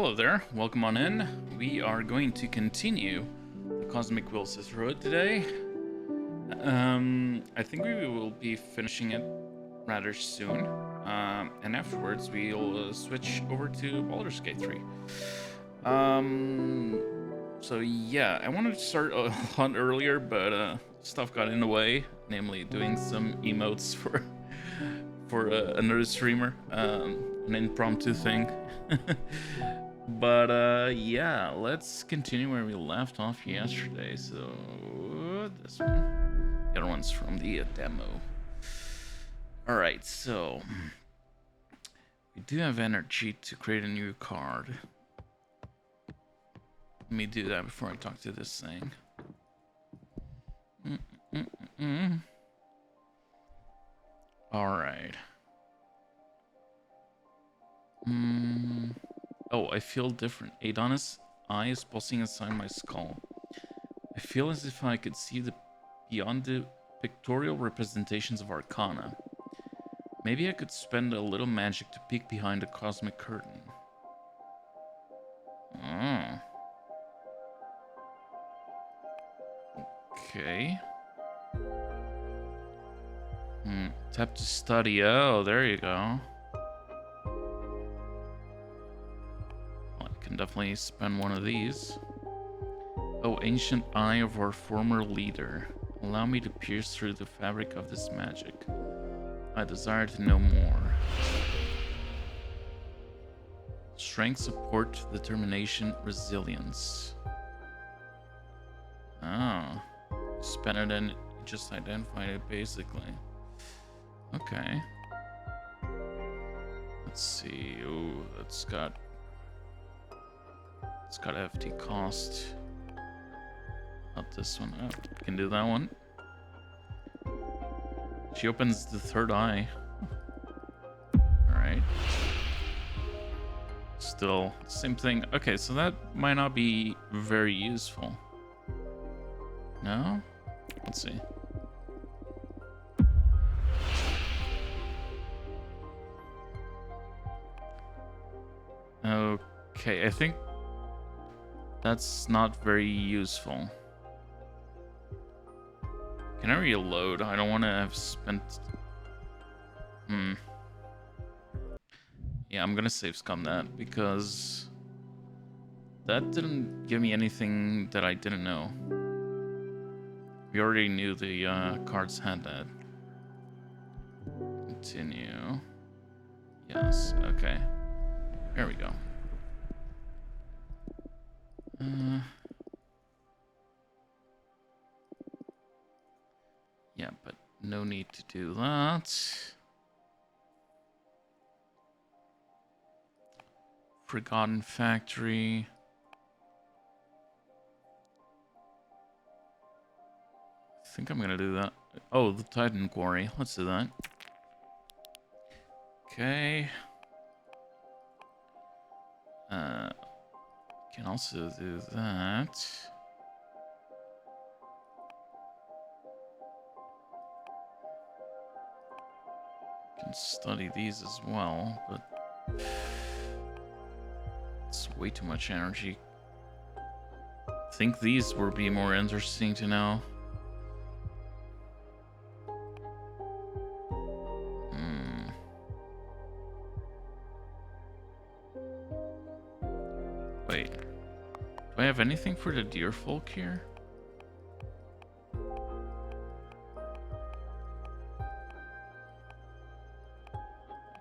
Hello there, welcome on in. We are going to continue the Cosmic Will Sisterhood today. I think we will be finishing it rather soon. And afterwards we'll switch over to Baldur's Gate 3. So yeah, I wanted to start a lot earlier, but stuff got in the way, namely doing some emotes for another streamer, an impromptu thing. But yeah, let's continue where we left off yesterday. So this one, the other one's from the demo. All right, so we do have energy to create a new card. Let me do that before I talk to this thing. All right. Oh, I feel different. Adonis' eye is pulsing inside my skull. I feel as if I could see beyond the pictorial representations of Arcana. Maybe I could spend a little magic to peek behind the cosmic curtain. Oh. Okay. Tap to study. Oh, there you go. Can definitely spend one of these. Oh, ancient eye of our former leader. Allow me to pierce through the fabric of this magic. I desire to know more. Strength, support, determination, resilience. Oh. Spend it and just identify it basically. Okay. Let's see. Oh, that's got... It's got a FT cost. Not this one. Oh, I can do that one. She opens the third eye. Alright. Still, same thing. Okay, so that might not be very useful. No? Let's see. Okay, I think that's not very useful. Can I reload? I don't want to have spent... Yeah, I'm gonna save scum that, because that didn't give me anything that I didn't know. We already knew the cards had that. Continue. Yes, okay. There we go. Yeah, but no need to do that. Forgotten Factory. I think I'm gonna do that. Oh, the Titan Quarry. Let's do that. Okay. Can also do that. Can study these as well, but it's way too much energy. I think these would be more interesting to know. Wait. Do I have anything for the deer folk here?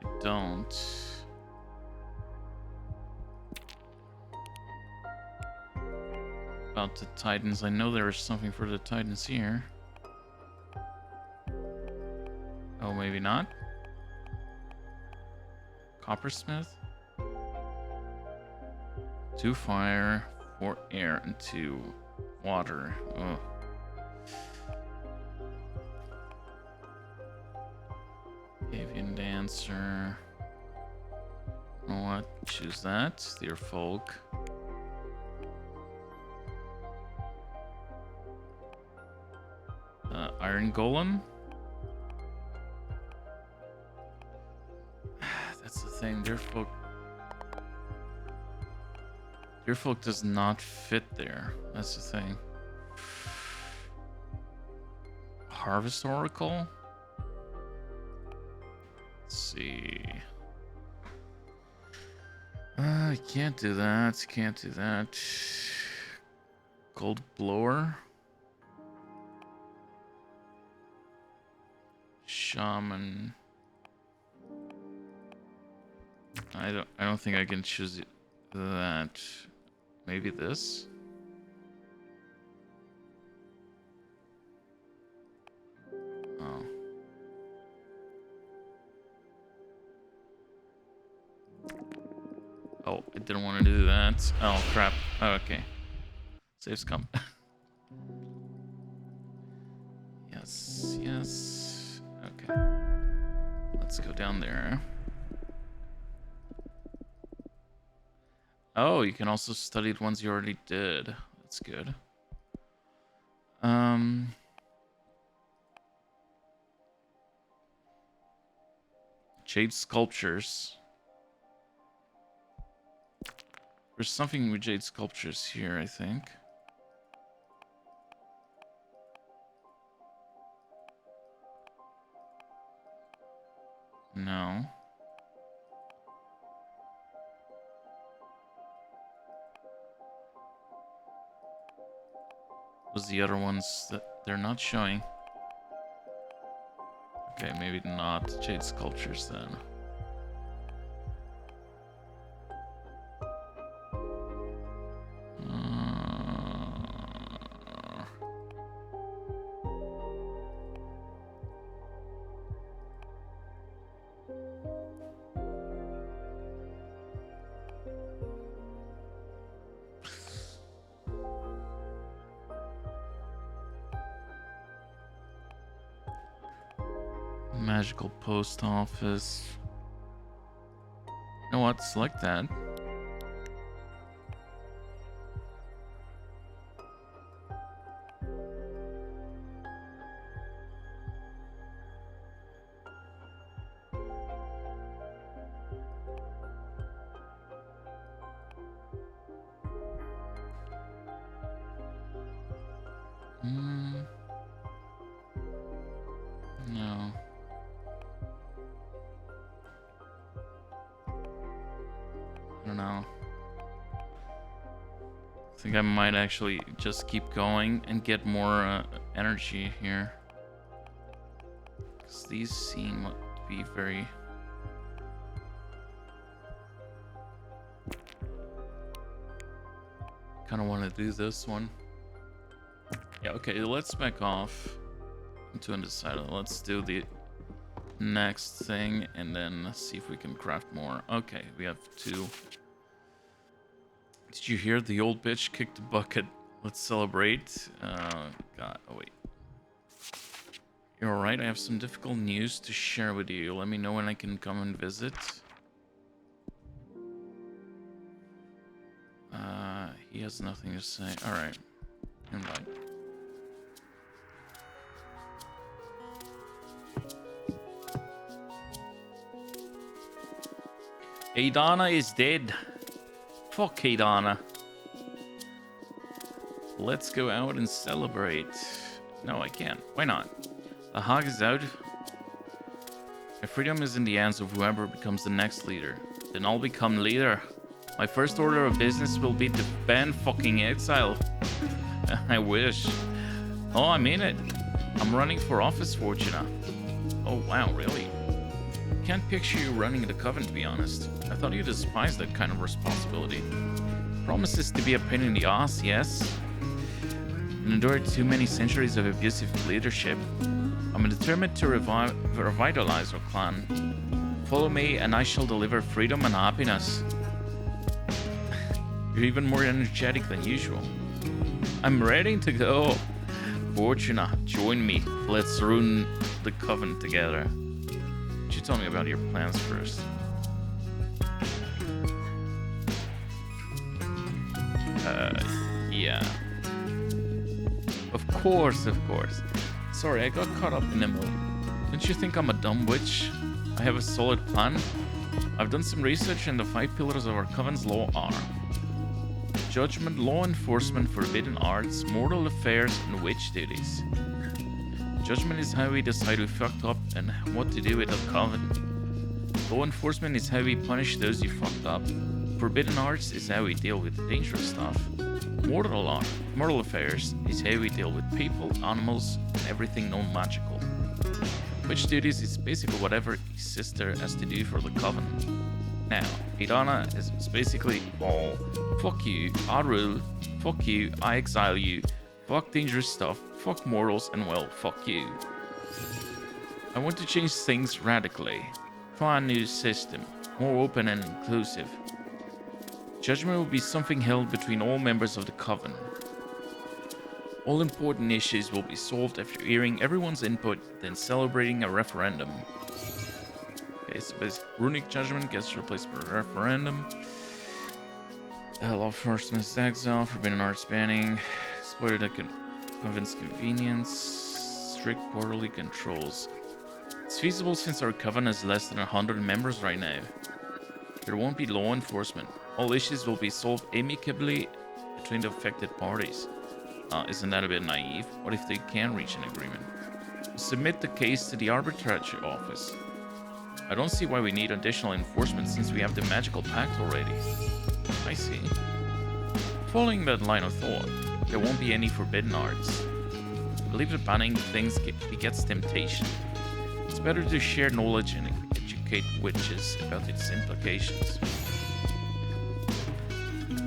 I don't. About the Titans, I know there is something for the Titans here. Oh, maybe not? Coppersmith? 2 fire, 4 air, and 2 water. Oh. Avian Dancer. You know what? Choose that. Deer Folk. Iron Golem. That's the thing. Deer Folk Deerfolk does not fit there. That's the thing. Harvest Oracle? Let's see. I can't do that. Can't do that. Gold Blower. Shaman. I don't think I can choose that. Maybe this? Oh. Oh, I didn't want to do that. Oh, crap. Oh, okay. Saves come. Yes, yes. Okay. Let's go down there. Oh, you can also study the ones you already did. That's good. Jade sculptures. There's something with jade sculptures here, I think. No. Was the other ones that they're not showing? Okay, maybe not jade sculptures then. Magical post office. You know what? Select that. No. I don't know. I think I might actually just keep going and get more energy here. Because these seem to be very... kind of want to do this one. Yeah, okay, let's back off into undecided. Let's do the next thing and then see if we can craft more. Okay, we have 2. Did you hear the old bitch kicked the bucket? Let's celebrate. God, oh wait. You're alright, I have some difficult news to share with you. Let me know when I can come and visit. He has nothing to say. Alright. Invite. Adana is dead. Fuck Adana. Let's go out and celebrate. No, I can't. Why not? The hog is out. My freedom is in the hands of whoever becomes the next leader. Then I'll become leader. My first order of business will be to ban fucking exile. I wish. Oh, I mean it. I'm running for office, Fortuna. Oh, wow, really? Can't picture you running the coven, to be honest. I thought you despised that kind of responsibility. Promises to be a pain in the ass, yes? And endured too many centuries of abusive leadership. I'm determined to revitalize our clan. Follow me and I shall deliver freedom and happiness. You're even more energetic than usual. I'm ready to go. Fortuna, join me. Let's ruin the coven together. You tell me about your plans first. Yeah. Of course. Sorry, I got caught up in the middle. Don't you think I'm a dumb witch? I have a solid plan. I've done some research and the 5 pillars of our coven's law are: Judgment, law enforcement, forbidden arts, mortal affairs, and witch duties. Judgment is how we decide who fucked up and what to do with the coven. Law enforcement is how we punish those who fucked up. Forbidden arts is how we deal with dangerous stuff. Mortal affairs is how we deal with people, animals, and everything non-magical. Witch duties is basically whatever his sister has to do for the coven. Now, Idana is basically all fuck you, I rule, fuck you, I exile you, fuck dangerous stuff, fuck mortals, and well, fuck you. I want to change things radically. Try a new system, more open and inclusive. Judgment will be something held between all members of the coven. All important issues will be solved after hearing everyone's input, then celebrating a referendum. Okay, so runic judgment gets replaced by a referendum. Law enforcement is exile, forbidden arts banning, exploited at convince convenience, strict quarterly controls. It's feasible since our coven has less than 100 members right now. There won't be law enforcement. All issues will be solved amicably between the affected parties. Isn't that a bit naive? What if they can reach an agreement? Submit the case to the arbitrage office. I don't see why we need additional enforcement since we have the magical pact already. I see. Following that line of thought, there won't be any forbidden arts. I believe that banning things begets temptation. It's better to share knowledge and educate witches about its implications.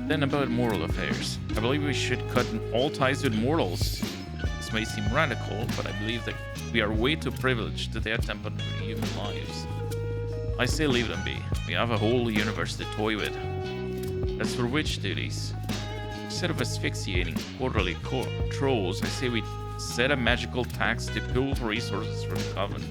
Then about moral affairs. I believe we should cut all ties with mortals. This may seem radical, but I believe that we are way too privileged to dare tamper with human lives. I say leave them be. We have a whole universe to toy with. As for witch duties, instead of asphyxiating quarterly trolls, I say we set a magical tax to pool resources for the coven.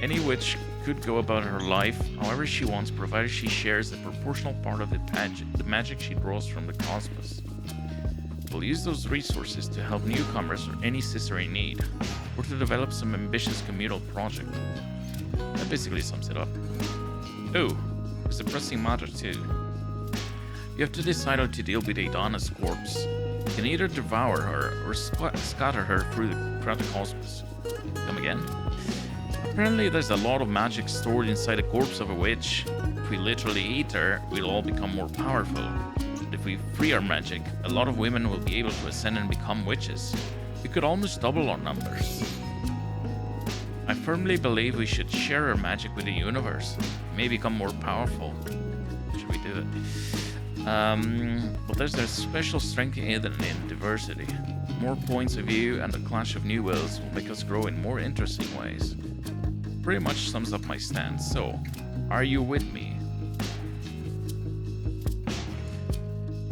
Any witch could go about her life however she wants, provided she shares a proportional part of the magic she draws from the cosmos. We'll use those resources to help newcomers or any sister in need, or to develop some ambitious communal project. That basically sums it up. Oh, there's a pressing matter too. You have to decide how to deal with Idana's corpse. You can either devour her or scatter her throughout the cosmos. Come again? Apparently there's a lot of magic stored inside the corpse of a witch. If we literally eat her, we'll all become more powerful. But if we free our magic, a lot of women will be able to ascend and become witches. We could almost double our numbers. I firmly believe we should share our magic with the universe. We may become more powerful. Should we do it? But there's a special strength hidden in diversity. More points of view and the clash of new wills will make us grow in more interesting ways. Pretty much sums up my stance, so are you with me?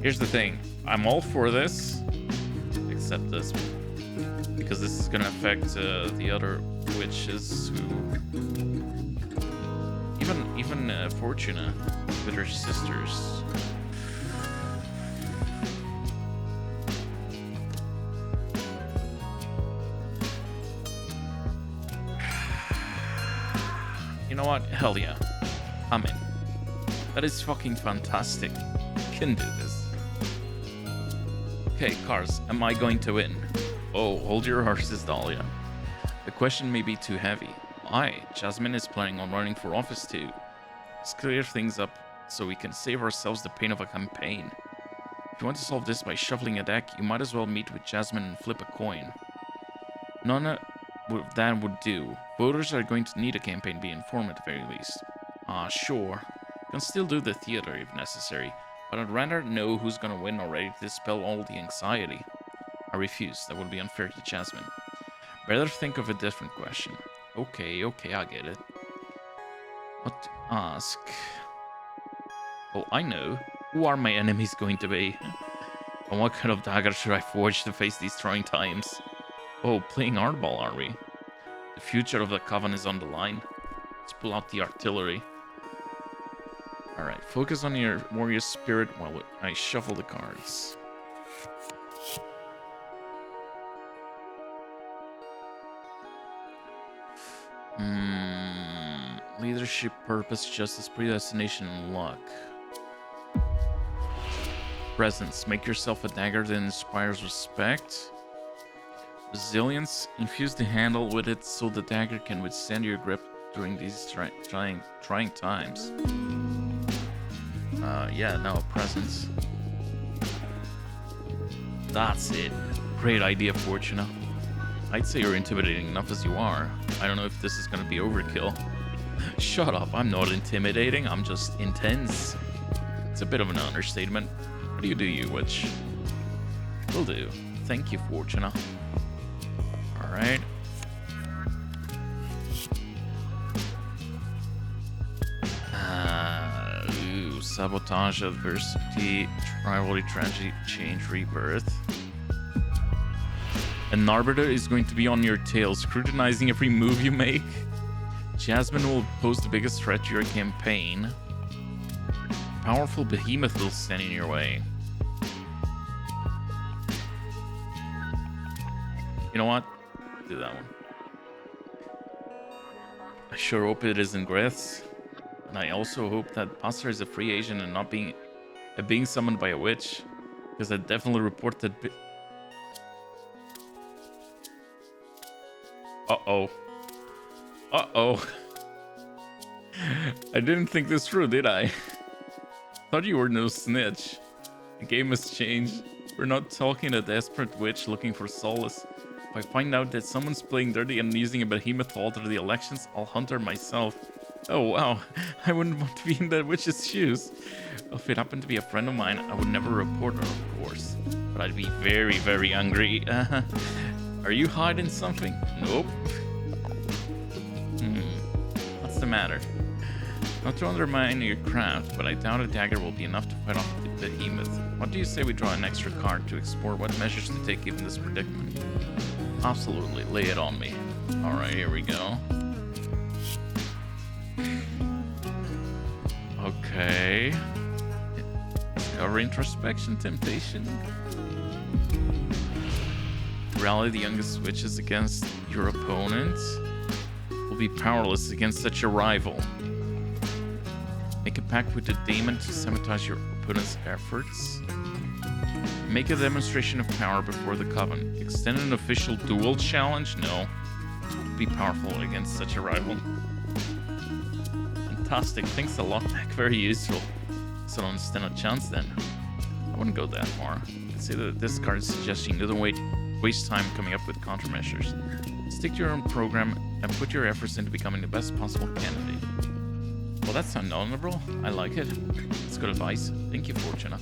Here's the thing, I'm all for this, except this, because this is gonna affect the other witches who, even Fortuna with her sisters. You know what? Hell yeah. I'm in. That is fucking fantastic. I can do this. Okay, Cars, am I going to win? Oh, hold your horses, Dahlia. The question may be too heavy. Jasmine is planning on running for office too. Let's clear things up so we can save ourselves the pain of a campaign. If you want to solve this by shuffling a deck, you might as well meet with Jasmine and flip a coin. None of that would do. Voters are going to need a campaign to be informed at the very least. Sure. You can still do the theater if necessary, but I'd rather know who's gonna win already to dispel all the anxiety. I refuse. That would be unfair to Jasmine. Better think of a different question. Okay, I get it. What to ask? Oh, I know. Who are my enemies going to be? And what kind of dagger should I forge to face these trying times? Oh, playing hardball, are we? The future of the coven is on the line. Let's pull out the artillery. Alright, focus on your warrior spirit while I shuffle the cards. Leadership, purpose, justice, predestination, and luck. Presence. Make yourself a dagger that inspires respect. Resilience. Infuse the handle with it so the dagger can withstand your grip during these trying times. Yeah, no, presence. That's it. Great idea, Fortuna. I'd say you're intimidating enough as you are. I don't know if this is gonna be overkill. Shut up, I'm not intimidating, I'm just intense. It's a bit of an understatement. What do you, witch? Will do. Thank you, Fortuna. Alright. Sabotage, adversity, rivalry, tragedy, change, rebirth. An arbiter is going to be on your tail, scrutinizing every move you make. Jasmine will pose the biggest threat to your campaign. Powerful behemoth will stand in your way. You know what? Do that one. I sure hope it isn't Greth's. And I also hope that Passer is a free agent and not being summoned by a witch. Because I definitely report that Uh-oh. Uh-oh. I didn't think this through, did I? Thought you were no snitch. The game has changed. We're not talking a desperate witch looking for solace. If I find out that someone's playing dirty and using a behemoth to alter the elections, I'll hunt her myself. Oh wow, I wouldn't want to be in that witch's shoes. If it happened to be a friend of mine, I would never report her, of course. But I'd be very, very angry. Are you hiding something? Nope. What's the matter? Not to undermine your craft, but I doubt a dagger will be enough to fight off the behemoth. What do you say we draw an extra card to explore what measures to take given this predicament? Absolutely, lay it on me. Alright, here we go. Okay. Discover introspection, temptation. Rally the youngest witches against your opponent. Will be powerless against such a rival. Make a pact with the demon to sabotage your opponent's efforts. Make a demonstration of power before the coven. Extend an official duel challenge? No. Be powerful against such a rival. Fantastic. Thanks a lot, Tech. Very useful. So don't stand a chance then. I wouldn't go that far. I'd say that this card is suggesting you don't waste time coming up with countermeasures. Stick to your own program and put your efforts into becoming the best possible candidate. Well, that sounds honorable. I like it. That's good advice. Thank you, Fortuna.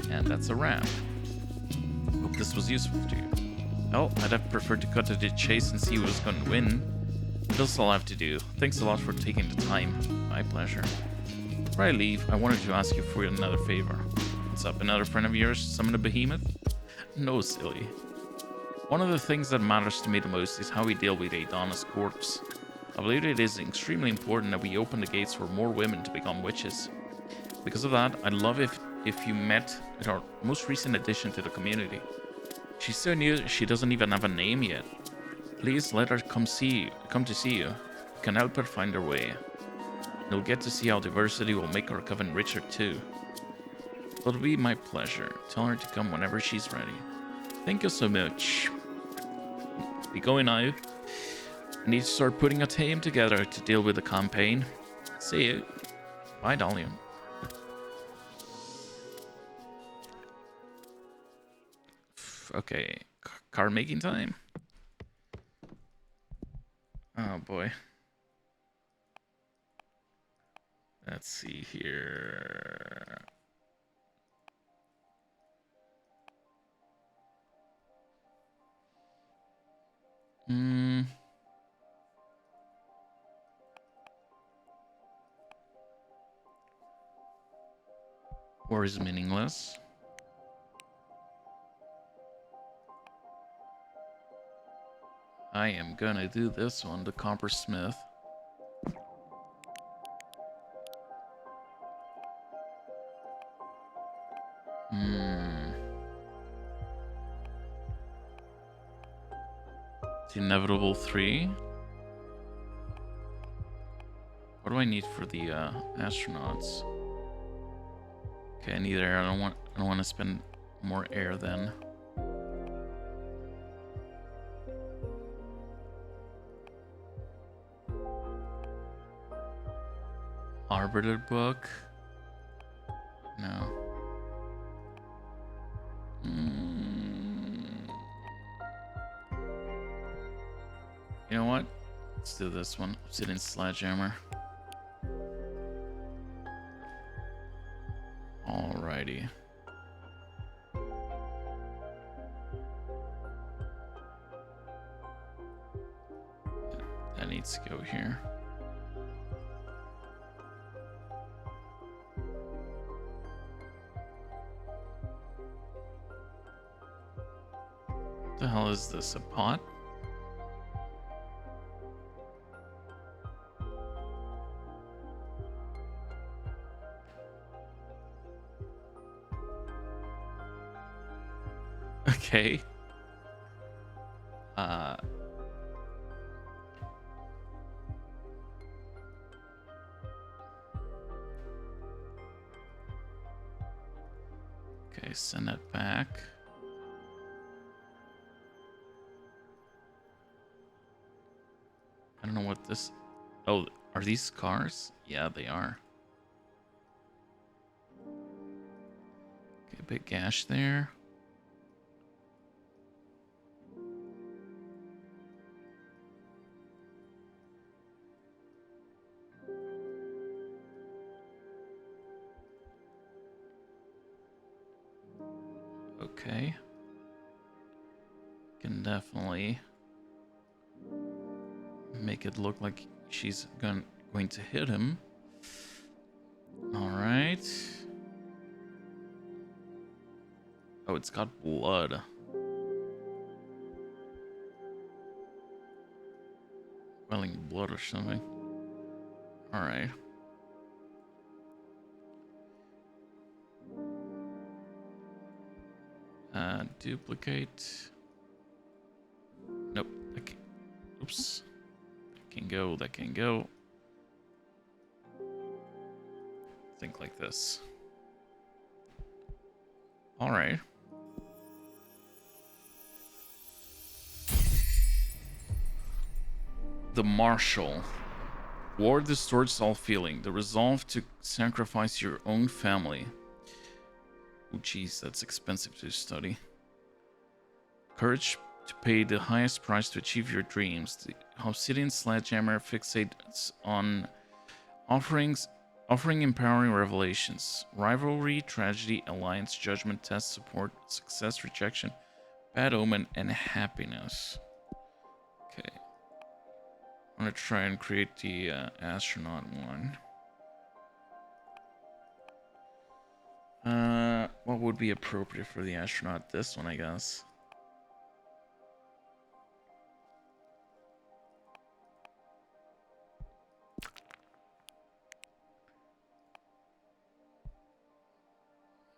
And that's a wrap. Hope this was useful to you. Well, I'd have preferred to cut to the chase and see who was going to win. But that's all I have to do. Thanks a lot for taking the time. My pleasure. Before I leave, I wanted to ask you for another favor. What's up, another friend of yours summon a behemoth? No, silly. One of the things that matters to me the most is how we deal with Adana's corpse. I believe it is extremely important that we open the gates for more women to become witches. Because of that, I'd love if you met with our most recent addition to the community. She's so new, she doesn't even have a name yet. Please let her come to see you. You can help her find her way. You'll get to see how diversity will make our coven richer too. It'll be my pleasure. Tell her to come whenever she's ready. Thank you so much. Be going now. I need to start putting a team together to deal with the campaign. See you. Bye, Dalian. Okay, card making time. Oh boy. Let's see here. War is meaningless. I am gonna do this one, the Coppersmith. The Inevitable 3. What do I need for the astronauts? Okay, I need air. I don't want to spend more air then. Arbiter book. No. You know what? Let's do this one. Obsidian Sledgehammer. Alrighty. That needs to go here. What the hell is this? A pot? Okay. Okay, send that back. I don't know what this... Oh, are these scars? Yeah, they are. Okay, big gash there. Okay. Can definitely make it look like she's going to hit him. All right. Oh, it's got blood. Welling blood or something. All right. Duplicate. Nope. Okay. Oops. That can go. That can go. Think like this. All right. The Marshal. War distorts all feeling. The resolve to sacrifice your own family. Oh, jeez, that's expensive to study. Courage to pay the highest price to achieve your dreams. The Obsidian Sledgehammer fixates on offering empowering revelations. Rivalry, tragedy, alliance, judgment, test, support, success, rejection, bad omen, and happiness. Okay. I'm gonna try and create the astronaut one. What would be appropriate for the astronaut? This one, I guess.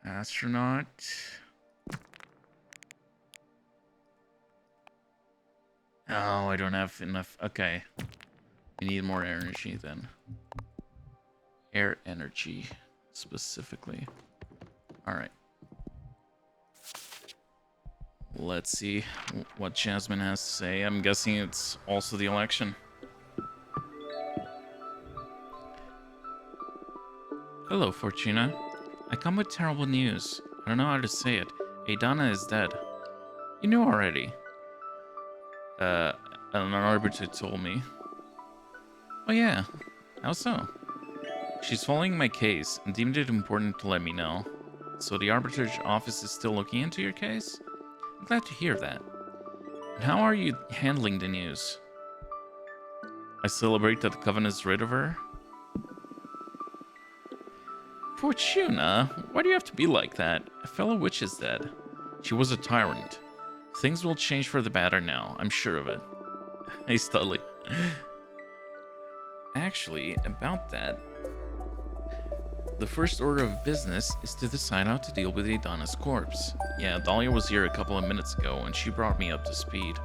Astronaut. Oh, I don't have enough. Okay. We need more energy then. Air energy, specifically. Alright. Let's see what Jasmine has to say. I'm guessing it's also the election. Hello, Fortuna. I come with terrible news. I don't know how to say it. Adana is dead. You knew already. An arbiter told me. Oh yeah, how so? She's following my case and deemed it important to let me know. So the arbiter's office is still looking into your case? I'm glad to hear that. And how are you handling the news? I celebrate that the Coven is rid of her. Fortuna, why do you have to be like that? A fellow witch is dead. She was a tyrant. Things will change for the better now, I'm sure of it. Hey, Studley. Actually, about that, the first order of business is to decide how to deal with Adana's corpse. Yeah, Dahlia was here a couple of minutes ago, and she brought me up to speed.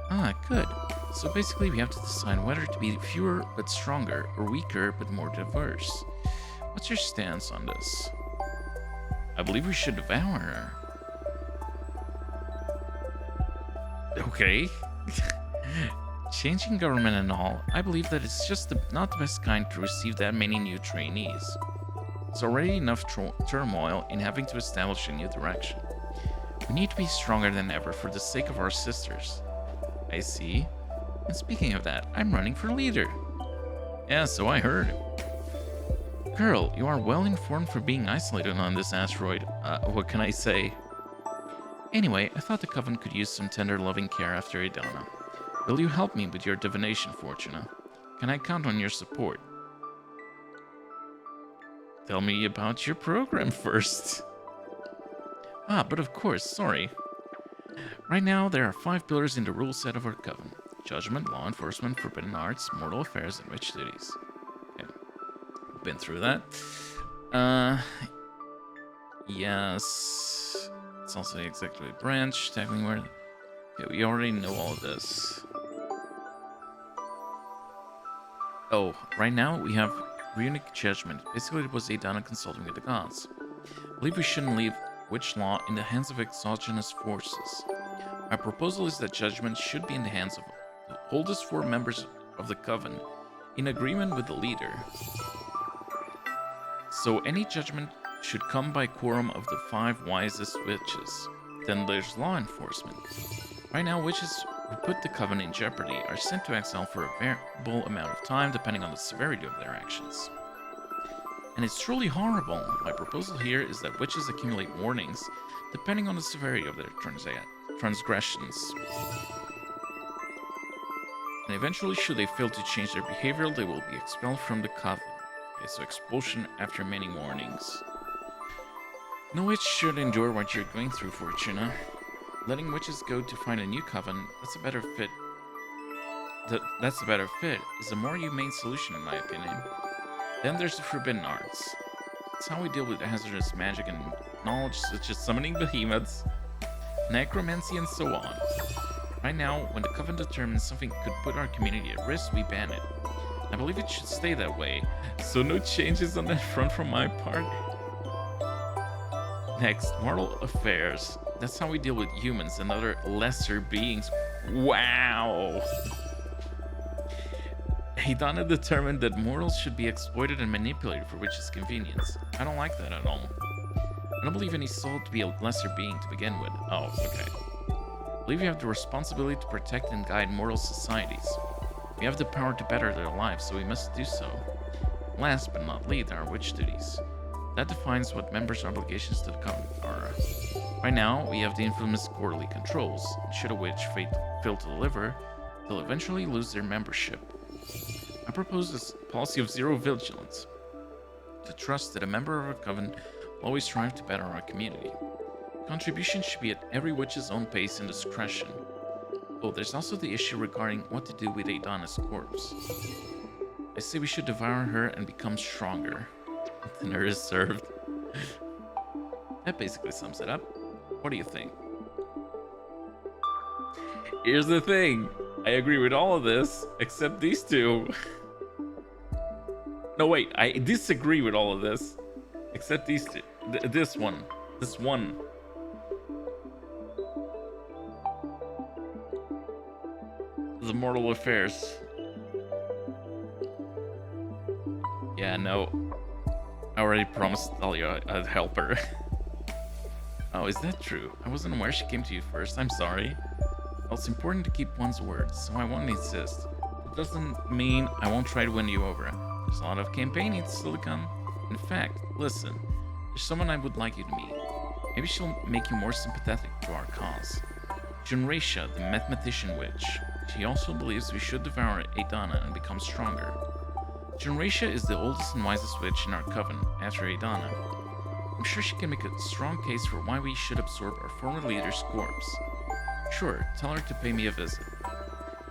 Ah, good. So basically we have to decide whether to be fewer but stronger, or weaker but more diverse. What's your stance on this? I believe we should devour her. Okay. Changing government and all, I believe that it's just not the best kind to receive that many new trainees. There's already enough turmoil in having to establish a new direction. We need to be stronger than ever for the sake of our sisters. I see. And speaking of that, I'm running for leader. Yeah, so I heard. Girl, you are well informed for being isolated on this asteroid. What can I say? Anyway, I thought the Coven could use some tender loving care after Idana. Will you help me with your divination, Fortuna? Can I count on your support? Tell me about your program first. But of course, sorry. Right now, there are 5 pillars in the rule set of our Coven. Judgment, law enforcement, forbidden arts, mortal affairs, and witch duties. Okay. Been through that. Yes. It's also the executive branch, tackling where... Okay, we already know all of this. Oh, right now we have runic judgment. Basically, it was Idana consulting with the gods. I believe we shouldn't leave witch law in the hands of exogenous forces. My proposal is that judgment should be in the hands of the oldest 4 members of the Coven, in agreement with the leader. So any judgment should come by quorum of the 5 wisest witches. Then there's law enforcement. Right now, witches who put the Coven in jeopardy are sent to exile for a variable amount of time depending on the severity of their actions. And it's truly horrible. My proposal here is that witches accumulate warnings depending on the severity of their transgressions. And eventually, should they fail to change their behavior, they will be expelled from the Coven. Okay, so expulsion after many warnings. No witch should endure what you're going through, Fortuna. Letting witches go to find a new Coven, that's a better fit. That's a better fit, is a more humane solution in my opinion. Then there's the forbidden arts. It's how we deal with hazardous magic and knowledge such as summoning behemoths, necromancy, and so on. Right now, when the Coven determines something could put our community at risk, we ban it. I believe it should stay that way, so no changes on that front from my part. Next, mortal affairs. That's how we deal with humans and other lesser beings. Wow! Idana determined that mortals should be exploited and manipulated for witches' convenience. I don't like that at all. I don't believe any soul to be a lesser being to begin with. Oh, okay. I believe you have the responsibility to protect and guide mortal societies. We have the power to better their lives, so we must do so. Last but not least, our witch duties. That defines what members' obligations to the Coven are. Right now, we have the infamous quarterly controls. Should a witch fail to deliver, they'll eventually lose their membership. I propose this policy of zero vigilance. To trust that a member of our Coven will always strive to better our community. Contributions should be at every witch's own pace and discretion. Oh, there's also the issue regarding what to do with Idana's corpse. I say we should devour her and become stronger. Dinner is served. That basically sums it up. What do you think? Here's the thing. I agree with all of this, except these two. No, wait. I disagree with all of this, except these two. This one. This one. The mortal affairs. Yeah, no. I already promised Talia I'd help her. Oh, is that true? I wasn't aware she came to you first. I'm sorry. Well, it's important to keep one's word, so I won't insist. It doesn't mean I won't try to win you over. There's a lot of campaigning still to come. In fact, listen. There's someone I would like you to meet. Maybe she'll make you more sympathetic to our cause. Junraisha, the mathematician witch. She also believes we should devour Idana and become stronger. Junraisha is the oldest and wisest witch in our Coven, after Idana. I'm sure she can make a strong case for why we should absorb our former leader's corpse. Sure, tell her to pay me a visit.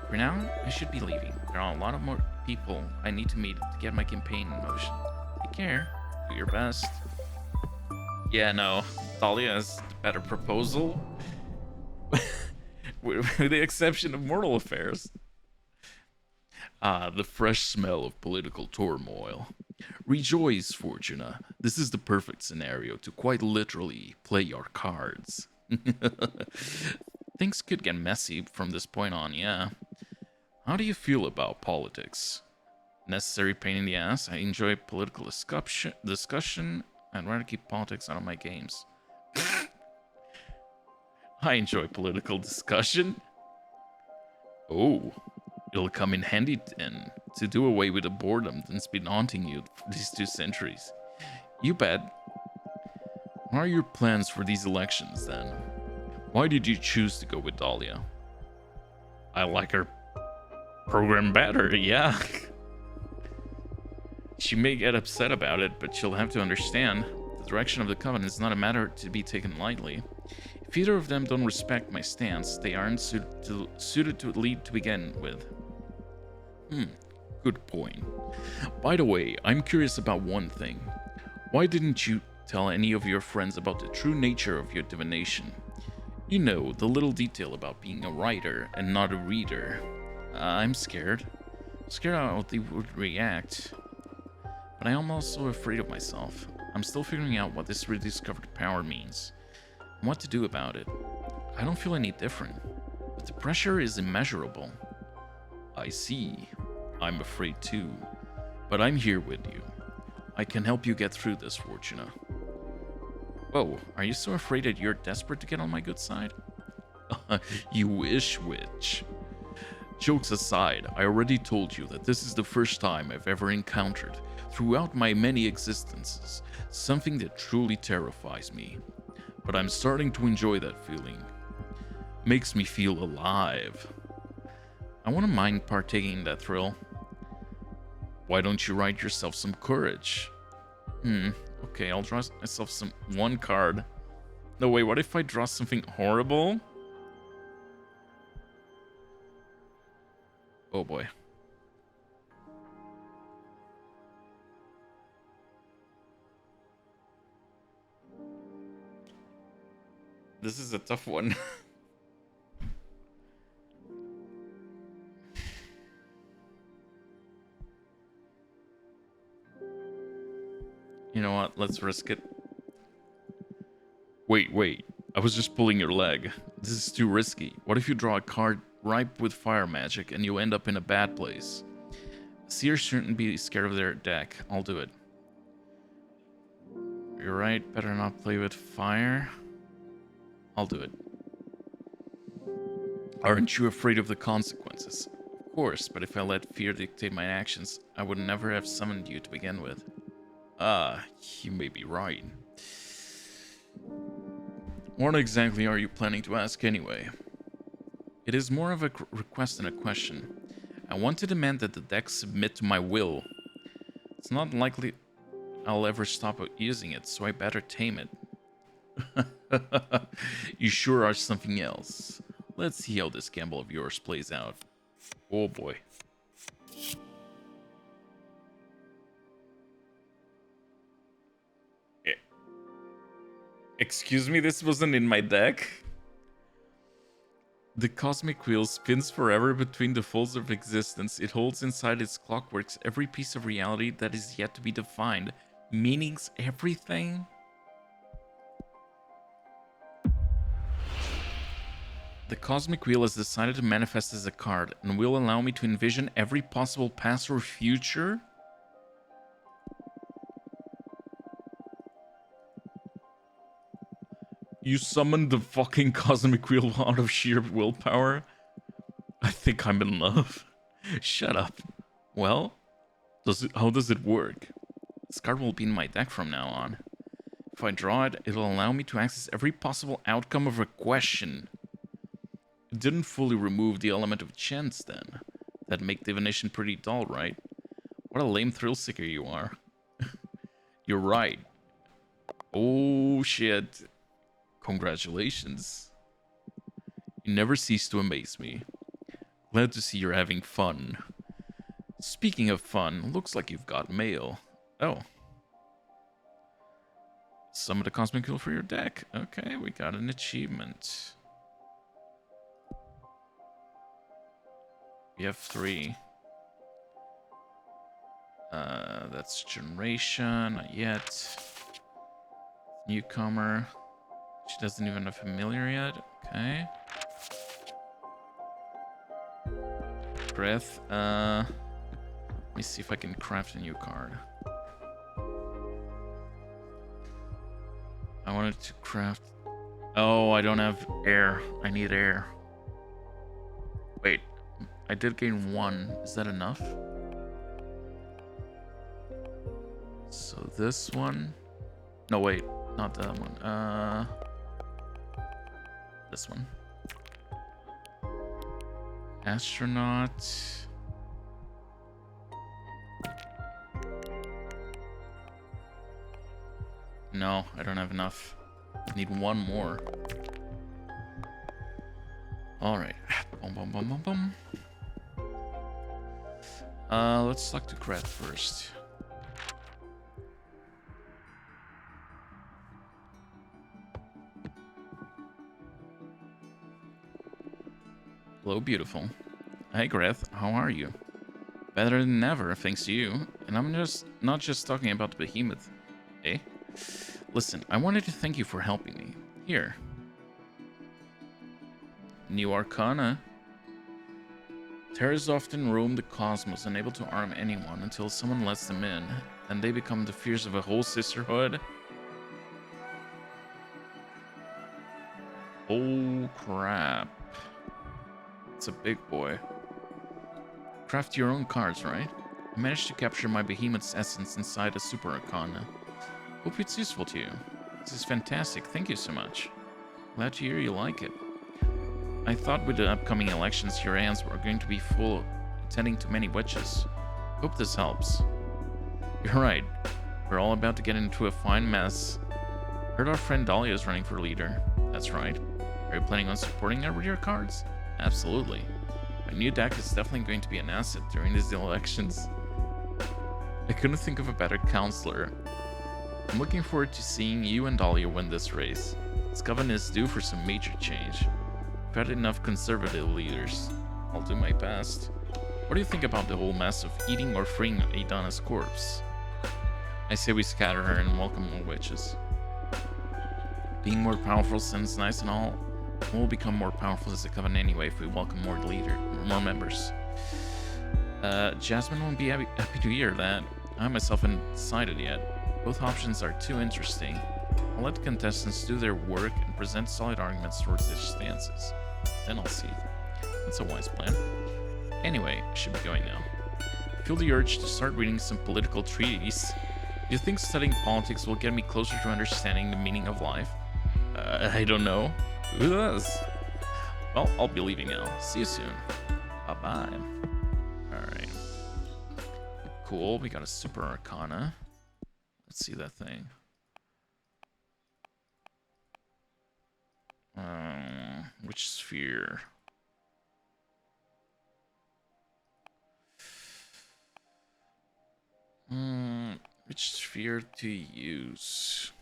For now, I should be leaving. There are a lot of more people I need to meet to get my campaign in motion. Take care. Do your best. Yeah, no. Talia has a better proposal. With the exception of mortal affairs. Ah, the fresh smell of political turmoil. Rejoice, Fortuna. This is the perfect scenario to quite literally play your cards. Things could get messy from this point on, yeah. How do you feel about politics? Necessary pain in the ass. I enjoy political discussion. I'd rather keep politics out of my games. I enjoy political discussion. Oh, it'll come in handy then to do away with the boredom that's been haunting you for these 2 centuries. You bet. What are your plans for these elections then? Why did you choose to go with Dahlia? I like her program better, yeah. She may get upset about it, but she'll have to understand the direction of the Covenant is not a matter to be taken lightly. If either of them don't respect my stance, they aren't suited to lead to begin with. Good point. By the way, I'm curious about one thing. Why didn't you tell any of your friends about the true nature of your divination? You know, the little detail about being a writer and not a reader. I'm scared. Scared how they would react. But I am also afraid of myself. I'm still figuring out what this rediscovered power means, and what to do about it. I don't feel any different, but the pressure is immeasurable. I see. I'm afraid too, but I'm here with you. I can help you get through this, Fortuna. Whoa, are you so afraid that you're desperate to get on my good side? You wish, witch. Jokes aside, I already told you that this is the first time I've ever encountered, throughout my many existences, something that truly terrifies me. But I'm starting to enjoy that feeling. Makes me feel alive. I wouldn't mind partaking in that thrill. Why don't you write yourself some courage? Okay, I'll draw myself one card. No, wait, what if I draw something horrible? Oh boy. This is a tough one. You know what? Let's risk it. Wait. I was just pulling your leg. This is too risky. What if you draw a card ripe with fire magic and you end up in a bad place? Seers shouldn't be scared of their deck. I'll do it. You're right. Better not play with fire. I'll do it. Aren't you afraid of the consequences? Of course, but if I let fear dictate my actions, I would never have summoned you to begin with. Ah, you may be right. What exactly are you planning to ask anyway? It is more of a request than a question. I want to demand that the deck submit to my will. It's not likely I'll ever stop using it, so I better tame it. You sure are something else. Let's see how this gamble of yours plays out. Oh boy. Excuse me, this wasn't in my deck? The cosmic wheel spins forever between the folds of existence. It holds inside its clockworks every piece of reality that is yet to be defined. Meanings everything? The cosmic wheel has decided to manifest as a card and will allow me to envision every possible past or future? You summoned the fucking cosmic wheel out of sheer willpower? I think I'm in love. Shut up. Well, how does it work? This card will be in my deck from now on. If I draw it, it'll allow me to access every possible outcome of a question. It didn't fully remove the element of chance then. That'd make divination pretty dull, right? What a lame thrill seeker you are. You're right. Oh shit. Congratulations. You never cease to amaze me. Glad to see you're having fun. Speaking of fun, looks like you've got mail. Oh. Summon a cosmic wheel for your deck. Okay, we got an achievement. We have 3. That's generation, not yet. Newcomer. She doesn't even have familiar yet. Okay. Breath. Let me see if I can craft a new card. I wanted to craft. Oh, I don't have air. I need air. Wait, I did gain 1. Is that enough? So this one. No, wait, not that one. This one. Astronaut. No, I don't have enough. I need 1 more. Alright. Boom, boom, boom, boom, boom. Let's select the craft first. Hello, beautiful. Hey, Greth, how are you? Better than ever, thanks to you. And I'm not just talking about the behemoth, eh? Listen, I wanted to thank you for helping me. Here. New Arcana. Terrors often roam the cosmos, unable to harm anyone until someone lets them in, and they become the fears of a whole sisterhood. Oh, crap. It's a big boy. Craft your own cards, right? I managed to capture my behemoth's essence inside a super arcana. Hope it's useful to you. This is fantastic. Thank you so much. Glad to hear you like it. I thought with the upcoming elections, your hands were going to be full, attending to many witches. Hope this helps. You're right. We're all about to get into a fine mess. Heard our friend Dahlia is running for leader. That's right. Are you planning on supporting her with your cards? Absolutely. My new deck is definitely going to be an asset during these elections. I couldn't think of a better counselor. I'm looking forward to seeing you and Dahlia win this race. This covenant is due for some major change. We've had enough conservative leaders. I'll do my best. What do you think about the whole mess of eating or freeing Adana's corpse? I say we scatter her and welcome more witches. Being more powerful sounds nice and all. We'll become more powerful as a covenant anyway if we welcome more more members. Jasmine won't be happy to hear that. I myself haven't decided yet. Both options are too interesting. I'll let the contestants do their work and present solid arguments towards their stances. Then I'll see. That's a wise plan. Anyway, I should be going now. I feel the urge to start reading some political treatises. Do you think studying politics will get me closer to understanding the meaning of life? I don't know. Who does? Well, I'll be leaving now. See you soon. Bye-bye. Alright. Cool, we got a Super Arcana. Let's see that thing. Which sphere? Which sphere to use?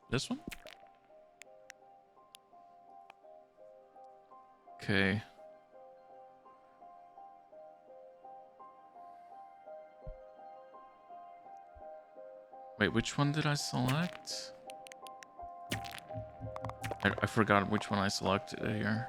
This one? Okay. Wait, which one did I select? I forgot which one I selected here.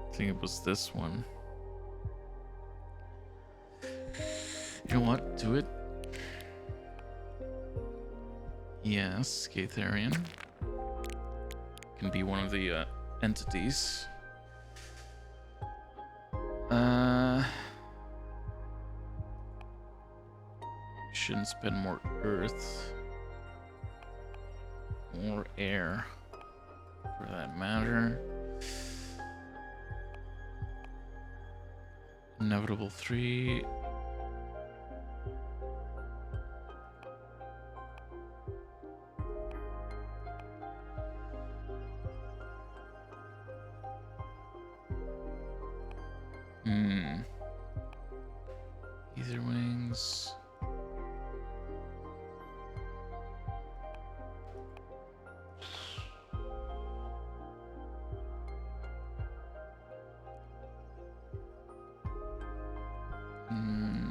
I think it was this one. You know what? Do it. Yes, Gaetharian can be one of the entities. Shouldn't spend more earth, more air, for that matter. Inevitable 3. Feather wings.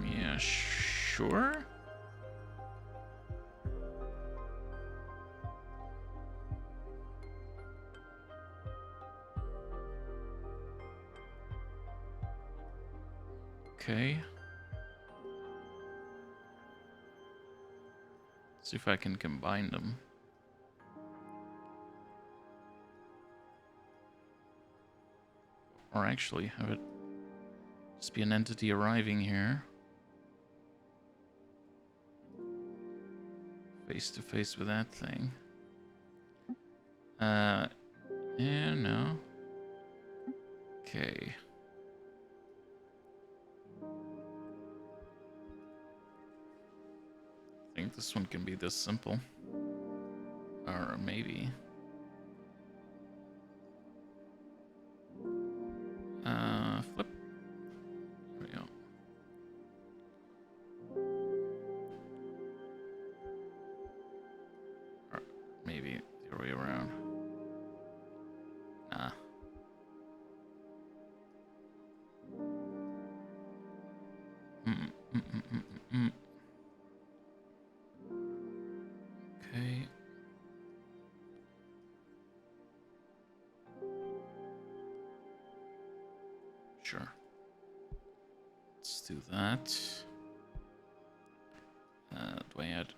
Yeah, sure. Okay. See if I can combine them. Or actually have it just be an entity arriving here. Face to face with that thing. Yeah, no. Okay. I think this one can be this simple. Or maybe. Flip. There we go. Or maybe the other way around. Nah. Okay. Sure. Let's do that. Do I add?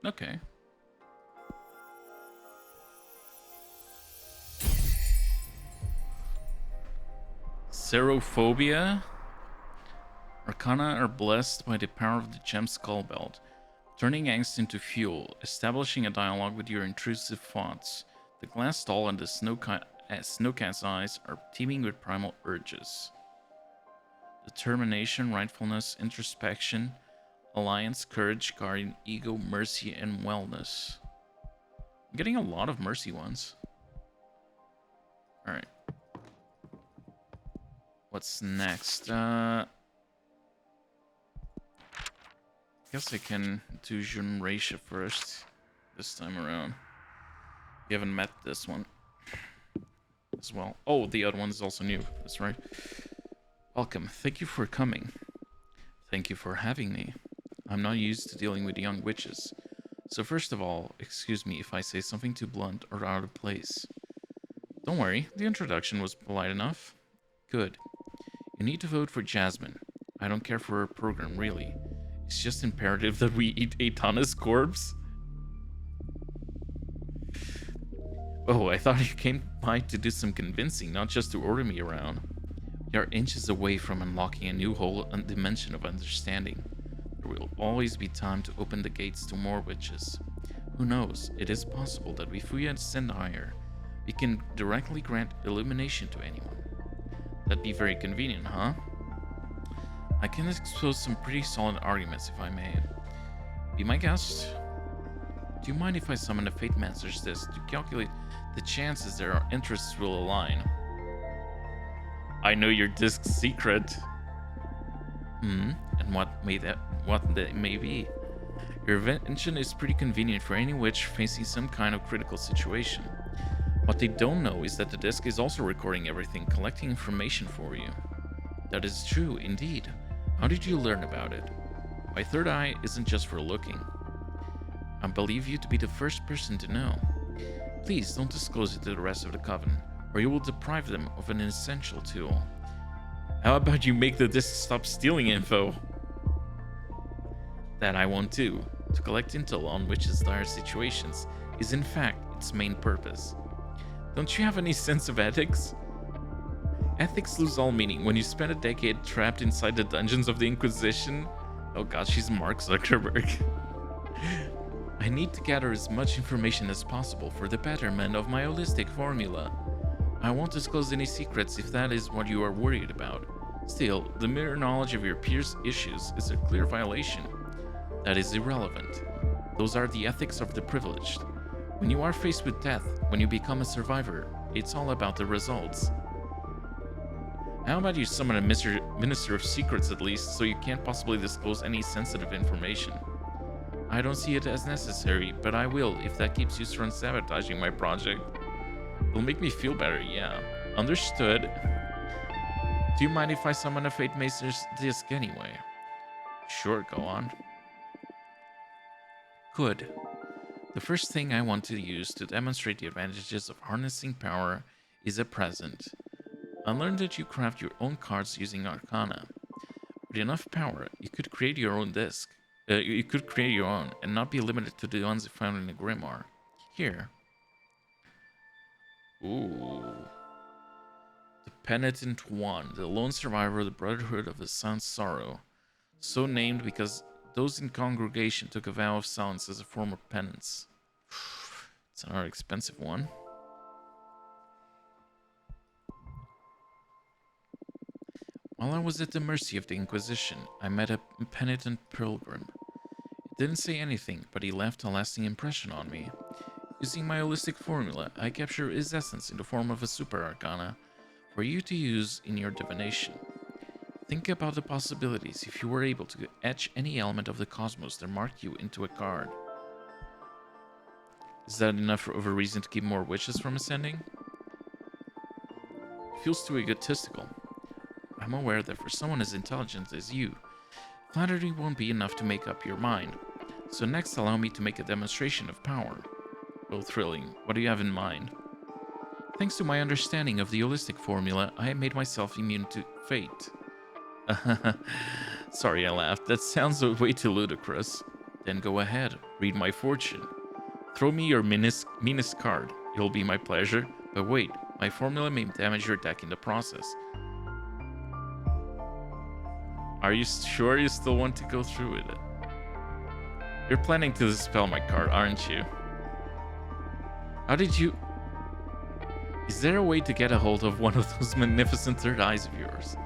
Okay. Serophobia. Arcana are blessed by the power of the gem skull belt, turning angst into fuel, establishing a dialogue with your intrusive thoughts. The glass doll and the snowcat's eyes are teeming with primal urges. Determination, rightfulness, introspection, alliance, courage, guardian, ego, mercy, and wellness. I'm getting a lot of mercy ones. Alright. What's next? Guess I can do Junracia first this time around. You haven't met this one as well. Oh, the other one is also new. That's right. Welcome. Thank you for coming. Thank you for having me. I'm not used to dealing with young witches. So first of all, excuse me if I say something too blunt or out of place. Don't worry, the introduction was polite enough. Good. You need to vote for Jasmine. I don't care for her program, really. It's just imperative that we eat Aetana's corpse. Oh, I thought you came by to do some convincing, not just to order me around. We are inches away from unlocking a new whole dimension of understanding. There will always be time to open the gates to more witches. Who knows, it is possible that if we ascend higher, we can directly grant illumination to anyone. That'd be very convenient, huh? I can expose some pretty solid arguments if I may. Be my guest. Do you mind if I summon a Fate Master's Disc to calculate the chances that our interests will align? I know your disc's secret. And what that may be. Your invention is pretty convenient for any witch facing some kind of critical situation. What they don't know is that the disc is also recording everything, collecting information for you. That is true, indeed. How did you learn about it? My third eye isn't just for looking. I believe you to be the first person to know. Please don't disclose it to the rest of the Coven, or you will deprive them of an essential tool. How about you make the disc stop stealing info? That I won't do. To collect intel on witches' dire situations is in fact its main purpose. Don't you have any sense of ethics? Ethics lose all meaning when you spend a decade trapped inside the dungeons of the Inquisition. Oh god, she's Mark Zuckerberg. I need to gather as much information as possible for the betterment of my holistic formula. I won't disclose any secrets if that is what you are worried about. Still, the mere knowledge of your peers' issues is a clear violation. That is irrelevant. Those are the ethics of the privileged. When you are faced with death, when you become a survivor, it's all about the results. How about you summon a Minister of Secrets at least, so you can't possibly disclose any sensitive information? I don't see it as necessary, but I will if that keeps you from sabotaging my project. It'll make me feel better, yeah. Understood. Do you mind if I summon a Fate Master's disc anyway? Sure, go on. Good. The first thing I want to use to demonstrate the advantages of harnessing power is a present. I learned that you craft your own cards using Arcana. With enough power, you could create your own disc. You could create your own and not be limited to the ones found in the Grimoire. Here. Ooh. The Penitent One, the lone survivor of the Brotherhood of the Silent Sorrow. So named because those in congregation took a vow of silence as a form of penance. It's another expensive one. While I was at the mercy of the Inquisition, I met a penitent pilgrim. He didn't say anything, but he left a lasting impression on me. Using my holistic formula, I capture his essence in the form of a super arcana for you to use in your divination. Think about the possibilities if you were able to etch any element of the cosmos that marked you into a card. Is that enough of a reason to keep more witches from ascending? Feels too egotistical. I'm aware that for someone as intelligent as you, flattery won't be enough to make up your mind. So next allow me to make a demonstration of power. Oh, thrilling. What do you have in mind? Thanks to my understanding of the holistic formula, I have made myself immune to fate. Sorry, I laughed. That sounds way too ludicrous. Then go ahead, read my fortune. Throw me your meanest card. It'll be my pleasure. But wait, my formula may damage your deck in the process. Are you sure you still want to go through with it? You're planning to dispel my card, aren't you? How did you... Is there a way to get a hold of one of those magnificent third eyes of yours?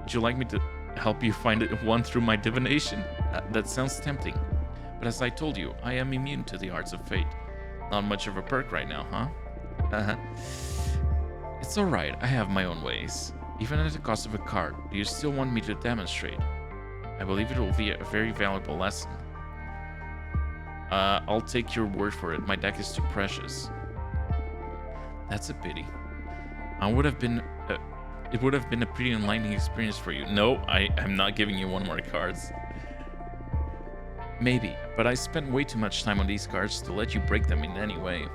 Would you like me to help you find one through my divination? That sounds tempting. But as I told you, I am immune to the arts of fate. Not much of a perk right now, huh? It's alright, I have my own ways. Even at the cost of a card, do you still want me to demonstrate? I believe it will be a very valuable lesson. I'll take your word for it. My deck is too precious. That's a pity. It would have been a pretty enlightening experience for you. No, I'm not giving you one more cards. Maybe, but I spent way too much time on these cards to let you break them in any way.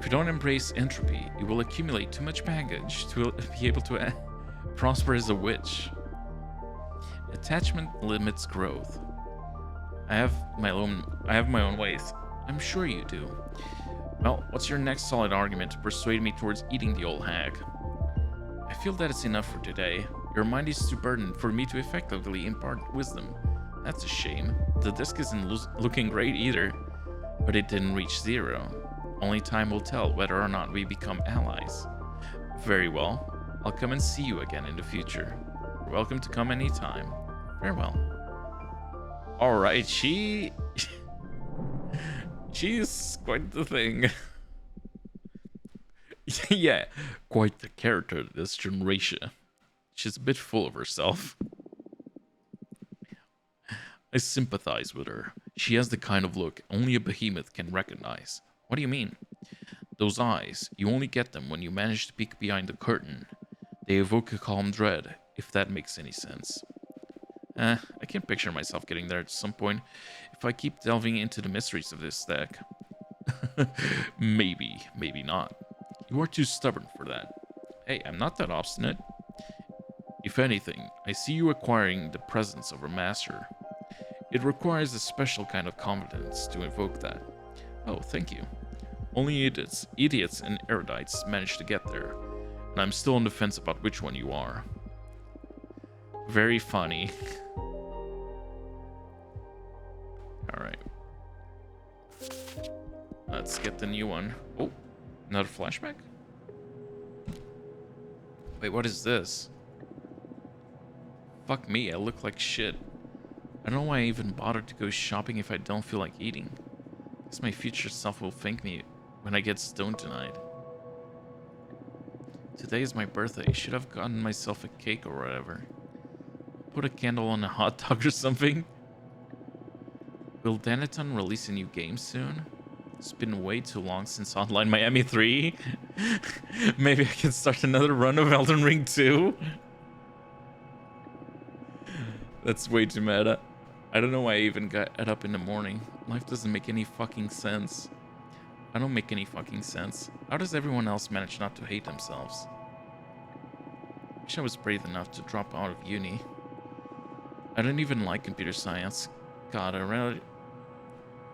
If you don't embrace entropy, you will accumulate too much baggage to be able to prosper as a witch. Attachment limits growth. I have my own ways. I'm sure you do. Well, what's your next solid argument to persuade me towards eating the old hag? I feel that it's enough for today. Your mind is too burdened for me to effectively impart wisdom. That's a shame. The disc isn't looking great either, but it didn't reach 0. Only time will tell whether or not we become allies. Very well. I'll come and see you again in the future. You're welcome to come anytime. Farewell. Alright, she's quite the thing. Yeah, quite the character this generation. She's a bit full of herself. I sympathize with her. She has the kind of look only a behemoth can recognize. What do you mean? Those eyes, you only get them when you manage to peek behind the curtain. They evoke a calm dread, if that makes any sense. I can picture myself getting there at some point if I keep delving into the mysteries of this deck. Maybe, maybe not. You are too stubborn for that. Hey, I'm not that obstinate. If anything, I see you acquiring the presence of a master. It requires a special kind of confidence to invoke that. Oh, thank you. Only idiots and erudites manage to get there, and I'm still on the fence about which one you are. Very funny. Alright. Let's get the new one. Oh, another flashback? Wait, what is this? Fuck me, I look like shit. I I don't know why I even bothered to go shopping if I don't feel like eating. Guess my future self will thank me when I get stoned tonight. Today is my birthday. Should have gotten myself a cake or whatever. Put a candle on a hot dog or something. Will Danaton release a new game soon? It's been way too long since Online Miami 3. Maybe I can start another run of Elden Ring 2. That's way too meta. I don't know why I even got up in the morning. Life doesn't make any fucking sense. I don't make any fucking sense. How does everyone else manage not to hate themselves? Wish I was brave enough to drop out of uni. I don't even like computer science. God, I'd rather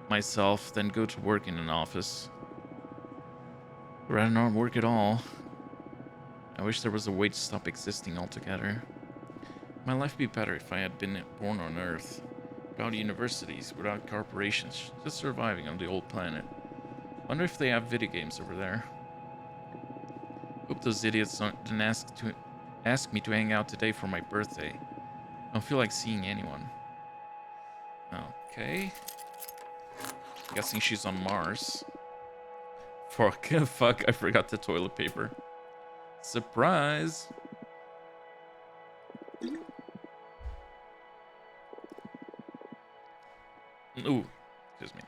myself than go to work in an office. I'd rather not work at all. I wish there was a way to stop existing altogether. My life would be better if I had been born on Earth. Without universities, without corporations, just surviving on the old planet. Wonder if they have video games over there. Hope those idiots didn't ask me to hang out today for my birthday. I don't feel like seeing anyone. Okay. Guessing she's on Mars. Fuck, I forgot the toilet paper. Surprise! Ooh, excuse me.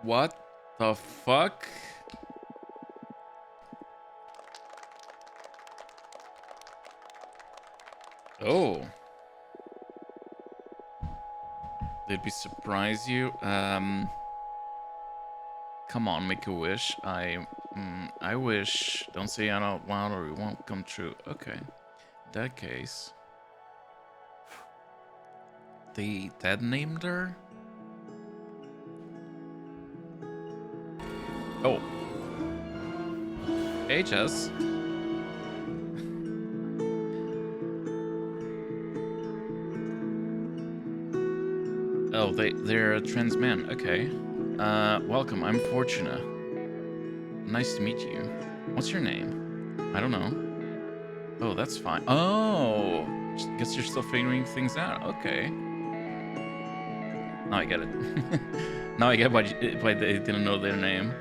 What the fuck? Oh. Did we surprise you? Come on, make a wish. I wish. Don't say it out loud or it won't come true. Okay. In that case. They that named her? Oh. Hey, Jess. Oh, they're a trans man. Okay. Welcome. I'm Fortuna. Nice to meet you. What's your name? I don't know. Oh, that's fine. Oh, guess you're still figuring things out. Okay. Now I get it. Now I get why they didn't know their name.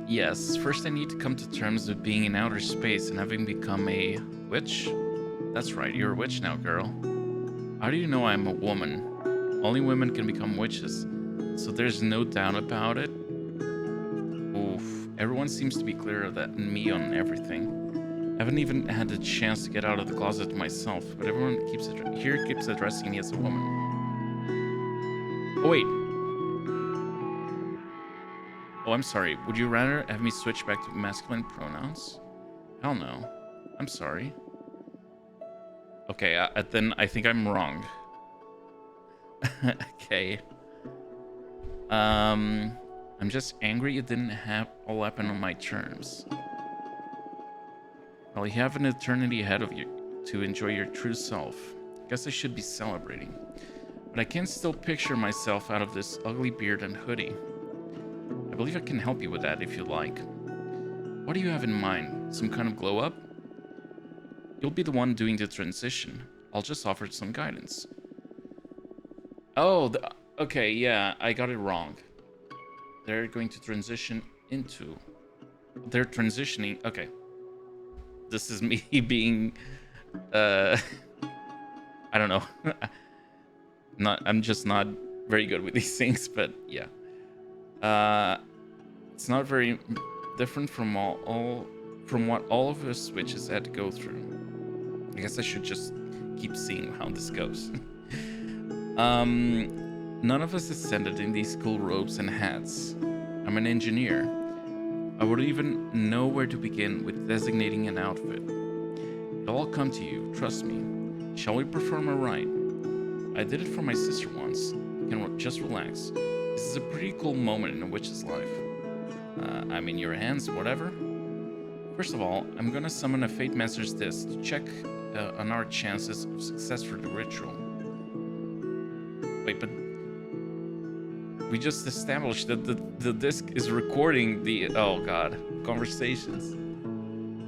Yes. First I need to come to terms with being in outer space and having become a witch. That's right, you're a witch now, girl. How do you know I'm a woman? Only women can become witches, so there's no doubt about it. Oof. Everyone seems to be clearer than me on everything. I haven't even had the chance to get out of the closet myself, but everyone keeps addressing me as a woman. Oh, wait. Oh, I'm sorry. Would you rather have me switch back to masculine pronouns? Hell no. I'm sorry. Okay, then I think I'm wrong. Okay. I'm just angry it didn't all happen on my terms. Well, you have an eternity ahead of you to enjoy your true self. Guess I should be celebrating. But I can still picture myself out of this ugly beard and hoodie. I believe I can help you with that if you like. What do you have in mind? Some kind of glow up? You'll be the one doing the transition. I'll just offer some guidance. Oh, okay, yeah, I got it wrong. They're going to transition into... They're transitioning... Okay. This is me being... I don't know. I'm just not very good with these things, but yeah. It's not very different from what all of us witches had to go through. I guess I should just keep seeing how this goes. None of us ascended in these cool robes and hats. I'm an engineer. I wouldn't even know where to begin with designating an outfit. It'll all come to you, trust me. Shall we perform a rite? I did it for my sister once. You can just relax. This is a pretty cool moment in a witch's life. I'm in your hands, whatever. First of all, I'm gonna summon a Fate Master's Disc to check on our chances of success for the ritual. Wait, but we just established that the disc is recording the... Oh, God. Conversations.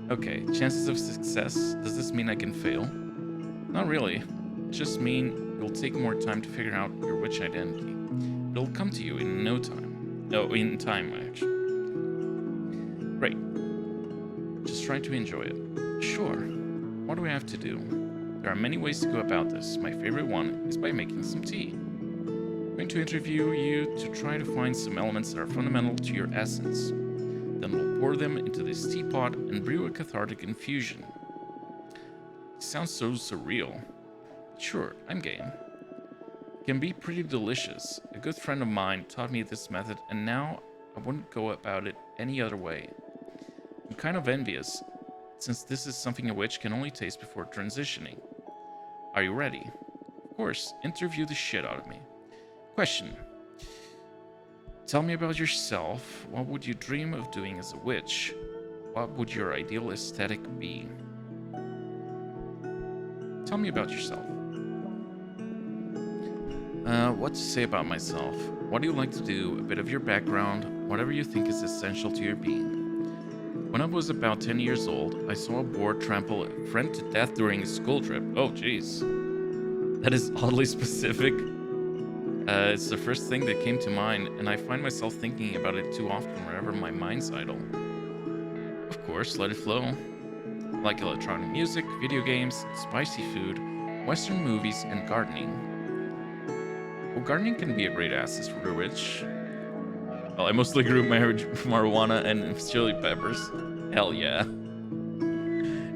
Okay, chances of success. Does this mean I can fail? Not really. It just means it'll take more time to figure out your witch identity. It'll come to you in no time. No, in time, actually. Great. Just try to enjoy it. Sure. What do I have to do? There are many ways to go about this. My favorite one is by making some tea. I'm going to interview you to try to find some elements that are fundamental to your essence. Then we'll pour them into this teapot and brew a cathartic infusion. It sounds so surreal. Sure, I'm game. It can be pretty delicious. A good friend of mine taught me this method, and now I wouldn't go about it any other way. I'm kind of envious, since this is something a witch can only taste before transitioning. Are you ready? Of course, interview the shit out of me. Question. Tell me about yourself. What would you dream of doing as a witch? What would your ideal aesthetic be? Tell me about yourself. What to say about myself? What do you like to do? A bit of your background, whatever you think is essential to your being. When I was about 10 years old, I saw a boar trample a friend to death during a school trip. Oh, jeez. That is oddly specific. It's the first thing that came to mind, and I find myself thinking about it too often wherever my mind's idle. Of course, let it flow. I like electronic music, video games, spicy food, Western movies, and gardening. Well, gardening can be a great asset for a witch. Well, I mostly grew marijuana and chili peppers. Hell yeah.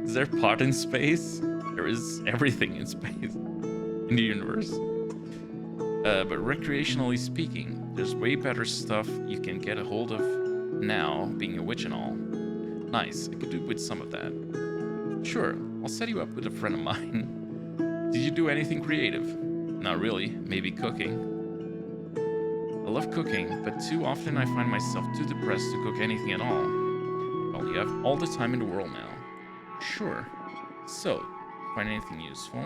Is there pot in space? There is everything in space. In the universe. But recreationally speaking, there's way better stuff you can get a hold of now, being a witch and all. Nice, I could do with some of that. Sure, I'll set you up with a friend of mine. Did you do anything creative? Not really, maybe cooking. I love cooking, but too often I find myself too depressed to cook anything at all. Well, you have all the time in the world now. Sure. So, find anything useful?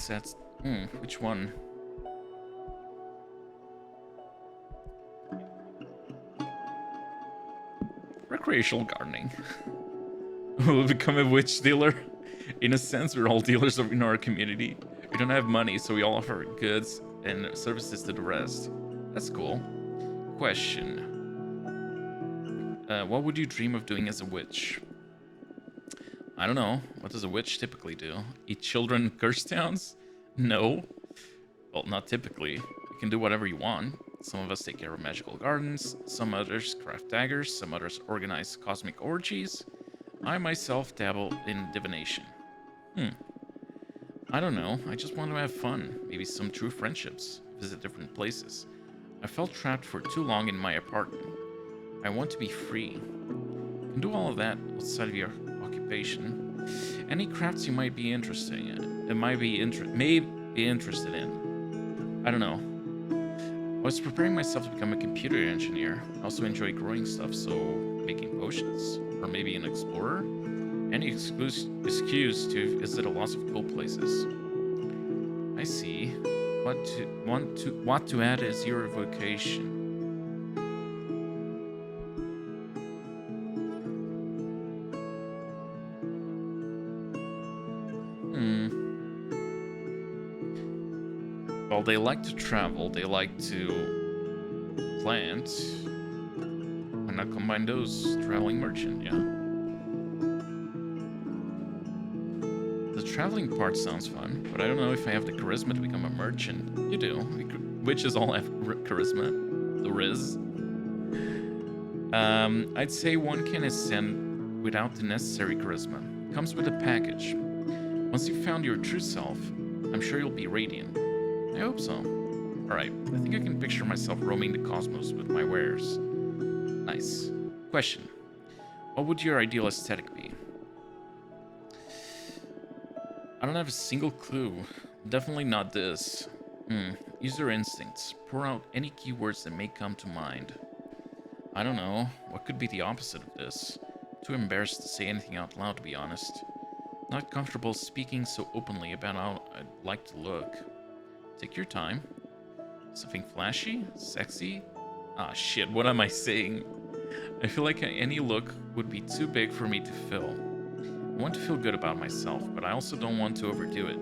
That's... which one? Recreational gardening. We'll become a witch dealer. In a sense, we're all dealers in our community. We don't have money, so we all offer goods and services to the rest. That's cool. Question. What would you dream of doing as a witch? I don't know. What does a witch typically do? Eat children in curse towns? No. Well, not typically. You can do whatever you want. Some of us take care of magical gardens, some others craft daggers, some others organize cosmic orgies. I myself dabble in divination. I don't know, I just want to have fun, maybe some true friendships, visit different places. I felt trapped for too long in my apartment. I want to be free. You can do all of that outside of your occupation. Any crafts you might be interested in, may be interested in. I don't know. I was preparing myself to become a computer engineer. I also enjoy growing stuff, so making potions. Or maybe an explorer? Any excuse to visit a lot of cool places. I see. What to add is your vocation. Well, they like to travel, they like to plant. Why not combine those? Traveling merchant, yeah. The traveling part sounds fun, but I don't know if I have the charisma to become a merchant. You do. Witches all have charisma. The Riz. I'd say one can ascend without the necessary charisma. It comes with a package. Once you've found your true self, I'm sure you'll be radiant. I hope so. Alright, I think I can picture myself roaming the cosmos with my wares. Nice. Question. What would your ideal aesthetic be? I don't have a single clue. Definitely not this. Use your instincts. Pour out any keywords that may come to mind. I don't know. What could be the opposite of this? Too embarrassed to say anything out loud, to be honest. Not comfortable speaking so openly about how I'd like to look. Take your time. Something flashy? Sexy? Ah, shit, what am I saying? I feel like any look would be too big for me to fill. I want to feel good about myself, but I also don't want to overdo it.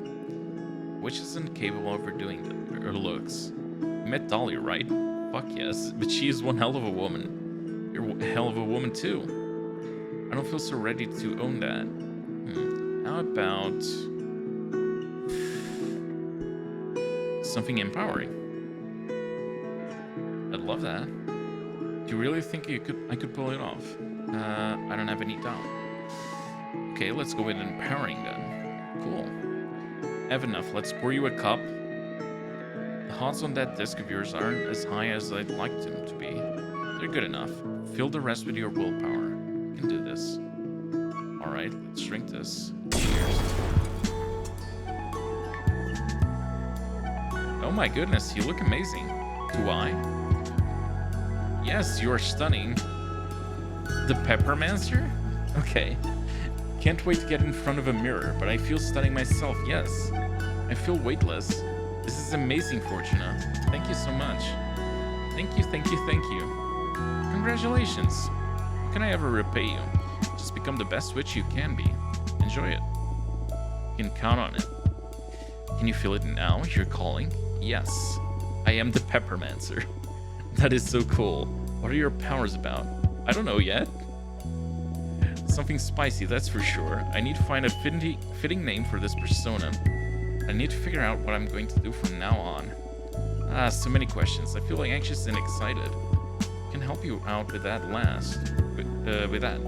Which isn't capable of overdoing her looks. You met Dolly, right? Fuck yes, but she is one hell of a woman. You're a hell of a woman too. I don't feel so ready to own that. How about something empowering? I'd love that. Do you really think I could pull it off? I don't have any doubt. Okay, let's go with empowering then. Cool. I have enough. Let's pour you a cup. The odds on that disc of yours aren't as high as I'd like them to be. They're good enough. Fill the rest with your willpower. You can do this. Alright, let's drink this. Cheers. Oh my goodness, you look amazing. Do I? Yes, you are stunning. The Peppermancer? Okay. Can't wait to get in front of a mirror, but I feel stunning myself, yes. I feel weightless. This is amazing, Fortuna. Thank you so much. Thank you, thank you, thank you. Congratulations. How can I ever repay you? Just become the best witch you can be. Enjoy it. You can count on it. Can you feel it now? You're calling? Yes. I am the Peppermancer. That is so cool. What are your powers about? I don't know yet. Something spicy, that's for sure. I need to find a fitting name for this persona. I need to figure out what I'm going to do from now on. Ah, so many questions. I feel anxious and excited. I can help you out with that last. With that.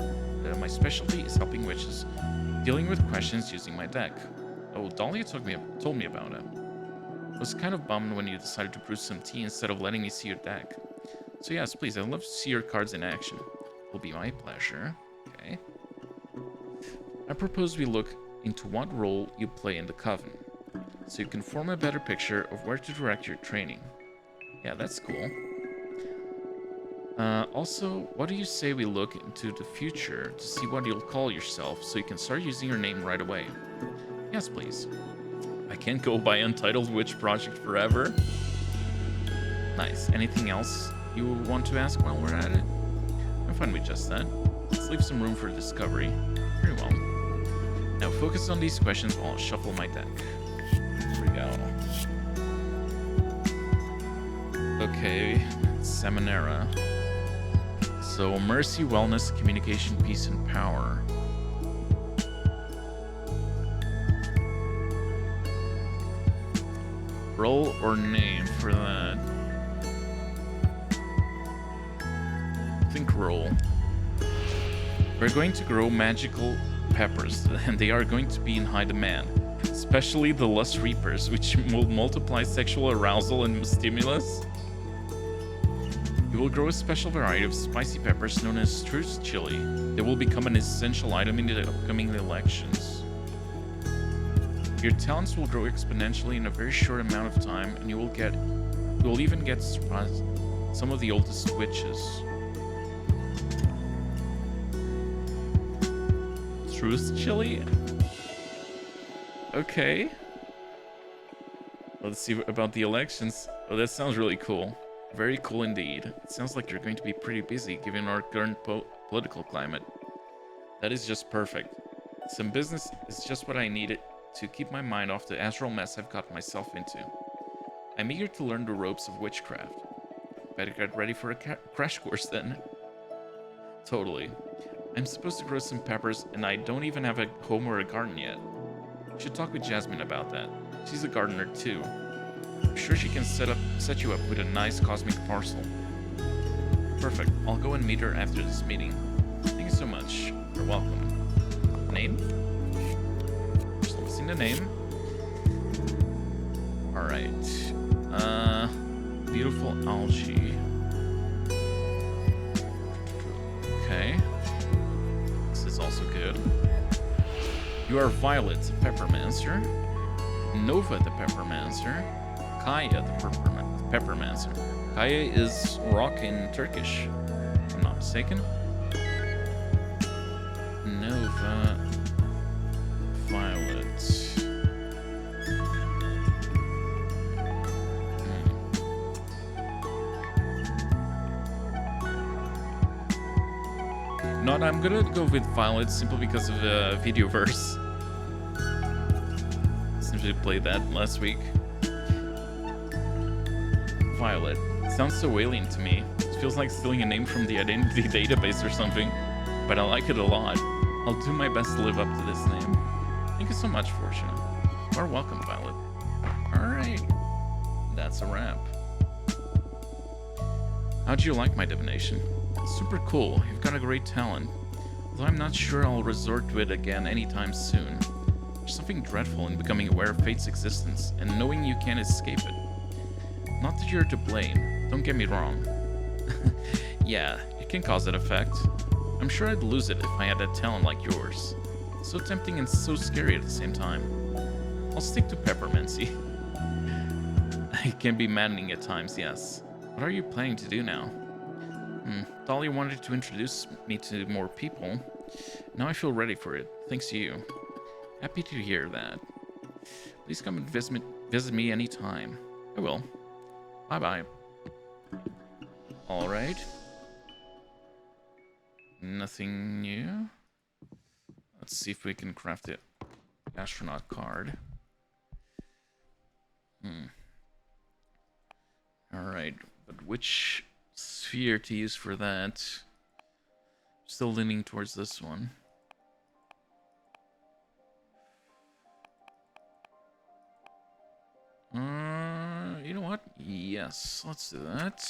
My specialty is helping witches, dealing with questions using my deck. Oh, Dahlia told me about it. I was kind of bummed when you decided to brew some tea instead of letting me see your deck. So yes, please, I'd love to see your cards in action. It will be my pleasure. Okay. I propose we look into what role you play in the Coven, so you can form a better picture of where to direct your training. Yeah, that's cool. Also, what do you say we look into the future to see what you'll call yourself so you can start using your name right away? Yes, please. I can't go by Untitled Witch Project forever. Nice. Anything else you want to ask while we're at it? I'm fine with just that. Let's leave some room for discovery. Very well. Now focus on these questions while I shuffle my deck. Here we go. Okay, Seminara. So, mercy, wellness, communication, peace, and power. Role or name for that? I think role. We're going to grow magical peppers, and they are going to be in high demand. Especially the Lust Reapers, which will multiply sexual arousal and stimulus. We will grow a special variety of spicy peppers known as truce chili. They will become an essential item in the upcoming elections. Your talents will grow exponentially in a very short amount of time, and you will even get to surprise some of the oldest witches. Truce chili? Okay. Let's see about the elections. Oh, that sounds really cool. Very cool indeed. It sounds like you're going to be pretty busy given our current political climate. That is just perfect. Some business is just what I needed to keep my mind off the astral mess I've got myself into. I'm eager to learn the ropes of witchcraft. Better get ready for a crash course then. Totally. I'm supposed to grow some peppers and I don't even have a home or a garden yet. Should talk with Jasmine about that. She's a gardener too. I'm sure she can set you up with a nice cosmic parcel. Perfect. I'll go and meet her after this meeting. Thank you so much. You're welcome. Name? Still missing the name. Alright. Beautiful algae. Okay. This is also good. You are Violet, the Peppermancer. Nova, the Peppermancer. Kaya, the Peppermancer. Kaya is rock in Turkish, if I'm not mistaken. Violet. No, I'm gonna go with Violet simply because of Videoverse. Simply played that last week. Violet. Sounds so alien to me. It feels like stealing a name from the identity database or something. But I like it a lot. I'll do my best to live up to this name. Thank you so much, Fortune. You are welcome, Violet. Alright. That's a wrap. How'd you like my divination? Super cool. You've got a great talent. Although I'm not sure I'll resort to it again anytime soon. There's something dreadful in becoming aware of fate's existence and knowing you can't escape it. Not that you're to blame, don't get me wrong. Yeah, it can cause that effect. I'm sure I'd lose it if I had a talent like yours. So tempting and so scary at the same time. I'll stick to peppermincy. It can be maddening at times, yes. What are you planning to do now? Dolly wanted to introduce me to more people. Now I feel ready for it, thanks to you. Happy to hear that. Please come and visit me anytime. I will. Bye-bye. Alright. Nothing new. Let's see if we can craft it. Astronaut card. Alright, but which sphere to use for that? Still leaning towards this one. You know what? Yes, let's do that.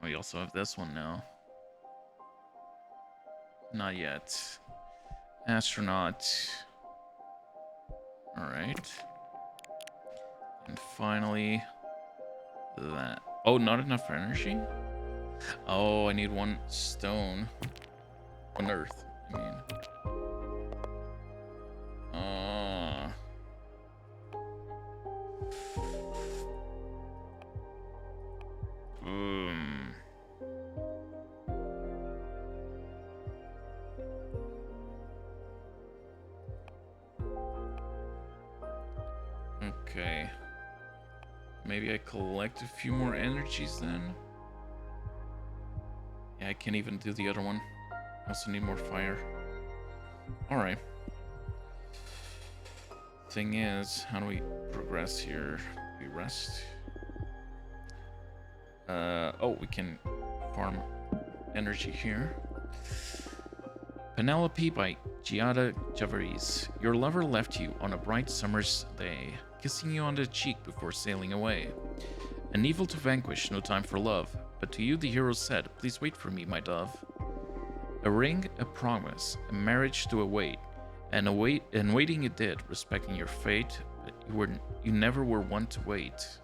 We also have this one now. Not yet. Astronaut. Alright. And finally, that. Oh, not enough energy? Oh, I need one stone. One earth, I mean. Okay. Maybe I collect a few more energies then. Yeah, I can't even do the other one. I also need more fire. Alright. Thing is, how do we progress here? We rest. Oh, we can farm energy here. Penelope by Giada Javaris. Your lover left you on a bright summer's day, kissing you on the cheek before sailing away. An evil to vanquish, no time for love. But to you the hero said, please wait for me, my dove. A ring, a promise, a marriage to await. And waiting it did, respecting your fate, but you never were one to wait.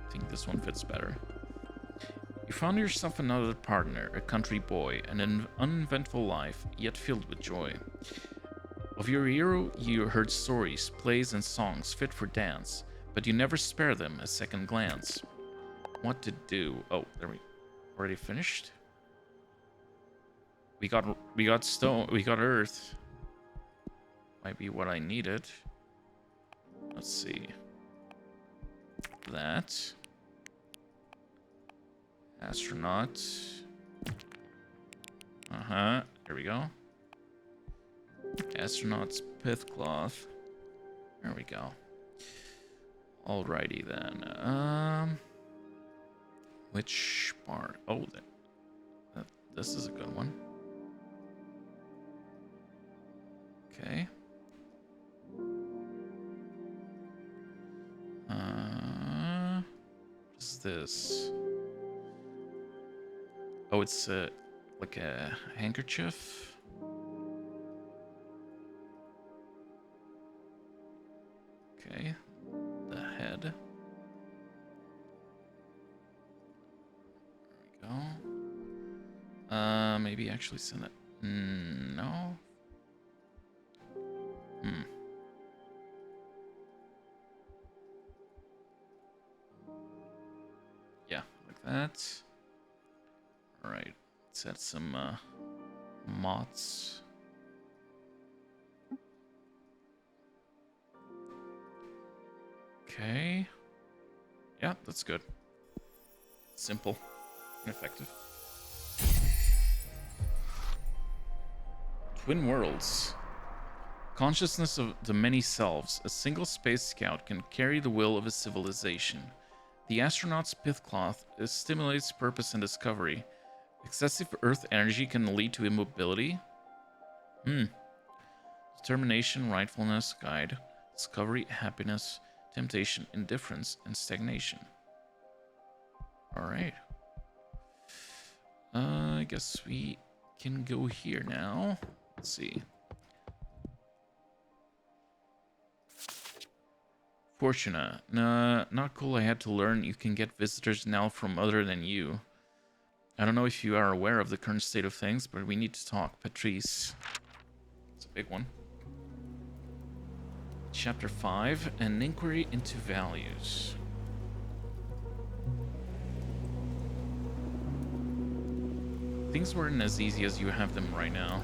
I think this one fits better. You found yourself another partner, a country boy, and an uneventful life, yet filled with joy. Of your hero, you heard stories, plays, and songs fit for dance, but you never spare them a second glance. What to do? Oh, there we already finished. We got stone, we got earth. Might be what I needed. Let's see. That. Astronaut. There we go. Astronaut's pith cloth. There we go. Alrighty then. Which part? Oh, this is a good one. Okay. What is this? Oh, it's like a handkerchief. Okay, the head. There we go. Maybe actually send it. No. Yeah, like that. that. Alright, let's add some mods. Okay. Yeah, that's good. Simple and effective. Twin worlds. Consciousness of the many selves. A single space scout can carry the will of a civilization. The astronaut's pithcloth stimulates purpose and discovery. Excessive Earth energy can lead to immobility. Determination, rightfulness, guide, discovery, happiness, temptation, indifference, and stagnation. Alright. I guess we can go here now. Let's see. Fortuna. Nah, not cool. I had to learn you can get visitors now from other than you. I don't know if you are aware of the current state of things, but we need to talk. Patrice. It's a big one. Chapter 5, An Inquiry into Values. Things weren't as easy as you have them right now.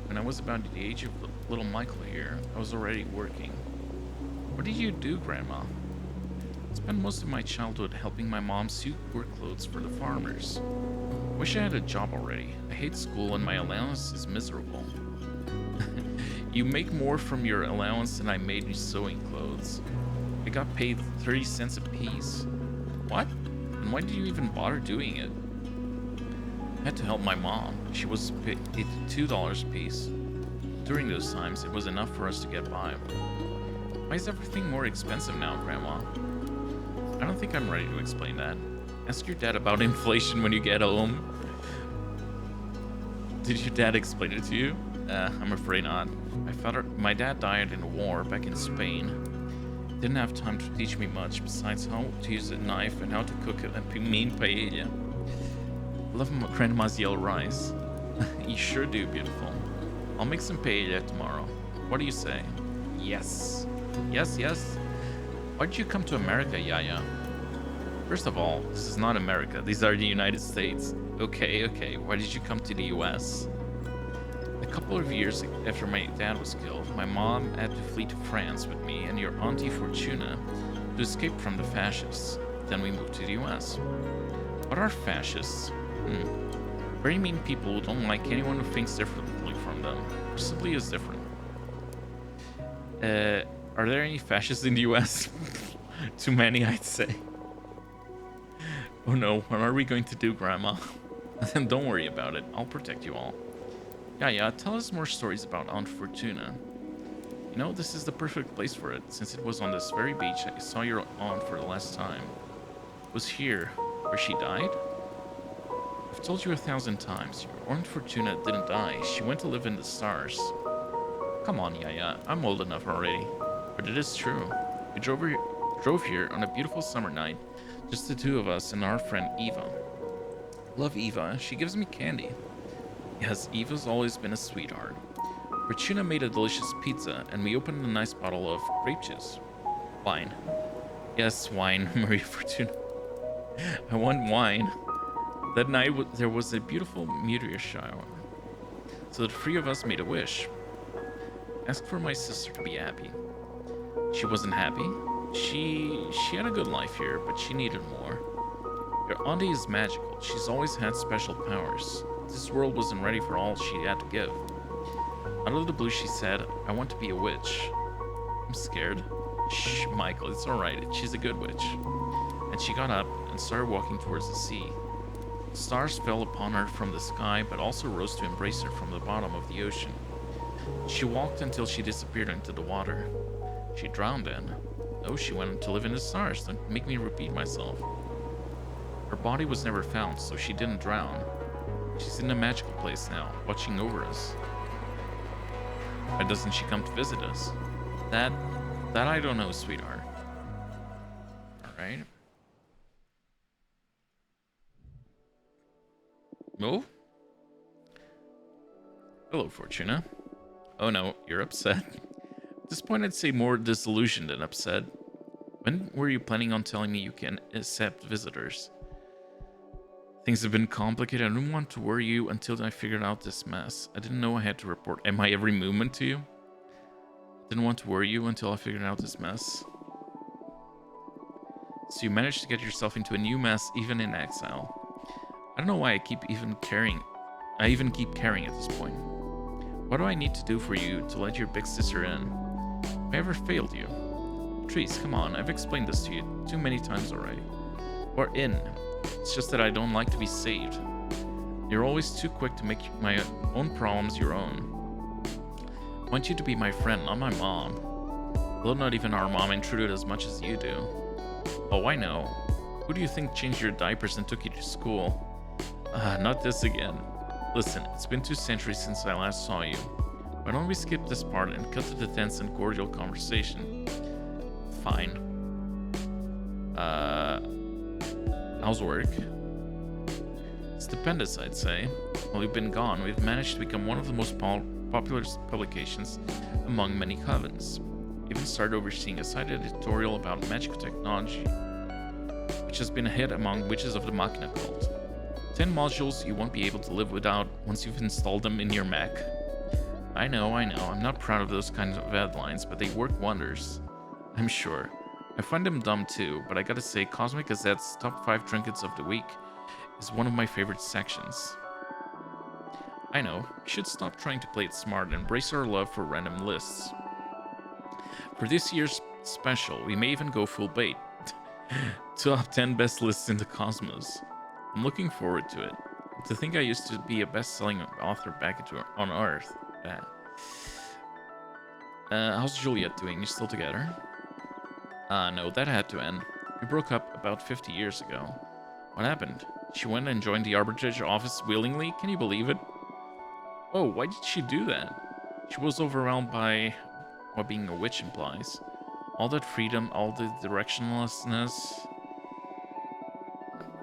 When I was about the age of little Michael here, I was already working. What did you do, Grandma? I spent most of my childhood helping my mom sew work clothes for the farmers. Wish I had a job already. I hate school and my allowance is miserable. You make more from your allowance than I made you sewing clothes. I got paid 30 cents a piece. What? And why did you even bother doing it? I had to help my mom. She was paid $2 a piece. During those times, it was enough for us to get by. Why is everything more expensive now, Grandma? I don't think I'm ready to explain that. Ask your dad about inflation when you get home. Did your dad explain it to you? I'm afraid not. My dad died in a war back in Spain. Didn't have time to teach me much besides how to use a knife and how to cook a mean paella. Love Grandma's yellow rice. You sure do, beautiful. I'll make some paella tomorrow. What do you say? Yes. Yes, yes. Why did you come to America, Yaya? First of all, this is not America. These are the United States. Okay, okay. Why did you come to the US? A couple of years after my dad was killed, my mom had to flee to France with me and your auntie Fortuna to escape from the fascists. Then we moved to the US. What are fascists? Very mean people who don't like anyone who thinks differently from them, or simply is different. Are there any fascists in the US? Too many, I'd say. Oh no, what are we going to do, Grandma? Don't worry about it, I'll protect you all. Yeah, tell us more stories about Aunt Fortuna. You know, this is the perfect place for it, since it was on this very beach I saw your aunt for the last time. It was here, where she died? I've told you 1,000 times, your Aunt Fortuna didn't die, she went to live in the stars. Come on, Yaya, I'm old enough already. But it is true. We drove here on a beautiful summer night, just the two of us and our friend Eva. Love Eva, she gives me candy. Yes, Eva's always been a sweetheart. Fortuna made a delicious pizza, and we opened a nice bottle of grape juice. Wine. Yes, wine, Marie Fortuna. I want wine. That night, there was a beautiful meteor shower. So the three of us made a wish. Asked for my sister to be happy. She wasn't happy. She had a good life here, but she needed more. Your auntie is magical. She's always had special powers. This world wasn't ready for all she had to give. Out of the blue, she said, I want to be a witch. I'm scared. Shh, Michael, it's alright. She's a good witch. And she got up and started walking towards the sea. Stars fell upon her from the sky, but also rose to embrace her from the bottom of the ocean. She walked until she disappeared into the water. She drowned then. No, she went to live in the stars. Don't make me repeat myself. Her body was never found, so she didn't drown. She's in a magical place now, watching over us. Why doesn't she come to visit us? That I don't know, sweetheart. Alright. Oh? Hello, Fortuna. Oh no, you're upset. At this point, I'd say more disillusioned than upset. When were you planning on telling me you can accept visitors? Things have been complicated. I didn't want to worry you until I figured out this mess. I didn't know I had to report my every movement to you. Didn't want to worry you until I figured out this mess. So you managed to get yourself into a new mess even in exile. I don't know why I even keep caring at this point. What do I need to do for you to let your big sister in? Have I ever failed you? Trees, come on, I've explained this to you too many times already. Or in. It's just that I don't like to be saved. You're always too quick to make my own problems your own. I want you to be my friend, not my mom. Although not even our mom intruded as much as you do. Oh, I know. Who do you think changed your diapers and took you to school? Not this again. Listen, it's been 2 centuries since I last saw you. Why don't we skip this part and cut to the tense and cordial conversation? Fine. How's work? Stupendous, I'd say. While we've been gone, we've managed to become one of the most popular publications among many covens. Even started overseeing a side editorial about magical technology, which has been a hit among witches of the Machina cult. 10 modules you won't be able to live without once you've installed them in your Mac. I know. I'm not proud of those kinds of headlines, but they work wonders. I'm sure. I find them dumb too, but I gotta say, Cosmic Gazette's top 5 trinkets of the week is one of my favorite sections. I know, we should stop trying to play it smart and embrace our love for random lists. For this year's special, we may even go full bait. Top 10 best lists in the cosmos. I'm looking forward to it. To think I used to be a best-selling author back on Earth. How's Juliet doing? You still together? No, that had to end. We broke up about 50 years ago. What happened? She went and joined the arbitrage office willingly? Can you believe it? Oh, why did she do that? She was overwhelmed by what being a witch implies. All that freedom, all the directionlessness.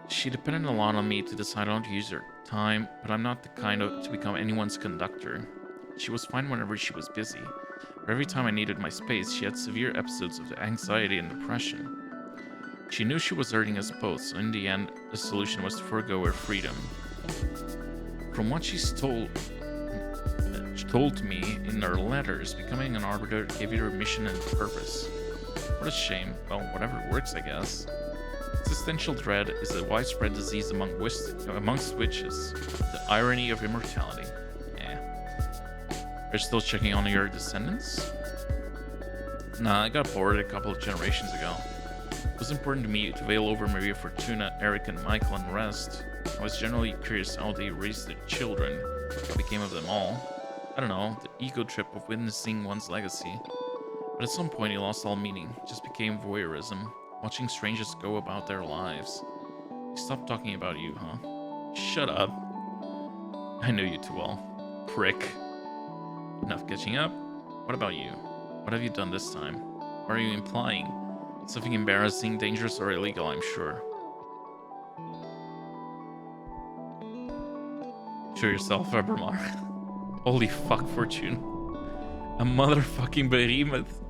She depended a lot on me to decide how to use her time, but I'm not the kind to become anyone's conductor. She was fine whenever she was busy. But every time I needed my space, she had severe episodes of anxiety and depression. She knew she was hurting us both, so in the end, the solution was to forego her freedom. From what she told me in her letters, becoming an arbiter gave her a mission and purpose. What a shame. Well, whatever works, I guess. Existential dread is a widespread disease amongst witches. The irony of immortality. Are you still checking on your descendants? Nah, I got bored a couple of generations ago. It was important to me to veil over Maria Fortuna, Eric, and Michael and the rest. I was generally curious how they raised their children, what became of them all. I don't know, the ego trip of witnessing one's legacy. But at some point it lost all meaning, it just became voyeurism, watching strangers go about their lives. Stop talking about you, huh? Shut up. I know you too well. Prick. Enough catching up. What about you? What have you done this time? What are you implying? Something embarrassing, dangerous, or illegal, I'm sure. Show yourself, Ebermar. Holy fuck, Fortune. A motherfucking behemoth.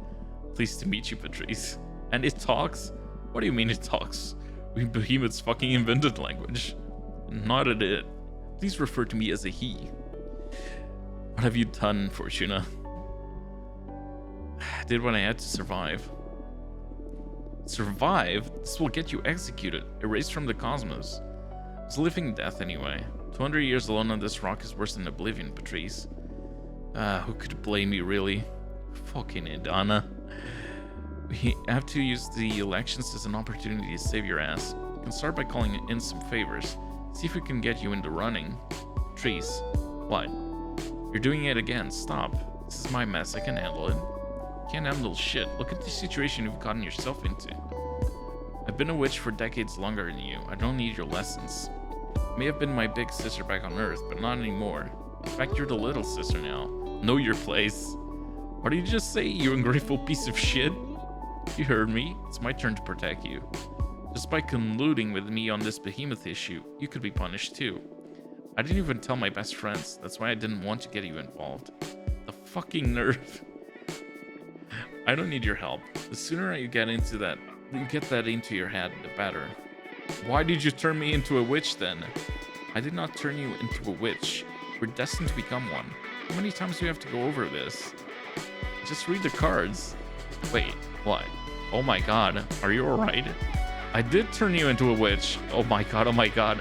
Pleased to meet you, Patrice. And it talks? What do you mean it talks? We behemoths fucking invented language. Not it. Please refer to me as a he. What have you done, Fortuna? I did what I had to survive. Survive? This will get you executed, erased from the cosmos. It's a living death anyway. 200 years alone on this rock is worse than oblivion, Patrice. Who could blame you, really? Fucking Idana. We have to use the elections as an opportunity to save your ass. We can start by calling in some favors. See if we can get you in the running. Patrice. What? You're doing it again. Stop. This is my mess. I can handle it. Can't handle shit. Look at the situation you've gotten yourself into. I've been a witch for decades longer than you. I don't need your lessons. You may have been my big sister back on Earth, but not anymore. In fact, you're the little sister now. Know your place. What did you just say, you ungrateful piece of shit? You heard me. It's my turn to protect you. Just by colluding with me on this behemoth issue, you could be punished too. I didn't even tell my best friends. That's why I didn't want to get you involved. The fucking nerve. I don't need your help. The sooner you get that into your head, the better. Why did you turn me into a witch then? I did not turn you into a witch. We're destined to become one. How many times do we have to go over this? Just read the cards. Wait, what? Oh my god, are you alright? I did turn you into a witch. Oh my god, oh my god.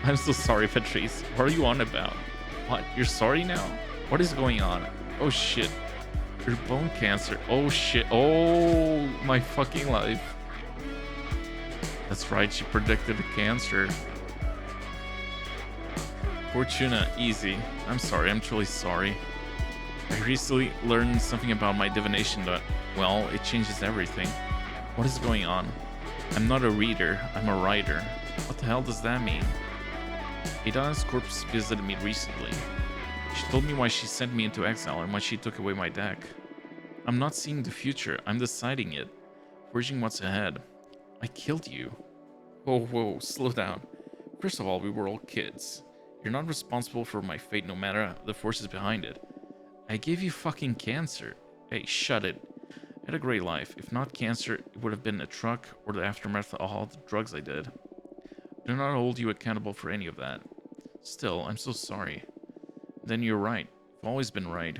I'm so sorry, Patrice. What are you on about? What? You're sorry now? What is going on? Oh shit. Your bone cancer. Oh shit. Oh my fucking life. That's right, she predicted a cancer. Fortuna, easy. I'm sorry, I'm truly sorry. I recently learned something about my divination that, well, it changes everything. What is going on? I'm not a reader, I'm a writer. What the hell does that mean? Adana's corpse visited me recently. She told me why she sent me into exile and why she took away my deck. I'm not seeing the future, I'm deciding it. Forging what's ahead. I killed you. Whoa, slow down. First of all, we were all kids. You're not responsible for my fate no matter the forces behind it. I gave you fucking cancer. Hey, shut it. I had a great life. If not cancer, it would have been a truck or the aftermath of all the drugs I did. I do not hold you accountable for any of that. Still, I'm so sorry. Then you're right. I've always been right.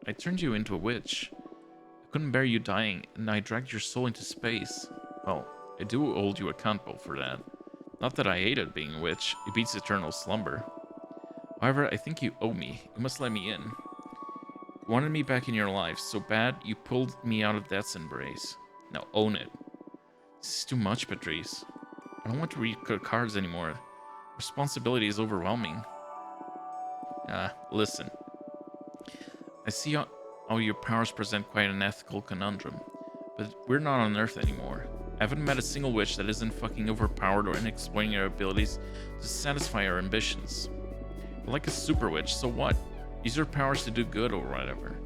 I turned you into a witch. I couldn't bear you dying, and I dragged your soul into space. Well, I do hold you accountable for that. Not that I hated being a witch. It beats eternal slumber. However, I think you owe me. You must let me in. You wanted me back in your life so bad, you pulled me out of death's embrace. Now own it. This is too much, Patrice. I don't want to read cards anymore. Responsibility is overwhelming. Listen. I see how your powers present quite an ethical conundrum, but we're not on Earth anymore. I haven't met a single witch that isn't fucking overpowered or exploiting her abilities to satisfy her ambitions. You're like a super witch, so what? Use your powers to do good or whatever.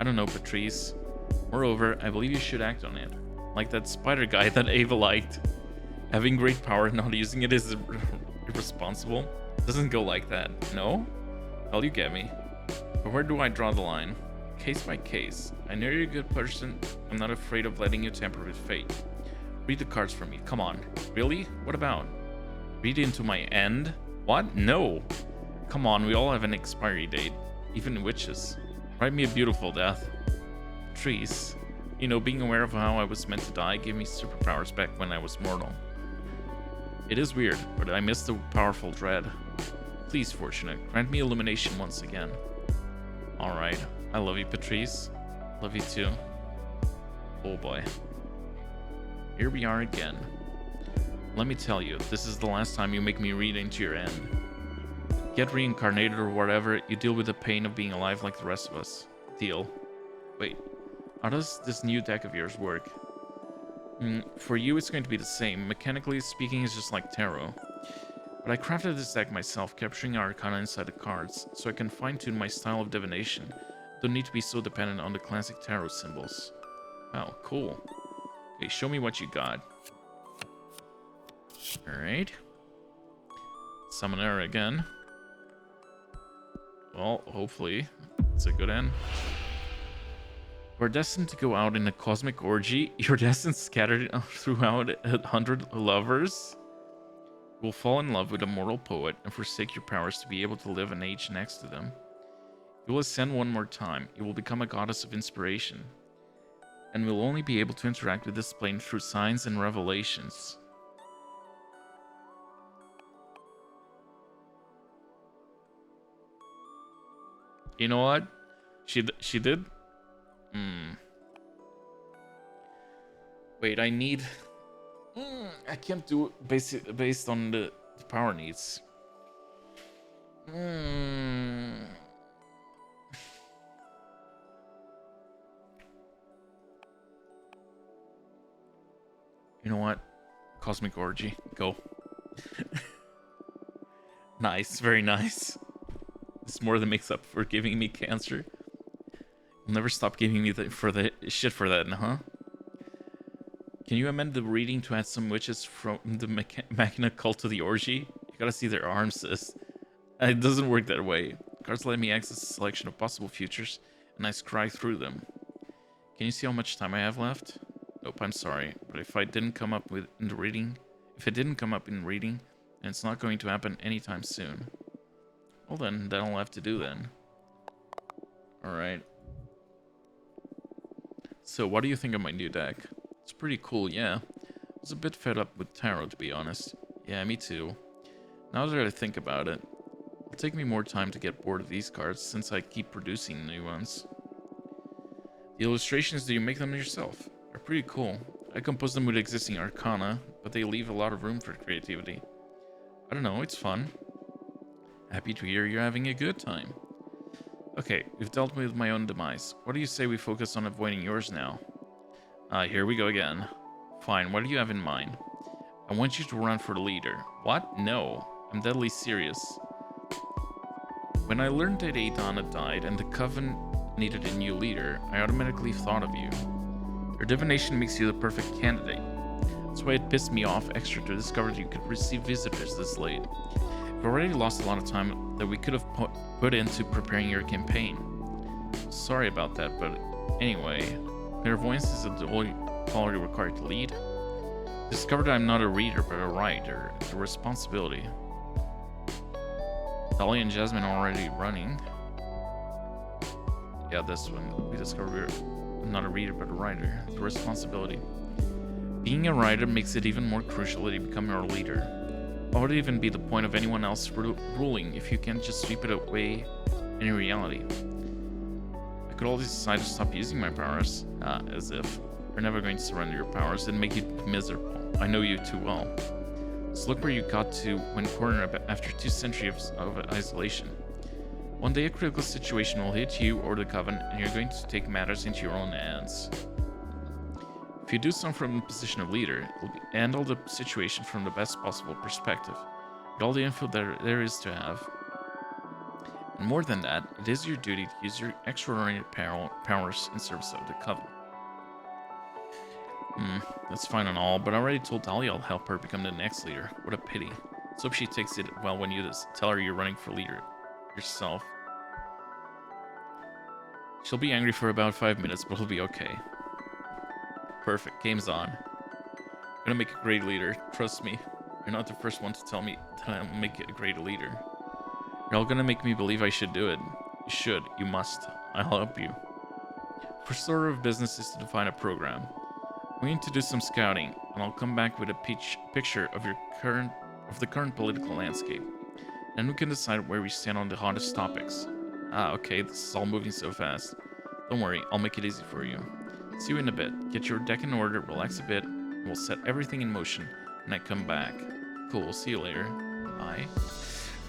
I don't know, Patrice. Moreover, I believe you should act on it. Like that spider guy that Ava liked. Having great power and not using it is irresponsible. It doesn't go like that, no? Well, you get me. But where do I draw the line? Case by case. I know you're a good person. I'm not afraid of letting you tamper with fate. Read the cards for me. Come on. Really? What about? Read into my end? What? No. Come on, we all have an expiry date. Even witches. Write me a beautiful death. Patrice. You know, being aware of how I was meant to die gave me superpowers back when I was mortal. It is weird, but I miss the powerful dread. Please, Fortuna, grant me illumination once again. Alright. I love you, Patrice. Love you too. Oh boy. Here we are again. Let me tell you, this is the last time you make me read into your end. Get reincarnated or whatever, you deal with the pain of being alive like the rest of us. Deal. Wait, how does this new deck of yours work? For you, it's going to be the same. Mechanically speaking, it's just like tarot. But I crafted this deck myself, capturing arcana inside the cards, so I can fine-tune my style of divination. Don't need to be so dependent on the classic tarot symbols. Wow, cool. Okay, show me what you got. Alright. Summoner again. Well, hopefully, it's a good end. We're destined to go out in a cosmic orgy. You're destined scattered throughout 100 lovers. You'll fall in love with a mortal poet and forsake your powers to be able to live and age next to them. You will ascend one more time. You will become a goddess of inspiration. And will only be able to interact with this plane through signs and revelations. You know what? She did? Wait, I need... I can't do it based on the power needs. You know what? Cosmic Orgy. Go. Nice. Very nice. It's more than makes up for giving me cancer. You'll never stop giving me the shit for that, huh? Can you amend the reading to add some witches from the Machina cult to the orgy? You gotta see their arms, sis. It doesn't work that way. Cards let me access a selection of possible futures, and I scry through them. Can you see how much time I have left? Nope, I'm sorry, but if I didn't come up with in the reading, If it didn't come up in reading, then it's not going to happen anytime soon. Well then, that'll have to do then. Alright. So, what do you think of my new deck? It's pretty cool, yeah. I was a bit fed up with Tarot, to be honest. Yeah, me too. Now that I think about it, it'll take me more time to get bored of these cards since I keep producing new ones. The illustrations, do you make them yourself? They're pretty cool. I compose them with existing arcana, but they leave a lot of room for creativity. I don't know, it's fun. Happy to hear you're having a good time. Okay, we've dealt with my own demise. What do you say we focus on avoiding yours now? Here we go again. Fine, what do you have in mind? I want you to run for the leader. What? No, I'm deadly serious. When I learned that Adon had died and the Coven needed a new leader, I automatically thought of you. Your divination makes you the perfect candidate. That's why it pissed me off extra to discover that you could receive visitors this late. We've already lost a lot of time that we could have put into preparing your campaign. Sorry about that, but anyway, clairvoyance is the only quality required to lead. Discovered I'm not a reader, but a writer. It's a responsibility. Dahlia and Jasmine are already running. Yeah, this one. We discovered we're not a reader, but a writer. It's a responsibility. Being a writer makes it even more crucial that you become our leader. What would even be the point of anyone else ruling if you can't just sweep it away in reality? I could always decide to stop using my powers, as if you're never going to surrender your powers and make you miserable. I know you too well. So look where you got to when cornered after 2 centuries of isolation. One day a critical situation will hit you or the Coven, and you're going to take matters into your own hands. If you do so from the position of leader, you'll handle the situation from the best possible perspective, with all the info there is to have. And more than that, it is your duty to use your extraordinary powers in service of the Coven. That's fine and all, but I already told Dahlia I'll help her become the next leader. What a pity. Let's hope she takes it well when you tell her you're running for leader yourself. She'll be angry for about 5 minutes, but it'll be okay. Perfect, game's on. I'm gonna make a great leader, trust me. You're not the first one to tell me that I'll make a great leader. You're all gonna make me believe I should do it. You should, you must. I'll help you. First order of business is to define a program. We need to do some scouting, and I'll come back with a picture of the current political landscape. Then we can decide where we stand on the hottest topics. Okay, this is all moving so fast. Don't worry, I'll make it easy for you. See you in a bit. Get your deck in order, relax a bit, and we'll set everything in motion when I come back. Cool, see you later. Bye.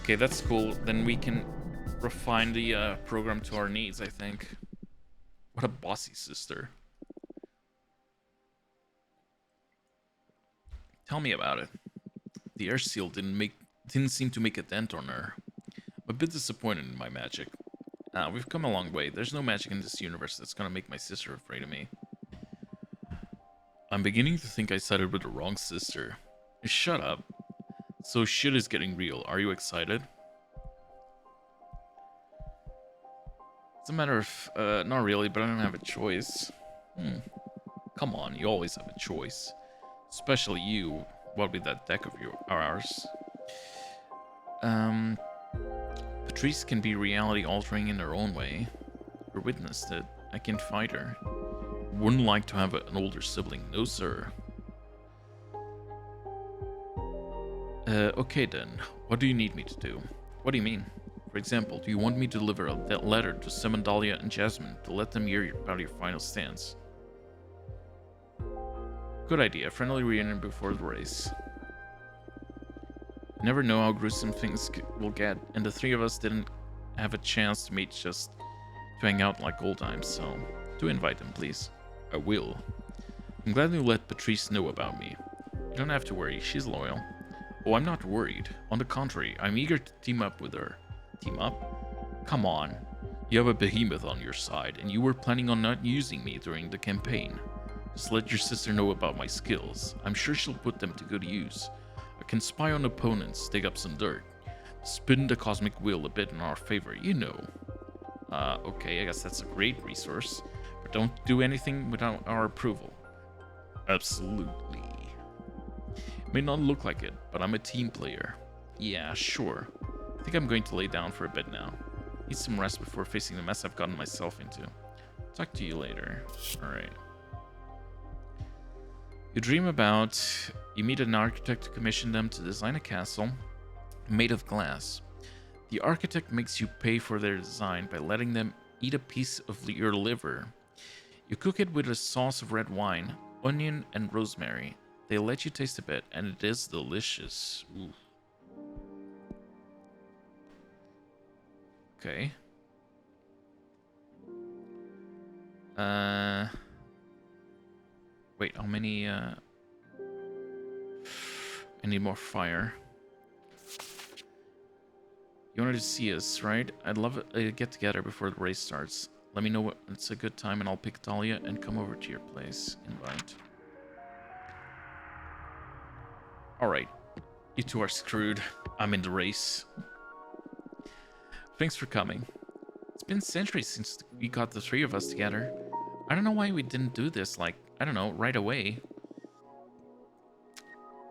Okay, that's cool. Then we can refine the program to our needs, I think. What a bossy sister. Tell me about it. The air seal didn't seem to make a dent on her. I'm a bit disappointed in my magic. We've come a long way. There's no magic in this universe that's gonna make my sister afraid of me. I'm beginning to think I sided with the wrong sister. Shut up. So shit is getting real. Are you excited? It's a matter of, not really, but I don't have a choice. Come on, you always have a choice. Especially you, what with that deck of ours. Patrice can be reality altering in her own way. We witnessed it. I can't fight her. Wouldn't like to have an older sibling, no sir. Okay then, what do you need me to do? What do you mean? For example, do you want me to deliver a letter to summon Dahlia and Jasmine to let them hear about your final stance? Good idea, friendly reunion before the race. You never know how gruesome things will get, and the 3 of us didn't have a chance to meet just to hang out like old times, so do invite them, please. I will. I'm glad you let Patrice know about me. You don't have to worry, she's loyal. Oh, I'm not worried. On the contrary, I'm eager to team up with her. Team up? Come on. You have a behemoth on your side, and you were planning on not using me during the campaign. Just let your sister know about my skills. I'm sure she'll put them to good use. I can spy on opponents, dig up some dirt, spin the cosmic wheel a bit in our favor, you know. Okay, I guess that's a great resource, but don't do anything without our approval. Absolutely. May not look like it, but I'm a team player. Yeah, sure. I think I'm going to lay down for a bit now. Need some rest before facing the mess I've gotten myself into. Talk to you later. Alright. You dream about... You meet an architect to commission them to design a castle made of glass. The architect makes you pay for their design by letting them eat a piece of your liver. You cook it with a sauce of red wine, onion, and rosemary. They let you taste a bit, and it is delicious. Ooh. Okay. Wait, how many, I need more fire. You wanted to see us, right? I'd love to get together before the race starts. Let me know when it's a good time and I'll pick Talia and come over to your place. Invite. Alright. You two are screwed. I'm in the race. Thanks for coming. It's been centuries since we got the three of us together. I don't know why we didn't do this, like, I don't know, right away.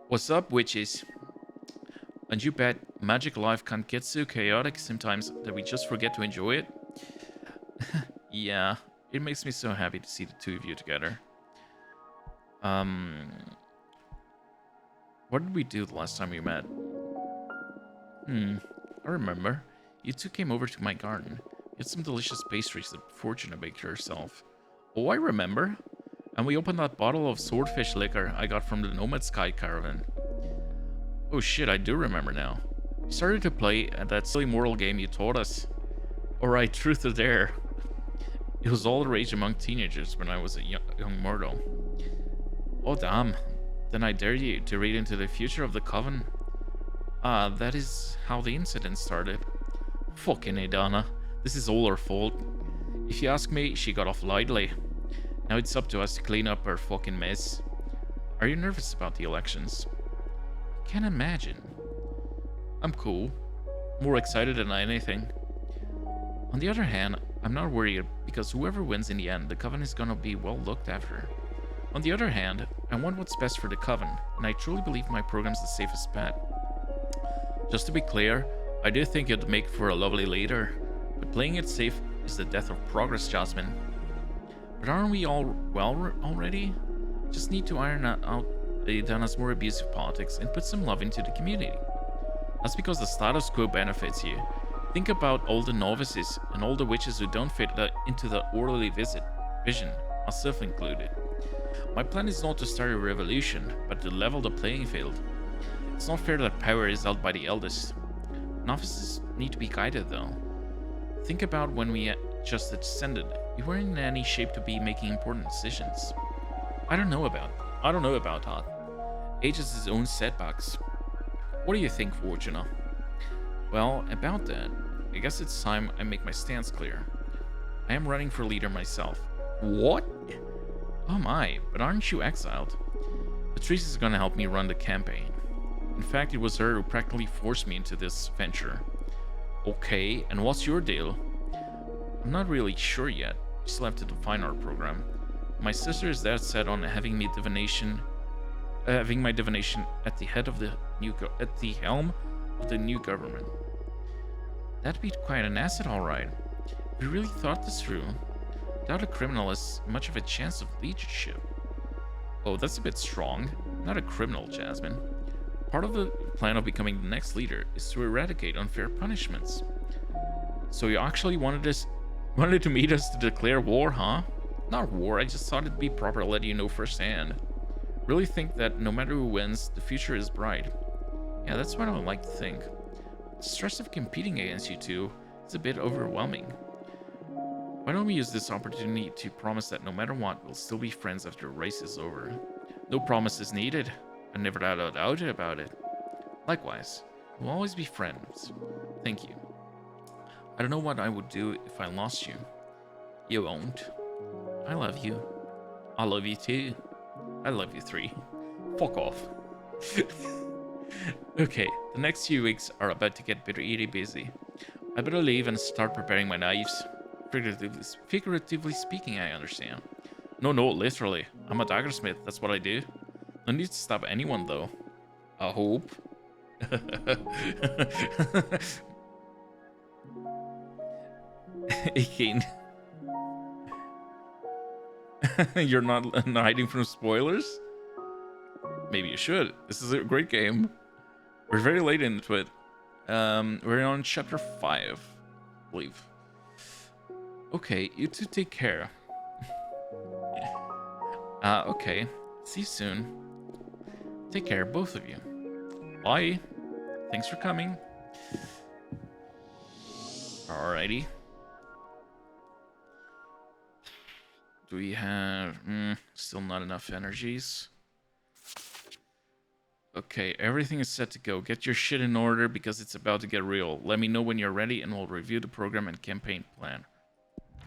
What's up, witches? And you bet magic life can't get so chaotic sometimes that we just forget to enjoy it? Yeah, it makes me so happy to see the two of you together. What did we do the last time we met? I remember. You two came over to my garden. You had some delicious pastries that Fortuna baked herself. Oh, I remember. And we opened that bottle of swordfish liquor I got from the Nomad Sky Caravan. Oh shit, I do remember now. We started to play at that silly moral game you taught us. Alright, truth or dare. It was all the rage among teenagers when I was a young mortal. Oh damn. Then I dare you to read into the future of the Coven. That is how the incident started. Fucking Adana. This is all her fault. If you ask me, she got off lightly. Now it's up to us to clean up her fucking mess. Are you nervous about the elections? Can't imagine. I'm cool. More excited than anything. On the other hand, I'm not worried because whoever wins in the end, the Coven is gonna be well looked after. On the other hand, I want what's best for the Coven, and I truly believe my program's the safest bet. Just to be clear, I do think you'd make for a lovely leader, but playing it safe is the death of progress, Jasmine. But aren't we all well already? Just need to iron out Dana's more abusive politics and put some love into the community. That's because the status quo benefits you. Think about all the novices and all the witches who don't fit into the orderly vision, myself included. My plan is not to start a revolution, but to level the playing field. It's not fair that power is held by the eldest. Novices need to be guided though. Think about when we just ascended. We weren't in any shape to be making important decisions. I don't know about that. Age has its own setbacks. What do you think, Fortuna? Well, about that, I guess it's time I make my stance clear. I am running for leader myself. What? Oh my, but aren't you exiled? Patrice is gonna help me run the campaign. In fact, it was her who practically forced me into this venture. Okay, and what's your deal? I'm not really sure yet. We still have to define our program. My sister is dead set on having my divination at the helm of the new government. That'd be quite an asset, all right. If we really thought this through, doubt a criminal has much of a chance of leadership. Oh, that's a bit strong. Not a criminal, Jasmine. Part of the plan of becoming the next leader is to eradicate unfair punishments. So you actually wanted to meet us to declare war, huh? Not war, I just thought it'd be proper to let you know firsthand. Really think that no matter who wins, the future is bright. Yeah, that's what I would like to think. The stress of competing against you two is a bit overwhelming. Why don't we use this opportunity to promise that no matter what, we'll still be friends after the race is over? No promises needed. I never had a doubt about it. Likewise, we'll always be friends. Thank you. I don't know what I would do if I lost you. You won't. I love you. I love you too. I love you 3. Fuck off. Okay, the next few weeks are about to get pretty busy. I better leave and start preparing my knives. Figuratively speaking, I understand. No, literally. I'm a daggersmith, that's what I do. No need to stab anyone though. I hope. Again. You're not hiding from spoilers? Maybe you should. This is a great game. We're very late into it. We're on chapter 5, I believe. Okay, you two take care. Okay. See you soon. Take care, both of you. Bye. Thanks for coming. Alrighty. Do we have... still not enough energies. Okay, everything is set to go. Get your shit in order because it's about to get real. Let me know when you're ready and we'll review the program and campaign plan.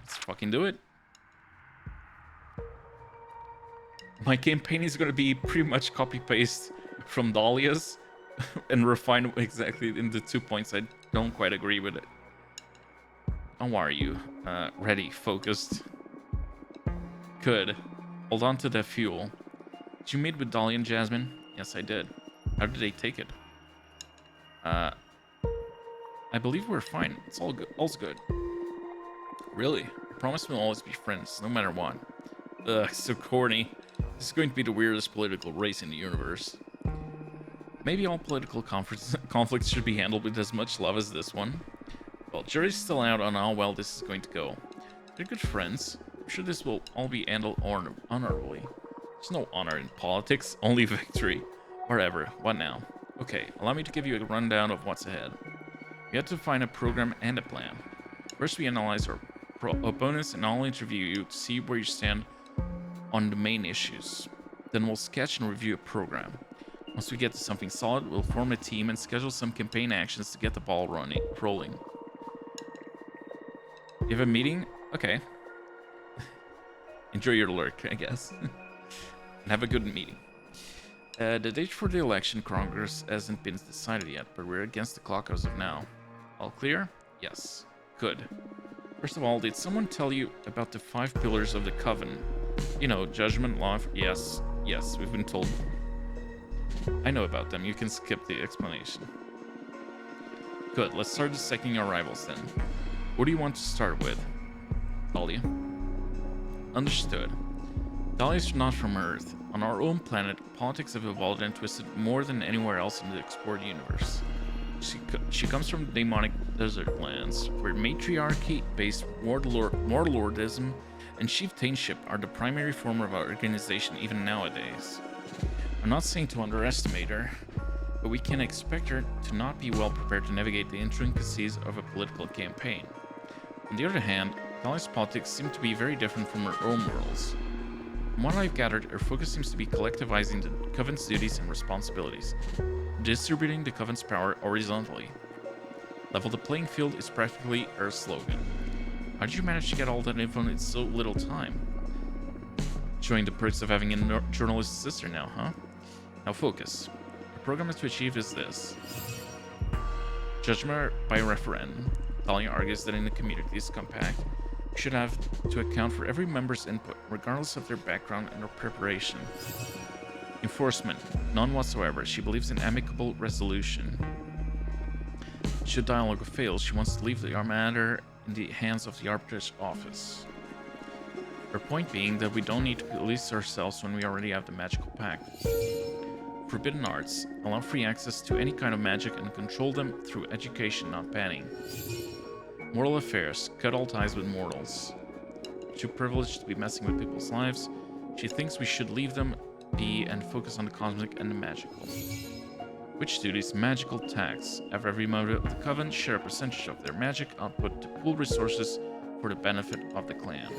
Let's fucking do it. My campaign is going to be pretty much copy-paste from Dahlia's and refine exactly in the 2 points I don't quite agree with it. How are you? Ready, focused. Good. Hold on to that fuel. Did you meet with Dahlia and Jasmine? Yes, I did. How did they take it? I believe we're fine. It's all good. All's good. Really? I promise we'll always be friends, no matter what. Ugh, so corny. This is going to be the weirdest political race in the universe. Maybe all political conflicts should be handled with as much love as this one. Well, jury's still out on how well this is going to go. They're good friends. I'm sure this will all be handled honorably. There's no honor in politics, only victory. Whatever, what now? Okay, allow me to give you a rundown of what's ahead. We have to find a program and a plan. First, we analyze our opponents and I'll interview you to see where you stand on the main issues. Then we'll sketch and review a program. Once we get to something solid, we'll form a team and schedule some campaign actions to get the ball rolling. You have a meeting? Okay. Enjoy your lurk, I guess. And have a good meeting. The date for the election Congress hasn't been decided yet, but we're against the clock as of now. All clear? Yes. Good. First of all, did someone tell you about the 5 pillars of the Coven? You know, judgment, law... Yes, we've been told. I know about them. You can skip the explanation. Good, let's start dissecting our rivals then. What do you want to start with? Dahlia. Understood. Dahlia's not from Earth. On our own planet, politics have evolved and twisted more than anywhere else in the explored universe. She comes from demonic desert lands, where matriarchy-based warlordism and chieftainship are the primary form of our organization even nowadays. I'm not saying to underestimate her, but we can expect her to not be well prepared to navigate the intricacies of a political campaign. On the other hand, Dahlia's politics seem to be very different from her own worlds. From what I've gathered, her focus seems to be collectivizing the Coven's duties and responsibilities, distributing the Coven's power horizontally. Level the playing field is practically her slogan. How did you manage to get all that info in so little time? Showing the perks of having a journalist sister now, huh? Now focus. The program to achieve is this. Judgment by referendum. Dahlia argues that in the community's compact, we should have to account for every member's input, regardless of their background and their preparation. Enforcement. None whatsoever. She believes in amicable resolution. Should dialogue fail, she wants to leave the matter in the hands of the Arbitrator's office. Her point being that we don't need to police ourselves when we already have the magical pact. Forbidden arts. Allow free access to any kind of magic and control them through education, not banning. Moral affairs. Cut all ties with mortals. Too privileged to be messing with people's lives. She thinks we should leave them be and focus on the cosmic and the magical. Witch duties. Magical tax. Have every member of the Coven share a percentage of their magic output to pool resources for the benefit of the clan.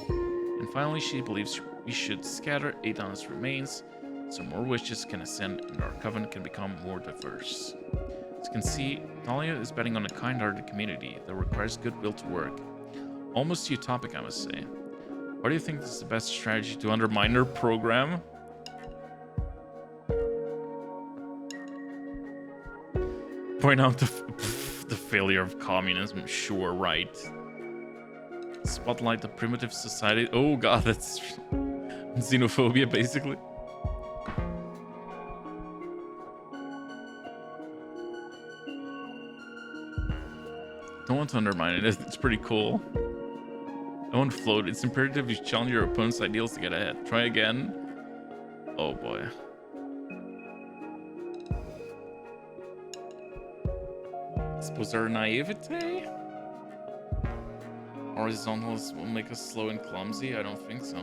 And finally, she believes we should scatter Adonis' remains so more witches can ascend and our Coven can become more diverse. As you can see, Dahlia is betting on a kind-hearted community that requires goodwill to work. Almost utopic, I must say. Why do you think this is the best strategy to undermine her program? Point out the failure of communism, sure, right. Spotlight the primitive society. Oh god, that's xenophobia, basically. Don't want to undermine it. It's pretty cool. I won't float. It's imperative you challenge your opponent's ideals to get ahead. Try again. Oh boy. Suppose our naivete? Horizontals will make us slow and clumsy? I don't think so.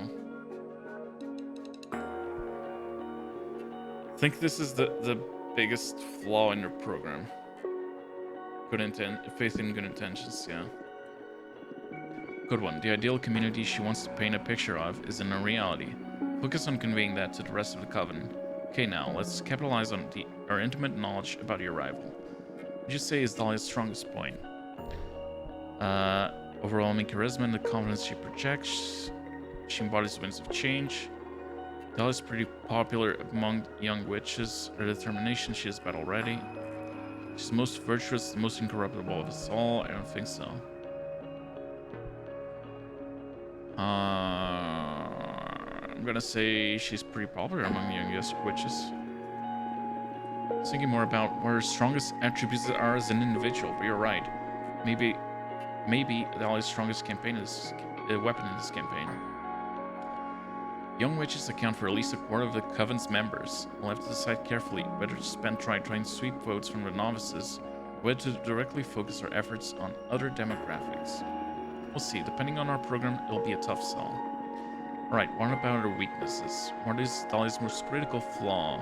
I think this is the biggest flaw in your program. Faith in good intentions, yeah. Good one. The ideal community she wants to paint a picture of is in a reality. Focus on conveying that to the rest of the Coven. Okay, now, let's capitalize on our intimate knowledge about your rival. What would you say is Dahlia's strongest point? Overwhelming charisma and the confidence she projects. She embodies winds of change. Dahlia's pretty popular among young witches. Her determination, she has battle ready. She's the most virtuous, the most incorruptible of us all. I don't think so. I'm gonna say she's pretty popular among young witches. I was thinking more about what her strongest attributes are as an individual, but you're right. Maybe Dahlia's strongest weapon in this campaign. Young witches account for at least a quarter of the Coven's members. We'll have to decide carefully whether to spend trying to sweep votes from the novices, or whether to directly focus our efforts on other demographics. We'll see. Depending on our program, it'll be a tough sell. Alright, what about her weaknesses? What is Dahlia's most critical flaw?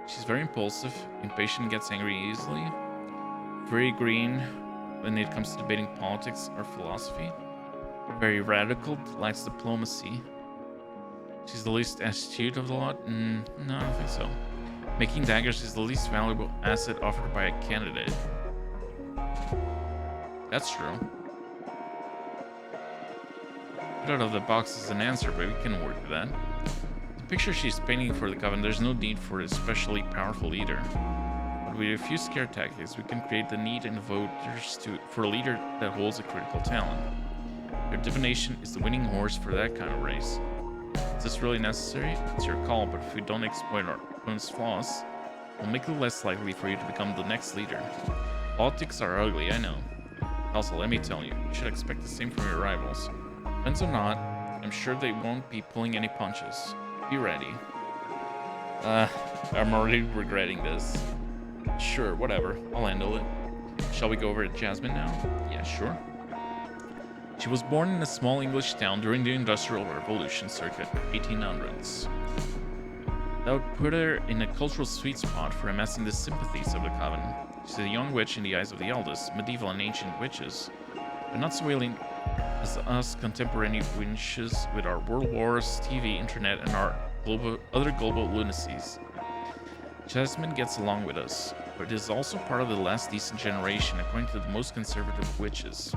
She's very impulsive, impatient, and gets angry easily. Very green when it comes to debating politics or philosophy. Very radical, lacks diplomacy. She's the least astute of the lot? No, I don't think so. Making daggers is the least valuable asset offered by a candidate. That's true. Put out of the box is an answer, but we can work with that. The picture she's painting for the Coven, there's no need for an especially powerful leader. But with a few scare tactics, we can create the need in the voters for a leader that holds a critical talent. Your divination is the winning horse for that kind of race. Is this really necessary? It's your call, but if we don't exploit our opponent's flaws, we'll make it less likely for you to become the next leader. Politics are ugly, I know. Also, let me tell you, you should expect the same from your rivals. Friends or not, I'm sure they won't be pulling any punches. Be ready. I'm already regretting this. Sure, whatever. I'll handle it. Shall we go over to Jasmine now? Yeah, sure. She was born in a small English town during the Industrial Revolution circa 1800s. That would put her in a cultural sweet spot for amassing the sympathies of the Coven. She's a young witch in the eyes of the eldest, medieval and ancient witches, but not so alien as us contemporary witches with our world wars, TV, internet, and our other global lunacies. Jasmine gets along with us, but is also part of the last decent generation according to the most conservative witches.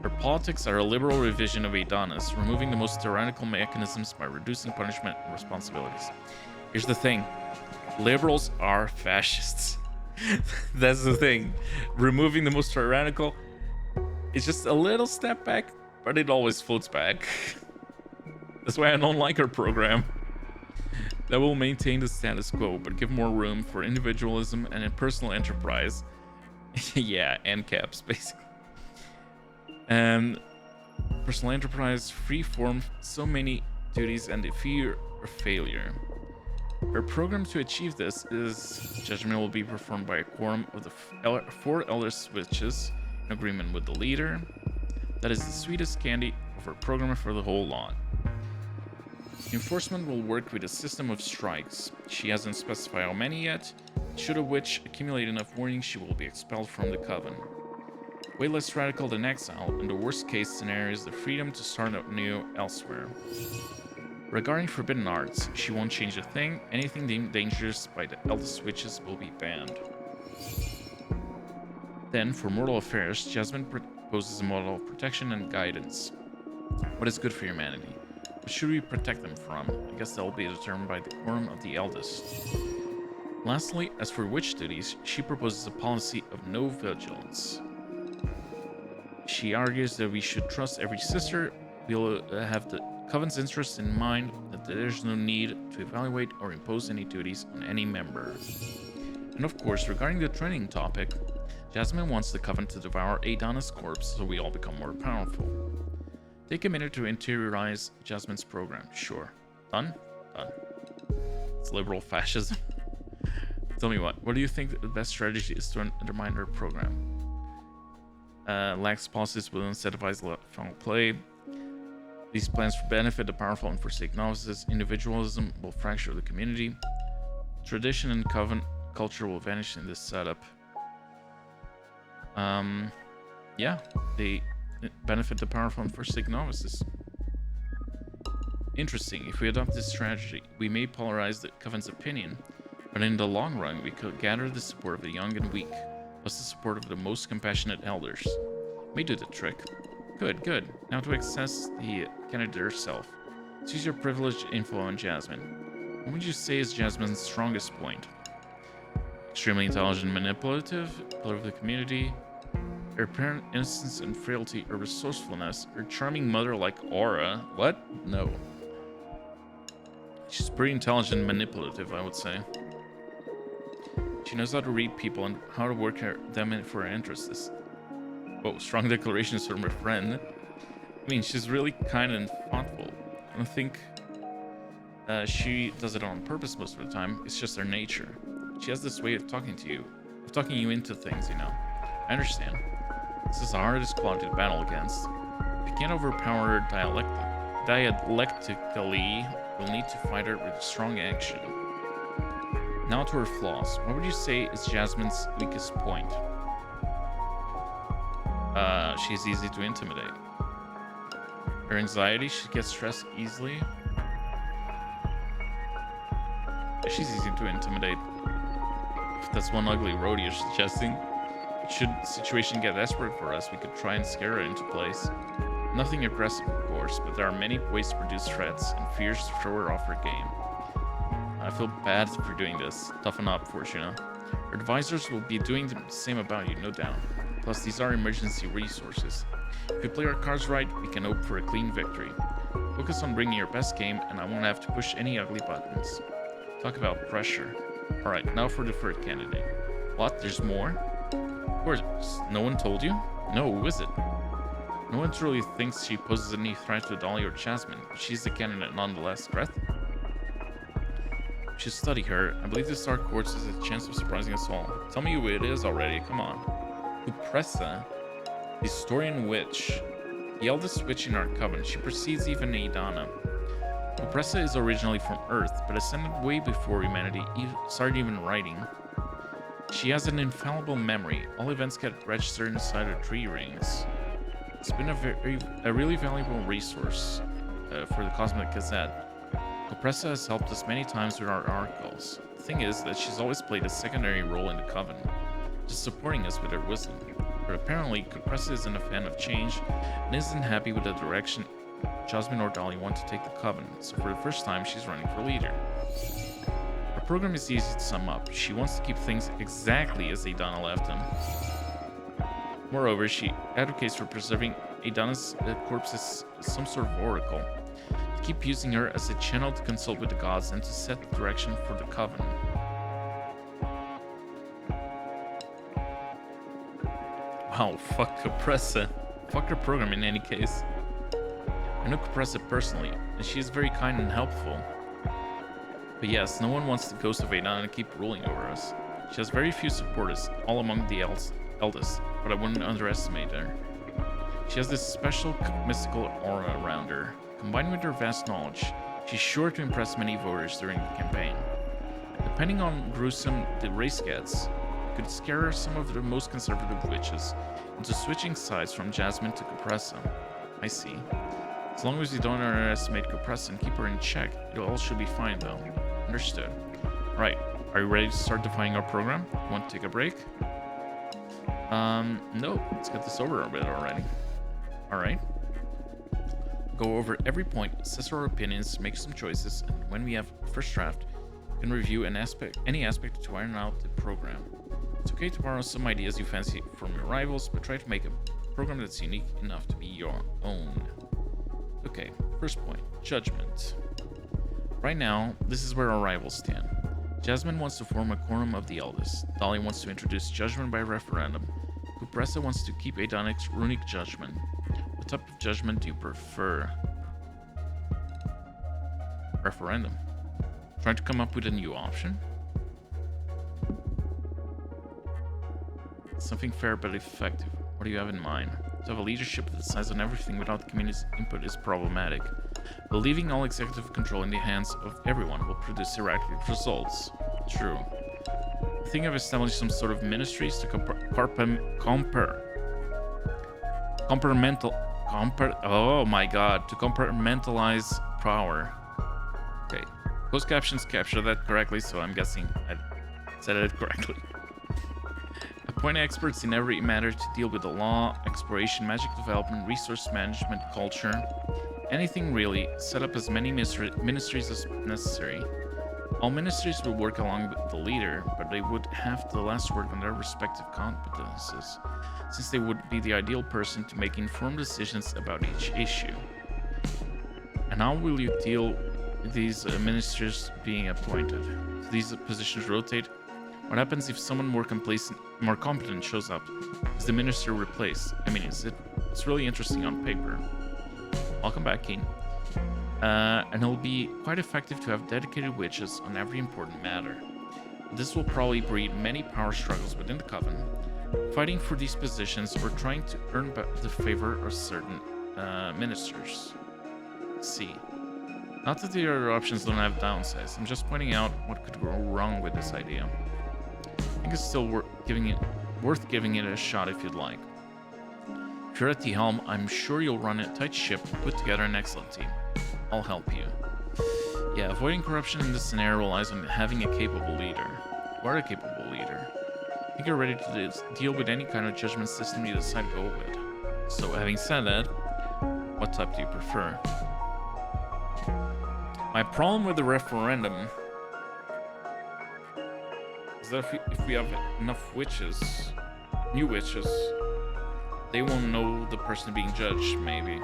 Her politics are a liberal revision of Adonis, removing the most tyrannical mechanisms by reducing punishment and responsibilities. Here's the thing. Liberals are fascists. That's the thing. Removing the most tyrannical is just a little step back, but it always floats back. That's why I don't like her program. That will maintain the status quo, but give more room for individualism and personal enterprise. Yeah, and caps, basically. Personal enterprise, free form, so many duties, and the fear of failure. Our program to achieve this is judgment will be performed by a quorum of the 4 elder witches in agreement with the leader. That is the sweetest candy of our program for the whole lot. Enforcement will work with a system of strikes. She hasn't specified how many yet. Should a witch accumulate enough warnings, she will be expelled from the Coven. Way less radical than exile, and the worst case scenario is the freedom to start anew elsewhere. Regarding forbidden arts, she won't change a thing. Anything deemed dangerous by the eldest witches will be banned. Then, for mortal affairs, Jasmine proposes a model of protection and guidance. What is good for humanity? What should we protect them from? I guess that will be determined by the quorum of the eldest. Lastly, as for witch duties, she proposes a policy of no vigilance. She argues that we should trust every sister. We'll have the Coven's interests in mind, that there's no need to evaluate or impose any duties on any member. And of course, regarding the training topic, Jasmine wants the Coven to devour Adana's corpse so we all become more powerful. Take a minute to interiorize Jasmine's program. Sure. Done? Done. It's liberal fascism. Tell me what do you think the best strategy is to undermine her program? Lacks policies will incentivize foul play. These plans benefit the powerful and forsake novices. Individualism will fracture the community. Tradition and Coven culture will vanish in this setup. Yeah, they benefit the powerful and forsake novices. Interesting. If we adopt this strategy, we may polarize the Coven's opinion, but in the long run, we could gather the support of the young and weak, plus the support of the most compassionate elders. May do the trick. Good. Now to access the candidate herself. Let's use your privileged info on Jasmine. What would you say is Jasmine's strongest point? Extremely intelligent and manipulative, pillar of the community. Her apparent innocence and frailty, her resourcefulness, her charming mother-like aura. What? No. She's pretty intelligent and manipulative, I would say. She knows how to read people and how to work them in for her interests. Whoa, strong declarations from her friend. I mean, she's really kind and thoughtful. I don't think she does it on purpose most of the time. It's just her nature. She has this way of talking you into things, you know. I understand. This is the hardest quality to battle against. If you can't overpower her dialectically, we'll need to fight her with strong action. Now to her flaws. What would you say is Jasmine's weakest point? She's easy to intimidate. Her anxiety, she gets stressed easily. She's easy to intimidate. If that's one ugly road you're suggesting. Should the situation get desperate for us, we could try and scare her into place. Nothing aggressive, of course, but there are many ways to produce threats and fears to throw her off her game. I feel bad for doing this. Toughen up, Fortuna. Her advisors will be doing the same about you, no doubt. Plus, these are emergency resources. If we play our cards right, we can hope for a clean victory. Focus on bringing your best game, and I won't have to push any ugly buttons. Talk about pressure. Alright, now for the third candidate. What? There's more? Of course, no one told you? No, who is it? No one truly thinks she poses any threat to Dolly or Jasmine, but she's the candidate nonetheless, correct? We should study her. I believe this dark quartz has a chance of surprising us all. Tell me who it is already, come on. Upressa, the historian witch. The eldest witch in our coven. She precedes even Adana. Upressa is originally from Earth, but ascended way before humanity started even writing. She has an infallible memory. All events get registered inside her tree rings. It's been a really valuable resource for the Cosmic Gazette. Upressa has helped us many times with our articles. The thing is that she's always played a secondary role in the Coven, just supporting us with her wisdom. But apparently, Upressa isn't a fan of change and isn't happy with the direction Jasmine or Dolly want to take the Coven, so for the first time, she's running for leader. Her program is easy to sum up. She wants to keep things exactly as Adana left them. Moreover, she advocates for preserving Adana's corpse as some sort of oracle, to keep using her as a channel to consult with the gods and to set the direction for the Coven. Wow, fuck Upressa. Fuck her program in any case. I know Upressa personally, and she is very kind and helpful. But yes, no one wants the ghost of Adana to keep ruling over us. She has very few supporters, all among the eldest, but I wouldn't underestimate her. She has this special mystical aura around her. Combined with her vast knowledge, she's sure to impress many voters during the campaign. Depending on how gruesome the race gets, it could scare some of the most conservative witches into switching sides from Jasmine to Upressa. I see. As long as you don't underestimate Upressa and keep her in check, it all should be fine though. Understood. Right, are you ready to start defining our program? Want to take a break? No, let's get this over a bit already. Alright. Go over every point, assess our opinions, make some choices, and when we have a first draft, we can review any aspect to iron out the program. It's okay to borrow some ideas you fancy from your rivals, but try to make a program that's unique enough to be your own. Okay, first point, judgment. Right now, this is where our rivals stand. Jasmine wants to form a quorum of the eldest. Dolly wants to introduce judgment by referendum. Kupressa wants to keep Adonic's runic judgment. What type of judgment do you prefer? Referendum. Trying to come up with a new option? Something fair but effective. What do you have in mind? To have a leadership that decides on everything without the community's input is problematic. But leaving all executive control in the hands of everyone will produce erratic results. True. I think I've established some sort of ministries to compartmentalize power. Okay. Closed captions capture that correctly, so I'm guessing I said it correctly. Appoint experts in every matter to deal with the law, exploration, magic development, resource management, culture, anything really. Set up as many ministries as necessary. All ministries will work along with the leader, but they would have the last word on their respective competences, since they would be the ideal person to make informed decisions about each issue. And how will you deal with these ministers being appointed? Do these positions rotate? What happens if someone more competent shows up? Is the minister replaced? I mean, it's really interesting on paper. Welcome back, Keen. And it'll be quite effective to have dedicated witches on every important matter. This will probably breed many power struggles within the Coven, fighting for these positions or trying to earn the favor of certain ministers. Let's see. Not that the other options don't have downsides, I'm just pointing out what could go wrong with this idea. I think it's still worth giving it a shot if you'd like. If you're at the helm, I'm sure you'll run a tight ship and put together an excellent team. I'll help you. Yeah, avoiding corruption in this scenario relies on having a capable leader. You are a capable leader. I think you're ready to deal with any kind of judgment system you decide to go with. So, having said that, what type do you prefer? My problem with the referendum is that if we have enough witches, new witches, they won't know the person being judged, maybe.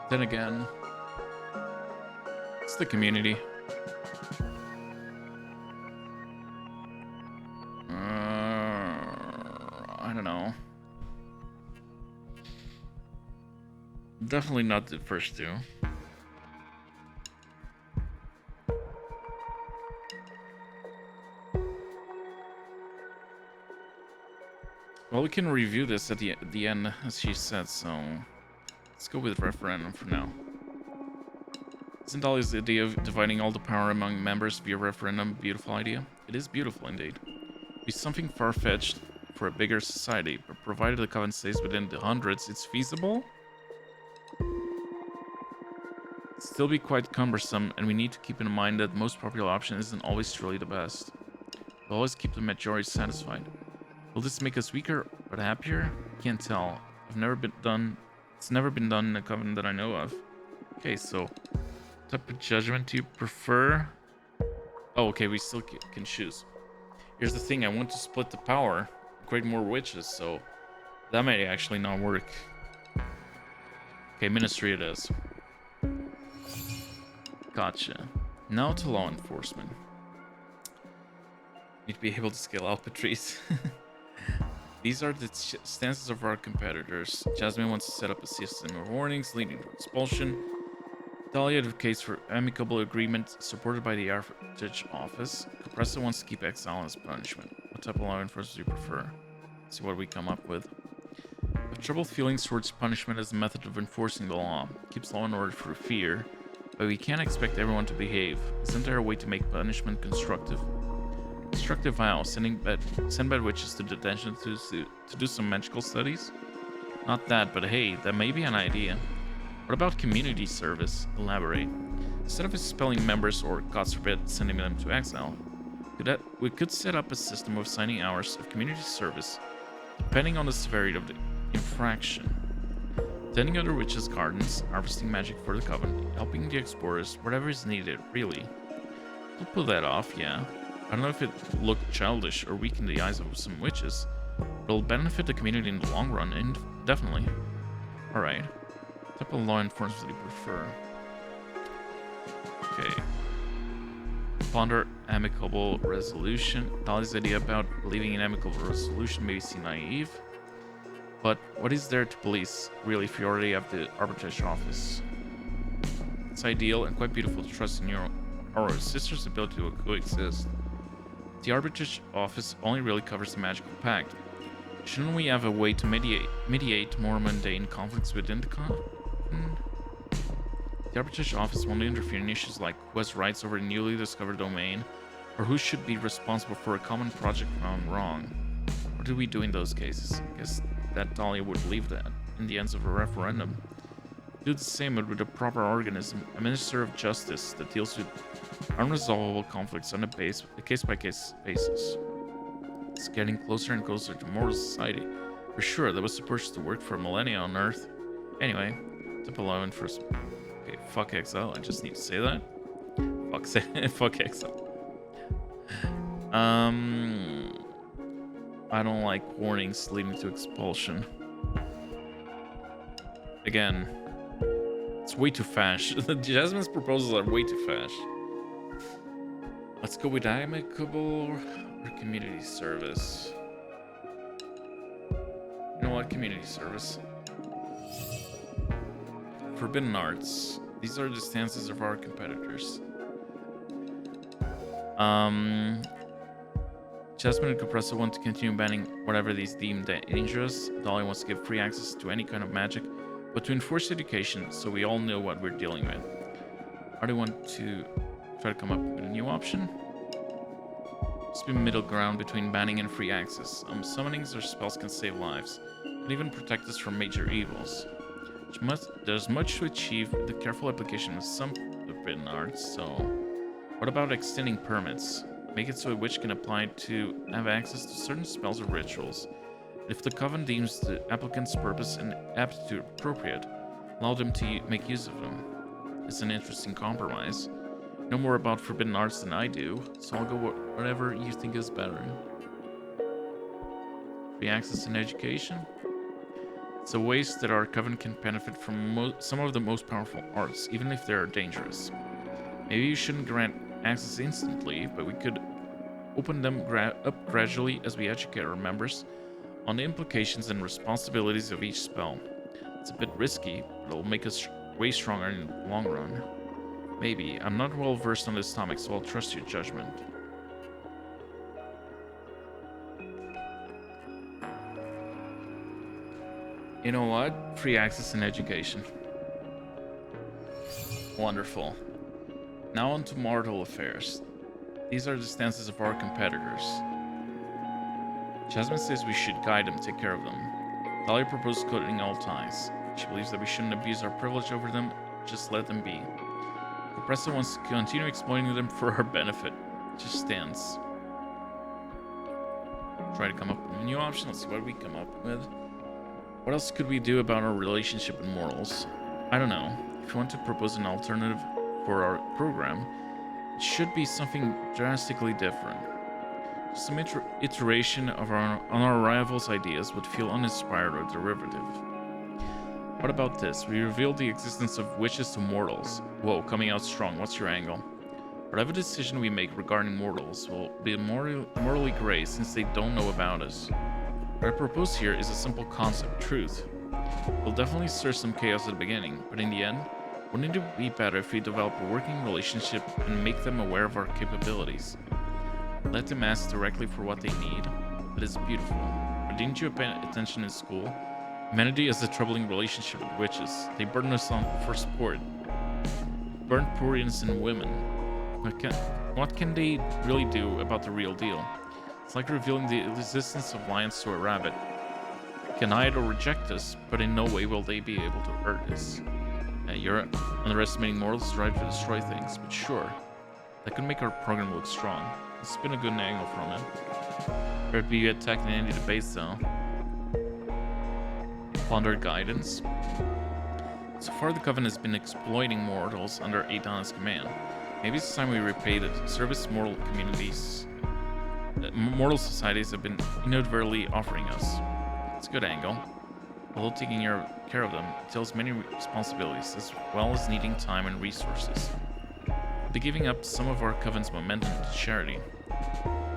Then again, it's the community. I don't know. Definitely not the first two. Well, we can review this at the end, as she said, so let's go with referendum for now. Isn't always the idea of dividing all the power among members via referendum a beautiful idea? It is beautiful indeed. It'd be something far-fetched for a bigger society, but provided the Coven stays within the hundreds, it's feasible? It'd still be quite cumbersome, and we need to keep in mind that the most popular option isn't always truly the best. We'll always keep the majority satisfied. Will this make us weaker but happier? Can't tell. It's never been done in a Coven that I know of. Okay, so what type of judgment do you prefer? Oh, okay, we still can choose. Here's the thing, I want to split the power, create more witches, so that may actually not work. Okay, ministry it is. Gotcha. Now to law enforcement. Need to be able to scale alpha trees. These are the stances of our competitors. Jasmine wants to set up a system of warnings leading to expulsion. Dahlia advocates for amicable agreement supported by the Armitage office. Compressa wants to keep exile as punishment. What type of law enforcement do you prefer? Let's see what we come up with. I have troubled feelings towards punishment as a method of enforcing the law. It keeps law and order through fear, but we can't expect everyone to behave. Isn't there a way to make punishment constructive? Constructive how? Send bad witches to detention to do some magical studies? Not that, but hey, that may be an idea. What about community service? Elaborate. Instead of expelling members or, God forbid, sending them to exile, we could set up a system of assigning hours of community service depending on the severity of the infraction. Tending other witches' gardens, harvesting magic for the Coven, helping the explorers, whatever is needed, really. We'll pull that off, yeah. I don't know if it looked childish or weak in the eyes of some witches, but it'll benefit the community in the long run, and definitely. Alright. Type of law enforcement do you prefer? Okay. Ponder amicable resolution. Dolly's idea about believing in amicable resolution may seem naive, but what is there to police, really, if you already have the arbitrage office? It's ideal and quite beautiful to trust in our sister's ability to coexist. The arbitrage office only really covers the magical pact. Shouldn't we have a way to mediate more mundane conflicts within the The arbitrage office won't interfere in issues like who has rights over a newly discovered domain, or who should be responsible for a common project gone wrong. What do we do in those cases? I guess that Dahlia would leave that in the hands of a referendum. Do the same with a proper organism, a minister of justice that deals with unresolvable conflicts on a case-by-case basis. It's getting closer and closer to mortal society. For sure, that was supposed to work for millennia on Earth. Anyway, tip 11 first. Okay, fuck exile. I just need to say that. Fuck exile. I don't like warnings leading to expulsion. Again, it's way too fast. Jasmine's proposals are way too fast. Let's go with amicable or community service. You know what? Community service. Forbidden arts. These are the stances of our competitors. Jasmine and Compressor want to continue banning whatever these deem dangerous. Dolly wants to give free access to any kind of magic, but to enforce education so we all know what we're dealing with. I do want to try to come up with a new option. Must be middle ground between banning and free access. Summonings or spells can save lives, and even protect us from major evils. There's much to achieve with the careful application of some forbidden arts, so what about extending permits? Make it so a witch can apply to have access to certain spells or rituals. If the Coven deems the applicant's purpose and aptitude appropriate, allow them to make use of them. It's an interesting compromise. You know more about forbidden arts than I do, so I'll go whatever you think is better. Free access and education? It's a waste that our Coven can benefit from some of the most powerful arts, even if they are dangerous. Maybe you shouldn't grant access instantly, but we could open them up gradually as we educate our members on the implications and responsibilities of each spell. It's a bit risky, but it'll make us way stronger in the long run. Maybe. I'm not well versed on this topic, so I'll trust your judgment. You know what? Free access and education. Wonderful. Now on to mortal affairs. These are the stances of our competitors. Jasmine says we should guide them, take care of them. Dahlia proposed cutting all ties. She believes that we shouldn't abuse our privilege over them, just let them be. Compressor wants to continue exploiting them for our benefit. It just stands. Try to come up with a new option. Let's see what we come up with. What else could we do about our relationship with mortals? I don't know. If you want to propose an alternative for our program, it should be something drastically different. Some iteration of on our rivals' ideas would feel uninspired or derivative. What about this? We revealed the existence of witches to mortals. Whoa, coming out strong. What's your angle? Whatever decision we make regarding mortals will be morally gray since they don't know about us. What I propose here is a simple concept, truth. It will definitely stir some chaos at the beginning, but in the end, wouldn't it be better if we develop a working relationship and make them aware of our capabilities? Let them ask directly for what they need. That is beautiful. But didn't you pay attention in school? Humanity has a troubling relationship with witches. They burden us on for sport. Burn poor innocent women. What can they really do about the real deal? It's like revealing the existence of lions to a rabbit. They can hide or reject us, but in no way will they be able to hurt us. You're underestimating mortals' drive to destroy things, but sure, that could make our program look strong. It's been a good angle from it. Better be attacking any debates though. Plunder guidance. So far the Coven has been exploiting mortals under Adana's command. Maybe it's time we repay the service mortal communities mortal societies have been inadvertently offering us. It's a good angle. Although taking care of them entails many responsibilities, as well as needing time and resources. We'll be giving up some of our coven's momentum to charity.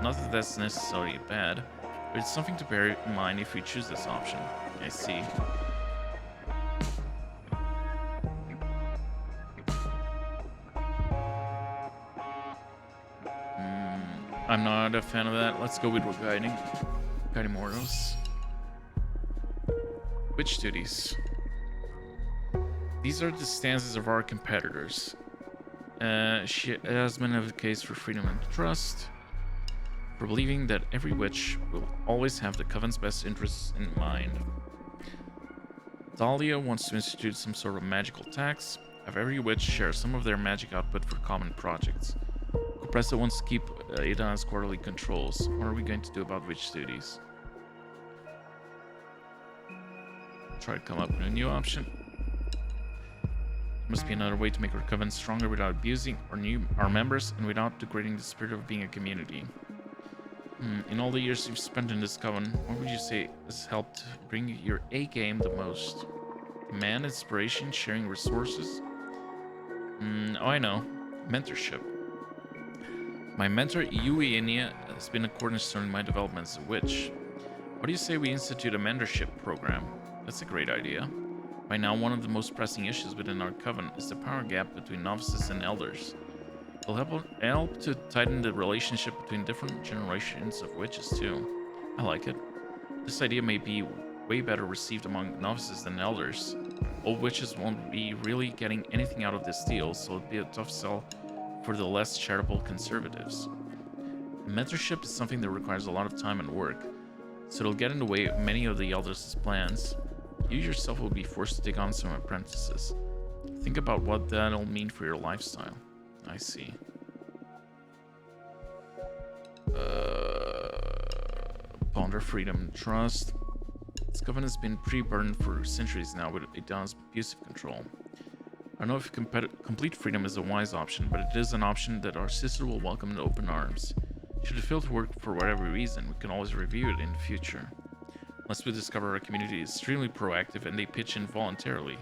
Not that that's necessarily bad, but it's something to bear in mind if we choose this option. I see. I'm not a fan of that. Let's go with guiding Mortals. Witch duties. These are the stances of our competitors. She has been a case for freedom and trust, for believing that every witch will always have the coven's best interests in mind. Dahlia wants to institute some sort of magical tax, have every witch share some of their magic output for common projects. Compressa wants to keep Adana's quarterly controls. What are we going to do about witch duties? Try to come up with a new option. There must be another way to make our coven stronger without abusing our members and without degrading the spirit of being a community. In all the years you've spent in this coven, what would you say has helped bring your A game the most? Command, inspiration, sharing resources? Oh, I know. Mentorship. My mentor, Yui Inia, has been a cornerstone in my development as a witch. What do you say we institute a mentorship program? That's a great idea. By now, one of the most pressing issues within our coven is the power gap between novices and elders. It'll help to tighten the relationship between different generations of witches too. I like it. This idea may be way better received among novices than elders. Old witches won't be really getting anything out of this deal, so it'll be a tough sell for the less charitable conservatives. Mentorship is something that requires a lot of time and work, so it'll get in the way of many of the elders' plans. You yourself will be forced to take on some apprentices. Think about what that'll mean for your lifestyle. I see. Ponder freedom and trust. This coven has been pretty burdened for centuries now with Adana's abusive control. I don't know if complete freedom is a wise option, but it is an option that our sister will welcome in open arms. Should it fail to work for whatever reason, we can always review it in the future. Unless we discover our community is extremely proactive and they pitch in voluntarily.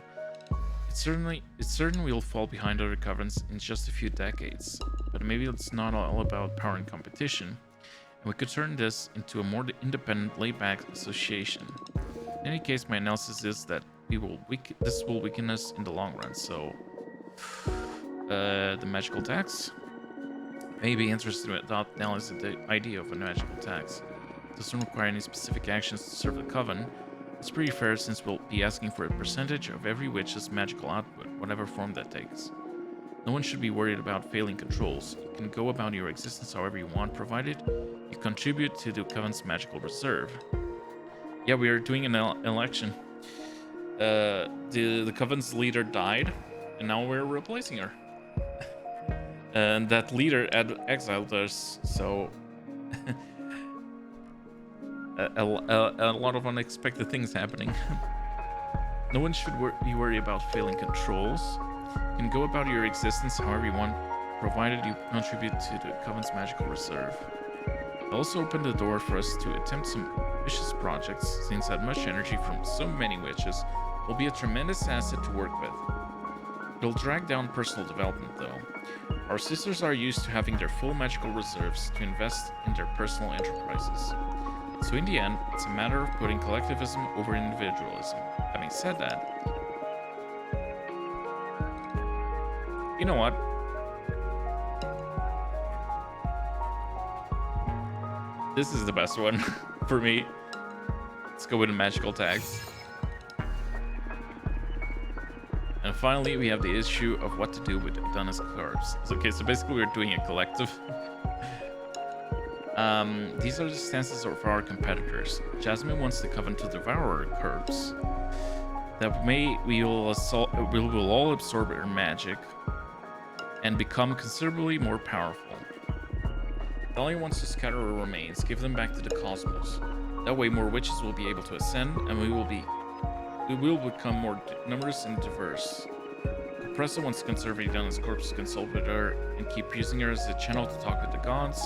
It's certain we'll fall behind other covens in just a few decades, but maybe it's not all about power and competition, and we could turn this into a more independent, laid-back association. In any case, my analysis is that this will weaken us in the long run, so... the magical tax? May be interested in analyzing the idea of a magical tax. It doesn't require any specific actions to serve the coven. It's pretty fair since we'll be asking for a percentage of every witch's magical output, whatever form that takes. No one should be worried about failing controls. You can go about your existence however you want, provided you contribute to the coven's magical reserve. Yeah, we are doing an election. The coven's leader died, and now we're replacing her. And that leader exiled us, so a lot of unexpected things happening. No one should be worried about failing controls. You can go about your existence however you want, provided you contribute to the coven's magical reserve. It also opened the door for us to attempt some ambitious projects, since that much energy from so many witches will be a tremendous asset to work with. It'll drag down personal development though. Our sisters are used to having their full magical reserves to invest in their personal enterprises. So in the end, it's a matter of putting collectivism over individualism. Having said that, you know what? This is the best one for me. Let's go with a magical tax. And finally, we have the issue of what to do with Adana's corpse. Okay, so basically we're doing a collective. These are the stances of our competitors. Jasmine wants the coven to devour her corpse. That we will all absorb her magic and become considerably more powerful. Dahlia wants to scatter her remains, give them back to the cosmos. That way more witches will be able to ascend, and we will become more numerous and diverse. Compressa wants to conserve Adana's corpse, consult with her, and keep using her as a channel to talk with the gods.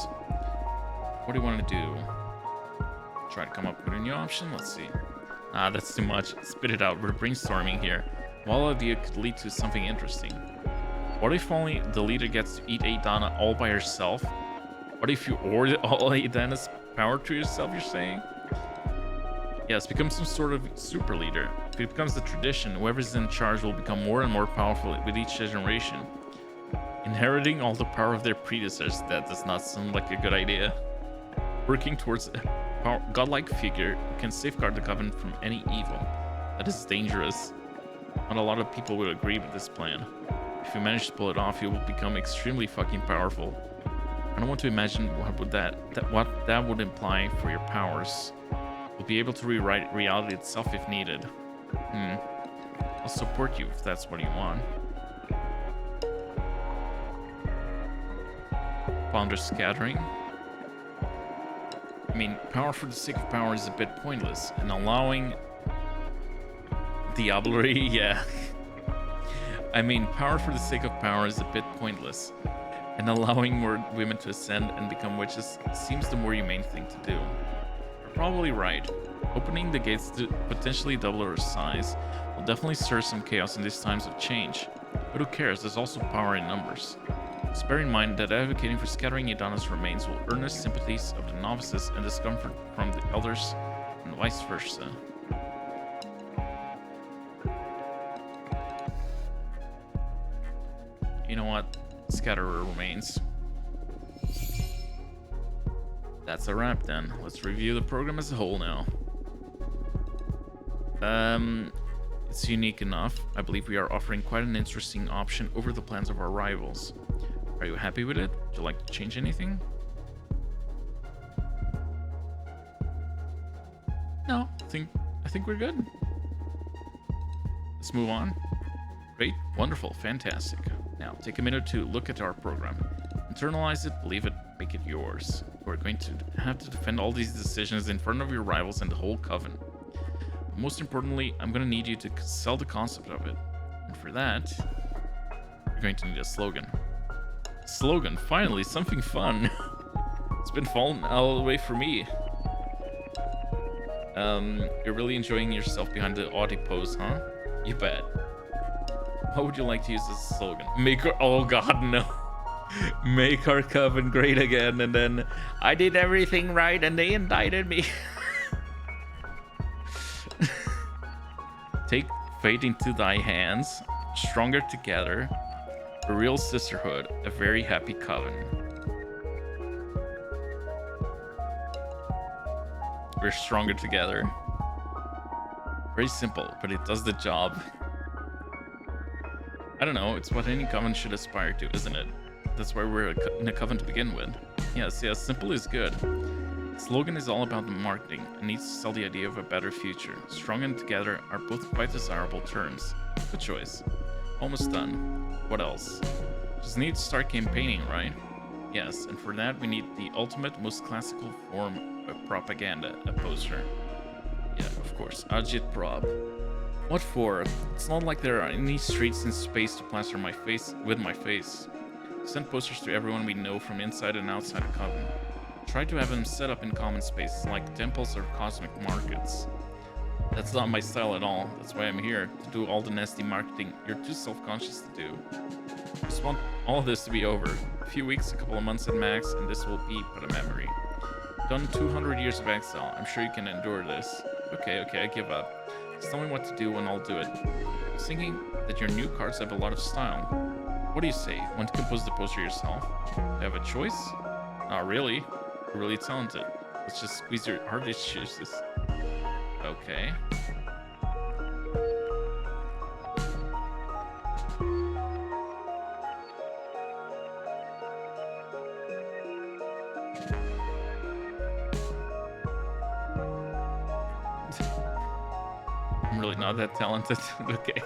What do you want to do? Try to come up with a new option? Let's see. Ah, that's too much. Spit it out. We're brainstorming here. One idea could lead to something interesting. What if only the leader gets to eat Adana all by herself? What if you order all Adana's power to yourself, you're saying? Yes, become some sort of super leader. If it becomes the tradition, whoever's in charge will become more and more powerful with each generation. Inheriting all the power of their predecessors, that does not sound like a good idea. Working towards a godlike figure who can safeguard the Covenant from any evil. That is dangerous. Not a lot of people will agree with this plan. If you manage to pull it off, you will become extremely fucking powerful. I don't want to imagine what that would imply for your powers. You'll be able to rewrite reality itself if needed. I'll support you if that's what you want. Ponder scattering. I mean, power for the sake of power is a bit pointless, and allowing diablerie, yeah. I mean, power for the sake of power is a bit pointless, and allowing more women to ascend and become witches seems the more humane thing to do. You're probably right. Opening the gates to potentially double her size will definitely stir some chaos in these times of change. But who cares? There's also power in numbers. Just bear in mind that advocating for scattering Idana's remains will earn us sympathies of the novices and discomfort from the elders, and vice versa. You know what? Scatter her remains. That's a wrap then. Let's review the program as a whole now. It's unique enough. I believe we are offering quite an interesting option over the plans of our rivals. Are you happy with it? Would you like to change anything? No, I think we're good. Let's move on. Great, wonderful, fantastic. Now, take a minute to look at our program. Internalize it, believe it, make it yours. We're going to have to defend all these decisions in front of your rivals and the whole coven. Most importantly, I'm going to need you to sell the concept of it. And for that, you're going to need a slogan. Slogan, finally, something fun. It's been falling all the way for me. You're really enjoying yourself behind the Audi pose, huh? You bet. How would you like to use this slogan? Oh god, no. Make our coven great again, and then I did everything right and they indicted me. Take fate into thy hands, stronger together, a real sisterhood, a very happy coven. We're stronger together. Very simple, but it does the job. I don't know, it's what any coven should aspire to, isn't it? That's why we're in a coven to begin with. Yes, simple is good. Slogan is all about the marketing and needs to sell the idea of a better future. Strong and together are both quite desirable terms. Good choice. Almost done. What else? Just need to start campaigning, right? Yes, and for that we need the ultimate, most classical form of propaganda, a poster. Yeah, of course, Ajit Prab. What for? It's not like there are any streets in space to plaster my face with my face. Send posters to everyone we know from inside and outside the coven. Try to have them set up in common spaces like temples or cosmic markets. That's not my style at all. That's why I'm here, to do all the nasty marketing you're too self-conscious to do. Just want all of this to be over. A few weeks, a couple of months at max, and this will be but a memory. Done 200 years of exile. I'm sure you can endure this. Okay, I give up. Just tell me what to do and I'll do it. I was thinking that your new cards have a lot of style. What do you say? Want to compose the poster yourself? Do you have a choice? Not really. You're really talented. Let's just squeeze your hardest juices. Okay. I'm really not that talented. Okay.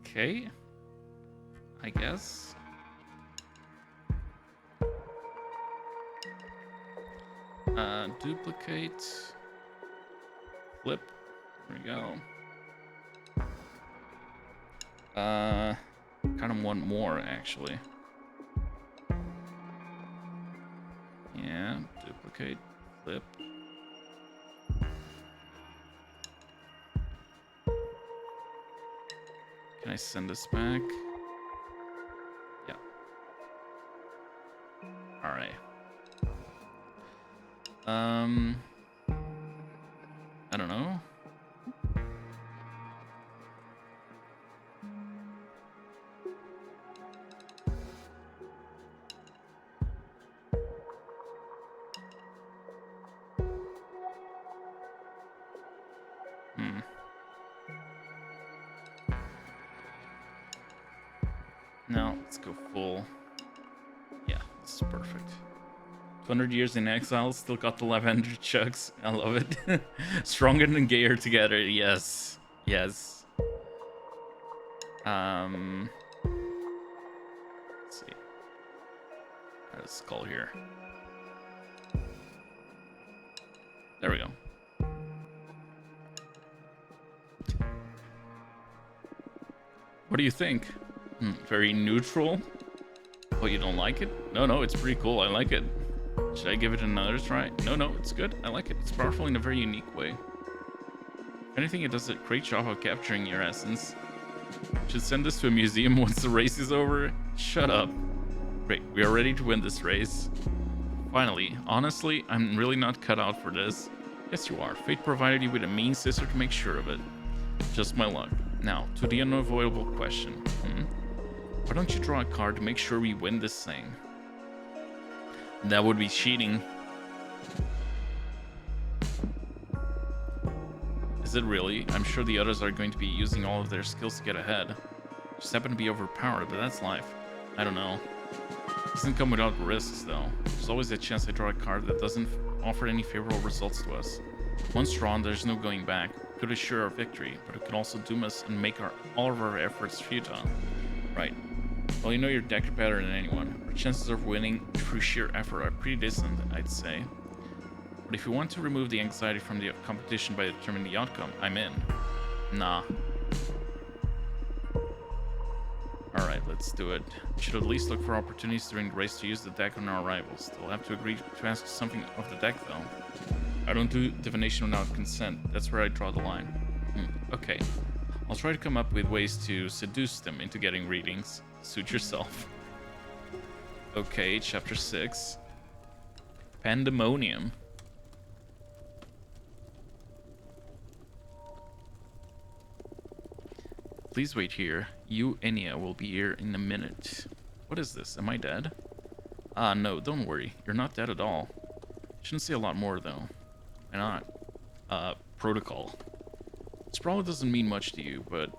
Okay, I guess. Duplicate. Flip. There we go. Kind of want more, actually. Yeah, duplicate, flip. Can I send this back? Yeah. Alright. I don't know. Now, let's go full. Yeah, this is perfect. 200 years in exile, still got the lavender chucks. I love it. Stronger and gayer together. Yes. Yes. Let's see. There's a skull here. There we go. What do you think? Very neutral. Oh, you don't like it? No, it's pretty cool. I like it. Should I give it another try? No, it's good. I like it. It's powerful in a very unique way. If anything, it does a great job of capturing your essence. Should send this to a museum once the race is over. Shut up. Great, we are ready to win this race. Finally, honestly, I'm really not cut out for this. Yes, you are. Fate provided you with a mean sister to make sure of it. Just my luck. Now, to the unavoidable question. Why don't you draw a card to make sure we win this thing? That would be cheating. Is it really? I'm sure the others are going to be using all of their skills to get ahead. Just happen to be overpowered, but that's life. I don't know. It doesn't come without risks, though. There's always a chance I draw a card that doesn't offer any favorable results to us. Once drawn, there's no going back. It could assure our victory, but it could also doom us and make all of our efforts futile. Right. Well, you know your deck better than anyone. Our chances of winning through sheer effort are pretty distant, I'd say. But if you want to remove the anxiety from the competition by determining the outcome, I'm in. Nah. Alright, let's do it. We should at least look for opportunities during the race to use the deck on our rivals. They'll have to agree to ask something of the deck, though. I don't do divination without consent. That's where I draw the line. Okay. I'll try to come up with ways to seduce them into getting readings. Suit yourself. Okay, chapter 6. Pandemonium. Please wait here. You, Enya, will be here in a minute. What is this? Am I dead? Ah, no, don't worry. You're not dead at all. Shouldn't say a lot more, though. Why not? Protocol. This probably doesn't mean much to you, but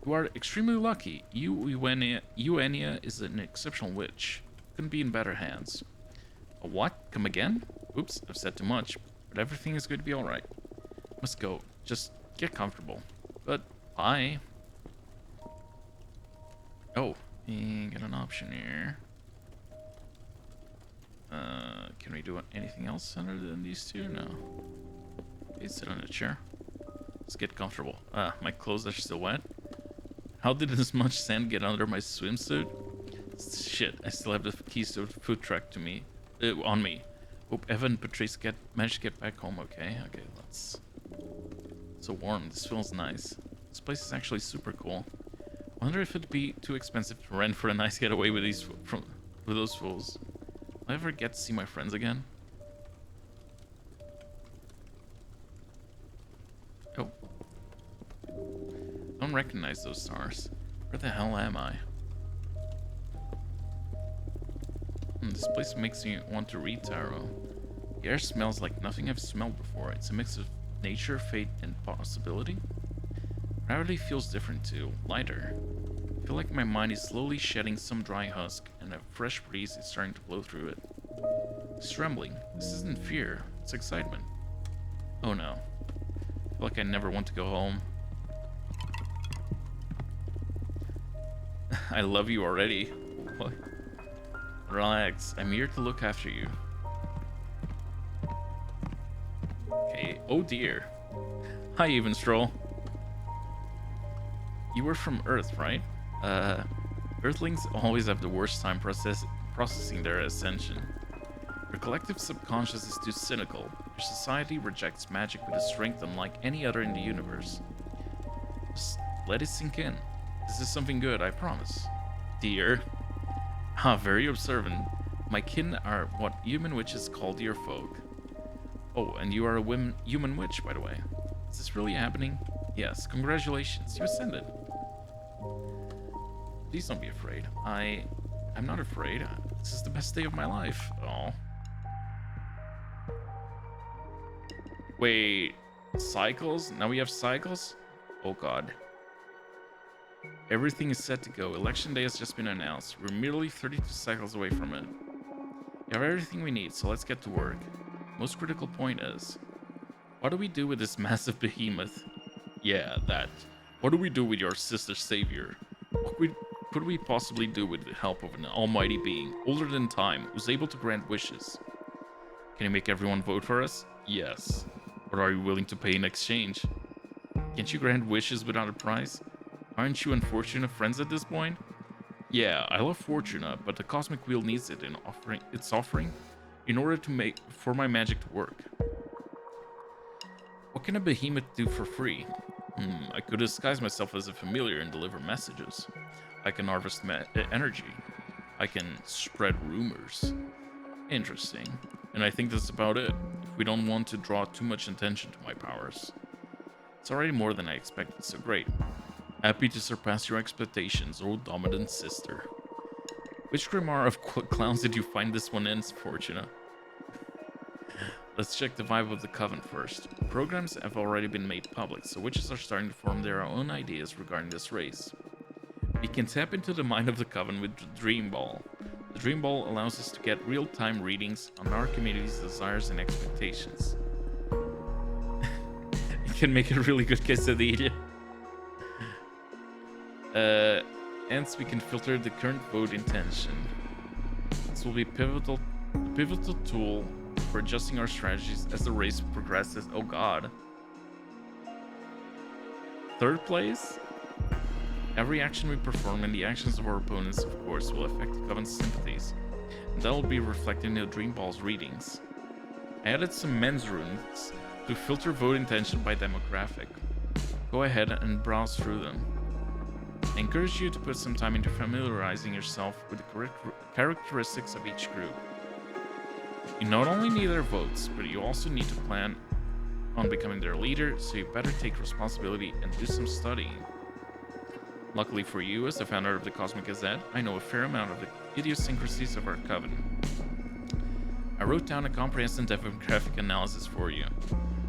you are extremely lucky. You, Enya, is an exceptional witch. Couldn't be in better hands. A what? Come again? Oops, I've said too much, but everything is going to be alright. Must go. Just get comfortable. But, bye. Oh, got an option here. Can we do anything else other than these two? No. Okay, sit on a chair. Let's get comfortable. My clothes are still wet. How did this much sand get under my swimsuit? Shit, I still have the keys to the food truck on me. Hope Evan and Patrice managed to get back home okay. Okay, let's... So warm, this feels nice. This place is actually super cool. Wonder if it'd be too expensive to rent for a nice getaway with those fools. Will I ever get to see my friends again? Oh. I don't recognize those stars. Where the hell am I? This place makes me want to read tarot. The air smells like nothing I've smelled before. It's a mix of nature, fate, and possibility. Gravity feels different too, lighter. I feel like my mind is slowly shedding some dry husk, and a fresh breeze is starting to blow through it. It's trembling. This isn't fear, it's excitement. Oh no. I feel like I never want to go home. I love you already. What? Relax, I'm here to look after you. Okay, oh dear. Hi, Even Stroll. You were from Earth, right? Uh, Earthlings always have the worst time processing their ascension. Your collective subconscious is too cynical. Your society rejects magic with a strength unlike any other in the universe. Just let it sink in. This is something good, I promise. Dear. Very observant. My kin are what human witches call dear folk. Oh, and you are a human witch, by the way. Is this really happening? Yes, congratulations, you ascended. Please don't be afraid. I'm not afraid. This is the best day of my life. Oh. Wait, cycles? Now we have cycles? Oh god. Everything is set to go. Election day has just been announced. We're merely 32 cycles away from it. We have everything we need, so let's get to work. Most critical point is, what do we do with this massive behemoth? Yeah, that. What do we do with your sister savior? What could we possibly do with the help of an almighty being, older than time, who's able to grant wishes? Can you make everyone vote for us? Yes. What are you willing to pay in exchange? Can't you grant wishes without a price? Aren't you and Fortuna friends at this point? Yeah, I love Fortuna, but the Cosmic Wheel needs it in its offering in order for my magic to work. What can a behemoth do for free? I could disguise myself as a familiar and deliver messages. I can harvest energy. I can spread rumors. Interesting. And I think that's about it, if we don't want to draw too much attention to my powers. It's already more than I expected, so great. Happy to surpass your expectations, old dominant sister. Which grimoire of clowns did you find this one in, Fortuna? Let's check the vibe of the coven first. Programs have already been made public, so witches are starting to form their own ideas regarding this race. We can tap into the mind of the coven with the Dream Ball. The Dream Ball allows us to get real-time readings on our community's desires and expectations. It can make a really good quesadilla. Hence we can filter the current vote intention. This will be a pivotal tool for adjusting our strategies as the race progresses. Oh god. Third place? Every action we perform and the actions of our opponents, of course, will affect the Coven's sympathies, and that will be reflected in the Dream Ball's readings. I added some men's runes to filter vote intention by demographic. Go ahead and browse through them. I encourage you to put some time into familiarizing yourself with the characteristics of each group. You not only need their votes, but you also need to plan on becoming their leader, so you better take responsibility and do some studying. Luckily for you, as the founder of the Cosmic Gazette, I know a fair amount of the idiosyncrasies of our coven. I wrote down a comprehensive demographic analysis for you.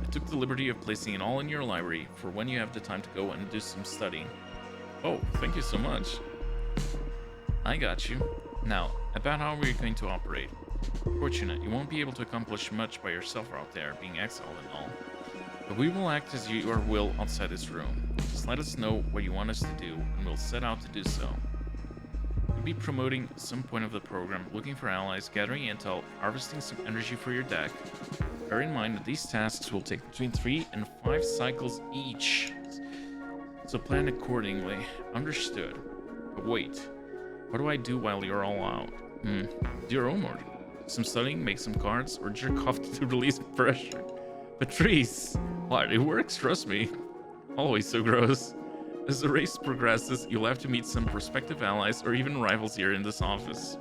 I took the liberty of placing it all in your library for when you have the time to go and do some studying. Oh, thank you so much. I got you. Now, about how we're going to operate. Fortunate, you won't be able to accomplish much by yourself out there, being exiled and all. But we will act as your will outside this room. Just let us know what you want us to do, and we'll set out to do so. We'll be promoting some point of the program, looking for allies, gathering intel, harvesting some energy for your deck. Bear in mind that these tasks will take between 3 and 5 cycles each. So plan accordingly. Understood. But wait, what do I do while you're all out? Do your homework. Some studying, make some cards, or jerk off to release pressure. Patrice! What? It works, trust me. Always so gross. As the race progresses, you'll have to meet some prospective allies or even rivals here in this office.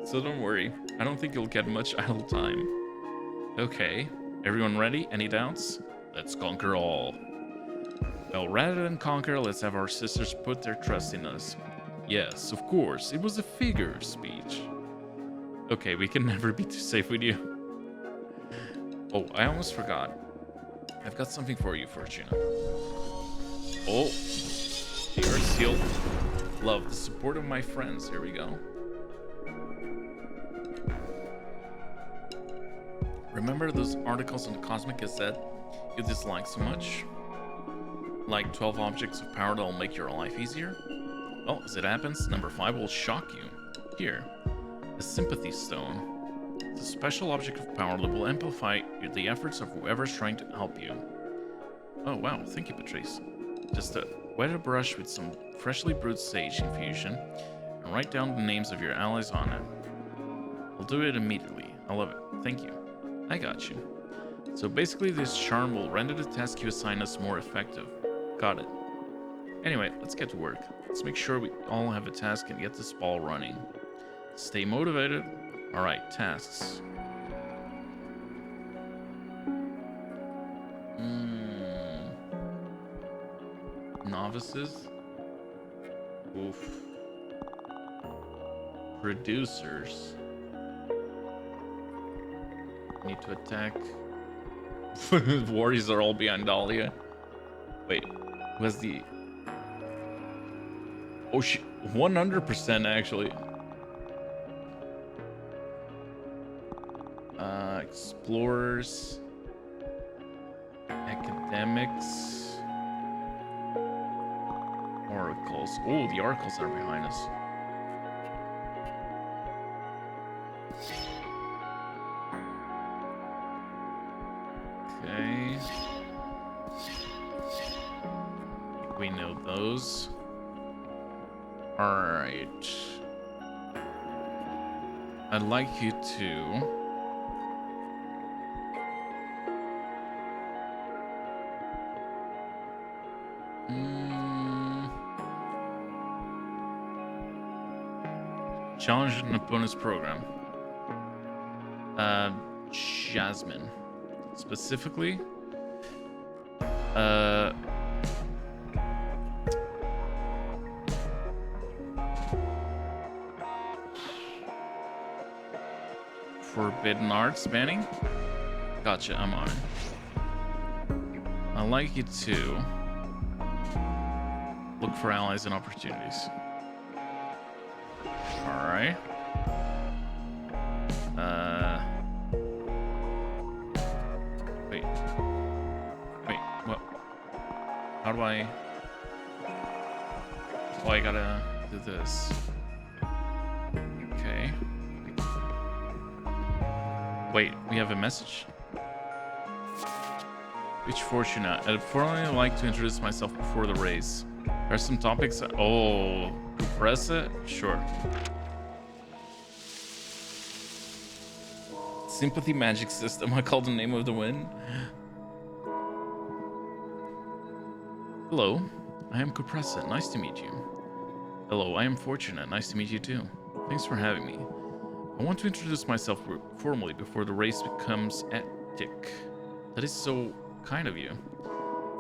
So don't worry, I don't think you'll get much idle time. Okay, everyone ready? Any doubts? Let's conquer all. Well, rather than conquer, let's have our sisters put their trust in us. Yes, of course, it was a figure speech. Okay, we can never be too safe with you. Oh, I almost forgot. I've got something for you, Fortuna. Oh, you're sealed. Love the support of my friends. Here we go. Remember those articles in the Cosmic Gazette you dislike so much? Like 12 objects of power that'll make your life easier? Well, as it happens, number 5 will shock you. Here, a sympathy stone. It's a special object of power that will amplify the efforts of whoever's trying to help you. Oh wow, thank you, Patrice. Just wet a brush with some freshly brewed sage infusion and write down the names of your allies on it. I'll do it immediately. I love it. Thank you. I got you. So basically this charm will render the task you assign us more effective. Got it. Anyway, let's get to work. Let's make sure we all have a task and get this ball running. Stay motivated. Alright, tasks. Novices? Oof. Producers. Need to attack. Warriors are all behind Dahlia. Wait, who has the... Oh, 100% actually. Explorers. Academics. Oracles. Oh, the oracles are behind us. Okay. We know those. Alright. I'd like you to... challenge an opponent's program. Jasmine. Specifically, Forbidden Arts banning? Gotcha, I'm on it. I'd like you to look for allies and opportunities. Alright. Wait. Wait, what? How do I... Oh, I gotta do this. Okay. Wait, we have a message? Which Fortuna? I'd formally like to introduce myself before the race. There are some topics... Oh, press it? Sure. Sympathy magic system. I call the name of the wind. Hello, I am Cupressa. Nice to meet you. Hello, I am Fortuna. Nice to meet you too. Thanks for having me. I want to introduce myself formally before the race becomes hectic. That is so kind of you.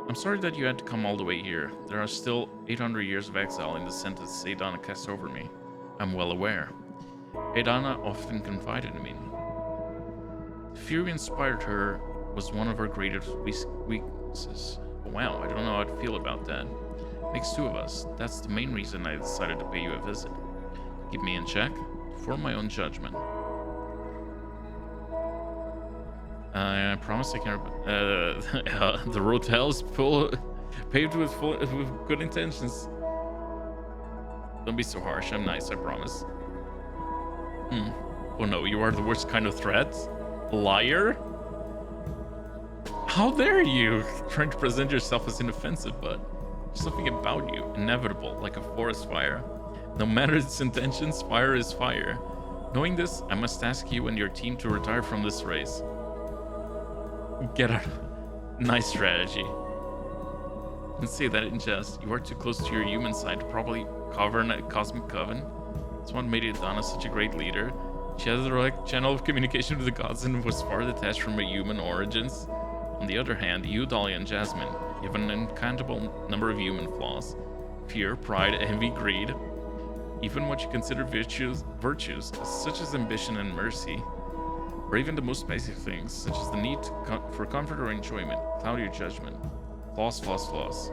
I'm sorry that you had to come all the way here. There are still 800 years of exile in the sentence Adana cast over me. I'm well aware. Adana often confided in me. The fear inspired her was one of her greatest weaknesses. Wow, I don't know how to feel about that. Makes two of us. That's the main reason I decided to pay you a visit. Keep me in check, for my own judgment. I promise I can't... the road to hell is paved with good intentions. Don't be so harsh. I'm nice, I promise. Oh no, you are the worst kind of threat? Liar? How dare you? Trying to present yourself as inoffensive, but there's something about you, inevitable, like a forest fire. No matter its intentions, fire is fire. Knowing this, I must ask you and your team to retire from this race. Get out. Nice strategy. And say that in jest. You are too close to your human side to probably govern a cosmic coven. That's what made Adana such a great leader. She has a direct channel of communication with the gods and was far detached from her human origins. On the other hand, you, Dahlia, and Jasmine, you have an uncountable number of human flaws. Fear, pride, envy, greed. Even what you consider virtues, such as ambition and mercy. Or even the most basic things, such as the need for comfort or enjoyment, cloud your judgment. Flaws, flaws, flaws.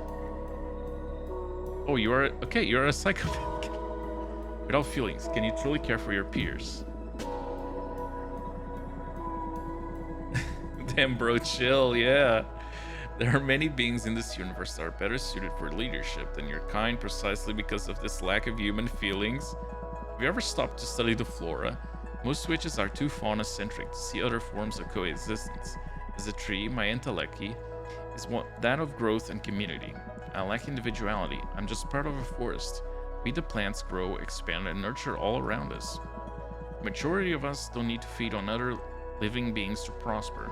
Oh, you are... Okay, you are a psychopath. Without feelings, can you truly care for your peers? Damn, bro, chill, yeah. There are many beings in this universe that are better suited for leadership than your kind precisely because of this lack of human feelings. Have you ever stopped to study the flora? Most witches are too fauna-centric to see other forms of coexistence. As a tree, my intellecti is that of growth and community. I lack individuality. I'm just part of a forest. We the plants grow, expand, and nurture all around us. The majority of us don't need to feed on other living beings to prosper.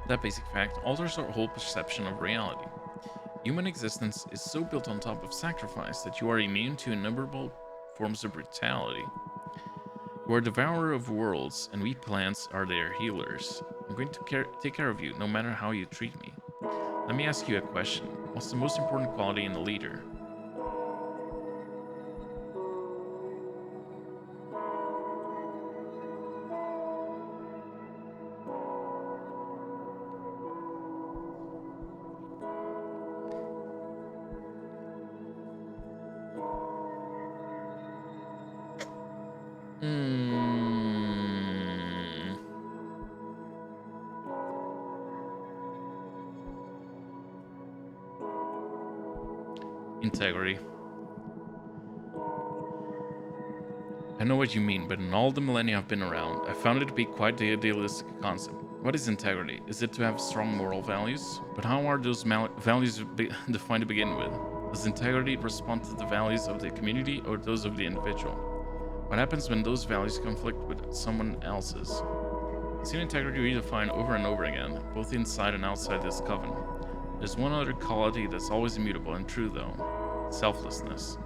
That basic fact alters our whole perception of reality. Human existence is so built on top of sacrifice that you are immune to innumerable forms of brutality. You are a devourer of worlds, and we plants are their healers. I'm going to take care of you, no matter how you treat me. Let me ask you a question. What's the most important quality in a leader? Integrity. I know what you mean, but in all the millennia I've been around, I found it to be quite the idealistic concept. What is integrity? Is it to have strong moral values? But how are those values defined to begin with? Does integrity respond to the values of the community or those of the individual? What happens when those values conflict with someone else's? I've seen integrity redefined over and over again, both inside and outside this coven. There's one other quality that's always immutable and true though. Selflessness.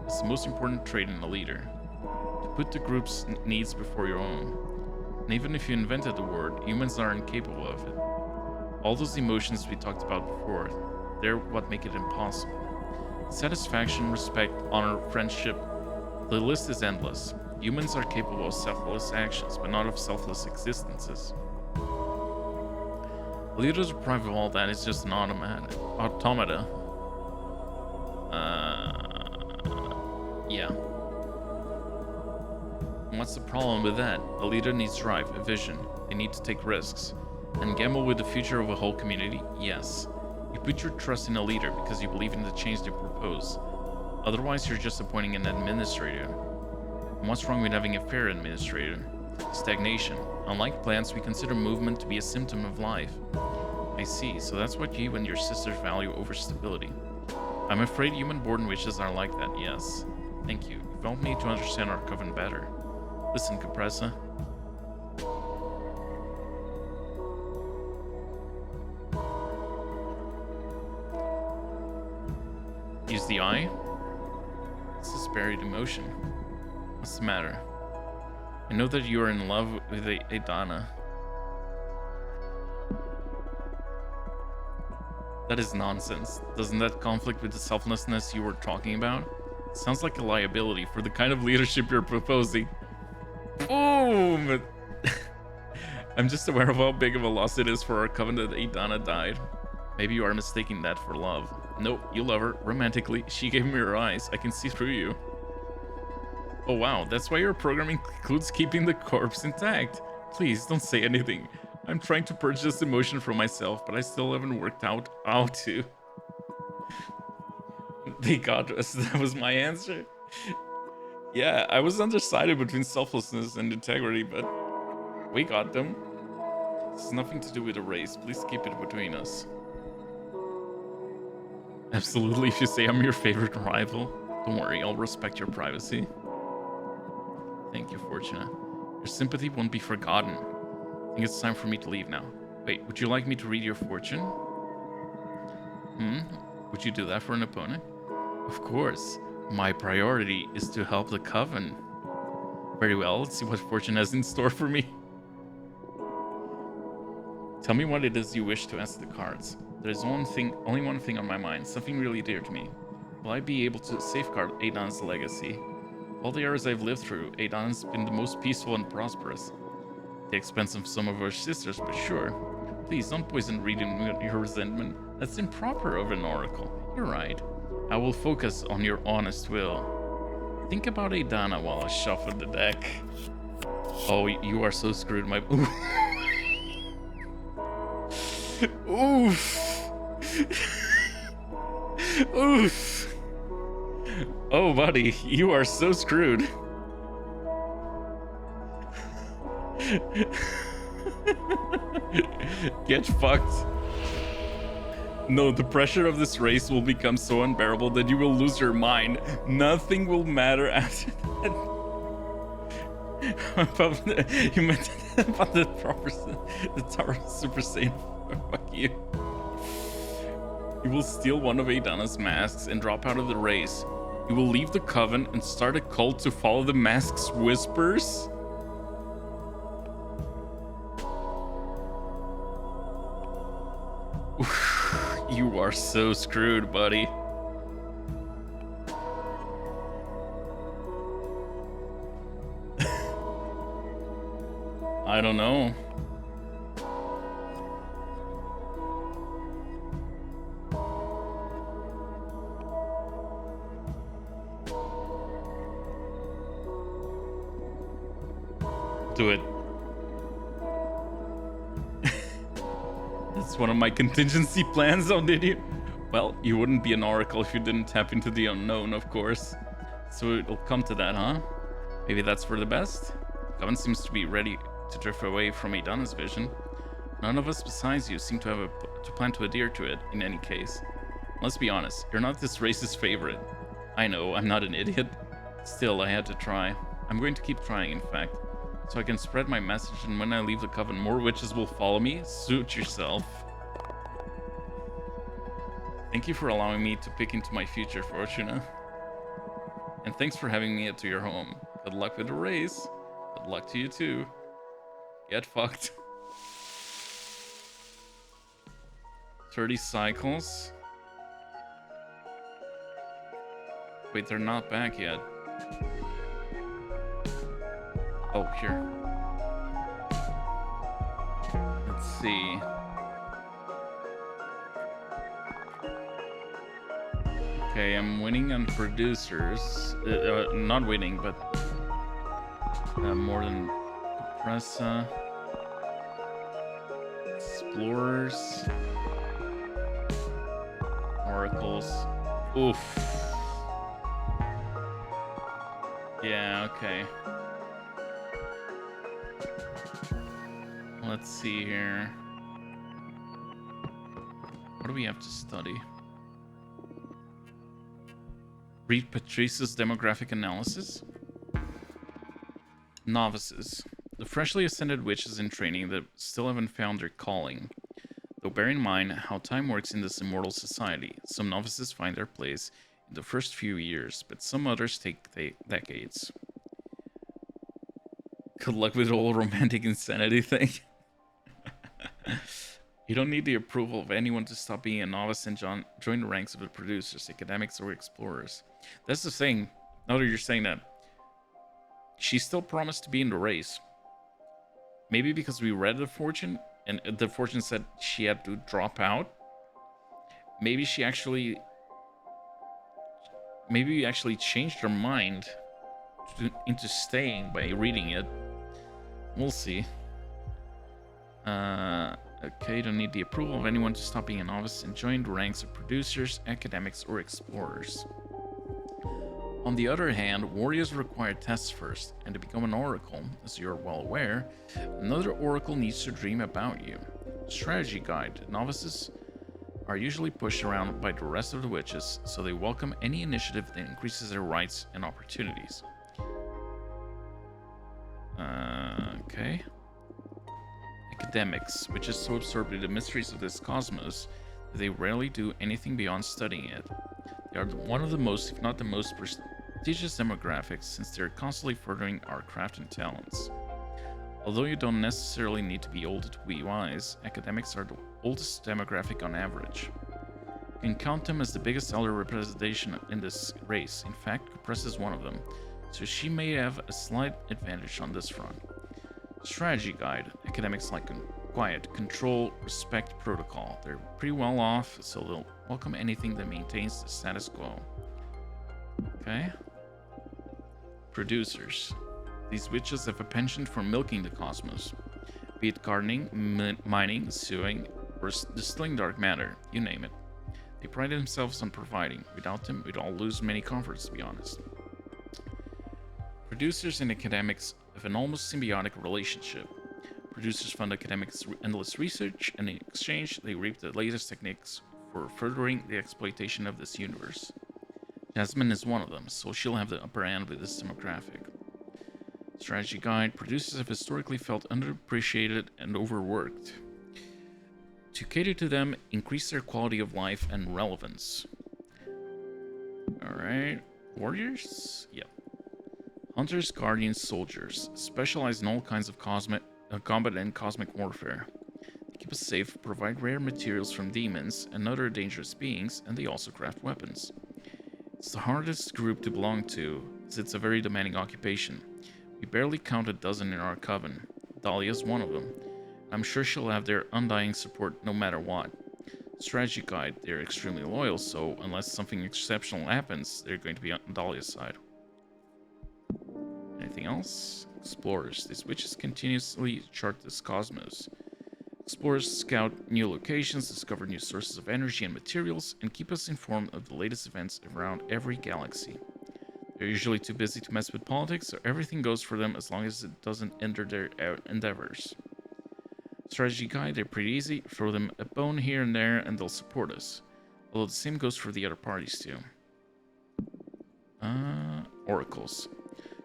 It's the most important trait in a leader. To put the group's needs before your own. And even if you invented the word, humans are incapable of it. All those emotions we talked about before, they're what make it impossible. Satisfaction, respect, honor, friendship, the list is endless. Humans are capable of selfless actions, but not of selfless existences. A leader deprived of all that is just an automata. Yeah. What's the problem with that? A leader needs drive, a vision. They need to take risks. And gamble with the future of a whole community? Yes. You put your trust in a leader because you believe in the change they propose. Otherwise, you're just appointing an administrator. And what's wrong with having a fair administrator? Stagnation. Unlike plants, we consider movement to be a symptom of life. I see, so that's what you and your sisters value over stability. I'm afraid human-born witches are like that, yes. Thank you. You've helped me to understand our coven better. Listen, Compressa. Use the eye? This is buried emotion. What's the matter? I know that you are in love with Adana. That is nonsense. Doesn't that conflict with the selflessness you were talking about? It sounds like a liability for the kind of leadership you're proposing. Boom! I'm just aware of how big of a loss it is for our coven that Adana died. Maybe you are mistaking that for love. Nope, you love her romantically. She gave me her eyes. I can see through you. Oh wow, that's why your programming includes keeping the corpse intact. Please don't say anything. I'm trying to purge this emotion from myself, but I still haven't worked out how to. They got us. That was my answer. Yeah, I was undecided between selflessness and integrity, but we got them. This has nothing to do with a race. Please keep it between us. Absolutely, if you say I'm your favorite rival. Don't worry, I'll respect your privacy. Thank you, Fortuna. Your sympathy won't be forgotten. I think it's time for me to leave now. Wait, would you like me to read your fortune? Would you do that for an opponent? Of course. My priority is to help the coven. Very well, let's see what fortune has in store for me. Tell me what it is you wish to ask the cards. There's only one thing on my mind, something really dear to me. Will I be able to safeguard Adon's legacy? All the years I've lived through, Adon's been the most peaceful and prosperous. At the expense of some of our sisters, but sure. Please don't poison reading your resentment. That's improper of an oracle. You're right. I will focus on your honest will. Think about Adana while I shuffle the deck. Oh, you are so screwed, my... Oof. Oof. Oh, buddy, you are so screwed. Get fucked. No, the pressure of this race will become so unbearable that you will lose your mind. Nothing will matter after that. You meant about the Tower Super Saiyan. Fuck you. You will steal one of Adana's masks and drop out of the race. You will leave the coven and start a cult to follow the mask's whispers. You are so screwed, buddy. I don't know. Do it. That's one of my contingency plans, oh did you? Well, you wouldn't be an oracle if you didn't tap into the unknown, of course. So it'll come to that, huh? Maybe that's for the best? Coven seems to be ready to drift away from Idana's vision. None of us besides you seem to have to plan to adhere to it, in any case. Let's be honest, you're not this race's favorite. I know, I'm not an idiot. Still, I had to try. I'm going to keep trying, in fact. So I can spread my message, and when I leave the coven, more witches will follow me. Suit yourself. Thank you for allowing me to pick into my future, Fortuna. And thanks for having me into your home. Good luck with the race. Good luck to you too. Get fucked. 30 cycles. Wait, they're not back yet. Oh, here. Let's see. Okay, I'm winning on producers. Not winning, but more than Compressa. Explorers. Oracles. Oof. Yeah, okay. Let's see here. What do we have to study? Read Patrice's demographic analysis. Novices. The freshly ascended witches in training that still haven't found their calling. Though bear in mind how time works in this immortal society. Some novices find their place in the first few years, but some others take decades. Good luck with the whole romantic insanity thing. You don't need the approval of anyone to stop being a novice and join the ranks of the producers, academics, or explorers. That's the thing. Now that you're saying that, she still promised to be in the race. Maybe because we read the fortune, and the fortune said she had to drop out. Maybe we actually changed her mind into staying by reading it. We'll see. Okay, you don't need the approval of anyone to stop being a novice and join the ranks of producers, academics, or explorers. On the other hand, warriors require tests first, and to become an oracle, as you're well aware, another oracle needs to dream about you. Strategy guide. Novices are usually pushed around by the rest of the witches, so they welcome any initiative that increases their rights and opportunities. Okay. Academics, which is so absorbed in the mysteries of this cosmos that they rarely do anything beyond studying it. They are one of the most, if not the most, prestigious demographics, since they are constantly furthering our craft and talents. Although you don't necessarily need to be old to be wise, academics are the oldest demographic on average. You can count them as the biggest elder representation in this race. In fact, Compress is one of them, so she may have a slight advantage on this front. Strategy guide. Academics like quiet, control, respect, protocol. They're pretty well off, so they'll welcome anything that maintains the status quo. Okay. Producers. These witches have a penchant for milking the cosmos. Be it gardening, mining, sewing, or distilling dark matter, you name it. They pride themselves on providing. Without them, we'd all lose many comforts, to be honest. Producers and academics have an almost symbiotic relationship. Producers fund academics' endless research, and in exchange, they reap the latest techniques for furthering the exploitation of this universe. Jasmine is one of them, so she'll have the upper hand with this demographic. Strategy Guide: producers have historically felt underappreciated and overworked. To cater to them, increase their quality of life and relevance. Alright. Warriors? Yep. Hunters, guardians, soldiers. Specialize in all kinds of combat and cosmic warfare. They keep us safe, provide rare materials from demons and other dangerous beings, and they also craft weapons. It's the hardest group to belong to, as it's a very demanding occupation. We barely count a dozen in our coven. Dahlia's one of them. I'm sure she'll have their undying support no matter what. Strategy Guide: they're extremely loyal, so unless something exceptional happens, they're going to be on Dahlia's side. Anything else? Explorers. These witches continuously chart this cosmos. Explorers scout new locations, discover new sources of energy and materials, and keep us informed of the latest events around every galaxy. They're usually too busy to mess with politics, so everything goes for them as long as it doesn't hinder their endeavors. Strategy Guide: they're pretty easy. Throw them a bone here and there, and they'll support us. Although the same goes for the other parties, too. Oracles.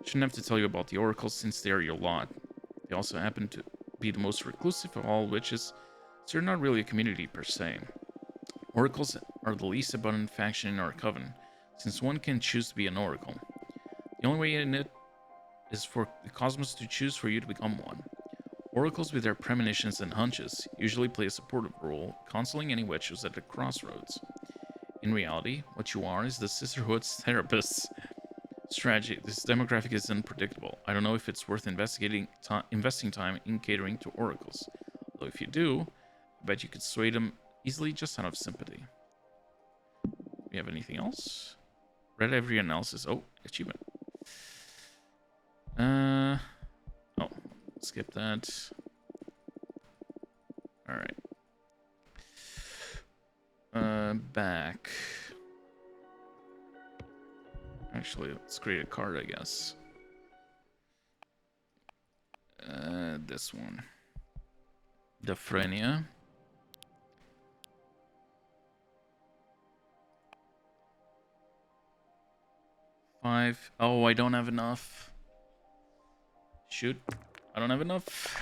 Shouldn't have to tell you about the Oracles, since they are your lot. They also happen to be the most reclusive of all witches, so they're not really a community per se. Oracles are the least abundant faction in our coven, since one can choose to be an Oracle. The only way in it is for the cosmos to choose for you to become one. Oracles, with their premonitions and hunches, usually play a supportive role, counseling any witch who's at a crossroads. In reality, what you are is the Sisterhood's therapists. Strategy: this demographic is unpredictable. I don't know if it's worth investing time in catering to Oracles. Although if you do, I bet you could sway them easily just out of sympathy. Do we have anything else? Read every analysis. Oh, achievement. Oh, skip that. Alright. Back. Actually, let's create a card, I guess. This one. Daphrenia. Five. Oh, I don't have enough. Shoot. I don't have enough.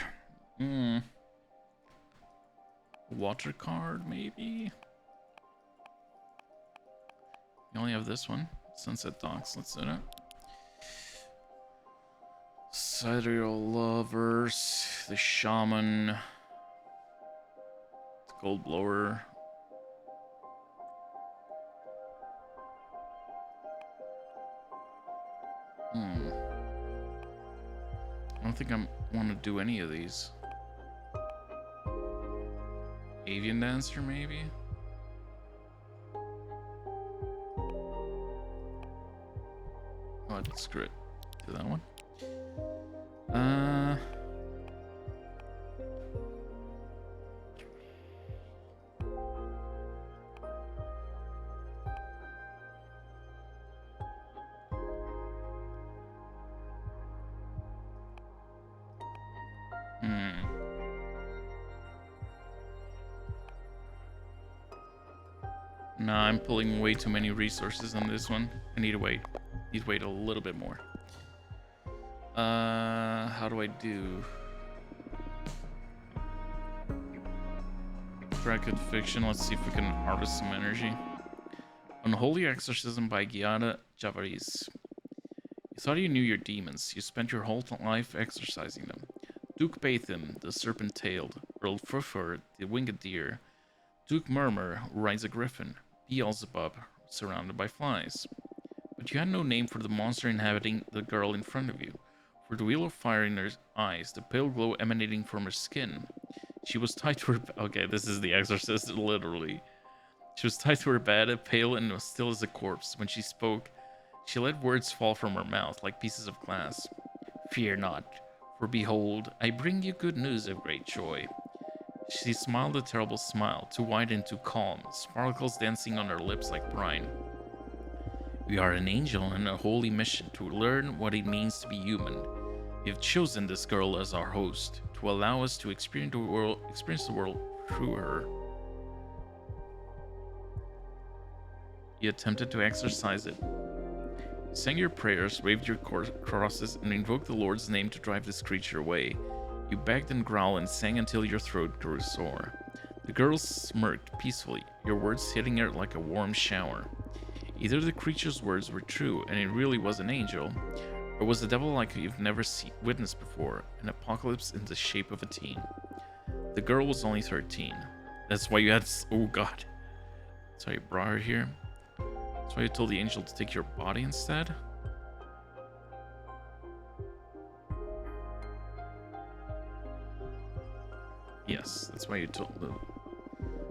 Water card, maybe? You only have this one. Sunset Docks. Let's do that. Sidereal Lovers. The Shaman. The Gold Blower. I don't think I want to do any of these. Avian Dancer, maybe? Oh, screw it. Do that one. Nah, I'm pulling way too many resources on this one. I need to wait. Need to wait a little bit more. How do I do? Bracket Fiction. Let's see if we can harvest some energy. Unholy Exorcism by Giada Javaris. You thought you knew your demons. You spent your whole life exorcising them. Duke Bathim, the serpent-tailed. Earl Fruffer, the winged deer. Duke Murmur, who rides a griffin. Beelzebub, surrounded by flies. But you had no name for the monster inhabiting the girl in front of you. For the wheel of fire in her eyes, the pale glow emanating from her skin. She was tied to her... Okay, this is the Exorcist, literally. She was tied to her bed, pale and still as a corpse. When she spoke, she let words fall from her mouth like pieces of glass. Fear not, for behold, I bring you good news of great joy. She smiled a terrible smile, too wide and too calm, sparkles dancing on her lips like brine. We are an angel on a holy mission to learn what it means to be human. We have chosen this girl as our host, to allow us to experience the world through her. You attempted to exorcise it. You sang your prayers, waved your crosses, and invoked the Lord's name to drive this creature away. You begged and growled and sang until your throat grew sore. The girl smirked peacefully, your words hitting her like a warm shower. Either the creature's words were true and it really was an angel, or was the devil like you've never witnessed before, an apocalypse in the shape of a teen. The girl was only 13. That's why you had... Oh god. That's why you brought her here. That's why you told the angel to take your body instead. Yes, that's why you told them.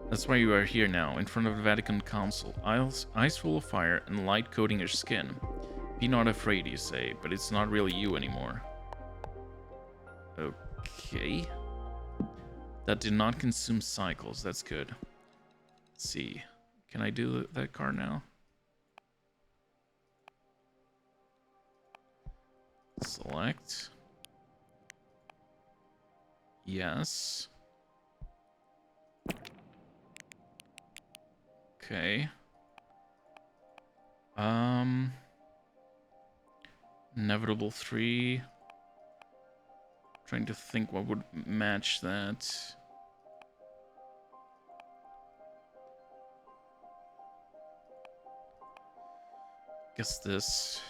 That's why you are here now, in front of the Vatican Council, eyes full of fire and light coating your skin. Be not afraid, you say, but it's not really you anymore. Okay. That did not consume cycles, that's good. Let's see. Can I do that card now? Select. Yes. Okay. Inevitable 3. Trying to think what would match that. Guess this.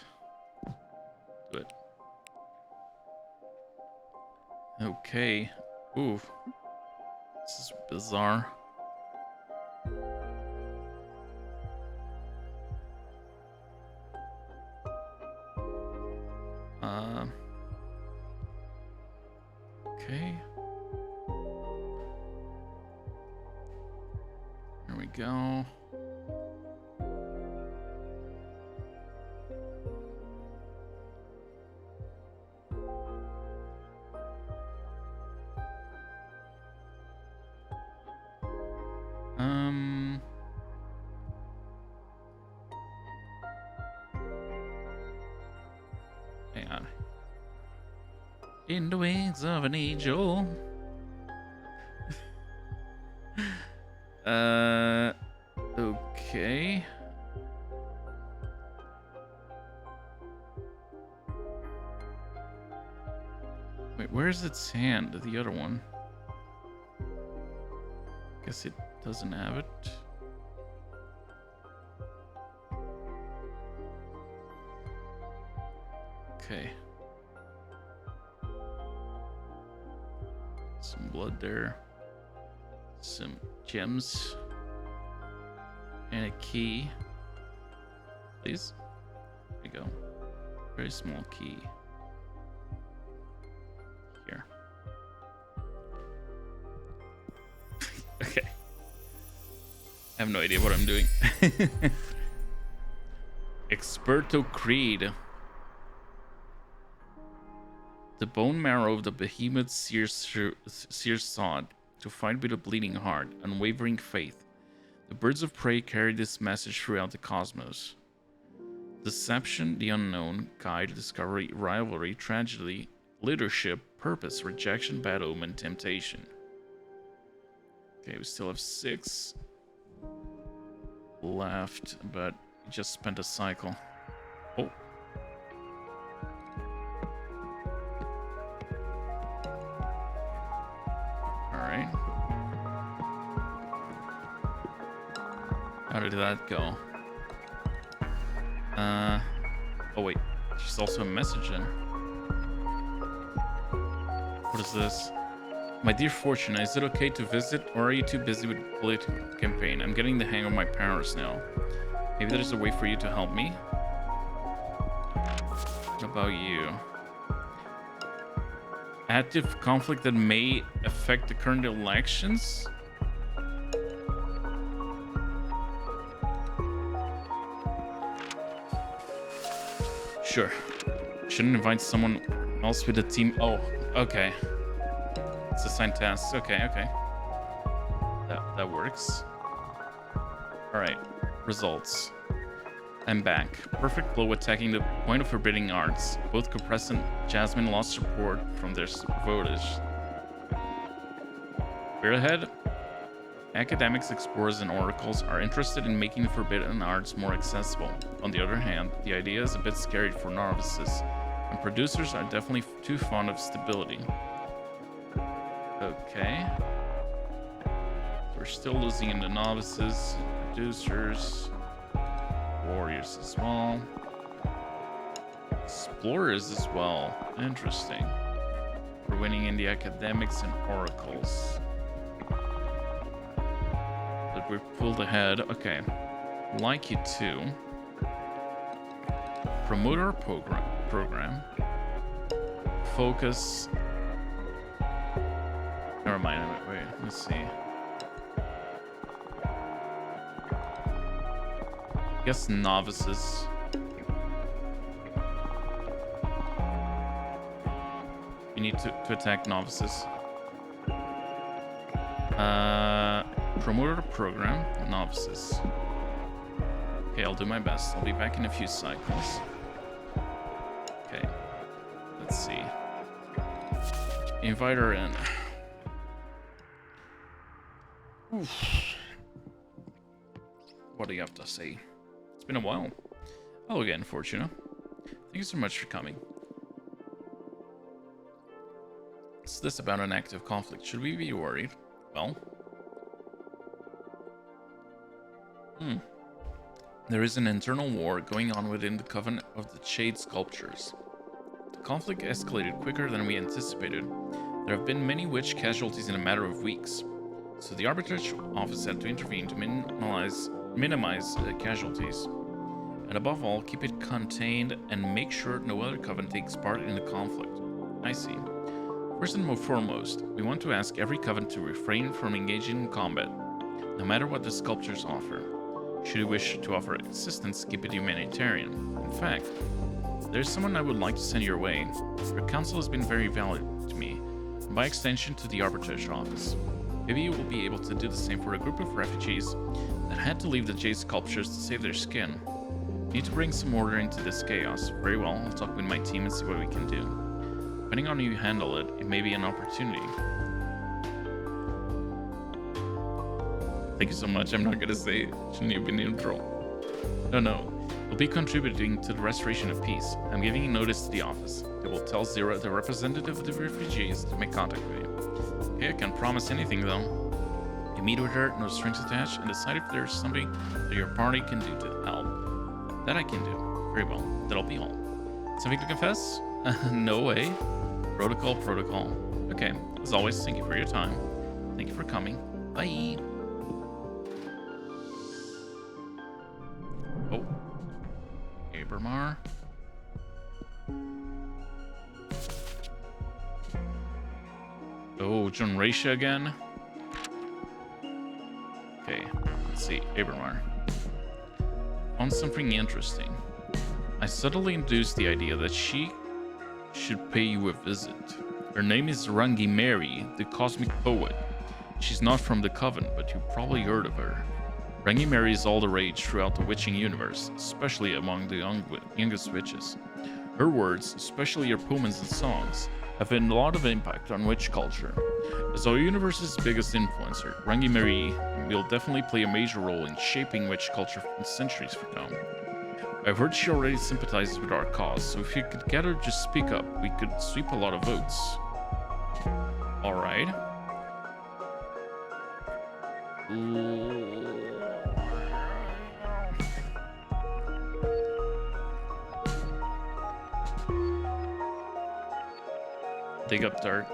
Do it. Okay. Ooh. This is bizarre. Okay. Here we go. Hang on. In the wings of an angel. Okay. Wait, where's its hand? The other one. Guess it doesn't have it. Okay. Some blood there. Some gems. And a key. Please. There you go. Very small key. Here. Okay. I have no idea what I'm doing. Experto Creed. The bone marrow of the behemoth sears sod, to fight with a bleeding heart, unwavering faith. The birds of prey carry this message throughout the cosmos. Deception, the unknown, guide, discovery, rivalry, tragedy, leadership, purpose, rejection, bad omen, temptation. Okay, we still have 6 left, but we just spent a cycle. Oh. Alright. How did that go? Oh wait, she's also a message then. What is this? My dear Fortuna, is it okay to visit, or are you too busy with the political campaign? I'm getting the hang of my powers now. Maybe there's a way for you to help me? What about you? Active conflict that may affect the current elections? Sure. Shouldn't invite someone else with the team. Oh, okay. It's assigned tasks. Okay, okay. That works. Alright. Results. I'm back. Perfect blow attacking the point of forbidding arts. Both Compress and Jasmine lost support from their voters. We're ahead. Academics, explorers, and oracles are interested in making the forbidden arts more accessible. On the other hand, the idea is a bit scary for novices, and producers are definitely too fond of stability. Okay. We're still losing in the novices, producers, warriors as well. Explorers as well. Interesting. We're winning in the academics and oracles. But we're pulled ahead. Okay. Like you to promote our program. Focus. Never mind. Wait, let's see. I guess novices. You need to attack novices. Promoter program, novices. Okay, I'll do my best. I'll be back in a few cycles. Okay, let's see. Invite her in. Oof. What do you have to say? It's been a while. Hello again, Fortuna. Thank you so much for coming. What's this about an active conflict? Should we be worried? Well... There is an internal war going on within the Coven of the Shade Sculptures. The conflict escalated quicker than we anticipated. There have been many witch casualties in a matter of weeks. So the Arbitrage Office had to intervene to minimize casualties. And above all, keep it contained and make sure no other coven takes part in the conflict. I see. First and foremost, we want to ask every coven to refrain from engaging in combat, no matter what the sculptures offer. Should you wish to offer assistance, keep it humanitarian. In fact, there's someone I would like to send your way. Your counsel has been very valuable to me, and by extension to the Arbitrage Office. Maybe you will be able to do the same for a group of refugees that had to leave the Jade Sculptures to save their skin. Need to bring some order into this chaos. Very well, I'll talk with my team and see what we can do. Depending on how you handle it, it may be an opportunity. Thank you so much. I'm not gonna say it. Shouldn't you be neutral? No. We'll be contributing to the restoration of peace. I'm giving you notice to the office. They will tell Zira, the representative of the refugees, to make contact with you. Okay, I can't promise anything though. You meet with her, no strings attached, and decide if there's something that your party can do to help. That I can do. Very well. That'll be all. Something to confess? No way. Protocol. Okay, as always, thank you for your time. Thank you for coming. Bye. Oh. Abermar. Oh, John Raisha again. Okay, let's see. Abermar. Found something interesting. I subtly induced the idea that she should pay you a visit. Her name is Rangi Mary, the cosmic poet. She's not from the Coven, but you probably heard of her. Rangi Mary is all the rage throughout the witching universe, especially among the youngest witches. Her words, especially her poems and songs, have had a lot of impact on witch culture. As our universe's biggest influencer, Rangi Mary will definitely play a major role in shaping witch culture in centuries from now. I've heard she already sympathizes with our cause, so if you could get her to speak up, we could sweep a lot of votes. Alright. Dig up dirt.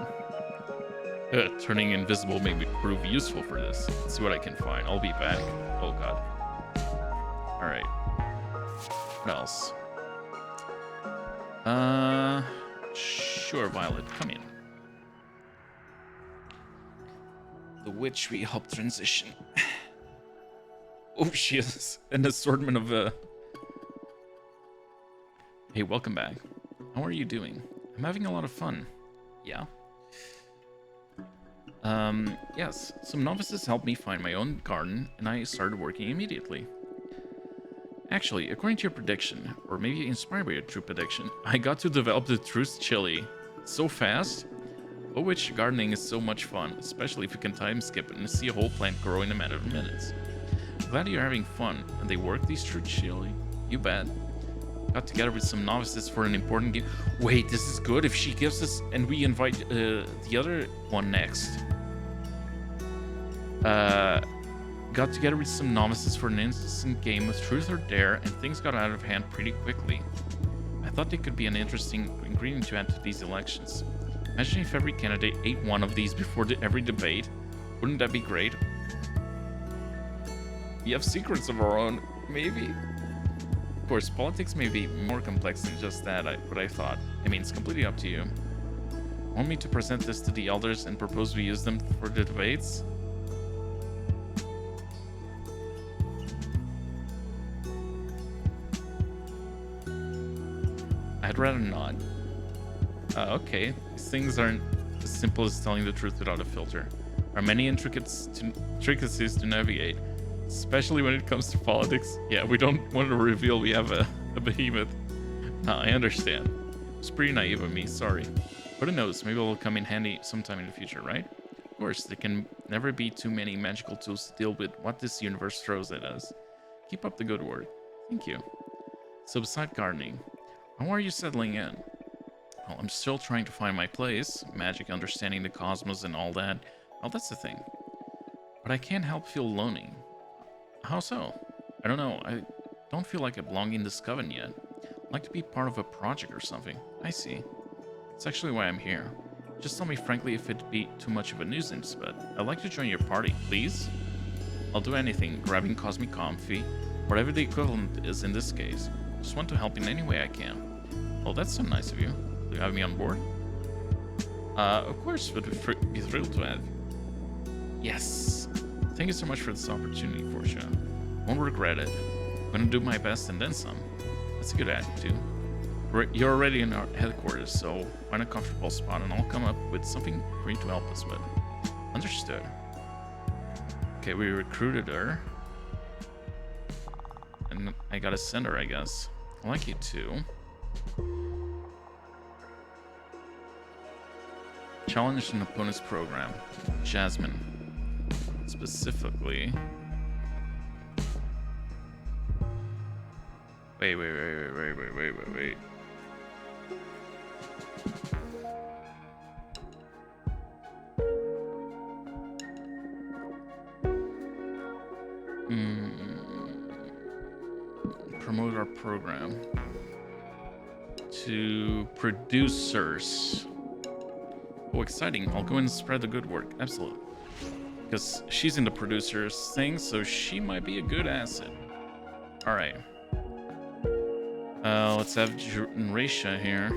Turning invisible may prove useful for this. Let's see what I can find. I'll be back. Oh god. Alright. What else? Sure, Violet, come in. The witch we helped transition. Oh, she is an assortment of Hey, welcome back. How are you doing? I'm having a lot of fun. Yeah? Yes. Some novices helped me find my own garden, and I started working immediately. Actually, according to your prediction, or maybe inspired by your true prediction, I got to develop the truth chili so fast. Oh, which gardening is so much fun, especially if you can time skip and see a whole plant grow in a matter of minutes. Glad you're having fun, and they work these tricks, Shirley. You bet. Got together with some novices for an important game. Wait, this is good if she gives us and we invite the other one next. Got together with some novices for an instant game of truth or dare, and things got out of hand pretty quickly. I thought they could be an interesting ingredient to add to these elections. Imagine if every candidate ate one of these before every debate. Wouldn't that be great? We have secrets of our own, maybe? Of course, politics may be more complex than just that, what I thought. I mean, it's completely up to you. Want me to present this to the elders and propose we use them for the debates? I'd rather not. Okay, these things aren't as simple as telling the truth without a filter. There are many intricacies to navigate, especially when it comes to politics. Yeah, we don't want to reveal we have a behemoth. No, I understand. It's pretty naive of me, sorry. But who knows, maybe it'll come in handy sometime in the future, right? Of course, there can never be too many magical tools to deal with what this universe throws at us. Keep up the good work. Thank you. So beside gardening, how are you settling in? Well, I'm still trying to find my place, magic, understanding the cosmos and all that. Well, that's the thing. But I can't help feel lonely. How so? I don't know, I don't feel like I belong in this coven yet. I'd like to be part of a project or something. I see. It's actually why I'm here. Just tell me frankly if it'd be too much of a nuisance, but I'd like to join your party, please? I'll do anything, grabbing cosmic comfy, whatever the equivalent is in this case. Just want to help in any way I can. Well, that's so nice of you. Do you have me on board? Of course, would be thrilled to have you. Yes! Thank you so much for this opportunity, Portia. Won't regret it. I'm gonna do my best and then some. That's a good attitude. You're already in our headquarters, so find a comfortable spot and I'll come up with something for you to help us with. Understood. Okay, we recruited her. And I gotta send her, I guess. I like you too. Challenge an opponent's program. Jasmine. Specifically. Wait. Promote our program to producers. Oh, exciting. I'll go and spread the good work. Absolutely. Because she's in the producers thing, so she might be a good asset. Alright. Let's have Rasha here.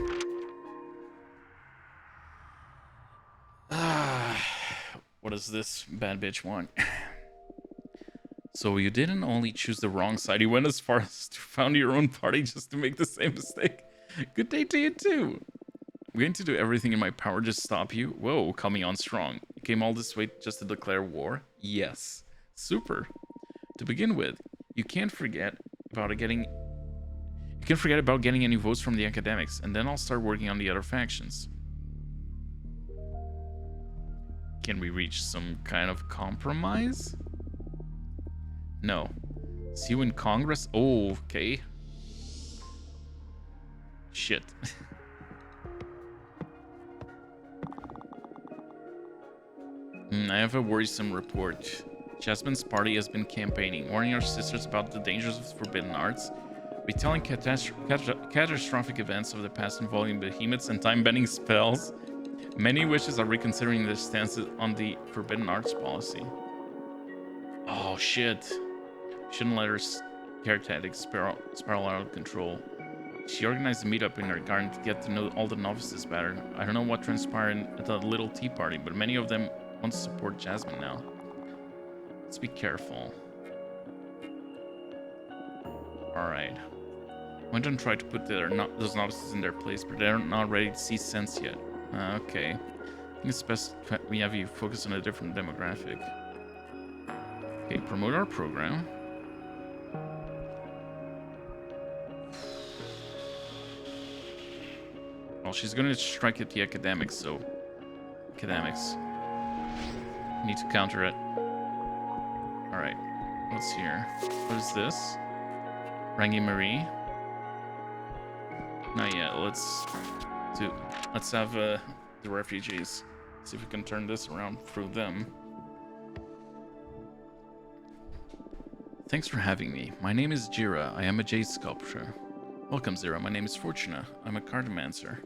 What does this bad bitch want? So you didn't only choose the wrong side, you went as far as to found your own party just to make the same mistake. Good day to you too. I'm going to do everything in my power to stop you. Whoa, coming on strong. You came all this way just to declare war? Yes. Super. To begin with, you can't forget about getting any votes from the academics, and then I'll start working on the other factions. Can we reach some kind of compromise? No. See you in Congress? Oh, okay. Shit. I have a worrisome report. Jasmine's party has been campaigning, warning our sisters about the dangers of forbidden arts, retelling catastrophic events of the past involving behemoths and time-bending spells. Many witches are reconsidering their stances on the forbidden arts policy. Oh shit. Shouldn't let her scare tactics spiral out of control. She organized a meetup in her garden to get to know all the novices better. I don't know what transpired at the little tea party, but many of them want to support Jasmine now. Let's be careful. Alright. Went and tried to put those novices in their place, but they're not ready to see sense yet. Okay. I think it's best we have you focus on a different demographic. Okay, promote our program. Well, she's gonna strike at the academics, so academics. Need to counter it. Alright. What's here? What is this? Rangi Marie? Not yet. Let's have the refugees. See if we can turn this around through them. Thanks for having me. My name is Jira. I am a jade sculptor. Welcome, Zira. My name is Fortuna. I'm a cartomancer.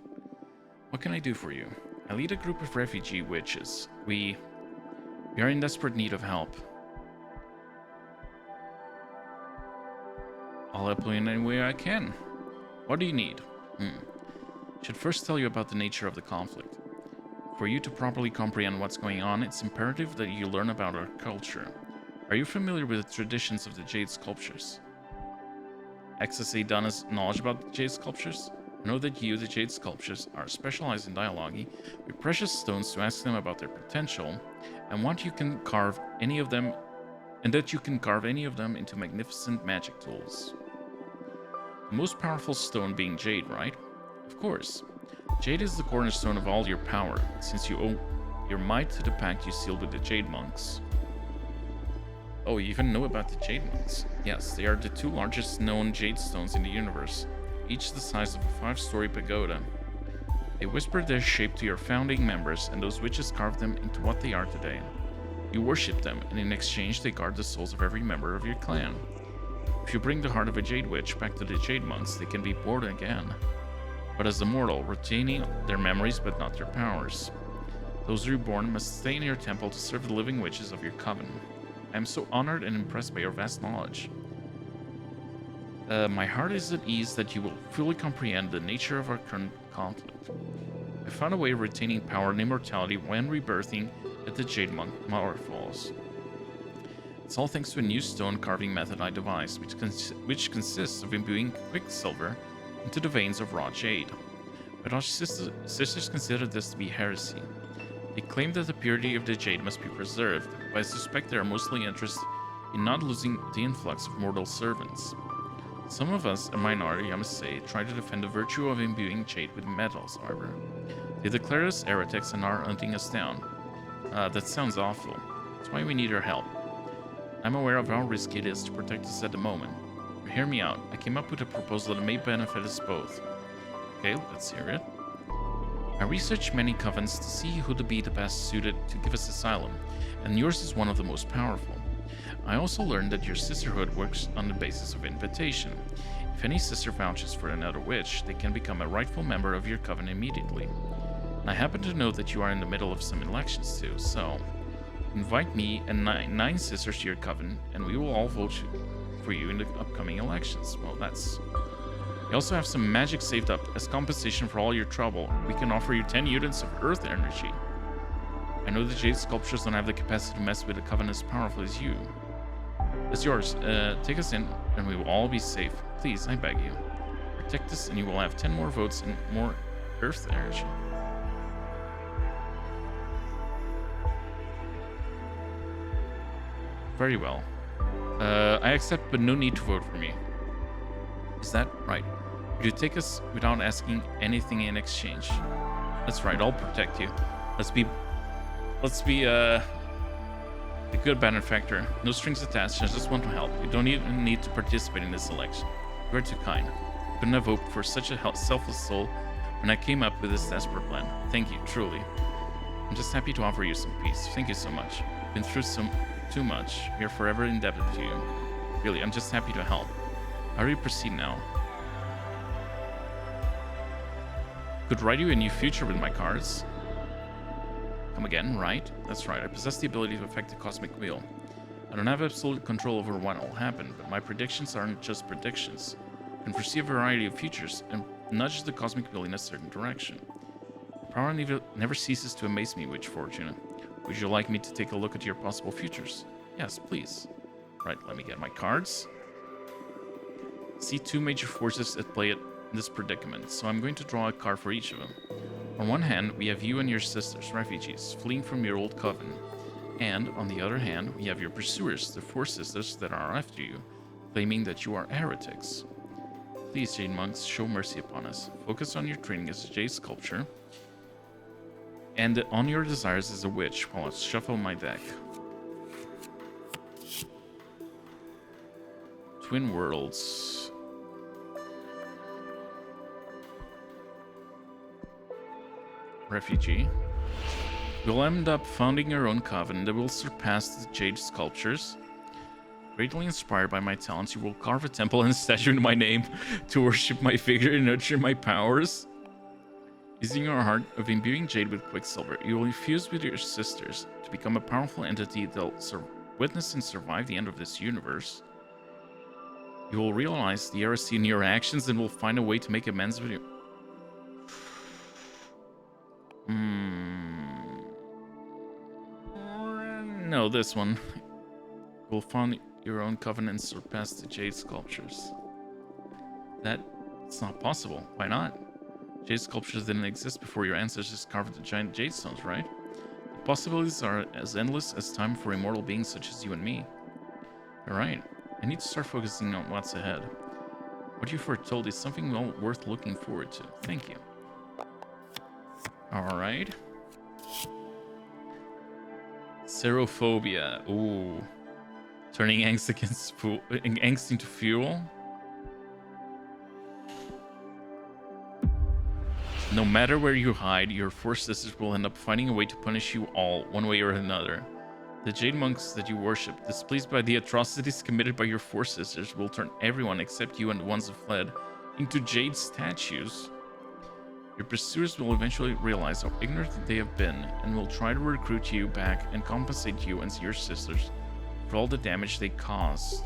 What can I do for you? I lead a group of refugee witches. We are in desperate need of help. I'll help you in any way I can. What do you need? Should first tell you about the nature of the conflict. For you to properly comprehend what's going on, it's imperative that you learn about our culture. Are you familiar with the traditions of the jade sculptures? XSA Donna's knowledge about the jade sculptures? Know that you, the jade sculptures, are specialized in dialogue with precious stones to ask them about their potential, and that you can carve any of them into magnificent magic tools. The most powerful stone being jade, right? Of course. Jade is the cornerstone of all your power, since you owe your might to the pact you sealed with the Jade Monks. Oh, you even know about the Jade Monks? Yes, they are the two largest known jade stones in the universe, each the size of a 5-story pagoda. They whispered their shape to your founding members, and those witches carved them into what they are today. You worship them, and in exchange they guard the souls of every member of your clan. If you bring the heart of a Jade Witch back to the Jade Monks, they can be born again. But as a mortal, retaining their memories but not their powers. Those reborn must stay in your temple to serve the living witches of your coven. I am so honored and impressed by your vast knowledge. My heart is at ease that you will fully comprehend the nature of our current conflict. I found a way of retaining power and immortality when rebirthing at the Jade Monk Waterfalls. It's all thanks to a new stone carving method I devised, which consists of imbuing quicksilver into the veins of raw jade. But our sisters consider this to be heresy. They claim that the purity of the jade must be preserved, but I suspect they are mostly interested in not losing the influx of mortal servants. Some of us, a minority I must say, try to defend the virtue of imbuing jade with metals, however. They declare us heretics and are hunting us down. That sounds awful. That's why we need your help. I'm aware of how risky it is to protect us at the moment. But hear me out. I came up with a proposal that may benefit us both. Okay, let's hear it. I researched many covens to see who would be the best suited to give us asylum, and yours is one of the most powerful. I also learned that your sisterhood works on the basis of invitation. If any sister vouches for another witch, they can become a rightful member of your coven immediately. And I happen to know that you are in the middle of some elections too, so invite me and nine sisters to your coven, and we will all vote for you in the upcoming elections. Well, that's... We also have some magic saved up. As compensation for all your trouble, we can offer you 10 units of earth energy. I know the jade sculptures don't have the capacity to mess with a coven as powerful as you. It's yours. Take us in, and we will all be safe. Please, I beg you. Protect us, and you will have 10 more votes and more earth energy. Very well. I accept, but no need to vote for me. Is that right? Would you take us without asking anything in exchange? That's right, I'll protect you. Let's be a good benefactor. No strings attached, I just want to help. You don't even need to participate in this election. You are too kind. I couldn't have hoped for such a selfless soul when I came up with this desperate plan. Thank you, truly. I'm just happy to offer you some peace. Thank you so much. Been through too much. We are forever indebted to you. Really, I'm just happy to help. How do you proceed now? Could write you a new future with my cards. Come again, right? That's right, I possess the ability to affect the cosmic wheel. I don't have absolute control over what will happen, but my predictions aren't just predictions. I can foresee a variety of futures and nudge the cosmic wheel in a certain direction. Your power never ceases to amaze me, Witch Fortuna. Would you like me to take a look at your possible futures? Yes, please. Right, let me get my cards. See two major forces at play in this predicament, so I'm going to draw a card for each of them. On one hand, we have you and your sisters, refugees, fleeing from your old coven. And, on the other hand, we have your pursuers, the 4 sisters that are after you, claiming that you are heretics. Please, Jade Monks, show mercy upon us. Focus on your training as a jade sculptor. And on your desires as a witch while I shuffle my deck. Twin Worlds. Refugee. You'll end up founding your own coven that will surpass the Jade sculptures. Greatly inspired by my talents, you will carve a temple and a statue in my name to worship my figure and nurture my powers. Using your heart of imbuing Jade with Quicksilver, you will fuse with your sisters to become a powerful entity that will witness and survive the end of this universe. You will realize the heresy in your actions and will find a way to make amends with you. No, this one. You will found your own coven and surpass the Jade sculptures. That's not possible. Why not? Jade sculptures didn't exist before your ancestors carved the giant jade stones, right? The possibilities are as endless as time for immortal beings such as you and me. Alright, I need to start focusing on what's ahead. What you foretold is something well worth looking forward to. Thank you. Alright. Serophobia. Ooh. Turning angst into fuel. No matter where you hide, your four sisters will end up finding a way to punish you all, one way or another. The Jade monks that you worship, displeased by the atrocities committed by your four sisters, will turn everyone except you and the ones who fled into Jade statues. Your pursuers will eventually realize how ignorant they have been and will try to recruit you back and compensate you and your sisters for all the damage they caused.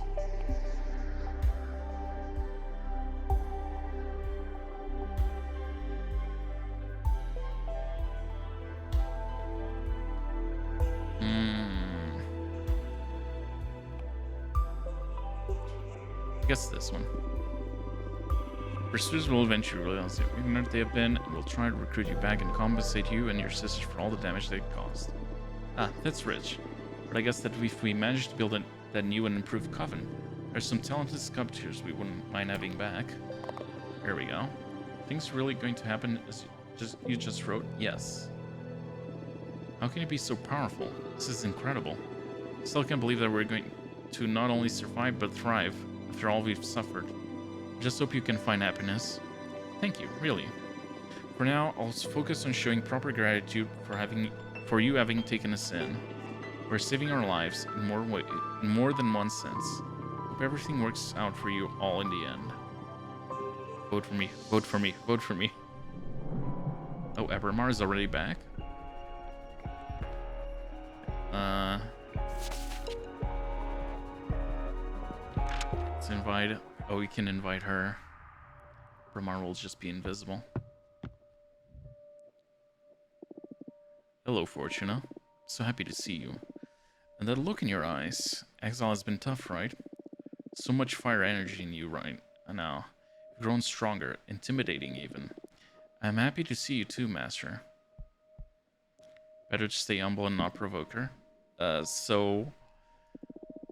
I guess this one. Pursuers will eventually realize how ignorant they have been and will try to recruit you back and compensate you and your sisters for all the damage they caused. Ah, that's rich. But I guess that if we manage to build that new and improved coven, there's some talented sculptors we wouldn't mind having back. Here we go. Things really going to happen as you just wrote? Yes. How can you be so powerful? This is incredible. Still can't believe that we're going to not only survive but thrive after all we've suffered. I just hope you can find happiness. Thank you, really. For now, I'll focus on showing proper gratitude for you having taken us in. We're saving our lives in more than one sense. Hope everything works out for you all in the end. Vote for me, vote for me, vote for me. Oh, Abramar is already back? Let's invite... Oh, we can invite her. Abramar will just be invisible. Hello, Fortuna. So happy to see you. And that look in your eyes. Exile has been tough, right? So much fire energy in you right now. You've grown stronger, intimidating even. I'm happy to see you too, Master. Better to stay humble and not provoke her. So...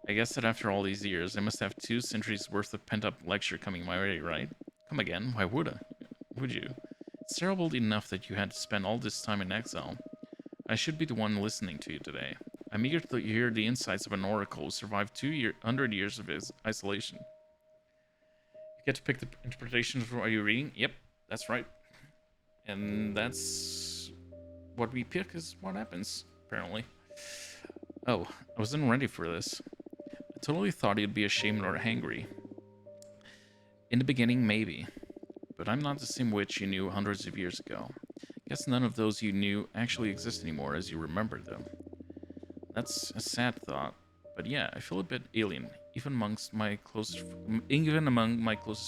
I guess that after all these years, I must have 2 centuries worth of pent-up lecture coming my way, right? Come again? Why would I? Would you? It's terrible enough that you had to spend all this time in exile. I should be the one listening to you today. I'm eager to hear the insights of an oracle who survived 200 years of his isolation. You get to pick the interpretation of what you're reading? Yep, that's right. And that's what we pick is what happens, apparently. Oh, I wasn't ready for this. I totally thought you'd be ashamed or angry. In the beginning, maybe. But I'm not the same witch you knew hundreds of years ago. Guess none of those you knew actually exist anymore as you remembered them. That's a sad thought, but yeah, I feel a bit alien, even among my closest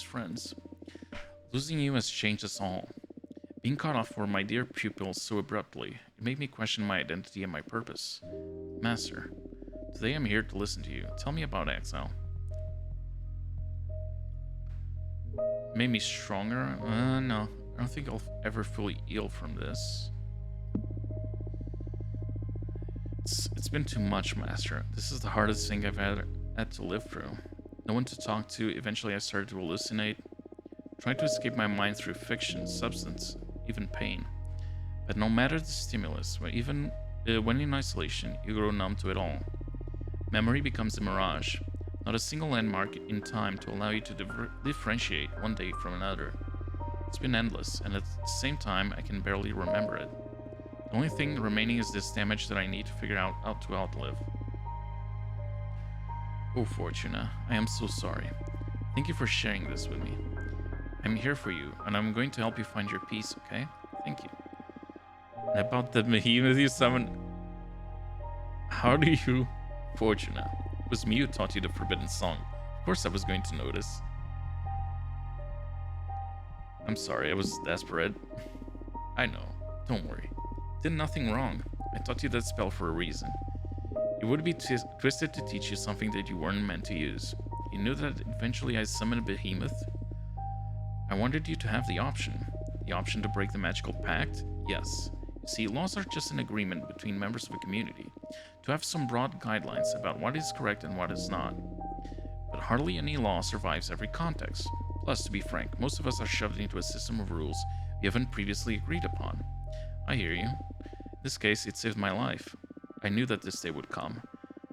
friends. Losing you has changed us all. Being cut off from my dear pupils so abruptly, it made me question my identity and my purpose. Master, today I'm here to listen to you. Tell me about exile. Made me stronger? No. I don't think I'll ever fully heal from this. It's been too much, Master. This is the hardest thing I've had to live through. No one to talk to. Eventually I started to hallucinate. Tried to escape my mind through fiction, substance, even pain. But no matter the stimulus, even when in isolation, you grow numb to it all. Memory becomes a mirage, not a single landmark in time to allow you to differentiate one day from another. It's been endless, and at the same time, I can barely remember it. The only thing remaining is this damage that I need to figure out how to outlive. Oh, Fortuna, I am so sorry. Thank you for sharing this with me. I'm here for you, and I'm going to help you find your peace, okay? Thank you. And about the behemoth you summoned... How do you... Fortuna. It was me who taught you the forbidden song. Of course I was going to notice. I'm sorry, I was desperate. I know. Don't worry. Did nothing wrong. I taught you that spell for a reason. It would be twisted to teach you something that you weren't meant to use. You knew that eventually I'd summon a behemoth? I wanted you to have the option. The option to break the magical pact? Yes. You see, laws are just an agreement between members of a community, to have some broad guidelines about what is correct and what is not. But hardly any law survives every context. Plus, to be frank, most of us are shoved into a system of rules we haven't previously agreed upon. I hear you. In this case, it saved my life. I knew that this day would come.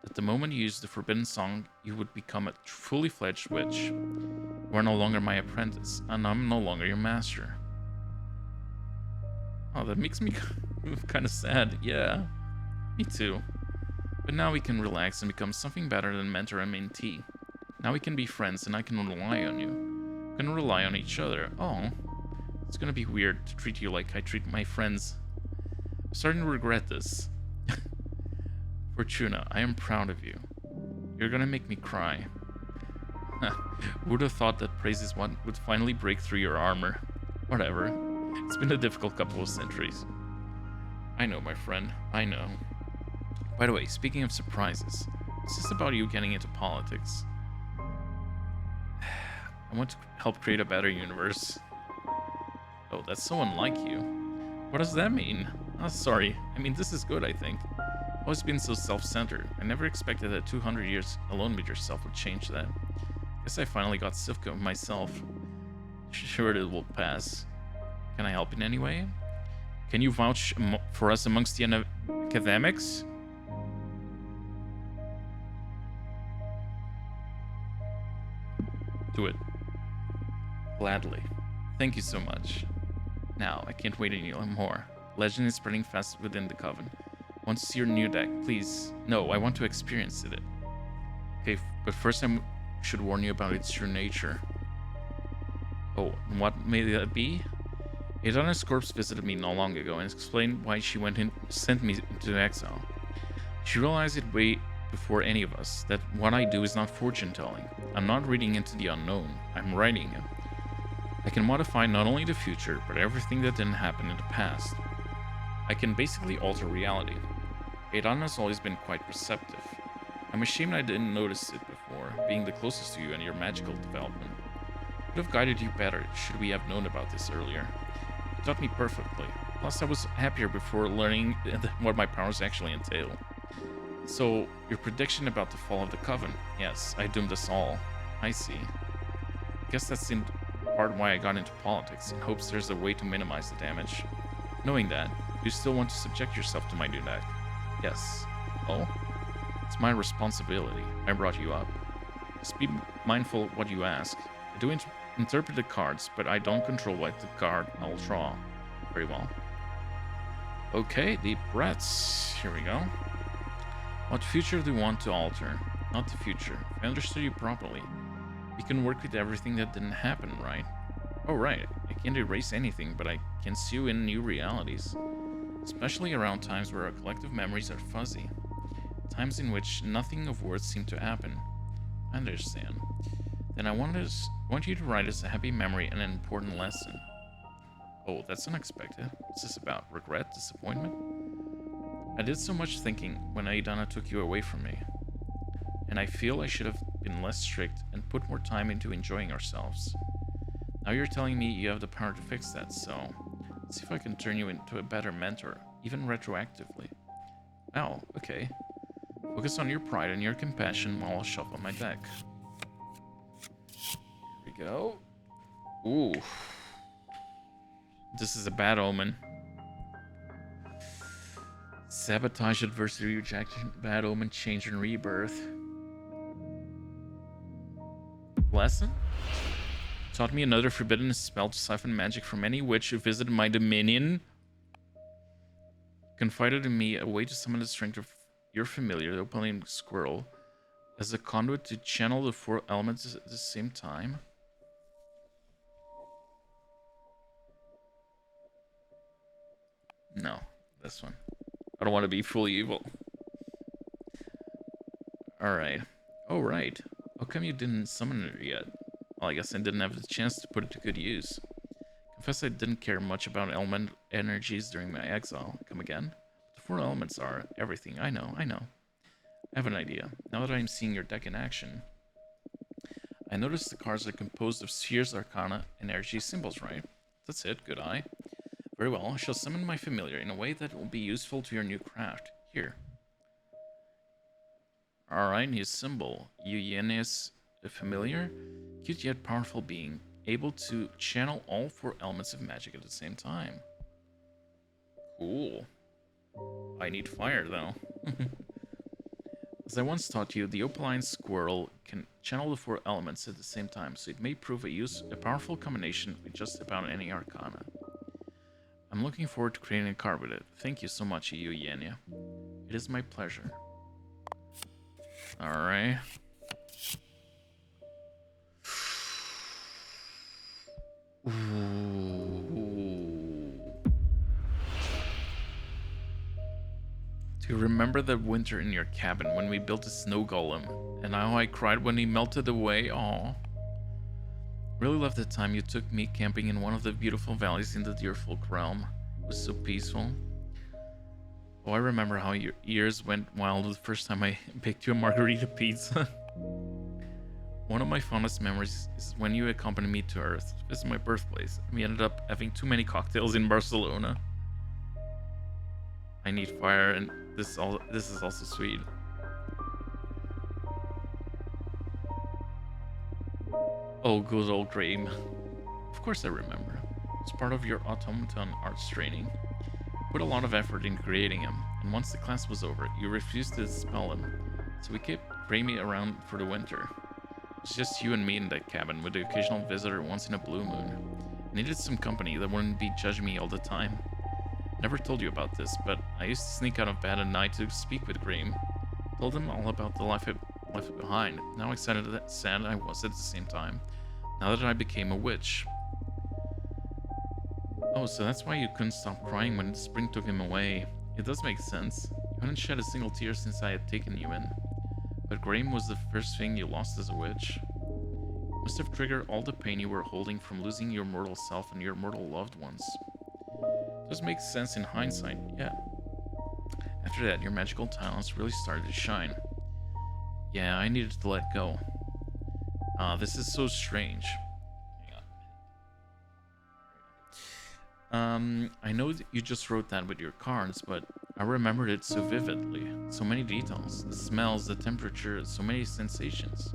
That the moment you used the forbidden song, you would become a fully fledged witch. You are no longer my apprentice, and I'm no longer your master. Oh, that makes me kind of sad. Yeah, me too. But now we can relax and become something better than mentor and mentee. Now we can be friends, and I can rely on you. We can rely on each other. Oh, it's gonna be weird to treat you like I treat my friends. I'm starting to regret this. Fortuna, I am proud of you. You're gonna make me cry. Who would have thought that praise is what would finally break through your armor? Whatever. It's been a difficult couple of centuries. I know, my friend. I know. By the way, speaking of surprises, is this about you getting into politics? I want to help create a better universe. Oh, that's so unlike you. What does that mean? Oh, sorry. I mean, this is good, I think. I've always been so self-centered. I never expected that 200 years alone with yourself would change that. Guess I finally got sick of myself. Sure, it will pass. Can I help in any way? Can you vouch for us amongst the academics? Do it. Gladly. Thank you so much. Now, I can't wait any more. Legend is spreading fast within the coven. Want to see your new deck, please? No, I want to experience it. Okay, but first I should warn you about its true nature. Oh, and what may that be? Adana's corpse visited me not long ago and explained why she sent me into exile. She realized it way before any of us, that what I do is not fortune-telling. I'm not reading into the unknown, I'm writing it. I can modify not only the future, but everything that didn't happen in the past. I can basically alter reality. Adana's always been quite perceptive. I'm ashamed I didn't notice it before, being the closest to you and your magical development. I could have guided you better should we have known about this earlier. You taught me perfectly. Plus, I was happier before learning what my powers actually entail. So, your prediction about the fall of the Coven. Yes, I doomed us all. I see. I guess that's in part why I got into politics, in hopes there's a way to minimize the damage. Knowing that, you still want to subject yourself to my new deck? Yes. Oh? It's my responsibility. I brought you up. Just be mindful of what you ask. I do interpret the cards, but I don't control what the card I'll draw. Very well. Okay, deep breaths. Here we go. What future do you want to alter? Not the future. If I understood you properly, we can work with everything that didn't happen, right? Oh, right. I can't erase anything, but I can see you in new realities. Especially around times where our collective memories are fuzzy. Times in which nothing of worth seemed to happen. I understand. Then I want you to write us a happy memory and an important lesson. Oh, that's unexpected. What's this about? Regret? Disappointment? I did so much thinking when Aidana took you away from me. And I feel I should have been less strict and put more time into enjoying ourselves. Now you're telling me you have the power to fix that, so let's see if I can turn you into a better mentor, even retroactively. Well, okay. Focus on your pride and your compassion while I'll shuffle my deck. Here we go. Ooh. This is a bad omen. Sabotage, adversity, rejection, bad omen, change, and rebirth. Lesson? Taught me another forbidden spell to siphon magic from any witch who visited my dominion. Confided in me a way to summon the strength of your familiar, the opaline squirrel, as a conduit to channel the 4 elements at the same time. No, this one. I don't want to be fully evil. Alright. Oh, right. How come you didn't summon her yet? Well, I guess I didn't have the chance to put it to good use. Confess I didn't care much about element energies during my exile. Come again? The 4 elements are everything. I know. I have an idea. Now that I'm seeing your deck in action, I noticed the cards are composed of spheres, arcana, and energy symbols, right? That's it. Good eye. Very well. I shall summon my familiar in a way that will be useful to your new craft. Here. Alright, new symbol. Eugenius, a familiar, cute yet powerful being, able to channel all 4 elements of magic at the same time. Cool. I need fire, though. As I once taught you, the opaline squirrel can channel the 4 elements at the same time, so it may prove a powerful combination with just about any arcana. I'm looking forward to creating a card with it. Thank you so much, Eugenia. It is my pleasure. Alright. Ooh. Do you remember that winter in your cabin when we built a snow golem? And how I cried when he melted away? Aw. Really loved the time you took me camping in one of the beautiful valleys in the Deerfolk realm. It was so peaceful. Oh, I remember how your ears went wild the first time I baked you a margarita pizza. One of my fondest memories is when you accompanied me to Earth. This is my birthplace. We ended up having too many cocktails in Barcelona. I need fire, and this is also sweet. Oh, good old Graham. Of course I remember. It's part of your automaton arts training. Put a lot of effort in creating him, and once the class was over, you refused to dispel him, so we kept Grammy around for the winter. It's just you and me in that cabin, with the occasional visitor once in a blue moon. I needed some company that wouldn't be judging me all the time. Never told you about this, but I used to sneak out of bed at night to speak with Graham. Told him all about the life I left behind. How excited and sad I was at the same time, now that I became a witch. Oh, so that's why you couldn't stop crying when spring took him away. It does make sense. You hadn't shed a single tear since I had taken you in. But Graham was the first thing you lost as a witch. It must have triggered all the pain you were holding from losing your mortal self and your mortal loved ones. It does make sense in hindsight, yeah. After that, your magical talents really started to shine. Yeah, I needed to let go. This is so strange. I know that you just wrote that with your cards, but I remembered it so vividly. So many details, the smells, the temperature, so many sensations.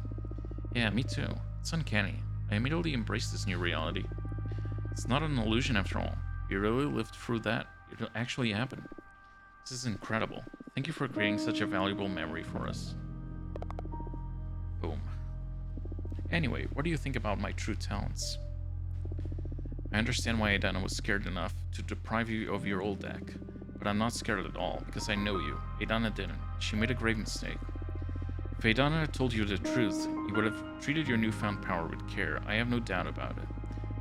Yeah, me too. It's uncanny. I immediately embraced this new reality. It's not an illusion after all. We really lived through that. It actually happened. This is incredible. Thank you for creating such a valuable memory for us. Boom. Anyway, what do you think about my true talents? I understand why Adana was scared enough to deprive you of your old deck, but I'm not scared at all, because I know you. Adana didn't. She made a grave mistake. If Adana had told you the truth, you would have treated your newfound power with care. I have no doubt about it.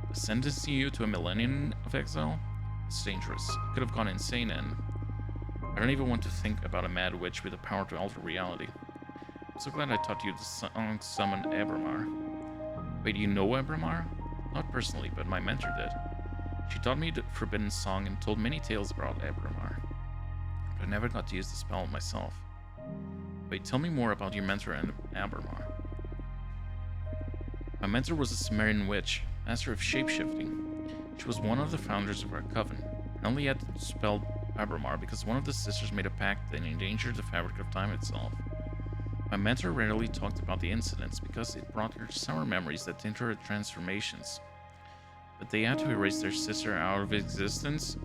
But sentencing you to a millennium of exile? It's dangerous. You could have gone insane, and I don't even want to think about a mad witch with the power to alter reality. I'm so glad I taught you the song summon Abramar. Wait, you know Abramar? Not personally, but my mentor did. She taught me the forbidden song and told many tales about Abramar. But I never got to use the spell myself. Wait, tell me more about your mentor and Abramar. My mentor was a Sumerian witch, master of shapeshifting. She was one of the founders of our coven, and only had to dispel Abramar because one of the sisters made a pact that endangered the fabric of time itself. My mentor rarely talked about the incidents because it brought her sour memories that tinted her transformations. But they had to erase their sister out of existence.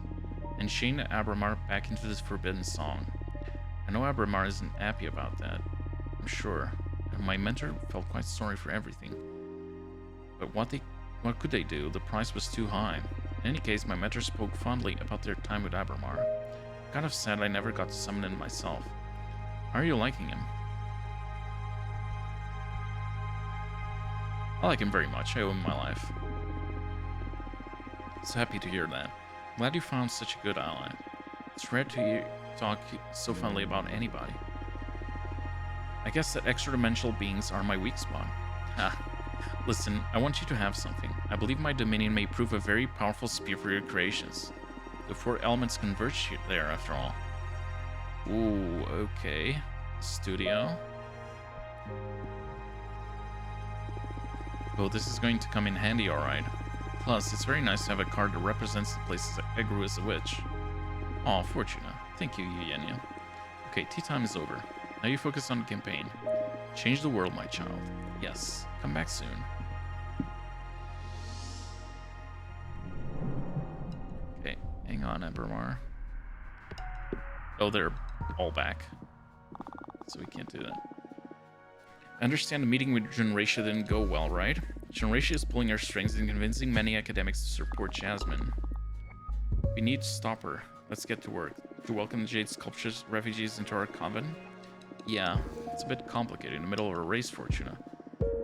and chain Abramar back into this forbidden song. I know Abramar isn't happy about that, I'm sure, and my mentor felt quite sorry for everything. But what could they do? The price was too high. In any case, my mentor spoke fondly about their time with Abramar. I'm kind of sad I never got to summon him myself. How are you liking him? I like him very much. I owe him my life. So happy to hear that. Glad you found such a good ally. It's rare to hear talk so fondly about anybody. I guess that extra-dimensional beings are my weak spot. Ha. Listen, I want you to have something. I believe my dominion may prove a very powerful spear for your creations. The 4 elements converge there, after all. Ooh, okay. Studio. Oh, this is going to come in handy, alright. Plus, it's very nice to have a card that represents the places I grew as a witch. Aw, Fortuna. Thank you, Eugenia. Okay, tea time is over. Now you focus on the campaign. Change the world, my child. Yes, come back soon. Okay, hang on, Abramar. Oh, they're all back. So we can't do that. I understand the meeting with Generatia didn't go well, right? Generatia is pulling her strings and convincing many academics to support Jasmine. We need to stop her. Let's get to work. To welcome the Jade Sculptures refugees into our coven? Yeah, it's a bit complicated in the middle of a race, Fortuna.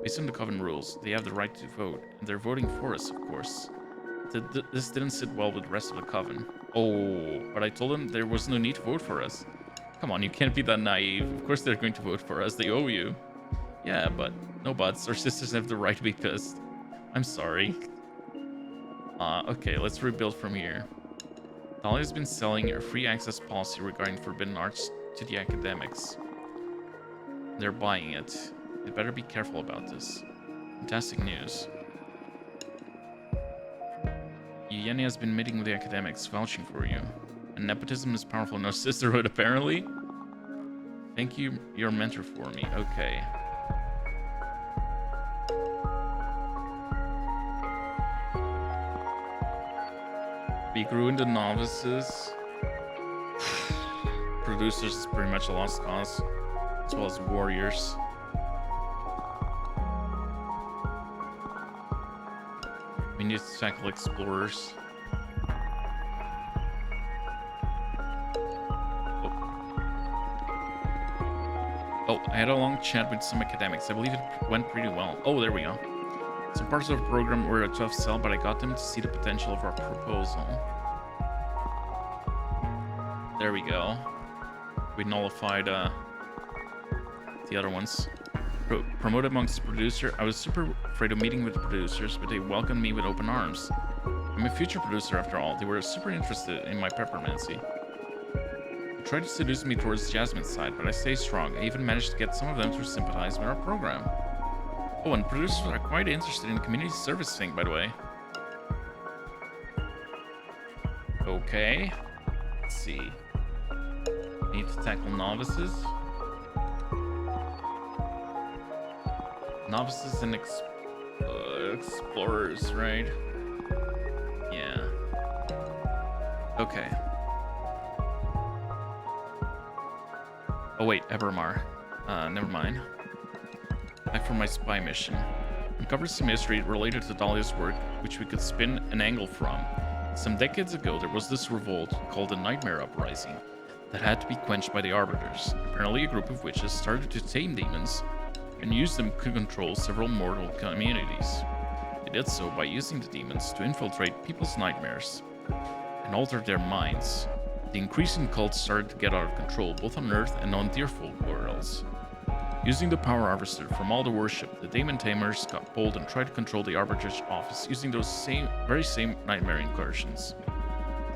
Based on the coven rules, they have the right to vote, and they're voting for us, of course. This didn't sit well with the rest of the coven. Oh, but I told them there was no need to vote for us. Come on, you can't be that naive. Of course they're going to vote for us, they owe you. Yeah, but no buts. Our sisters have the right to be pissed. I'm sorry. Okay, let's rebuild from here. Dahlia's been selling a free access policy regarding forbidden arts to the academics. They're buying it. You'd better be careful about this. Fantastic news. Eugenia has been meeting with the academics, vouching for you. And nepotism is powerful in our sisterhood, apparently. Thank you, your mentor, for me. Okay. We grew into novices. Producers is pretty much a lost cause, as well as warriors. We need to tackle explorers. Oh, I had a long chat with some academics. I believe it went pretty well. Oh, there we go. Some parts of the program were a tough sell, but I got them to see the potential of our proposal. There we go. We nullified the other ones. Promoted amongst the producer. I was super afraid of meeting with the producers, but they welcomed me with open arms. I'm a future producer after all. They were super interested in my peppermancy. They tried to seduce me towards Jasmine's side, but I stayed strong. I even managed to get some of them to sympathize with our program. Oh, and producers are quite interested in the community service thing, by the way. Okay. Let's see. Need to tackle novices. Novices and explorers, right? Yeah. Okay. Oh wait, Abramar. Never mind. Back for my spy mission. Uncovered some history related to Dahlia's work, which we could spin an angle from. Some decades ago, there was this revolt called the Nightmare Uprising that had to be quenched by the Arbiters. Apparently, a group of witches started to tame demons and used them to control several mortal communities. They did so by using the demons to infiltrate people's nightmares and alter their minds. The increasing cult started to get out of control, both on Earth and on Deerfolk worlds. Using the power harvested from all the worship, the Demon Tamers got bold and tried to control the Arbiter's office using those very same nightmare incursions.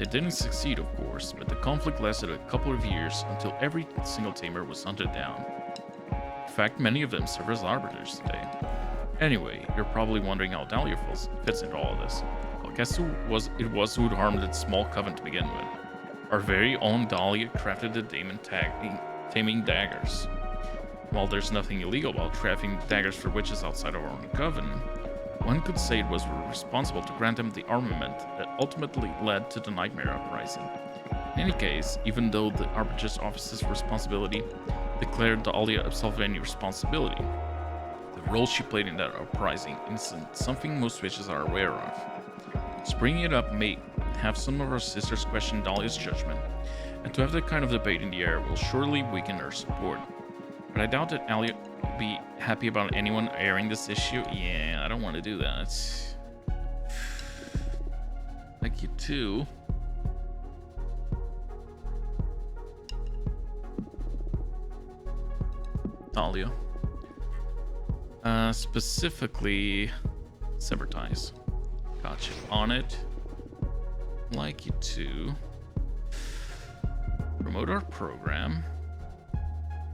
They didn't succeed, of course, but the conflict lasted a couple of years until every single Tamer was hunted down. In fact, many of them serve as Arbiters today. Anyway, you're probably wondering how Dahlia fits into all of this. Well, guess who it was who'd harmed its small coven to begin with? Our very own Dahlia crafted the Demon Taming Daggers. While there's nothing illegal about crafting daggers for witches outside of our own coven, One could say it was responsible to grant him the armament that ultimately led to the Nightmare Uprising. In any case, even though the Arbitrage Office's responsibility declared Dahlia absolved any responsibility, the role she played in that uprising isn't something most witches are aware of. Springing it up may have some of our sisters question Dahlia's judgment, and to have that kind of debate in the air will surely weaken her support. But I doubt that Alia will be happy about anyone airing this issue. Yeah, I don't want to do that. Like you too. Dahlia. Specifically, sever ties. Gotcha. On it. Like you to promote our program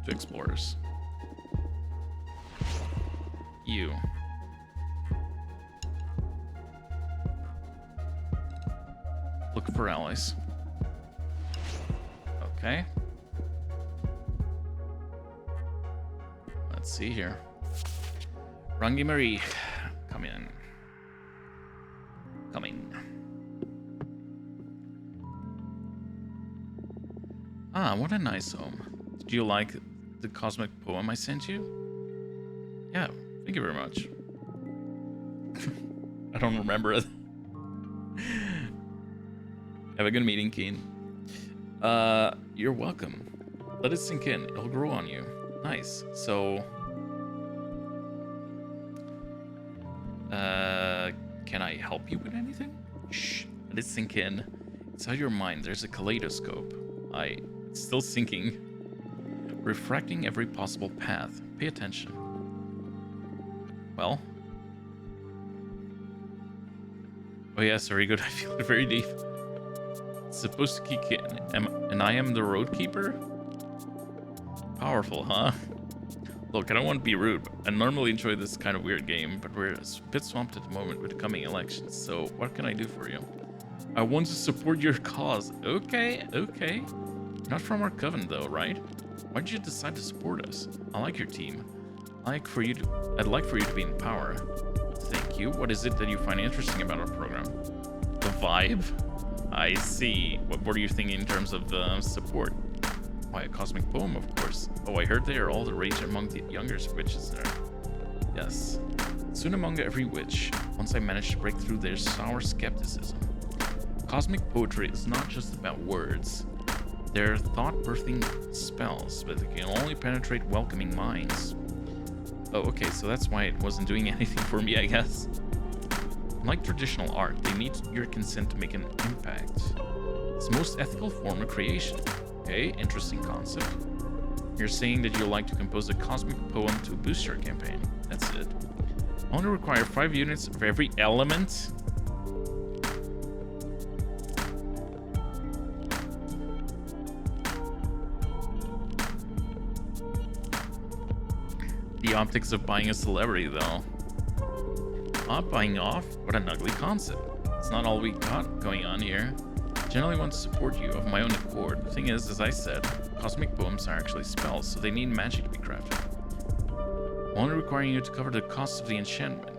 to explorers. You. Look for allies. Okay. Let's see here. Rangi Marie, come in. Come in. Ah, what a nice home. Did you like the cosmic poem I sent you? Yeah, thank you very much. I don't remember it. Have a good meeting, Keen. You're welcome. Let it sink in. It'll grow on you. Nice. So, can I help you with anything? Shh. Let it sink in. Inside your mind, there's a kaleidoscope. It's still sinking. Refracting every possible path. Pay attention. Well. Oh yeah, sorry, good. I feel it very deep. It's supposed to kick in. And I am the road keeper? Powerful, huh? Look, I don't want to be rude. I normally enjoy this kind of weird game, but we're a bit swamped at the moment with the coming elections. So what can I do for you? I want to support your cause. Okay, okay. Not from our coven though, right? Why did you decide to support us? I like your team. I'd like for you to be in power. Thank you. What is it that you find interesting about our program? The vibe? I see. What are you thinking in terms of support? Why, a cosmic poem, of course. Oh, I heard they are all the rage among the younger witches there. Yes. Soon among every witch, once I managed to break through their sour skepticism. Cosmic poetry is not just about words. They're thought-birthing spells, but they can only penetrate welcoming minds. Oh, okay, so that's why it wasn't doing anything for me, I guess. Like traditional art, they need your consent to make an impact. It's the most ethical form of creation. Okay, interesting concept. You're saying that you'd like to compose a cosmic poem to boost your campaign. That's it. Only require 5 units of every element. The optics of buying a celebrity, though. Not buying off? What an ugly concept. It's not all we got going on here. Generally want to support you of my own accord. The thing is, as I said, cosmic poems are actually spells, so they need magic to be crafted. Only requiring you to cover the cost of the enchantment.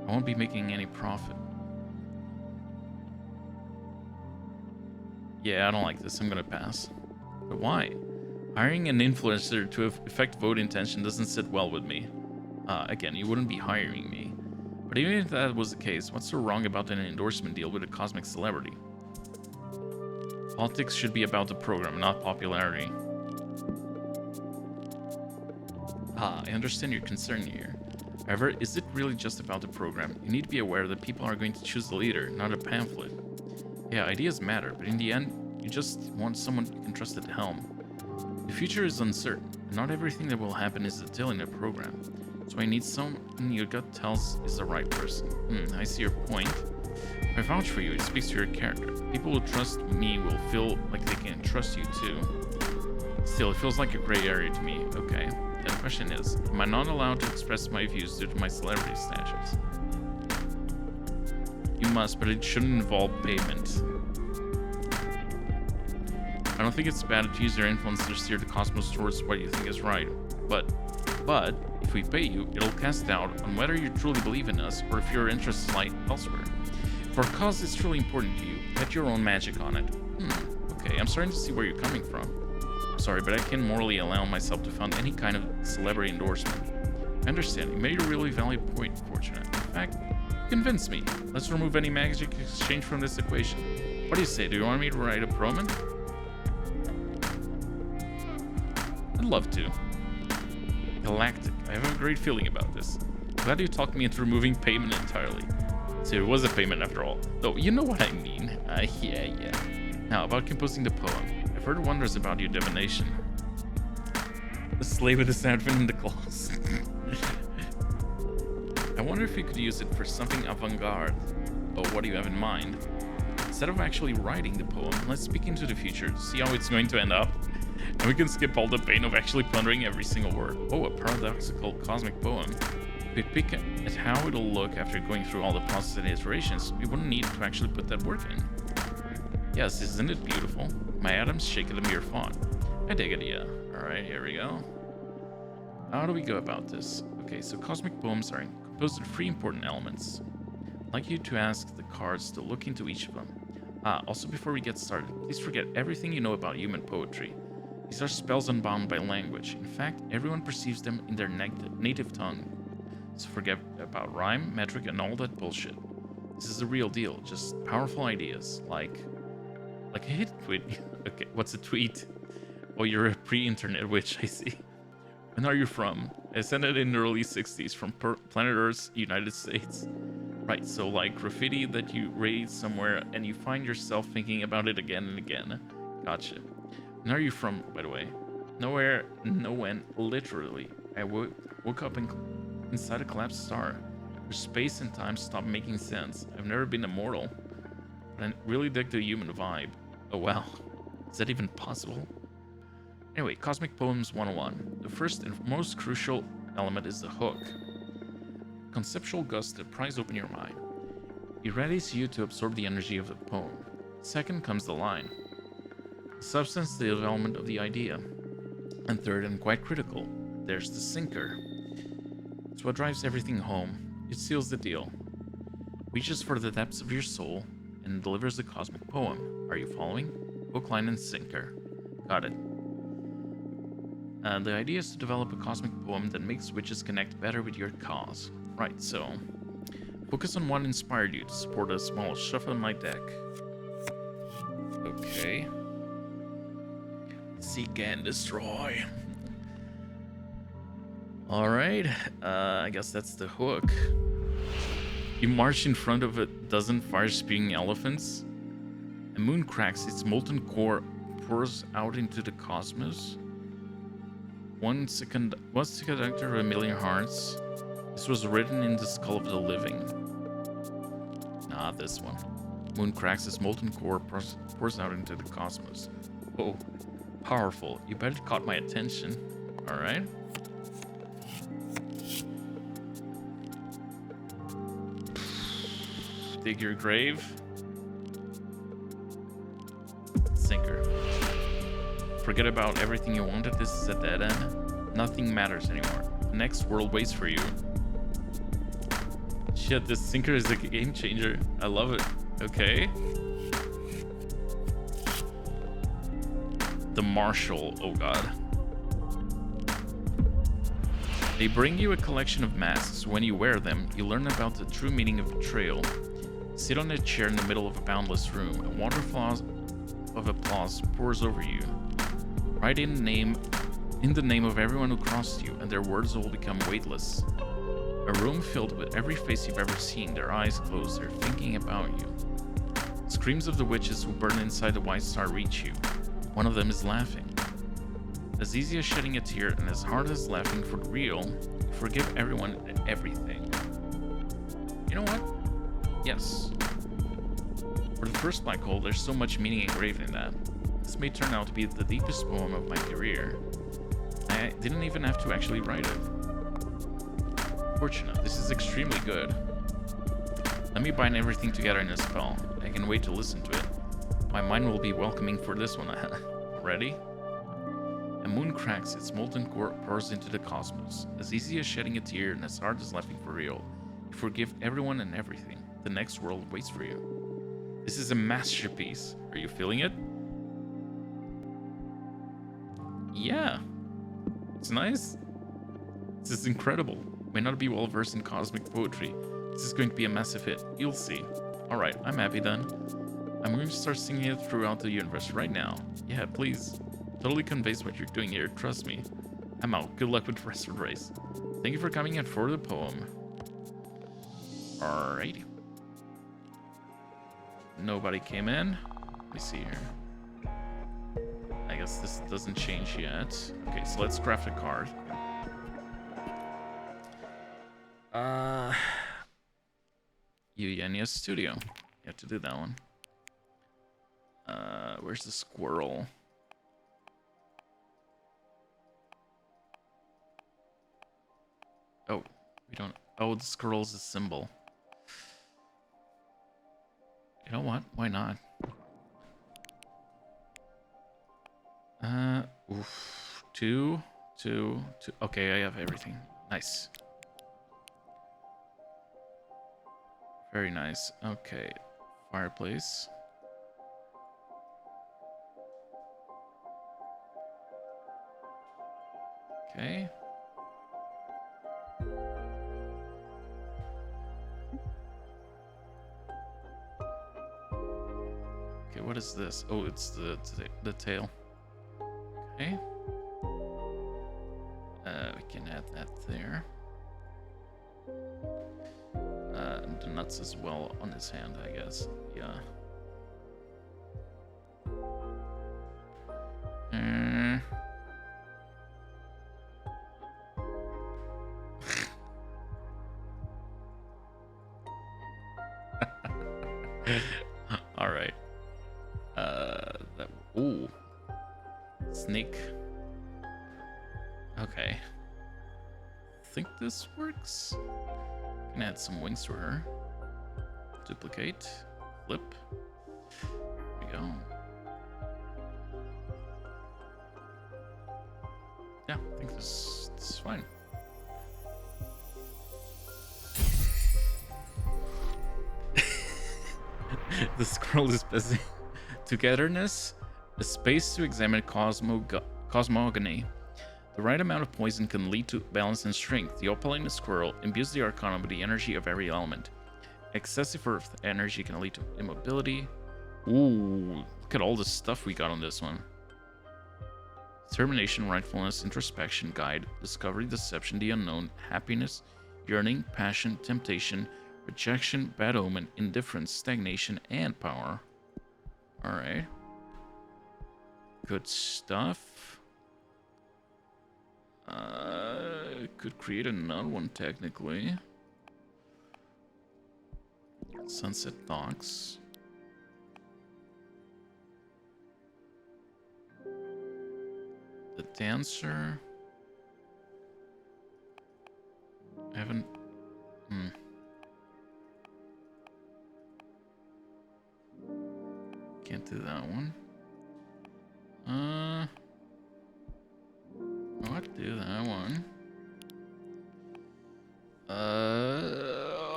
I won't be making any profit. Yeah, I don't like this. I'm gonna pass. But why? Hiring an influencer to affect vote intention doesn't sit well with me. Again, you wouldn't be hiring me. But even if that was the case, what's so wrong about an endorsement deal with a cosmic celebrity? Politics should be about the program, not popularity. I understand your concern here. However, is it really just about the program? You need to be aware that people are going to choose the leader, not a pamphlet. Yeah, ideas matter, but in the end, you just want someone you can trust at the helm. The future is uncertain, and not everything that will happen is detailed in the program. So I need someone your gut tells is the right person. I see your point. If I vouch for you, it speaks to your character. People who trust me will feel like they can trust you too. Still, it feels like a gray area to me. Okay. The question is, am I not allowed to express my views due to my celebrity status? You must, but it shouldn't involve payment. I don't think it's bad to use your influence to steer the cosmos towards what you think is right, but But if we pay you, it'll cast doubt on whether you truly believe in us or if your interests lie elsewhere. If our cause is truly important to you, bet your own magic on it. Okay, I'm starting to see where you're coming from. I'm sorry, but I can't morally allow myself to fund any kind of celebrity endorsement. I understand, you made a really valid point, Fortunate. In fact, you convinced me. Let's remove any magic exchange from this equation. What do you say? Do you want me to write a promen? I'd love to. Galactic. I have a great feeling about this. Glad you talked me into removing payment entirely. So it was a payment after all. Though, you know what I mean. Yeah. Now, about composing the poem. I've heard wonders about your divination. The slave with the sandpin in the claws. I wonder if you could use it for something avant-garde. Oh, what do you have in mind? Instead of actually writing the poem, let's speak into the future to see how it's going to end up. And we can skip all the pain of actually pondering every single word. Oh, a paradoxical cosmic poem. If we pick at how it'll look after going through all the process and iterations, we wouldn't need to actually put that work in. Yes, isn't it beautiful? My atoms shake at the mere thought. I dig it, yeah. Alright, here we go. How do we go about this? Okay, so cosmic poems are composed of 3 important elements. I'd like you to ask the cards to look into each of them. Also before we get started, please forget everything you know about human poetry. These are spells unbound by language. In fact, everyone perceives them in their native tongue. So forget about rhyme, metric, and all that bullshit. This is the real deal, just powerful ideas, like a hit tweet. Okay, what's a tweet? Oh, you're a pre-internet witch, I see. When are you from? I sent it in the early 60s from planet Earth's United States. Right, so like graffiti that you read somewhere and you find yourself thinking about it again and again. Gotcha. When are you from, by the way? Nowhere, no when, literally. I woke up inside a collapsed star, where space and time stopped making sense. I've never been immortal, but I really dig the human vibe. Oh wow, is that even possible? Anyway, Cosmic Poems 101. The first and most crucial element is the hook. Conceptual gust that pries open your mind. It readies you to absorb the energy of the poem. Second comes the line. Substance, the development of the idea. And third, and quite critical, there's the sinker. It's what drives everything home. It seals the deal. Reaches for the depths of your soul and delivers the cosmic poem. Are you following? Hook, line, and sinker. Got it. The idea is to develop a cosmic poem that makes witches connect better with your cause. Right, so focus on what inspired you to support a small shuffle in my deck. Okay. Seek and destroy. Alright, I guess that's the hook. You march in front of a dozen fire-spewing elephants. A moon cracks, its molten core pours out into the cosmos. One semiconductor of a million hearts. This was written in the skull of the living. Ah, this one. Moon cracks, its molten core pours out into the cosmos. Oh, powerful. You bet it caught my attention. Alright. Dig your grave. Sinker. Forget about everything you wanted. This is a dead end. Nothing matters anymore. The next world waits for you. Shit, this sinker is a game changer. I love it. Okay. The Marshal. Oh god. They bring you a collection of masks. When you wear them, you learn about the true meaning of betrayal. Sit on a chair in the middle of a boundless room. A waterfall of applause pours over you. Write in the name of everyone who crossed you, and their words will become weightless. A room filled with every face you've ever seen, their eyes closed, they're thinking about you. Screams of the witches who burn inside the White Star reach you. One of them is laughing. As easy as shedding a tear and as hard as laughing for real, you forgive everyone and everything. You know what? Yes. For the first black hole, there's so much meaning engraved in that. This may turn out to be the deepest poem of my career. I didn't even have to actually write it. Fortunate, this is extremely good. Let me bind everything together in a spell. I can wait to listen to it. My mind will be welcoming for this one. Ready? A moon cracks, its molten core pours into the cosmos. As easy as shedding a tear and as hard as laughing for real. You forgive everyone and everything. The next world waits for you. This is a masterpiece. Are you feeling it? Yeah. It's nice. This is incredible. May not be well versed in cosmic poetry. This is going to be a massive hit. You'll see. Alright, I'm happy then. I'm going to start singing it throughout the universe right now. Yeah, please. Totally conveys what you're doing here, trust me. I'm out. Good luck with the rest of the race. Thank you for coming and for the poem. Alrighty. Nobody came in. Let me see here. I guess this doesn't change yet. Okay, so let's craft a card. Eugenia Studio. You have to do that one. Where's the squirrel? Oh, we don't. Oh, the squirrel's a symbol. You know what? Why not? Oof. Two. Okay, I have everything. Nice. Very nice. Okay. Fireplace. Okay. Okay, what is this? Oh, it's the tail. Okay. We can add that there. The nuts as well on his hand, I guess. Yeah. All right. Ooh. Snake. Okay. Think this works. Can add some wings to her. Duplicate. Flip. There we go. Yeah, I think this is fine. The scroll is busy. Togetherness, a space to examine cosmogony. The right amount of poison can lead to balance and strength. The opaline in the squirrel imbues the arcana with the energy of every element. Excessive earth energy can lead to immobility. Ooh, look at all the stuff we got on this one. Determination, rightfulness, introspection, guide, discovery, deception, the unknown, happiness, yearning, passion, temptation, rejection, bad omen, indifference, stagnation, and power. Alright. Good stuff. Could create another one technically. Sunset Docks. The Dancer. I haven't... Can't do that one. What? Do that one.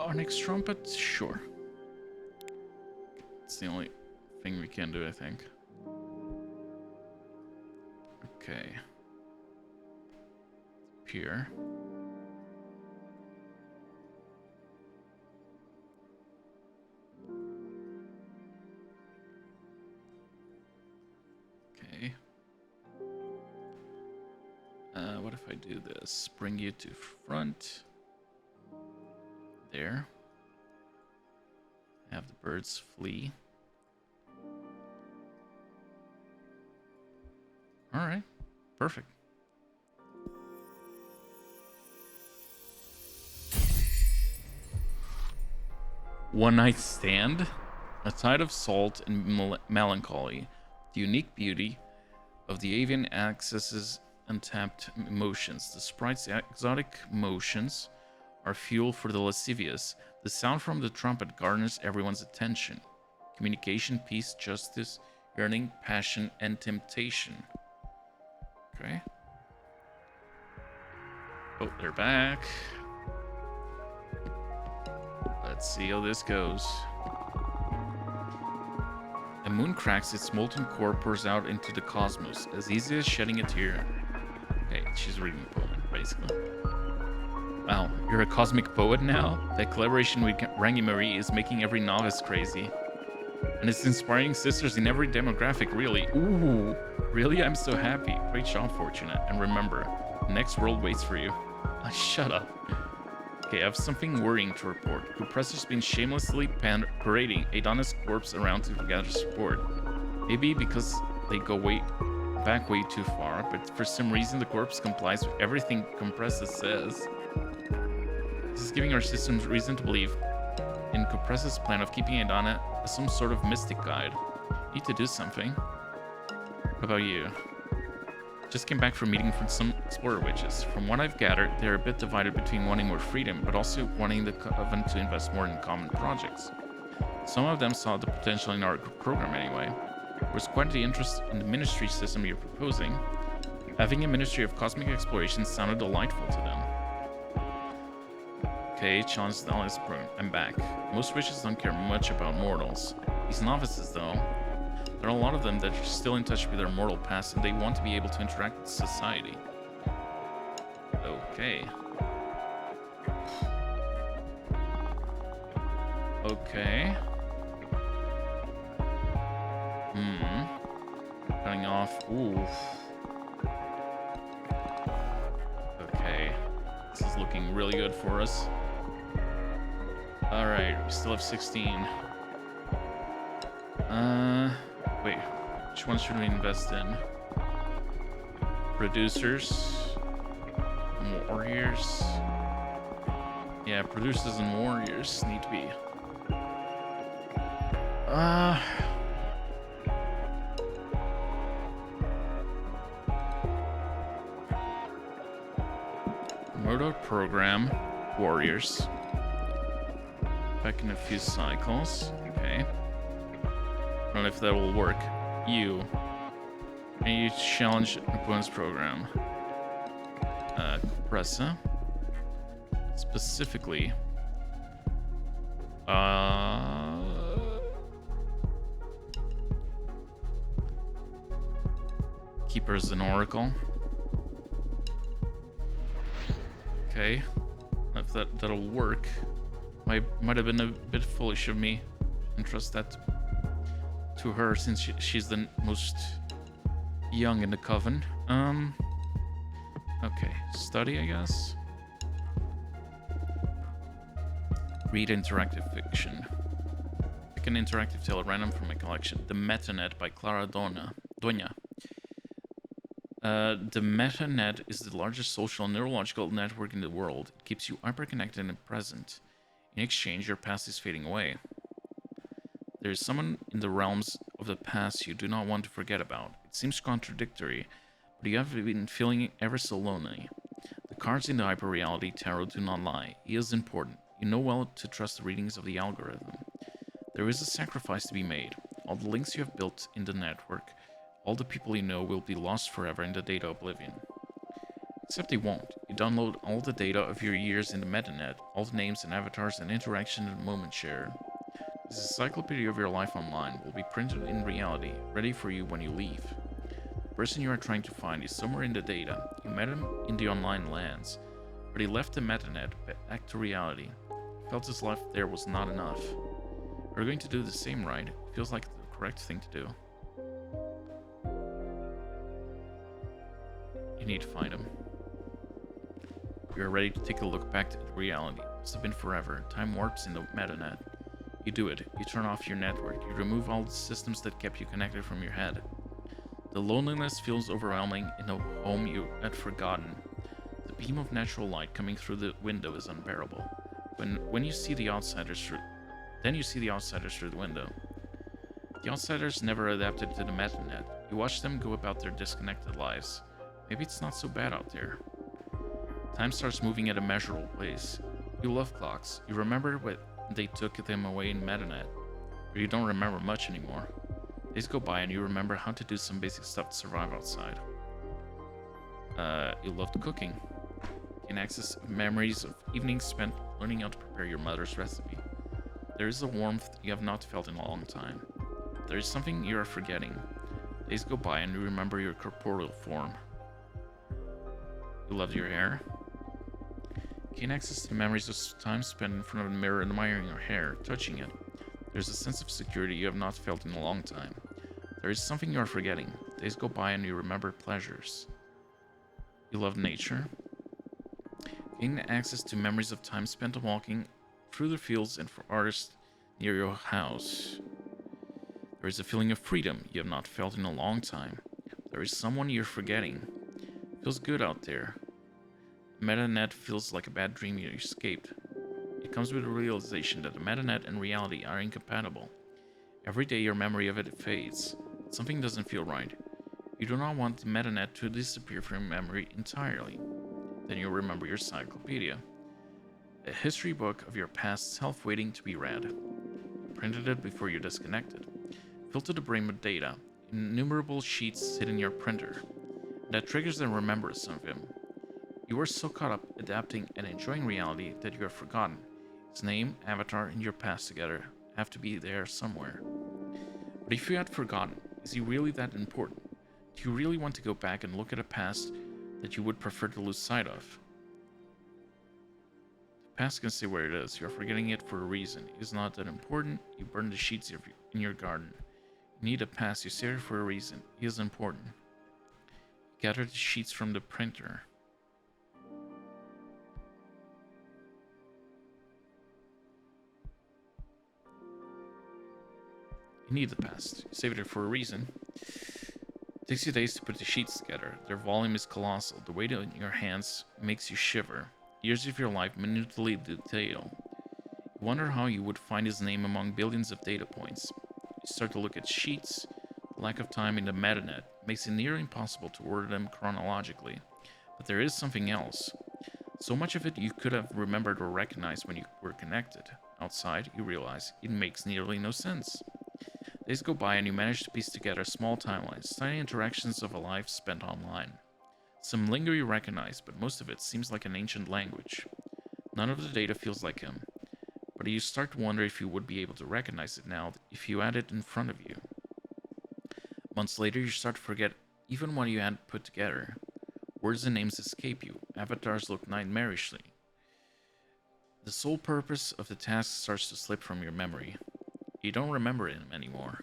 Onyx Trumpet? Sure. It's the only thing we can do, I think. Okay. Here. Okay. What if I do this? Bring you to front. There. Have the birds flee. Alright. Perfect. One Night Stand. A tide of salt and melancholy. The unique beauty of the avian accesses untapped emotions. The sprite's exotic motions are fuel for the lascivious. The sound from the trumpet garners everyone's attention. Communication, peace, justice, yearning, passion, and temptation. Okay. Oh, they're back. Let's see how this goes. A moon cracks, its molten core pours out into the cosmos, as easy as shedding a tear. Okay, she's reading a poem, basically. Wow, you're a cosmic poet now? That collaboration with Rangi Marie is making every novice crazy. And it's inspiring sisters in every demographic, really. Ooh, really? I'm so happy. Great job, Fortunate. And remember, the next world waits for you. Shut up. Okay, I have something worrying to report. Compressor's been shamelessly parading Adonis' corpse around to gather support. Maybe because they go back way too far, but for some reason the corpse complies with everything Compressor says. This is giving our systems reason to believe in Compressor's plan of keeping Adana as some sort of mystic guide. Need to do something. What about you? Just came back from meeting with some explorer witches. From what I've gathered, they're a bit divided between wanting more freedom, but also wanting the Coven to invest more in common projects. Some of them saw the potential in our program anyway. There was quite the interest in the ministry system you're proposing. Having a ministry of cosmic exploration sounded delightful to them. Okay, challenge the Alice Prune. I'm back. Most witches don't care much about mortals. These novices, though, there are a lot of them that are still in touch with their mortal past and they want to be able to interact with society. Okay. Okay. Cutting off. Oof. Okay. This is looking really good for us. Alright, we still have 16. Wait, which one should we invest in? Producers? Warriors? Yeah, producers and warriors need to be. Murder program, warriors. Back in a few cycles. Okay. I don't know if that will work. You. And you challenge opponent's program. Compressor. Specifically. Keepers and Oracle. Okay. If that'll work. Might have been a bit foolish of me. Entrust that to her since she's the most young in the Coven. Okay. Study, I guess. Read interactive fiction. Pick an interactive tale at random from my collection. The MetaNet by Clara Doña. The MetaNet is the largest social and neurological network in the world. It keeps you hyper-connected and present. In exchange, your past is fading away. There is someone in the realms of the past you do not want to forget about. It seems contradictory, but you have been feeling ever so lonely. The cards in the hyper-reality tarot do not lie. He is important. You know well to trust the readings of the algorithm. There is a sacrifice to be made. All the links you have built in the network, all the people you know will be lost forever in the data oblivion. Except they won't. You download all the data of your years in the MetaNet, all the names and avatars and interactions and moment share. This encyclopedia of your life online will be printed in reality, ready for you when you leave. The person you are trying to find is somewhere in the data. You met him in the online lands, but he left the MetaNet back to reality. He felt his life there was not enough. We're going to do the same, right? It feels like the correct thing to do. You need to find him. You are ready to take a look back at reality. It must have been forever. Time warps in the MetaNet. You do it. You turn off your network. You remove all the systems that kept you connected from your head. The loneliness feels overwhelming in a home you had forgotten. The beam of natural light coming through the window is unbearable. When you see the outsiders through, then you see the outsiders through the window. The outsiders never adapted to the MetaNet. You watch them go about their disconnected lives. Maybe it's not so bad out there. Time starts moving at a measurable pace. You love clocks. You remember what they took them away in MetaNet, but you don't remember much anymore. Days go by and you remember how to do some basic stuff to survive outside. You loved cooking. You can access memories of evenings spent learning how to prepare your mother's recipe. There is a warmth you have not felt in a long time. There is something you are forgetting. Days go by and you remember your corporeal form. You loved your hair. Gain access to memories of time spent in front of a mirror admiring your hair, touching it. There's a sense of security you have not felt in a long time. There is something you are forgetting. Days go by and you remember pleasures. You love nature. Gain access to memories of time spent walking through the fields and for artists near your house. There is a feeling of freedom you have not felt in a long time. There is someone you're forgetting. It feels good out there. MetaNet feels like a bad dream you escaped. It comes with the realization that the MetaNet and reality are incompatible. Every day your memory of it fades. Something doesn't feel right. You do not want the MetaNet to disappear from your memory entirely. Then you'll remember your encyclopedia. A history book of your past self waiting to be read. You printed it before you disconnected. Filled to the brim with data. Innumerable sheets sit in your printer. That triggers the remembrance of him. You are so caught up adapting and enjoying reality that you have forgotten. His name, avatar, and your past together have to be there somewhere. But if you had forgotten, is he really that important? Do you really want to go back and look at a past that you would prefer to lose sight of? The past can stay where it is. You are forgetting it for a reason. It is not that important. You burn the sheets in your garden. You need a past. You save it for a reason. It is important. You gather the sheets from the printer. You need the past. You saved it for a reason. It takes you days to put the sheets together. Their volume is colossal. The weight in your hands makes you shiver. Years of your life minutely detailed. You wonder how you would find his name among billions of data points. You start to look at sheets. The lack of time in the MetaNet makes it near impossible to order them chronologically. But there is something else. So much of it you could have remembered or recognized when you were connected. Outside, you realize it makes nearly no sense. Days go by and you manage to piece together small timelines, tiny interactions of a life spent online. Some linger you recognize, but most of it seems like an ancient language. None of the data feels like him, but you start to wonder if you would be able to recognize it now if you had it in front of you. Months later, you start to forget even what you had put together. Words and names escape you. Avatars look nightmarishly. The sole purpose of the task starts to slip from your memory. You don't remember him anymore.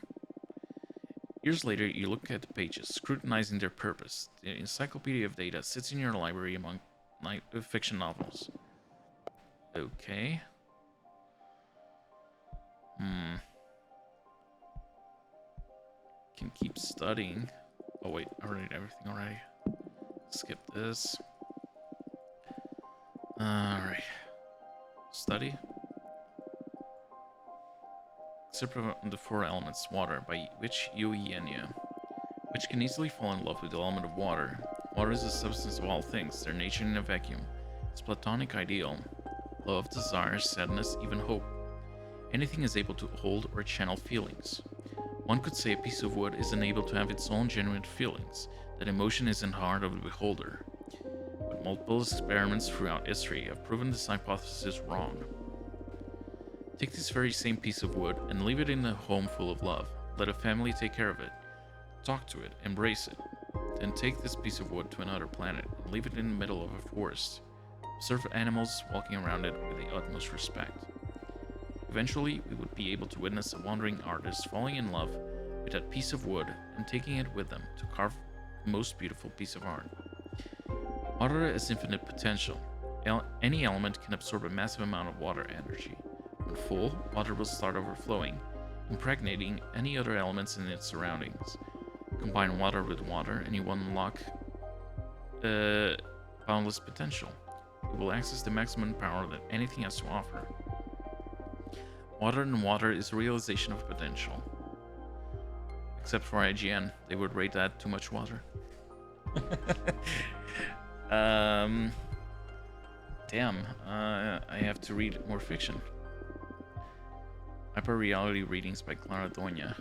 Years later, you look at the pages, scrutinizing their purpose. The encyclopedia of data sits in your library among fiction novels. Okay. Can keep studying. Oh wait, I read everything already. Skip this. Alright. Study. Except for the four elements, water, by which Yenya, which can easily fall in love with the element of water. Water is the substance of all things, their nature in a vacuum. Its platonic ideal. Love, desire, sadness, even hope. Anything is able to hold or channel feelings. One could say a piece of wood is unable to have its own genuine feelings, that emotion is in the heart of the beholder. But multiple experiments throughout history have proven this hypothesis wrong. Take this very same piece of wood and leave it in a home full of love. Let a family take care of it. Talk to it, embrace it. Then take this piece of wood to another planet and leave it in the middle of a forest. Observe animals walking around it with the utmost respect. Eventually, we would be able to witness a wandering artist falling in love with that piece of wood and taking it with them to carve the most beautiful piece of art. Water has infinite potential. Any element can absorb a massive amount of water energy. When full, water will start overflowing, impregnating any other elements in its surroundings. Combine water with water and you will unlock boundless potential. You will access the maximum power that anything has to offer. Water and water is a realization of potential. Except for IGN, they would rate that too much water. Damn, I have to read more fiction. Hyper-reality readings by Clara Doña.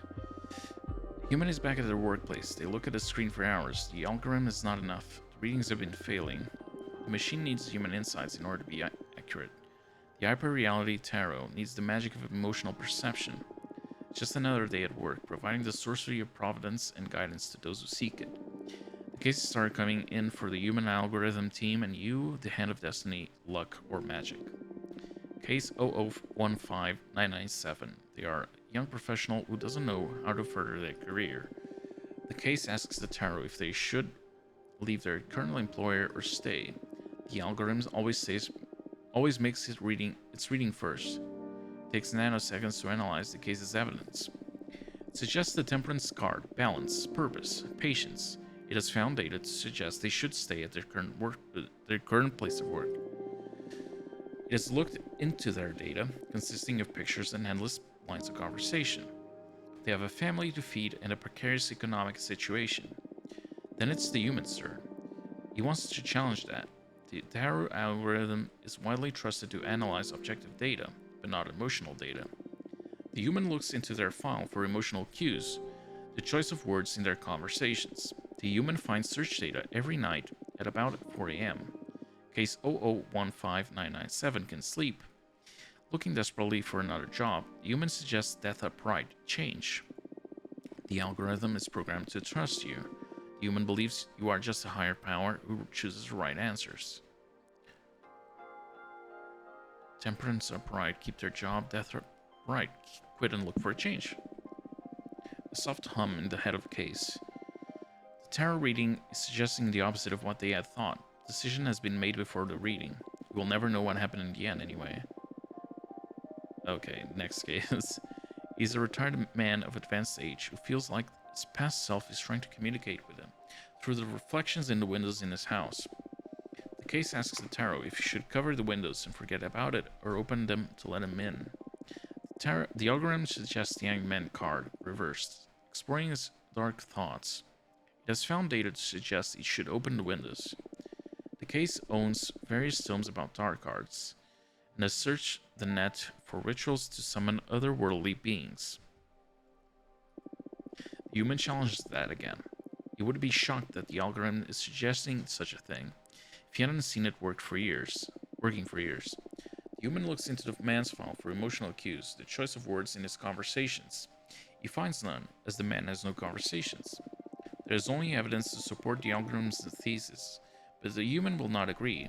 Human is back at their workplace. They look at the screen for hours. The algorithm is not enough. The readings have been failing. The machine needs human insights in order to be accurate. The hyper-reality tarot needs the magic of emotional perception. It's just another day at work, providing the sorcery of providence and guidance to those who seek it. The cases start coming in for the human algorithm team and you, the hand of destiny, luck, or magic. Case 0015997. They are a young professional who doesn't know how to further their career. The case asks the tarot if they should leave their current employer or stay. The algorithm always makes its reading first. It takes nanoseconds to analyze the case's evidence. It suggests the temperance card, balance, purpose, patience. It has found data to suggest they should stay at their current place of work. It has looked into their data, consisting of pictures and endless lines of conversation. They have a family to feed and a precarious economic situation. Then it's the human's turn. He wants to challenge that. The tarot algorithm is widely trusted to analyze objective data, but not emotional data. The human looks into their file for emotional cues, the choice of words in their conversations. The human finds search data every night at about 4 a.m. Case 0015997 can sleep. Looking desperately for another job, the human suggests death upright, change. The algorithm is programmed to trust you. The human believes you are just a higher power who chooses the right answers. Temperance upright, keep their job, death upright, quit and look for a change. A soft hum in the head of case. The tarot reading is suggesting the opposite of what they had thought. Decision has been made before the reading. We will never know what happened in the end anyway. Okay, next case. He's a retired man of advanced age who feels like his past self is trying to communicate with him through the reflections in the windows in his house. The case asks the tarot if he should cover the windows and forget about it or open them to let him in. The algorithm suggests the Hanged Man card, reversed, exploring his dark thoughts. It has found data to suggest he should open the windows. The case owns various tomes about dark arts, and has searched the net for rituals to summon otherworldly beings. The human challenges that again. He would be shocked that the algorithm is suggesting such a thing if he hadn't seen it working for years. The human looks into the man's file for emotional cues, the choice of words in his conversations. He finds none, as the man has no conversations. There is only evidence to support the algorithm's thesis, but the human will not agree.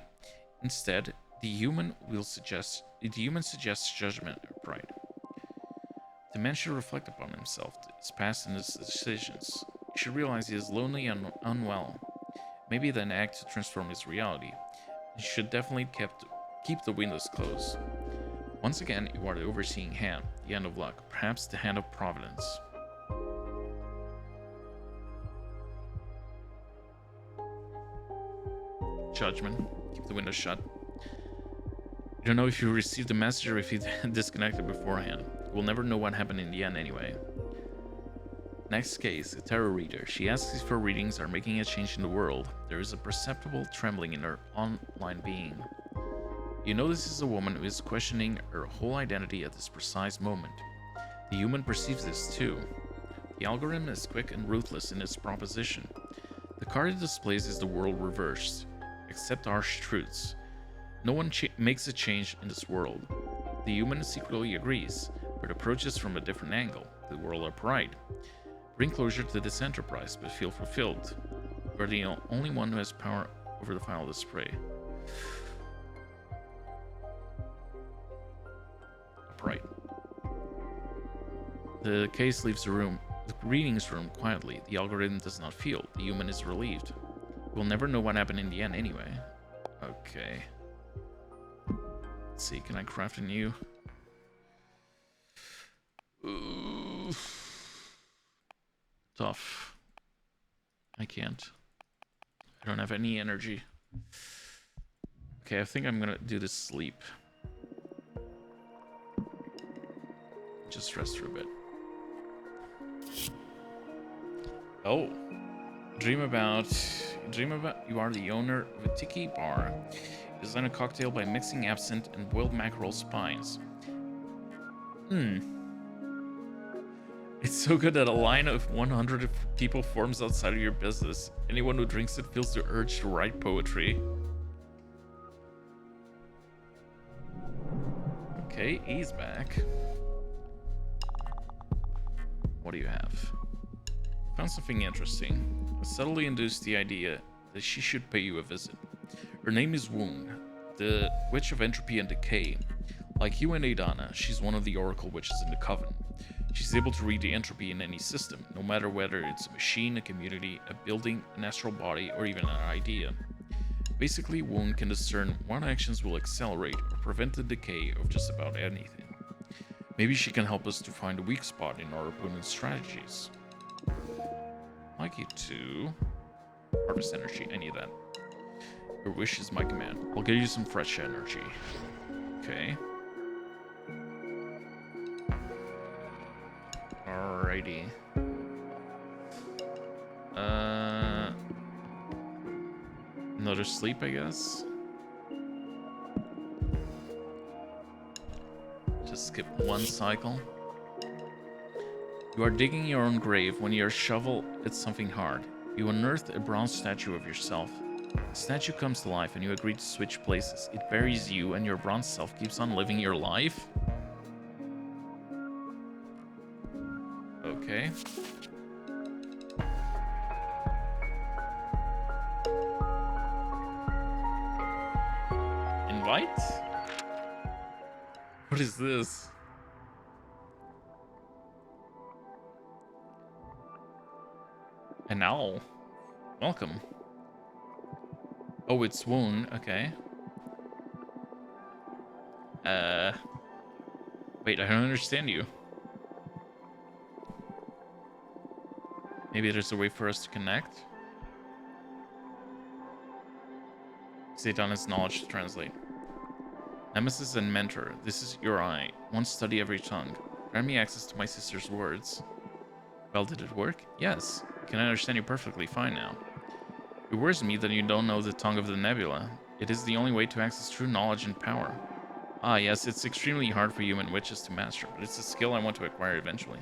Instead, the human suggests judgment or pride. The man should reflect upon himself, his past and his decisions. He should realize he is lonely and unwell. Maybe then act to transform his reality. He should definitely keep the windows closed. Once again, you are the overseeing hand, the hand of luck, perhaps the hand of providence. Judgment. Keep the window shut. You don't know if you received the message or if you disconnected beforehand. We'll never know what happened in the end anyway. Next case, a tarot reader. She asks if her readings are making a change in the world. There is a perceptible trembling in her online being. You know this is a woman who is questioning her whole identity at this precise moment. The human perceives this too. The algorithm is quick and ruthless in its proposition. The card it displays is the world reversed. Accept harsh truths. No one makes a change in this world. The human secretly agrees, but approaches from a different angle, the world upright. Bring closure to this enterprise, but feel fulfilled. You are the only one who has power over the final display. Upright. The case leaves the readings room quietly. The algorithm does not feel. The human is relieved. We'll never know what happened in the end anyway. Okay. Let's see, can I craft a new? Ooh. Tough. I can't. I don't have any energy. Okay, I think I'm gonna do this sleep. Just rest for a bit. Oh. Dream about you are the owner of a tiki bar. Design a cocktail by mixing absinthe and boiled mackerel spines. It's so good that a line of 100 people forms outside of your business. Anyone who drinks it feels the urge to write poetry. Okay, E's back. What do you have? Found something interesting. I subtly induced the idea that she should pay you a visit. Her name is Woon, the Witch of Entropy and Decay. Like you and Adana, she's one of the Oracle Witches in the Coven. She's able to read the entropy in any system, no matter whether it's a machine, a community, a building, an astral body, or even an idea. Basically, Woon can discern what actions will accelerate or prevent the decay of just about anything. Maybe she can help us to find a weak spot in our opponent's strategies. I'd like you to harvest energy, I need that. Your wish is my command. I'll give you some fresh energy. Okay. Alrighty. Another sleep, I guess. Just skip one cycle. You are digging your own grave. When your shovel hits something hard, you unearth a bronze statue of yourself. The statue comes to life and you agree to switch places. It buries you and your bronze self keeps on living your life. Okay. Invite? What is this? An owl. Welcome. Oh, it's Woon. Okay. Wait, I don't understand you. Maybe there's a way for us to connect? Zaydan's knowledge to translate. Nemesis and mentor, this is your eye. One study every tongue. Grant me access to my sister's words. Well, did it work? Yes. I can understand you perfectly fine now. It worries me that you don't know the tongue of the nebula. It is the only way to access true knowledge and power. Ah, yes, it's extremely hard for human witches to master, but it's a skill I want to acquire eventually.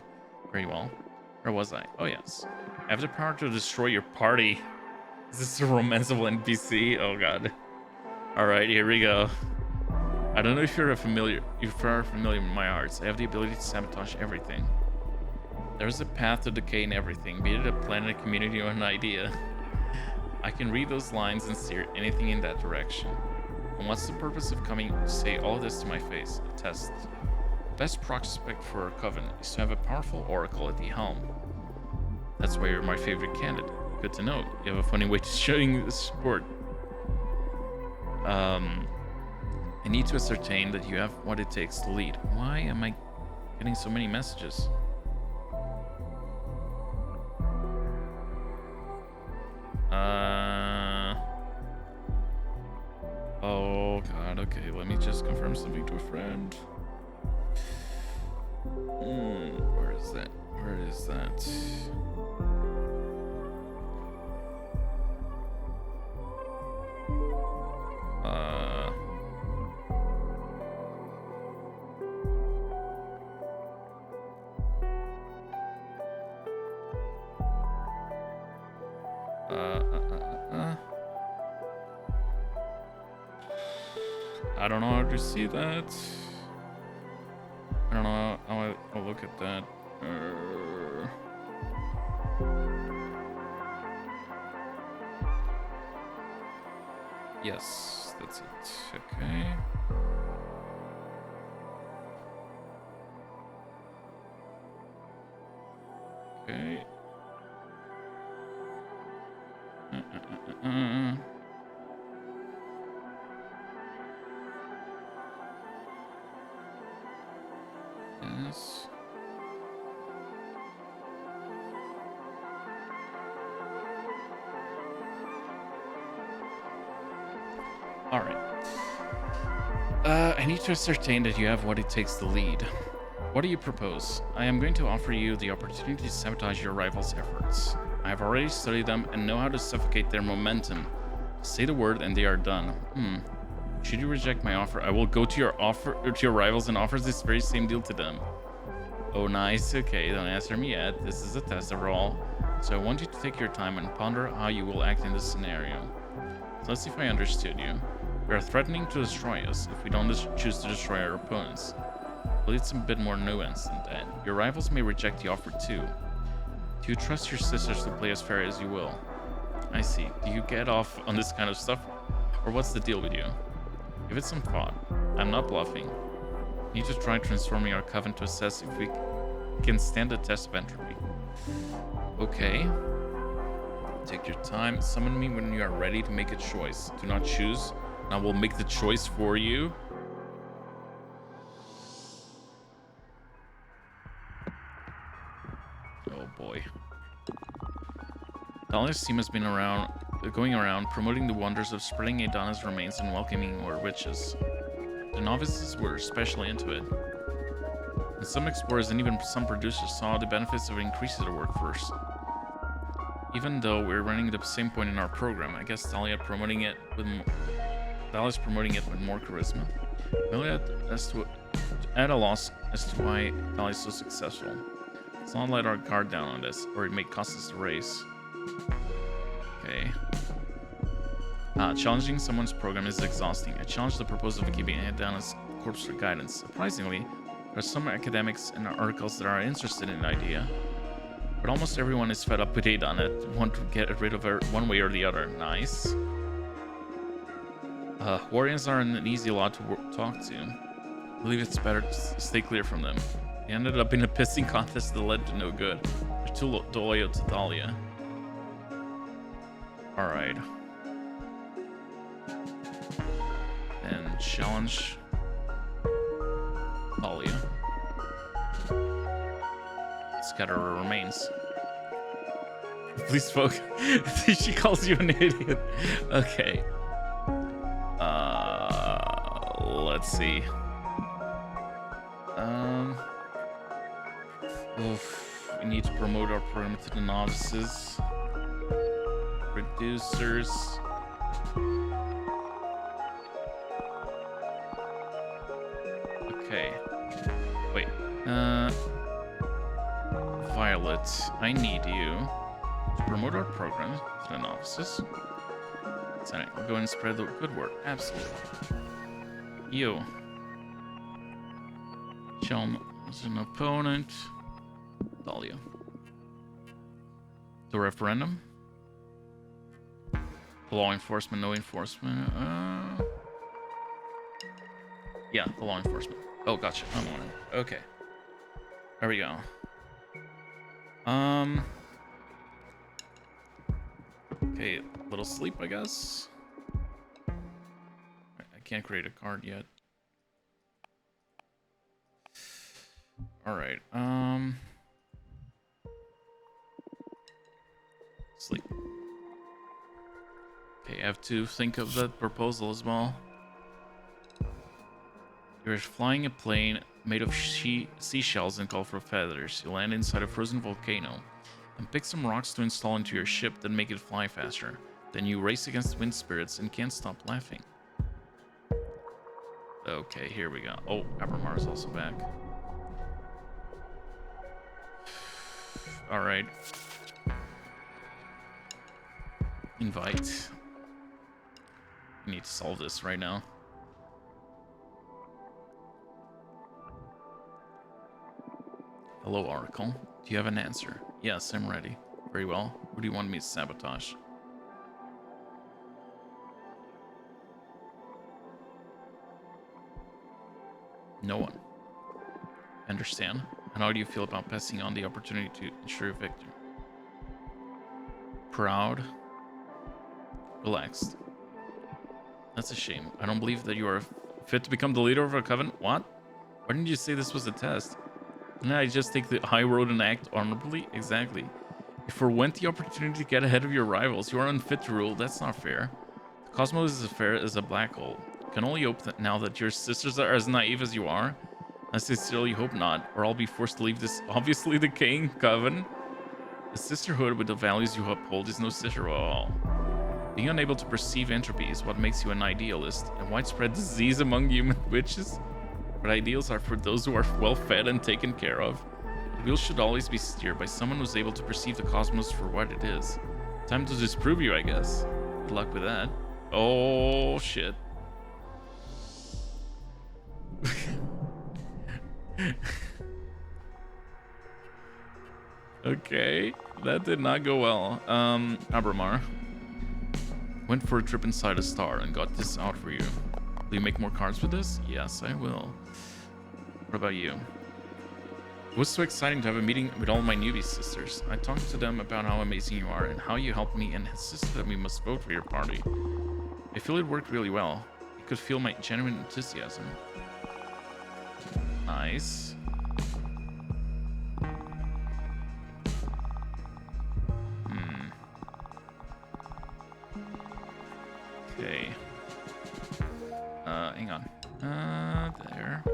Very well. Where was I? Oh, yes. I have the power to destroy your party. Is this a romanceable NPC? Oh, God. Alright, here we go. I don't know if you're familiar with my arts. I have the ability to sabotage everything. There's a path to decay in everything, be it a planet, a community, or an idea. I can read those lines and steer anything in that direction. And what's the purpose of coming to say all this to my face? A test. The best prospect for a coven is to have a powerful oracle at the helm. That's why you're my favorite candidate. Good to know. You have a funny way to showing the support. I need to ascertain that you have what it takes to lead. Why am I getting so many messages? Oh God, okay, let me just confirm something to a friend. Where is that? Where is that? I don't know how to see that. I don't know how I'll look at that. Yes, that's it. Okay. Okay. Yes. All right. I need to ascertain that you have what it takes to lead. What do you propose? I am going to offer you the opportunity to sabotage your rivals' efforts. I have already studied them and know how to suffocate their momentum. Say the word and they are done. Should you reject my offer, I will go to your rivals and offer this very same deal to them. Oh, nice. Okay, don't answer me yet. This is a test overall. So I want you to take your time and ponder how you will act in this scenario. So let's see if I understood you. We are threatening to destroy us if we don't choose to destroy our opponents. Well, it's a bit more nuanced than that. Your rivals may reject the offer too. Do you trust your sisters to play as fair as you will? I see. Do you get off on this kind of stuff? Or what's the deal with you? Give it some thought. I'm not bluffing. We need to try transforming our coven to assess if we can stand the test of entropy. Okay. Take your time. Summon me when you are ready to make a choice. Do not choose. I will make the choice for you. Oh boy. Dahlia's team has been going around promoting the wonders of spreading Adana's remains and welcoming more witches. The novices were especially into it. And some explorers and even some producers saw the benefits of increasing their workforce. Even though we're running the same point in our program, I guess Dahlia's promoting it with more charisma. Dahlia is at a loss as to why Dahlia's so successful. Let's not let our guard down on this, or it may cost us the race. Okay. Challenging someone's program is exhausting. I challenge the proposal of keeping Adana's corpse for guidance. Surprisingly, there are some academics and articles that are interested in the idea. But almost everyone is fed up with Adana and want to get rid of her one way or the other. Nice. Warriors aren't an easy lot to talk to. I believe it's better to stay clear from them. They ended up in a pissing contest that led to no good. They're too loyal to Dahlia. Alright. Then challenge Dahlia. Scatter her remains. Please focus. She calls you an idiot. Okay. Let's see. We need to promote our program to the novices. Producers. Okay. Wait. Violet, I need you to promote our program to the novices. So we'll go and spread the good word. Absolutely. You. Chelm as an opponent. Dahlia. The referendum. The law enforcement, no enforcement. Yeah, the law enforcement. Oh, gotcha. I'm on it. Okay. There we go. Okay, a little sleep, I guess. I can't create a card yet. Alright, sleep. Okay, I have to think of that proposal as well. You're flying a plane made of seashells and colorful feathers. You land inside a frozen volcano and pick some rocks to install into your ship that make it fly faster. Then you race against wind spirits and can't stop laughing. Okay, here we go. Oh, Abramar's also back. Alright. Invite. We need to solve this right now. Hello, Oracle. Do you have an answer? Yes, I'm ready. Very well. Who do you want me to sabotage? No one. Understand? And how do you feel about passing on the opportunity to ensure a victory? Proud. Relaxed. That's a shame. I don't believe that you are fit to become the leader of our coven. What? Why didn't you say this was a test? Didn't I just take the high road and act honorably? Exactly. You forwent the opportunity to get ahead of your rivals. You are unfit to rule. That's not fair. The cosmos is as fair as a black hole. You can only hope that now that your sisters are as naive as you are. I sincerely hope not, or I'll be forced to leave this obviously decaying coven. The sisterhood with the values you uphold is no sisterhood at all. Being unable to perceive entropy is what makes you an idealist, and widespread disease among human witches. But ideals are for those who are well fed and taken care of. Wheels should always be steered by someone who's able to perceive the cosmos for what it is. Time to disprove you, I guess. Good luck with that. Oh, shit. Okay, that did not go well. Abramar. Went for a trip inside a star and got this out for you. Will you make more cards with this? Yes, I will. What about you? It was so exciting to have a meeting with all my newbie sisters. I talked to them about how amazing you are and how you helped me and insisted that we must vote for your party. I feel it worked really well. You could feel my genuine enthusiasm. Nice. Okay. Hang on. There.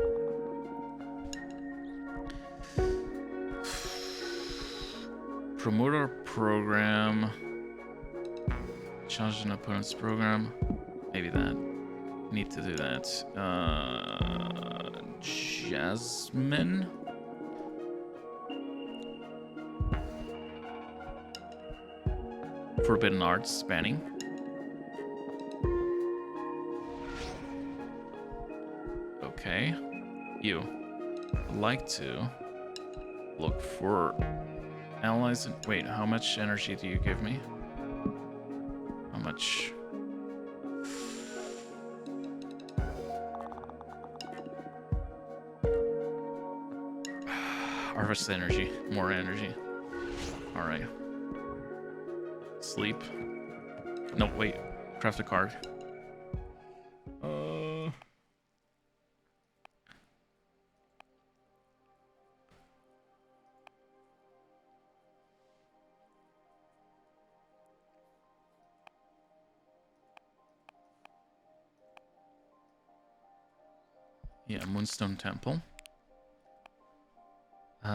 Promote our program. Challenge an opponent's program. Maybe that. Need to do that. Jasmine. Forbidden Arts spanning. Okay. You. I'd like to look for allies. Wait, how much energy do you give me? How much? Harvest energy. More energy. Alright. Sleep. No, wait. Craft a card. Yeah, Moonstone Temple. You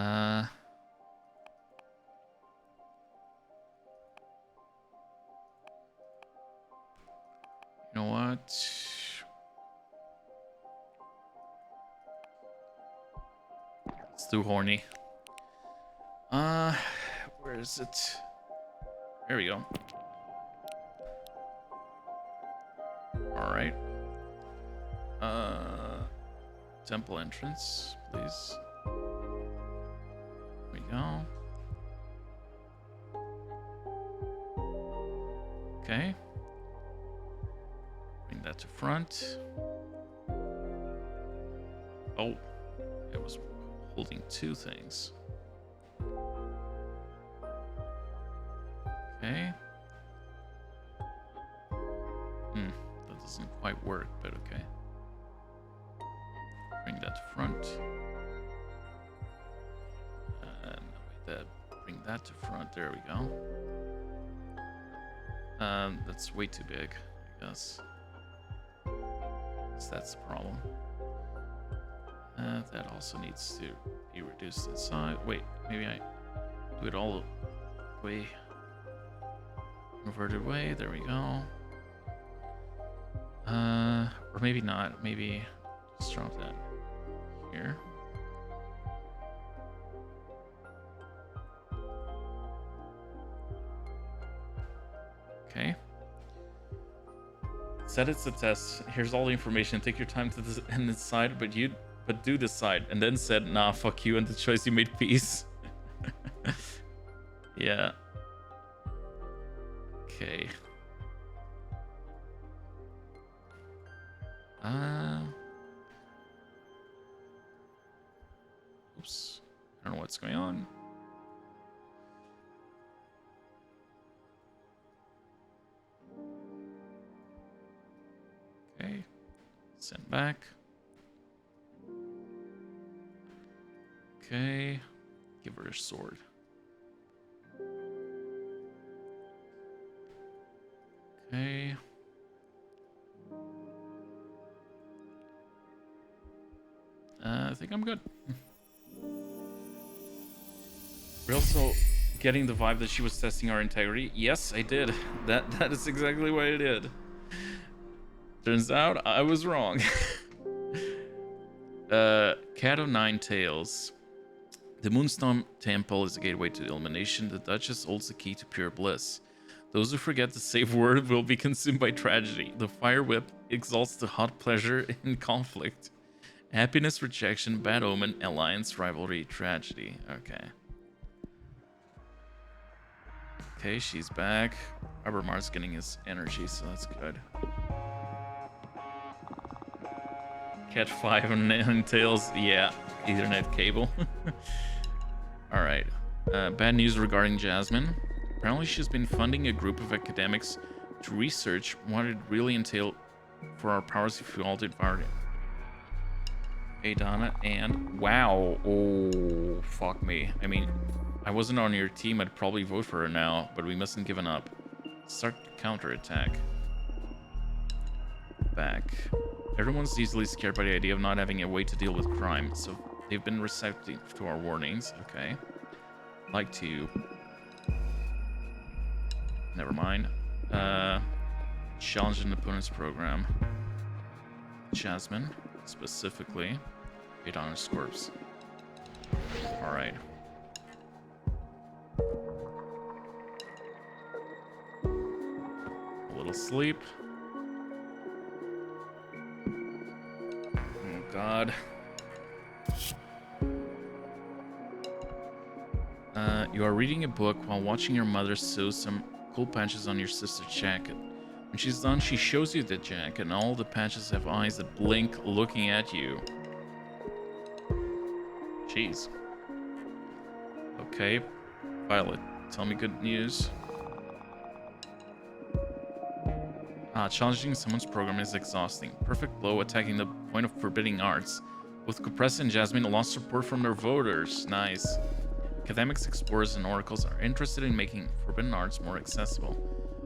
know what? It's too horny. Where is it? There we go. Alright. Temple entrance, please. There we go. Okay. Bring that to front. Oh, it was holding two things. Okay. That doesn't quite work, but okay. Bring that to front. Bring that to front. There we go. That's way too big, I guess. So that's the problem. That also needs to be reduced in size. Wait, maybe I do it all the way. Inverted way. There we go. Or maybe not. Maybe just drop that here. Okay. Said it's a test. Here's all the information. Take your time to and decide, but do decide. And then said, nah, fuck you and the choice you made, peace. Yeah. Okay. Oops. I don't know what's going on. Okay. Send back. Okay. Give her a sword. Okay. I think I'm good. We're also getting the vibe that she was testing our integrity. Yes, I did. That is exactly what I did. Turns out I was wrong. Cat of Nine Tails. The Moonstone Temple is a gateway to illumination. The Duchess holds the key to pure bliss. Those who forget the safe word will be consumed by tragedy. The Fire Whip exalts the hot pleasure in conflict. Happiness, rejection, bad omen, alliance, rivalry, tragedy. Okay. Okay, she's back. Abermar's getting his energy, so that's good. Cat 5 on Nine Tails. Yeah, Ethernet cable. Alright. Bad news regarding Jasmine. Apparently she's been funding a group of academics to research what it really entailed for our powers if we all did Vardy. Hey Donna, and wow. Oh, fuck me. I mean, I wasn't on your team, I'd probably vote for her now, but we mustn't give up. Start counterattack. Back. Everyone's easily scared by the idea of not having a way to deal with crime, so they've been receptive to our warnings. Okay. Like to... Never mind. Challenge an opponent's program. Jasmine, specifically. Hit on his corpse. Alright. A little sleep. Oh god. You are reading a book while watching your mother sew some cool patches on your sister's jacket. When she's done, she shows you the jacket, and all the patches have eyes that blink looking at you. Jeez. Okay. Violet, tell me good news. Challenging someone's program is exhausting. Perfect blow attacking the point of forbidding arts. Both Compress and Jasmine lost support from their voters. Nice. Academics, explorers, and oracles are interested in making forbidden arts more accessible.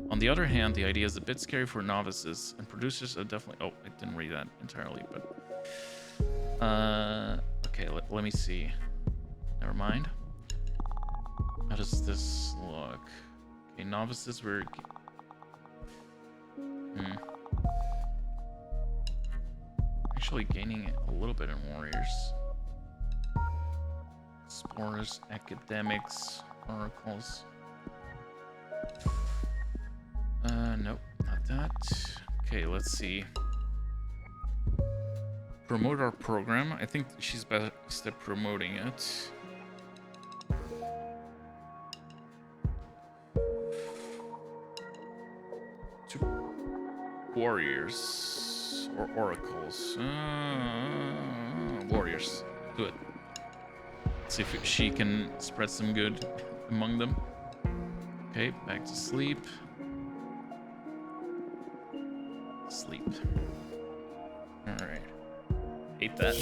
On the other hand, the idea is a bit scary for novices, and producers are definitely... Oh, I didn't read that entirely, but... Okay, let me see. Never mind. How does this look? Okay, novices were... Actually gaining a little bit in warriors. Explorers, academics, oracles. Nope, not that. Okay, let's see. Promote our program. I think she's best at promoting it. To warriors or oracles. Warriors. Do it. See if she can spread some good among them. Okay, back to sleep. Sleep. Alright. Hate that.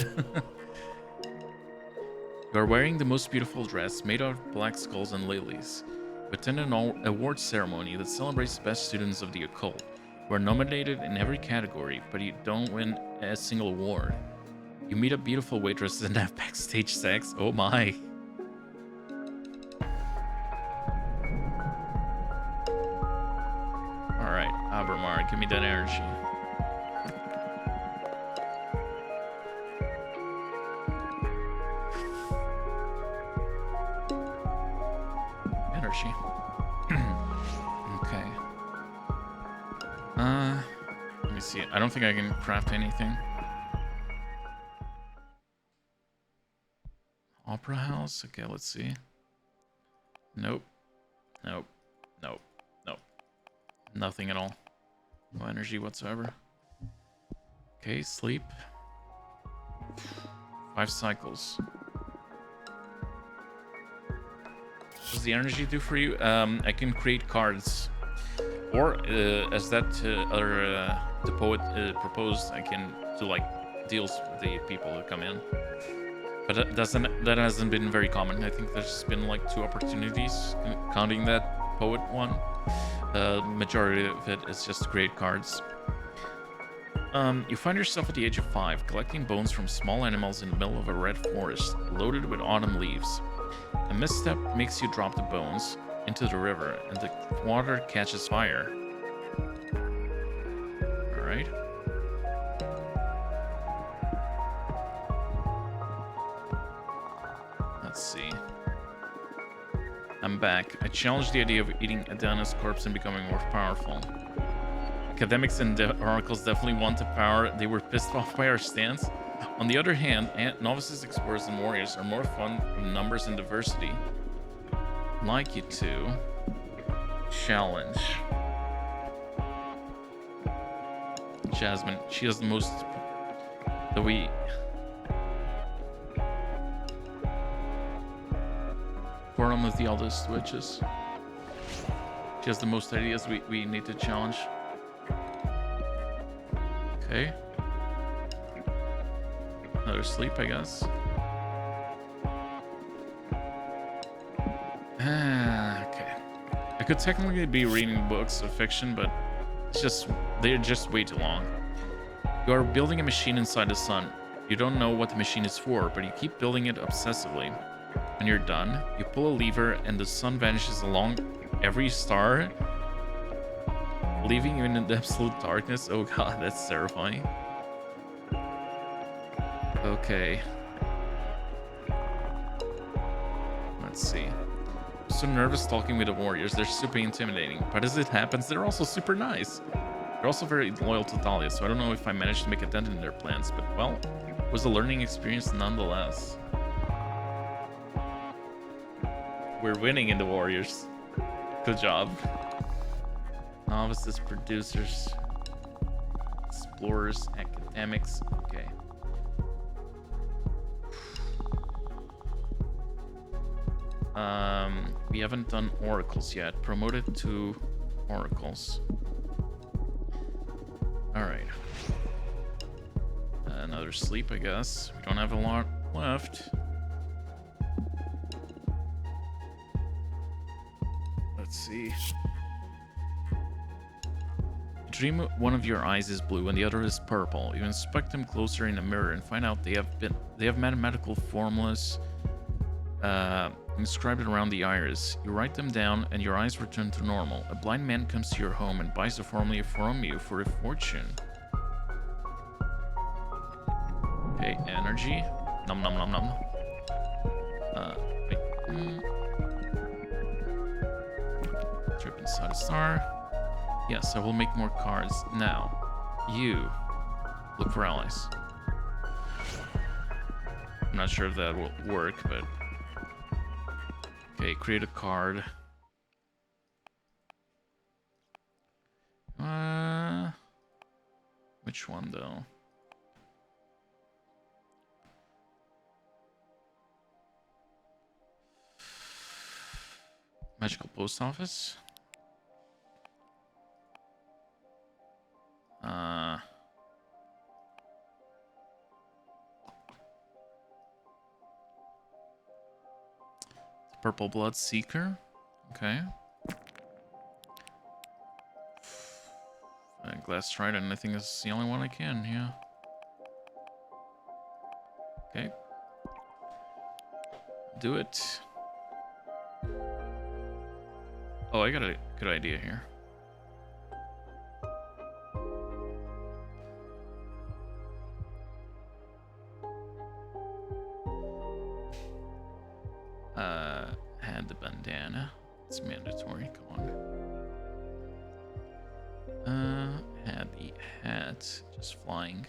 You are wearing the most beautiful dress made out of black skulls and lilies. You attend an award ceremony that celebrates the best students of the occult. You are nominated in every category, but you don't win a single award. You meet a beautiful waitress and have backstage sex. Oh my. Alright, Abermar, give me that energy. Energy. Okay. Let me see. I don't think I can craft anything. Opera house? Okay, let's see. Nope. Nope. Nope. Nope. Nothing at all. No energy whatsoever. Okay, sleep. 5 cycles. What does the energy do for you? I can create cards. Or, as that the poet proposed, I can do like deals with the people who come in. But that hasn't been very common. I think there's been like 2 opportunities, counting that poet one. The majority of it is just to create cards. You find yourself at the age of 5, collecting bones from small animals in the middle of a red forest, loaded with autumn leaves. A misstep makes you drop the bones into the river, and the water catches fire. Alright. Let's see. I'm back. I challenged the idea of eating Adana's corpse and becoming more powerful. Academics and oracles definitely want the power. They were pissed off by our stance. On the other hand, novices, explorers, and warriors are more fun from numbers and diversity. I'd like you to challenge Jasmine. She has the most that we. Forum of the eldest witches. She has the most ideas we need to challenge. Okay. Another sleep, I guess. Okay. I could technically be reading books of fiction, but they're just way too long. You are building a machine inside the sun. You don't know what the machine is for, but you keep building it obsessively. When you're done, you pull a lever and the sun vanishes along every star, leaving you in the absolute darkness. Oh god, that's terrifying. Okay. Let's see. I'm so nervous talking with the warriors. They're super intimidating, but as it happens, they're also super nice. They're also very loyal to Dahlia, so I don't know if I managed to make a dent in their plans, but well, it was a learning experience nonetheless. We're winning in the warriors. Good job. Novices, producers, explorers, academics. Okay. We haven't done oracles yet. Promoted to oracles. All right. Another sleep, I guess. We don't have a lot left. Let's see. Dream one of your eyes is blue and the other is purple. You inspect them closer in a mirror and find out they have mathematical formulas inscribed around the iris. You write them down and your eyes return to normal. A blind man comes to your home and buys the formula from you for a fortune. Okay, energy. Nom nom nom nom. Wait. Trip inside a star. Yes, I will make more cards. Now, you look for allies. I'm not sure if that will work, but... Okay, create a card. Which one, though? Magical post office? Purple Blood Seeker. Okay. Glass Trident, I think is the only one I can, yeah. Okay. Do it. Oh, I got a good idea here. Had the bandana. It's mandatory. Come on. Had the hat. Just flying.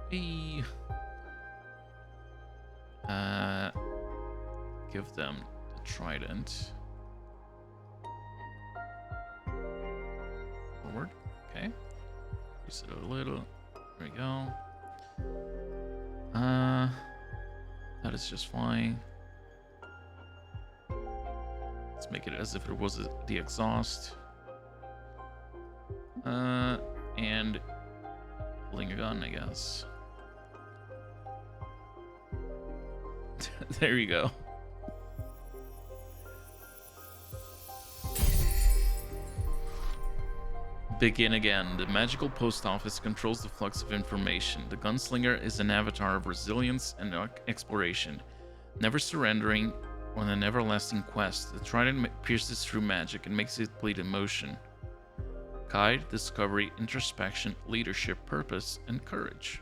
Hey. Give them the trident. Forward. Okay. Use it a little. There we go. That is just flying. Let's make it as if it was the exhaust. And holding a gun, I guess. There you go. Begin again. The magical post office controls the flux of information. The gunslinger is an avatar of resilience and exploration, never surrendering on an everlasting quest. The trident pierces through magic and makes it bleed emotion. Guide, discovery, introspection, leadership, purpose, and courage.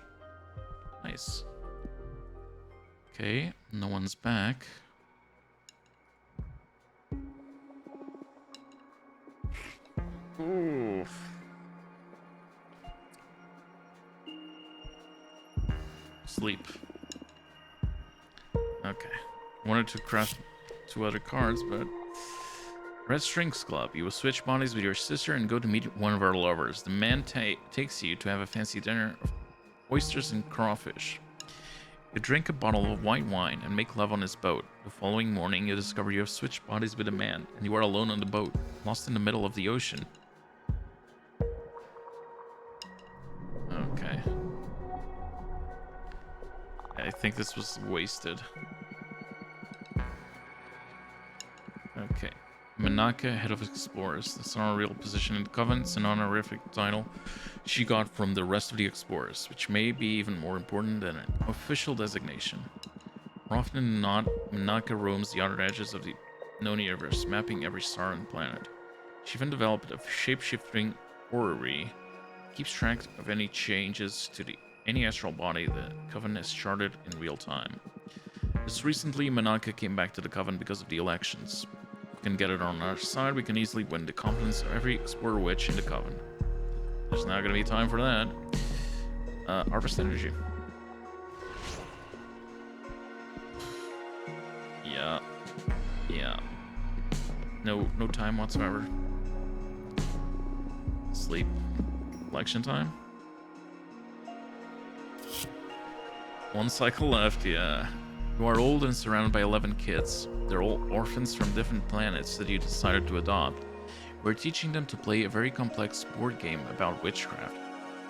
Nice. Okay, No one's back. Oof. Sleep. Okay. Wanted to craft 2 other cards, but... Red Strings Club. You will switch bodies with your sister and go to meet one of our lovers. The man takes you to have a fancy dinner of oysters and crawfish. You drink a bottle of white wine and make love on his boat. The following morning, you discover you have switched bodies with a man, and you are alone on the boat, lost in the middle of the ocean. Okay. I think this was wasted. Okay. Manaka, head of explorers. That's not a real position in the Covenant. It's an honorific title she got from the rest of the explorers, which may be even more important than an official designation. More often than not, Manaka roams the outer edges of the known universe, mapping every star and planet. She even developed a shape-shifting orrery that keeps track of any changes to any astral body the Covenant has charted in real time. Just recently, Manaka came back to the Covenant because of the elections. If we can get it on our side, we can easily win the confidence of every explorer witch in the Covenant. There's not going to be time for that. Harvest energy. Yeah. No time whatsoever. Sleep. Election time. 1 cycle left, yeah. You are old and surrounded by 11 kids. They're all orphans from different planets that you decided to adopt. We're teaching them to play a very complex board game about witchcraft.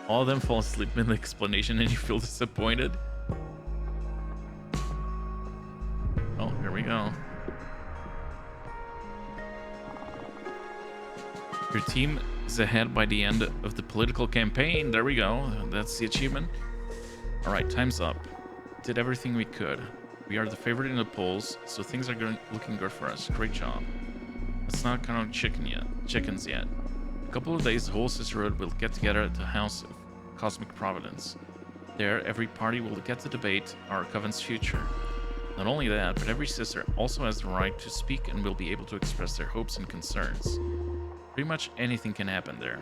All of them fall asleep in the explanation and you feel disappointed. Oh, here we go. Your team is ahead by the end of the political campaign. There we go. That's the achievement. Alright, time's up. Did everything we could. We are the favorite in the polls, so things are looking good for us. Great job. Let's not count on chickens yet. In a couple of days, the whole Sisterhood will get together at the House of Cosmic Providence. There, every party will get to debate our Covenant's future. Not only that, but every sister also has the right to speak and will be able to express their hopes and concerns. Pretty much anything can happen there.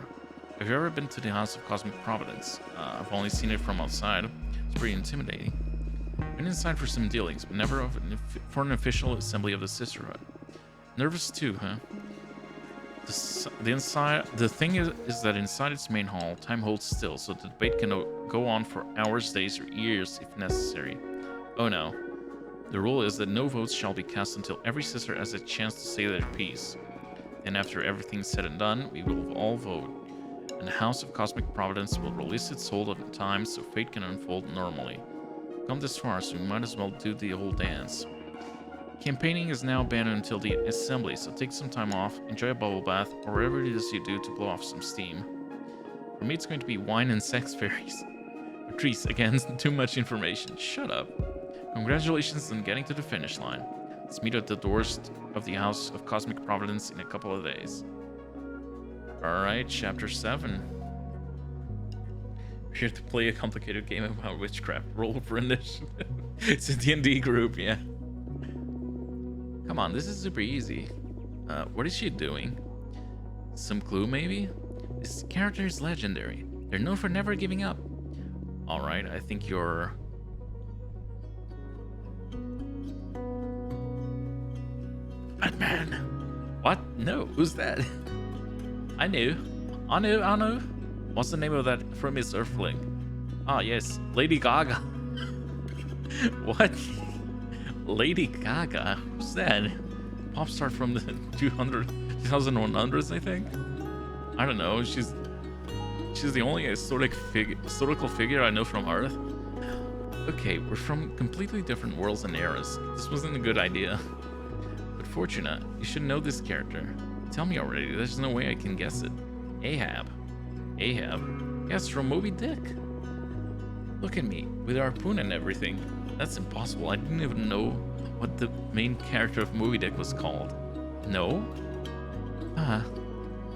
Have you ever been to the House of Cosmic Providence? I've only seen it from outside. It's pretty intimidating. Been inside for some dealings, but never for an official assembly of the Sisterhood. Nervous too, huh? The thing is that inside its main hall, time holds still, so the debate can go on for hours, days, or years if necessary. Oh no. The rule is that no votes shall be cast until every sister has a chance to say their piece. Then after everything's said and done, we will all vote. And the House of Cosmic Providence will release its hold on time so fate can unfold normally. Come this far, so we might as well do the whole dance. Campaigning is now banned until the assembly, so take some time off, enjoy a bubble bath, or whatever it is you do to blow off some steam. For me, it's going to be wine and sex fairies. Patrice, again, too much information. Shut up. Congratulations on getting to the finish line. Let's meet at the doors of the House of Cosmic Providence in a couple of days. Alright, Chapter 7. We're here to play a complicated game about witchcraft. Roll for initiative. It's a D&D group, yeah. Come on, this is super easy. What is she doing? Some clue, maybe? This character is legendary. They're known for never giving up. Alright, I think you're... Batman! What? No, who's that? I knew. What's the name of that famous Earthling? Ah, yes, Lady Gaga. What? Lady Gaga? Who's that? Pop star from the 2100s, I think? I don't know, she's the only historical figure I know from Earth. Okay, we're from completely different worlds and eras. This wasn't a good idea. But Fortuna, you should know this character. Tell me already, there's no way I can guess it. Ahab? Yes, from Moby Dick. Look at me, with a harpoon and everything. That's impossible, I didn't even know what the main character of Moby Dick was called. No?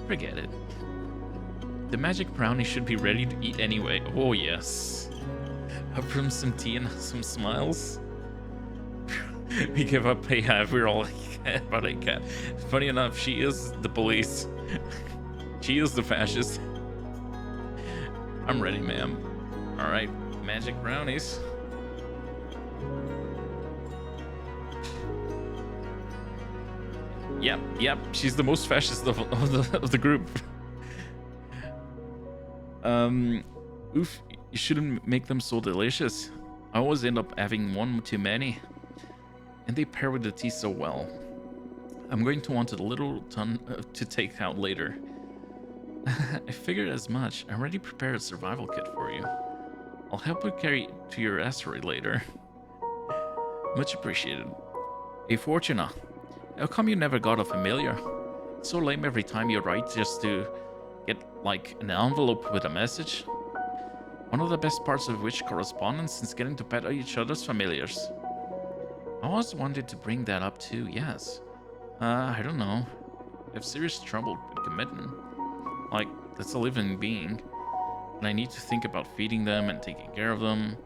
Forget it. The magic brownie should be ready to eat anyway. Oh yes. Up from some tea and some smiles. We give up pay half. We're all like, but I can't. Funny enough, she is the police. She is the fascist. I'm ready, ma'am. All right, magic brownies. Yep. She's the most fascist of the group. Oof. You shouldn't make them so delicious. I always end up having one too many. And they pair with the tea so well. I'm going to want a little ton to take out later. I figured as much. I already prepared a survival kit for you. I'll help you carry to your asteroid later. Much appreciated. Hey Fortuna, how come you never got a familiar? It's so lame every time you write just to get like an envelope with a message. One of the best parts of which correspondence is getting to pet each other's familiars. I always wanted to bring that up too, yes. I don't know. I have serious trouble with commitment. Like, that's a living being. And I need to think about feeding them and taking care of them.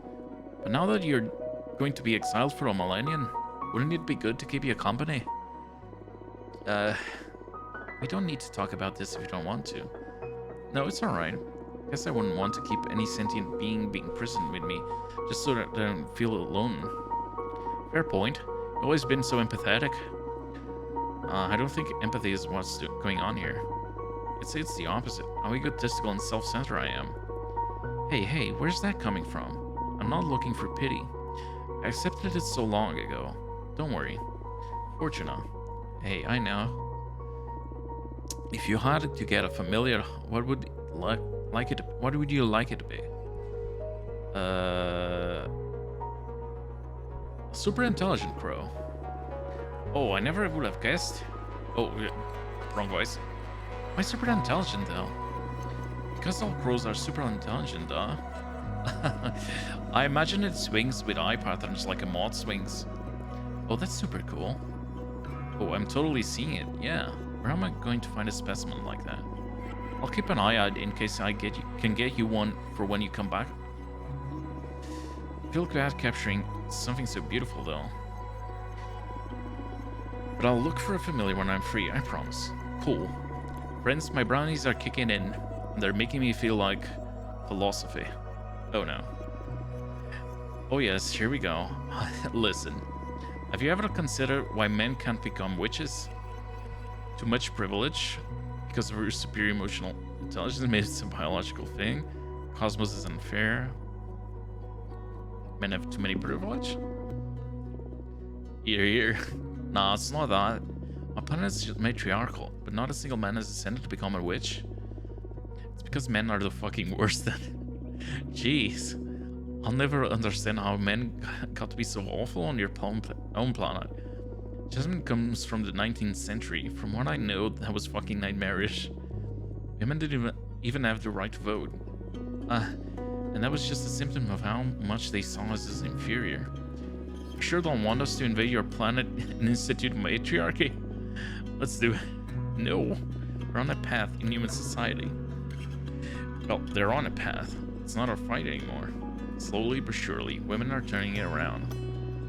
But now that you're going to be exiled for a millennium, wouldn't it be good to keep you company? We don't need to talk about this if you don't want to. No, it's alright. Guess I wouldn't want to keep any sentient being imprisoned with me, just so that I don't feel alone. Fair point. You've always been so empathetic. I don't think empathy is what's going on here. I'd say it's the opposite. How egotistical and self-centered I am. Hey, where's that coming from? I'm not looking for pity. I accepted it so long ago. Don't worry. Fortuna. Hey, I know. If you had to get a familiar, what would you like it to be? Super intelligent crow. Oh, I never would have guessed. Oh, yeah. Wrong voice. Why super intelligent though? Because all crows are super intelligent, duh. I imagine it swings with eye patterns like a moth swings. Oh, that's super cool. Oh, I'm totally seeing it. Yeah. Where am I going to find a specimen like that? I'll keep an eye out in case I can get you one for when you come back. I feel bad capturing something so beautiful though. But I'll look for a familiar when I'm free, I promise. Cool. Friends, my brownies are kicking in. And they're making me feel like philosophy. Oh no. Oh yes, here we go. Listen. Have you ever considered why men can't become witches? Too much privilege? Because of your superior emotional intelligence made it a biological thing? Cosmos is unfair? Men have too many privilege? Here. Nah, it's not that. My planet is just matriarchal, but not a single man has ascended to become a witch. It's because men are the fucking worst then. Jeez. I'll never understand how men got to be so awful on your own planet. Jasmine comes from the 19th century. From what I know, that was fucking nightmarish. Women didn't even have the right to vote. And that was just a symptom of how much they saw us as inferior. You sure don't want us to invade your planet and institute matriarchy? Let's do it. No. We're on a path in human society. Well, they're on a path. It's not our fight anymore. Slowly but surely, women are turning it around.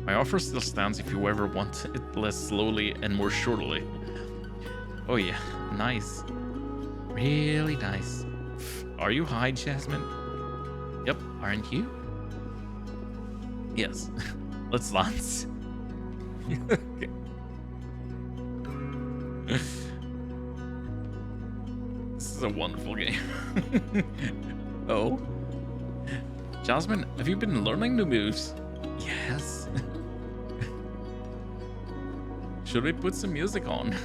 My offer still stands if you ever want it less slowly and more surely. Oh yeah, nice. Really nice. Are you high, Jasmine? Yep, aren't you? Yes. Let's dance. Okay. This is a wonderful game. Oh? Jasmine, have you been learning new moves? Yes. Should we put some music on?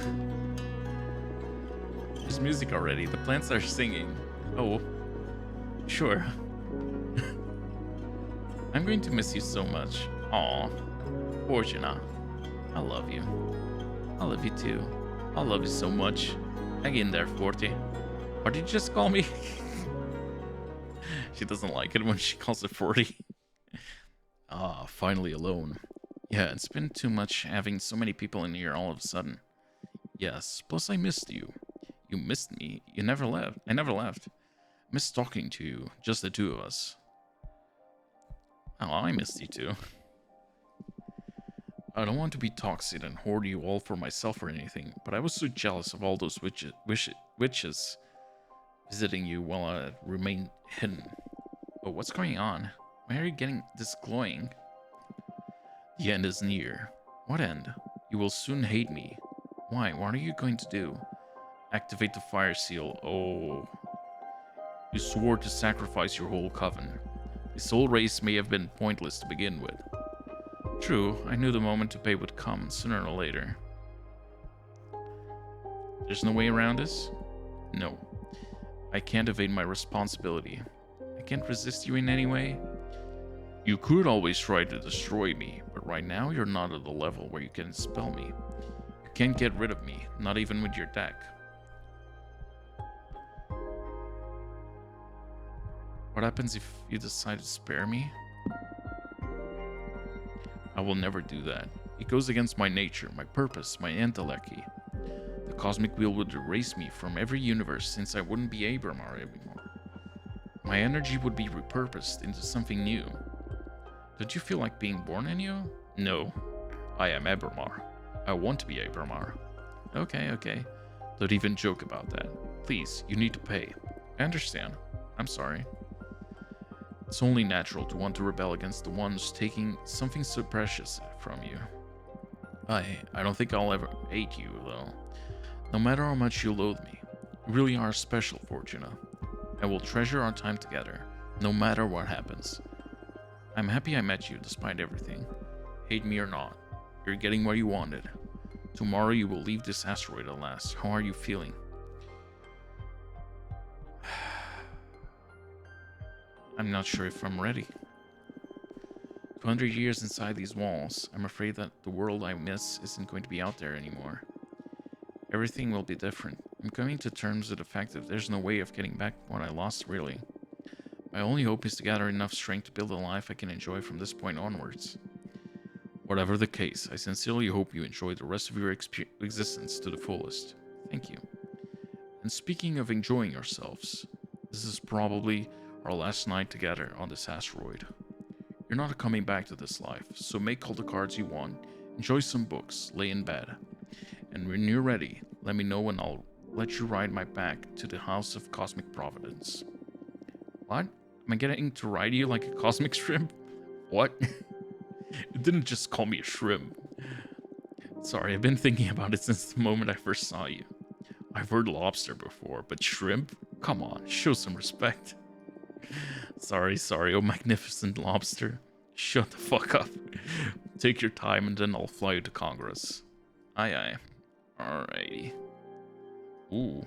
There's music already. The plants are singing. Oh, sure. I'm going to miss you so much. Aw, Fortuna. I love you. I love you too. I love you so much. Hang in there, Forty. What did you just call me? She doesn't like it when she calls it 40. Ah, finally alone. Yeah, it's been too much having so many people in here all of a sudden. Yes, plus I missed you. You missed me. You never left. I never left. Missed talking to you. Just the two of us. Oh, I missed you too. I don't want to be toxic and hoard you all for myself or anything, but I was so jealous of all those witches visiting you while I remained hidden. But what's going on? Why are you getting this glowing? The end is near. What end? You will soon hate me. Why? What are you going to do? Activate the fire seal. Oh. You swore to sacrifice your whole coven. This whole race may have been pointless to begin with. True, I knew the moment to pay would come, sooner or later. There's no way around this? No. I can't evade my responsibility. I can't resist you in any way. You could always try to destroy me, but right now you're not at the level where you can expel me. You can't get rid of me, not even with your deck. What happens if you decide to spare me? I will never do that. It goes against my nature, my purpose, my intellect. The cosmic wheel would erase me from every universe since I wouldn't be Abramar anymore. My energy would be repurposed into something new. Don't you feel like being born anew? No. I am Abramar. I want to be Abramar. Okay. Don't even joke about that. Please, you need to pay. I understand. I'm sorry. It's only natural to want to rebel against the ones taking something so precious from you. I don't think I'll ever hate you, though. No matter how much you loathe me, you really are special, Fortuna. I will treasure our time together, no matter what happens. I'm happy I met you despite everything. Hate me or not, you're getting what you wanted. Tomorrow you will leave this asteroid at last. How are you feeling? I'm not sure if I'm ready. 200 years inside these walls, I'm afraid that the world I miss isn't going to be out there anymore. Everything will be different. I'm coming to terms with the fact that there's no way of getting back what I lost, really. My only hope is to gather enough strength to build a life I can enjoy from this point onwards. Whatever the case, I sincerely hope you enjoy the rest of your existence to the fullest. Thank you. And speaking of enjoying yourselves, this is probably our last night together on this asteroid. You're not coming back to this life, so make all the cards you want, enjoy some books, lay in bed. And when you're ready, let me know and I'll let you ride my back to the House of Cosmic Providence. What? Am I getting to ride you like a cosmic shrimp? What? It didn't just call me a shrimp. Sorry, I've been thinking about it since the moment I first saw you. I've heard lobster before, but shrimp? Come on, show some respect. Sorry, oh magnificent lobster. Shut the fuck up. Take your time and then I'll fly you to Congress. Aye. Alrighty. Ooh,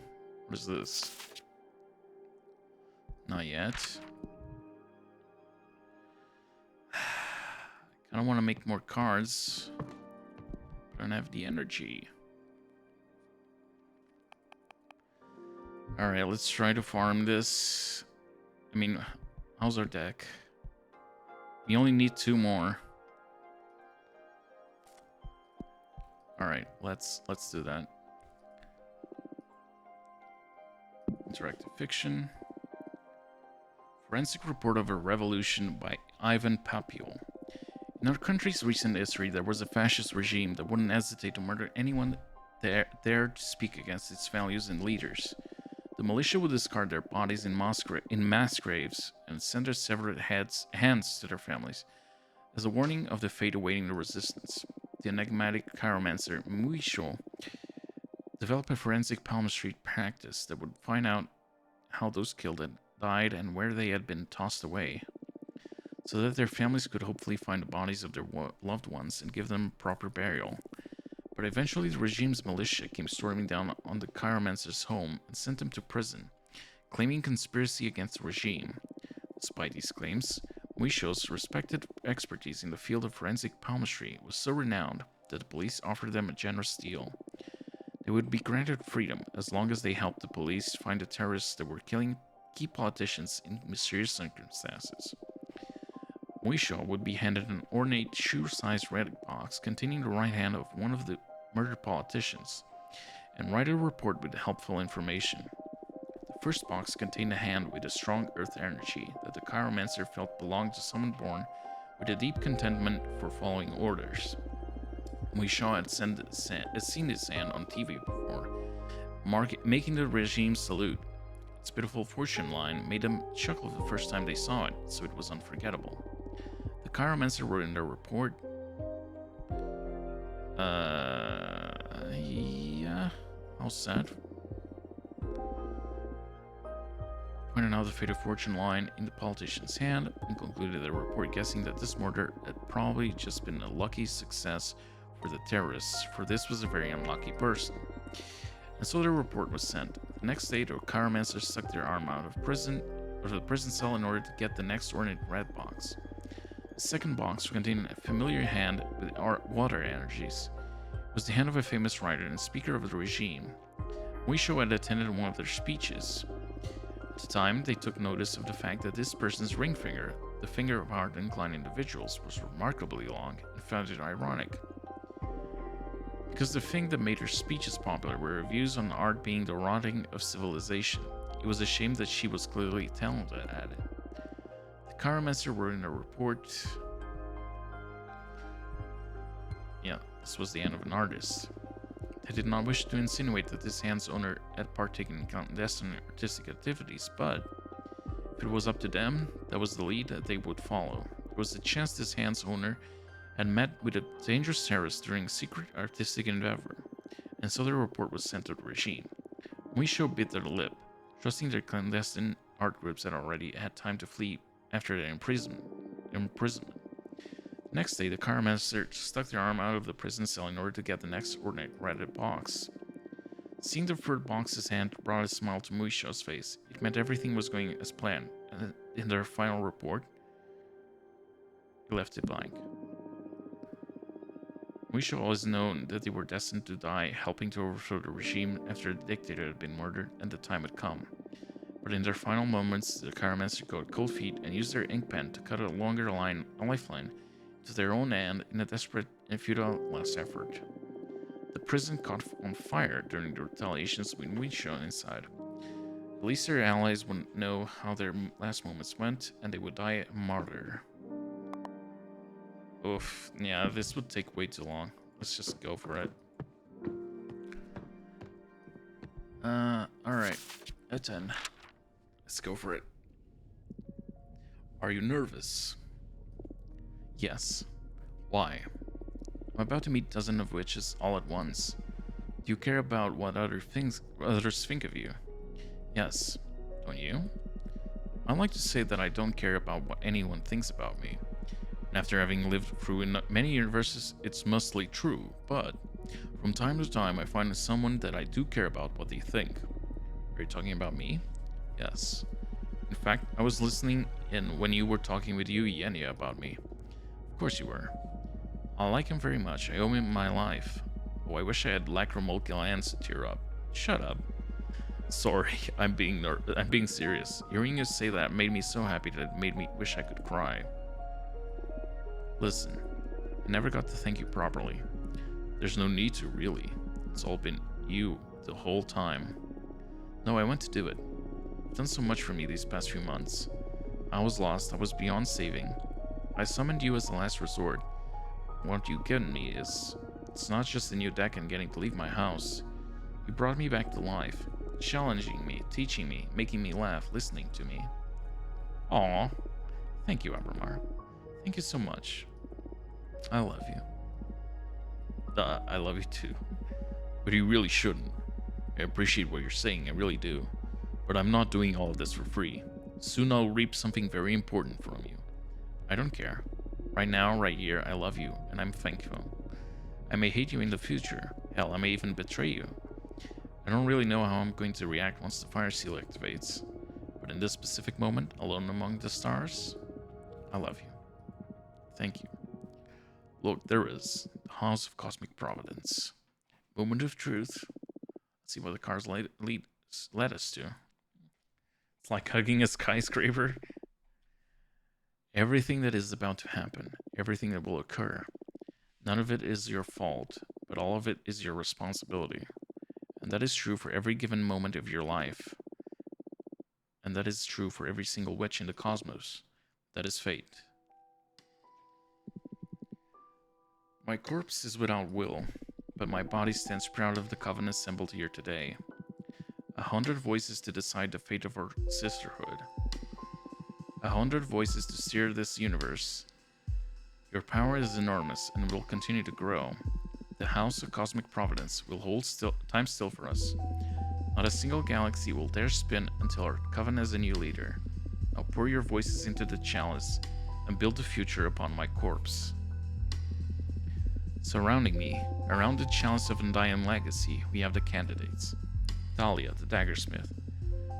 what is this? Not yet. I kinda wanna make more cards. I don't have the energy. Alright, let's try to farm this. I mean, how's our deck? We only need 2 more. Alright, let's do that. Interactive fiction. Forensic report of a revolution by Ivan Papio. In our country's recent history, there was a fascist regime that wouldn't hesitate to murder anyone dared to speak against its values and leaders. The militia would discard their bodies in mass graves and send their severed hands to their families as a warning of the fate awaiting the resistance. The enigmatic chiromancer Muisho developed a forensic palmistry practice that would find out how those killed had died and where they had been tossed away, so that their families could hopefully find the bodies of their loved ones and give them proper burial. But eventually the regime's militia came storming down on the chiromancer's home and sent him to prison, claiming conspiracy against the regime. Despite these claims, Muisho's respected expertise in the field of forensic palmistry was so renowned that the police offered them a generous deal. They would be granted freedom as long as they helped the police find the terrorists that were killing key politicians in mysterious circumstances. Muisho would be handed an ornate shoe-sized red box containing the right hand of one of the murdered politicians, and write a report with helpful information. The first box contained a hand with a strong earth energy that the chiromancer felt belonged to someone born with a deep contentment for following orders. Muisha had seen this sand on TV before, making the regime salute. Its pitiful fortune line made them chuckle the first time they saw it, so it was unforgettable. The chiromancer wrote in their report, yeah, how sad. Pointed out the fate of fortune line in the politician's hand and concluded the report guessing that this murder had probably just been a lucky success for the terrorists, for this was a very unlucky person. And so the report was sent. The next day, the chiromancer stuck their arm out of the prison cell in order to get the next ornate red box. The second box contained a familiar hand with water energies. It was the hand of a famous writer and speaker of the regime. Muisho had attended one of their speeches. At the time, they took notice of the fact that this person's ring finger, the finger of hard inclined individuals, was remarkably long and found it ironic. Because the thing that made her speeches popular were her views on art being the rotting of civilization, it was a shame that she was clearly talented at it. The chiromancer wrote in a report, yeah, this was the end of an artist. They did not wish to insinuate that this hand's owner had partaken in clandestine artistic activities, but if it was up to them, that was the lead that they would follow. There was a chance this hand's owner had met with a dangerous terrorist during a secret artistic endeavor, and so the report was sent to the regime. Muisho bit their lip, trusting their clandestine art groups had already had time to flee after their imprisonment. The next day, the chiromancer stuck their arm out of the prison cell in order to get the next ornate red box. Seeing the third box's hand brought a smile to Muisho's face. It meant everything was going as planned, and in their final report, he left it blank. Muisho always known that they were destined to die helping to overthrow the regime after the dictator had been murdered and the time had come. But in their final moments, the chiromancer got cold feet and used their ink pen to cut a lifeline to their own hand in a desperate and futile last effort. The prison caught on fire during the retaliations with Muisho inside. At least their allies wouldn't know how their last moments went, and they would die a martyr. Oof, yeah, this would take way too long. Let's just go for it. Alright. A 10. Let's go for it. Are you nervous? Yes. Why? I'm about to meet dozens of witches all at once. Do you care about what others think of you? Yes. Don't you? I'd like to say that I don't care about what anyone thinks about me. And after having lived through many universes, it's mostly true, but from time to time I find someone that I do care about what they think. Are you talking about me? Yes. In fact, I was listening in when you were talking with Yenia about me. Of course you were. I like him very much. I owe him my life. Oh, I wish I had lacrimal glands to tear up. Shut up. Sorry, I'm being serious. Hearing you say that made me so happy that it made me wish I could cry. Listen, I never got to thank you properly. There's no need to, really. It's all been you the whole time. No, I want to do it. You've done so much for me these past few months. I was lost. I was beyond saving. I summoned you as the last resort. What you've given me is... It's not just a new deck and getting to leave my house. You brought me back to life, challenging me, teaching me, making me laugh, listening to me. Aww. Thank you, Abramar. Thank you so much. I love you. I love you too. But you really shouldn't. I appreciate what you're saying, I really do. But I'm not doing all of this for free. Soon I'll reap something very important from you. I don't care. Right now, right here, I love you, and I'm thankful. I may hate you in the future. Hell, I may even betray you. I don't really know how I'm going to react once the fire seal activates. But in this specific moment, alone among the stars, I love you. Thank you. Look, there is the House of Cosmic Providence. Moment of truth. Let's see what the cards led us to. It's like hugging a skyscraper. Everything that is about to happen, everything that will occur, none of it is your fault, but all of it is your responsibility. And that is true for every given moment of your life. And that is true for every single witch in the cosmos. That is fate. My corpse is without will, but my body stands proud of the coven assembled here today. 100 voices to decide the fate of our sisterhood. 100 voices to steer this universe. Your power is enormous and will continue to grow. The House of Cosmic Providence will hold time still for us. Not a single galaxy will dare spin until our coven has a new leader. Now pour your voices into the chalice and build the future upon my corpse. Surrounding me, around the chalice of Undying Legacy, we have the candidates. Dahlia, the daggersmith.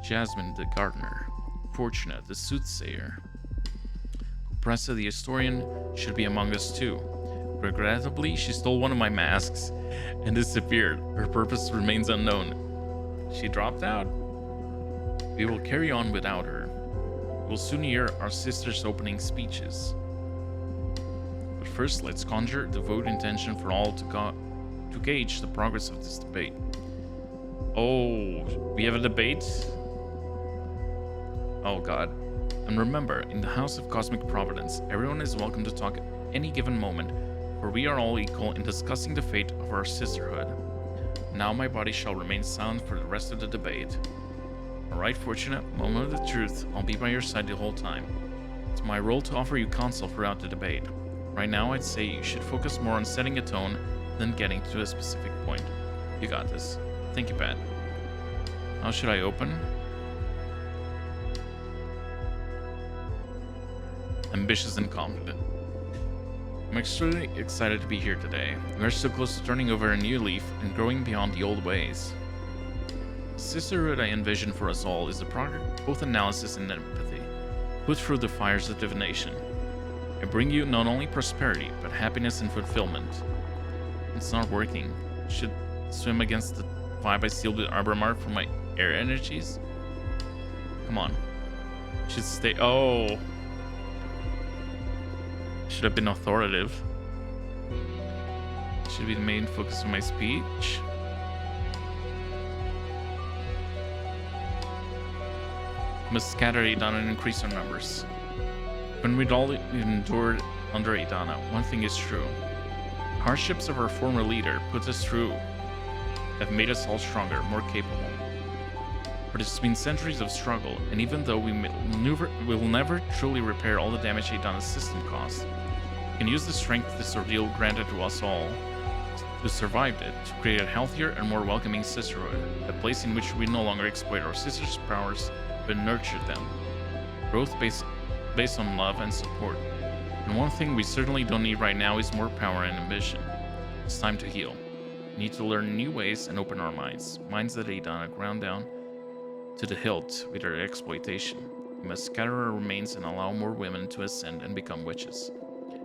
Jasmine, the gardener. Fortuna, the soothsayer. Pressa, the historian, should be among us too. Regrettably, she stole one of my masks and disappeared. Her purpose remains unknown. She dropped out. We will carry on without her. We'll soon hear our sister's opening speeches. But first, let's conjure the vote intention for all to gauge the progress of this debate. Oh, we have a debate? Oh god. And remember, in the House of Cosmic Providence, everyone is welcome to talk at any given moment, for we are all equal in discussing the fate of our sisterhood. Now my body shall remain silent for the rest of the debate. Alright, Fortuna, moment of the truth, I'll be by your side the whole time. It's my role to offer you counsel throughout the debate. Right now, I'd say you should focus more on setting a tone than getting to a specific point. You got this. Thank you, Pat. How should I open? Ambitious and confident. I'm extremely excited to be here today. We're so close to turning over a new leaf and growing beyond the old ways. The sisterhood I envision for us all is a product of both analysis and empathy, put through the fires of divination. I bring you not only prosperity, but happiness and fulfillment. It's not working. Should swim against the vibe I sealed with Arbor Mark for my air energies? Come on. Should stay. Oh. Should have been authoritative. Should be the main focus of my speech. Must scatter Adana and increase our numbers. When we'd all endured under Adana, one thing is true. Hardships of our former leader put us through have made us all stronger, more capable. But it's been centuries of struggle, and even though we'll never truly repair all the damage Adana's system caused, we can use the strength this ordeal granted to us all who survived it to create a healthier and more welcoming sisterhood, a place in which we no longer exploit our sisters' powers but nurture them. Growth based on love and support. And one thing we certainly don't need right now is more power and ambition. It's time to heal. We need to learn new ways and open our minds. Minds that Adana ground down to the hilt with our exploitation. We must scatter our remains and allow more women to ascend and become witches.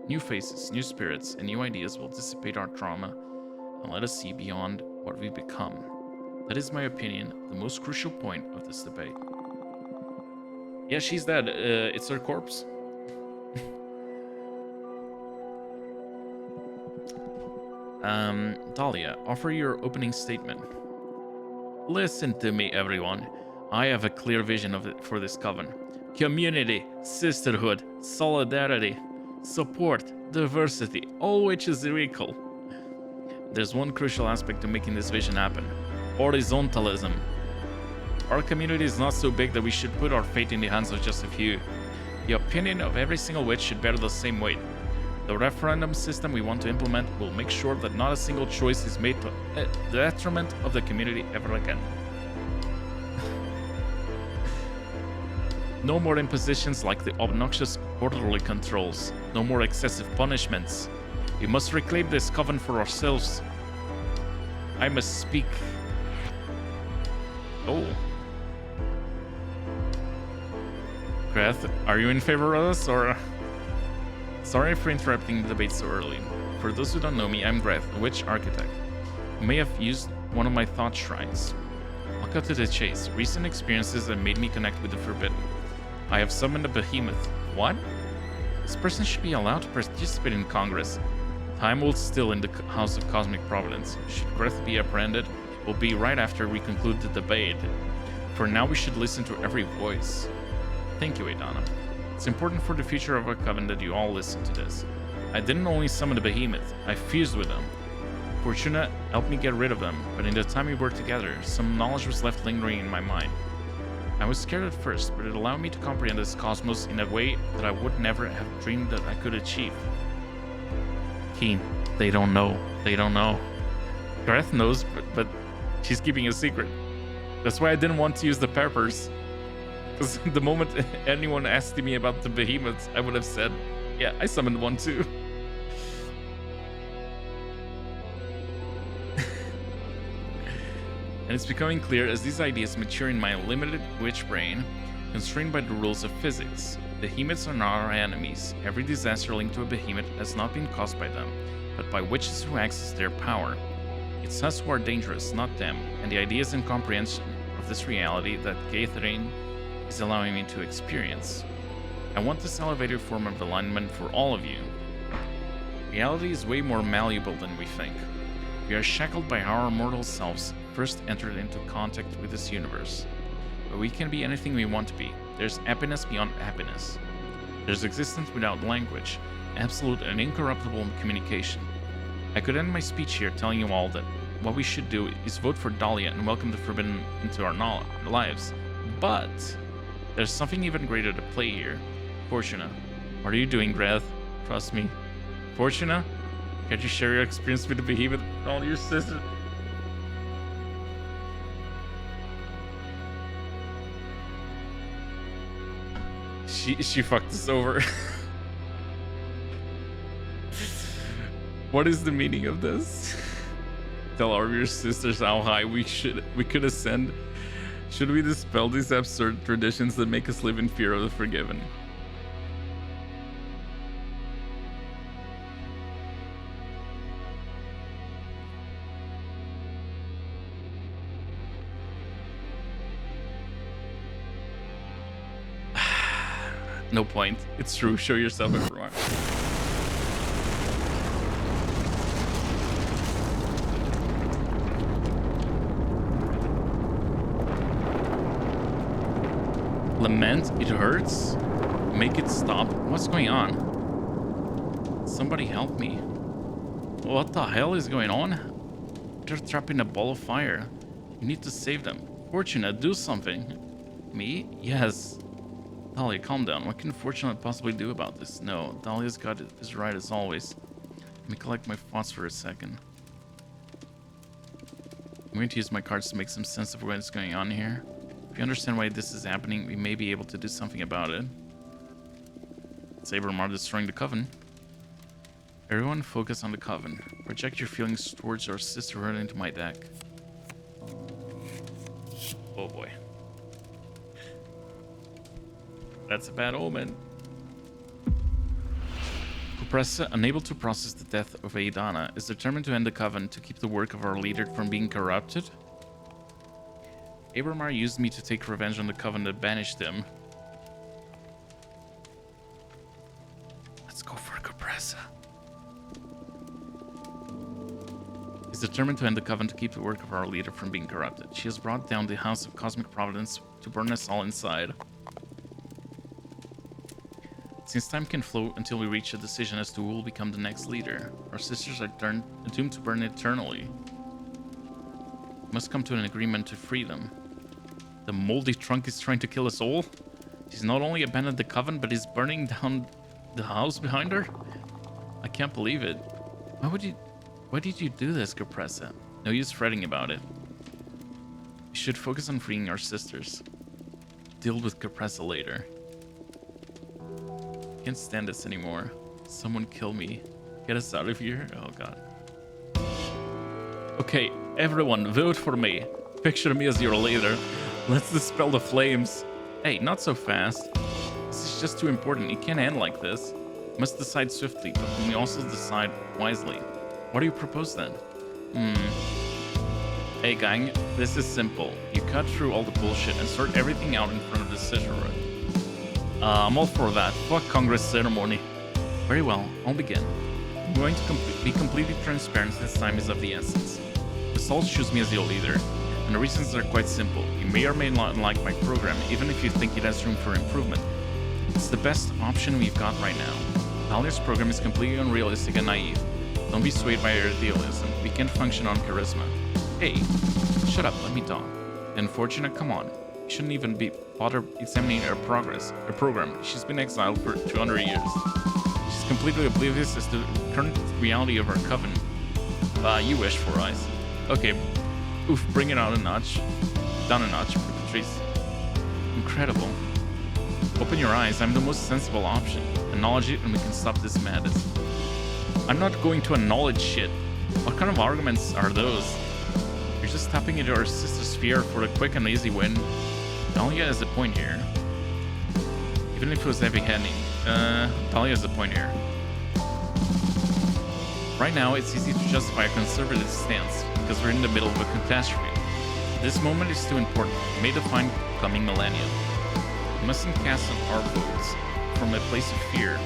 New faces, new spirits, and new ideas will dissipate our trauma and let us see beyond what we become. That is my opinion, the most crucial point of this debate. Yeah, she's dead. It's her corpse. Dahlia, offer your opening statement. Listen to me, everyone. I have a clear vision of it for this coven. Community, sisterhood, solidarity, support, diversity, all which is equal. There's one crucial aspect to making this vision happen. Horizontalism. Our community is not so big that we should put our fate in the hands of just a few. The opinion of every single witch should bear the same weight. The referendum system we want to implement will make sure that not a single choice is made to the detriment of the community ever again. No more impositions like the obnoxious orderly controls. No more excessive punishments. We must reclaim this coven for ourselves. I must speak. Oh. Greth, are you in favor of us, or...? Sorry for interrupting the debate so early. For those who don't know me, I'm Greth, a witch architect. You may have used one of my thought shrines. I'll cut to the chase. Recent experiences have made me connect with the forbidden. I have summoned a behemoth. What? This person should be allowed to participate in Congress. Time holds still in the House of Cosmic Providence. Should Greth be apprehended, it will be right after we conclude the debate. For now, we should listen to every voice. Thank you, Adana. It's important for the future of our coven that you all listen to this. I didn't only summon the behemoth, I fused with them. Fortuna helped me get rid of them, but in the time we worked together, some knowledge was left lingering in my mind. I was scared at first, but it allowed me to comprehend this cosmos in a way that I would never have dreamed that I could achieve. Keen, they don't know. They don't know. Gareth knows, but she's keeping a secret. That's why I didn't want to use the peppers. Because the moment anyone asked me about the behemoths, I would have said, yeah, I summoned one too. And it's becoming clear as these ideas mature in my limited witch brain, constrained by the rules of physics. Behemoths are not our enemies. Every disaster linked to a behemoth has not been caused by them, but by witches who access their power. It's us who are dangerous, not them, and the ideas and comprehension of this reality that Gathering is allowing me to experience. I want this elevated form of alignment for all of you. Reality is way more malleable than we think. We are shackled by how our mortal selves first entered into contact with this universe. But we can be anything we want to be. There's happiness beyond happiness. There's existence without language, absolute and incorruptible communication. I could end my speech here telling you all that what we should do is vote for Dahlia and welcome the Forbidden into our lives. But there's something even greater to play here. Fortuna. What are you doing, Greth? Trust me. Fortuna? Can't you share your experience with the behemoth and all your sisters? She fucked us over. What is the meaning of this? Tell all of your sisters how high we could ascend. Should we dispel these absurd traditions that make us live in fear of the forgiven? No point. It's true. Show yourself, everyone. Lament, it hurts. Make it stop. What's going on? Somebody help me. What the hell is going on? They're trapped in a ball of fire. You need to save them. Fortuna, do something. Me? Yes. Dahlia, calm down. What can Fortuna possibly do about this? No, Dahlia's got it is right as always. Let me collect my thoughts for a second. I'm going to use my cards to make some sense of what is going on here. If you understand why this is happening, we may be able to do something about it. Sabermar destroying the coven. Everyone focus on the coven. Project your feelings towards our Sisterhood into my deck. Oh boy. That's a bad omen. Cupressa, unable to process the death of Aidana, is determined to end the coven to keep the work of our leader from being corrupted. Abramar used me to take revenge on the coven that banished him. Let's go for Cupressa. Is determined to end the coven to keep the work of our leader from being corrupted. She has brought down the House of Cosmic Providence to burn us all inside. Since time can flow until we reach a decision as to who will become the next leader, our sisters are doomed to burn eternally. We must come to an agreement to free them. The moldy trunk is trying to kill us all? She's not only abandoned the coven, but is burning down the house behind her? I can't believe it. Why did you do this, Cupressa? No use fretting about it. We should focus on freeing our sisters. Deal with Cupressa later. Can't stand this anymore. Someone kill me. Get us out of here. Oh god. Okay, everyone, vote for me. Picture me as your leader. Let's dispel the flames. Hey, not so fast. This is just too important. It can't end like this. We must decide swiftly, but we also decide wisely. What do you propose then? Hey gang, this is simple. You cut through all the bullshit and sort everything out in front of the Sisterhood. I'm all for that. Fuck Congress ceremony. Very well, I'll begin. I'm going to be completely transparent since time is of the essence. The Souls choose me as your leader, and the reasons are quite simple. You may or may not like my program, even if you think it has room for improvement. It's the best option we've got right now. Dahlia's program is completely unrealistic and naive. Don't be swayed by her idealism. We can't function on charisma. Hey, shut up, let me talk. And Fortuna, come on. You shouldn't even be bother examining her program. She's been exiled for 200 years. She's completely oblivious as to the current reality of our coven. You wish for eyes. Okay, oof, bring it out a notch. Down a notch, Patrice. Incredible. Open your eyes, I'm the most sensible option. Acknowledge it and we can stop this madness. I'm not going to acknowledge shit. What kind of arguments are those? You're just tapping into our sister sphere for a quick and easy win. Dahlia has a point here. Even if it was heavy-handing. Dahlia has a point here. Right now, it's easy to justify a conservative stance, because we're in the middle of a catastrophe. This moment is too important. It may define coming millennium. We mustn't cast our votes from a place of fear.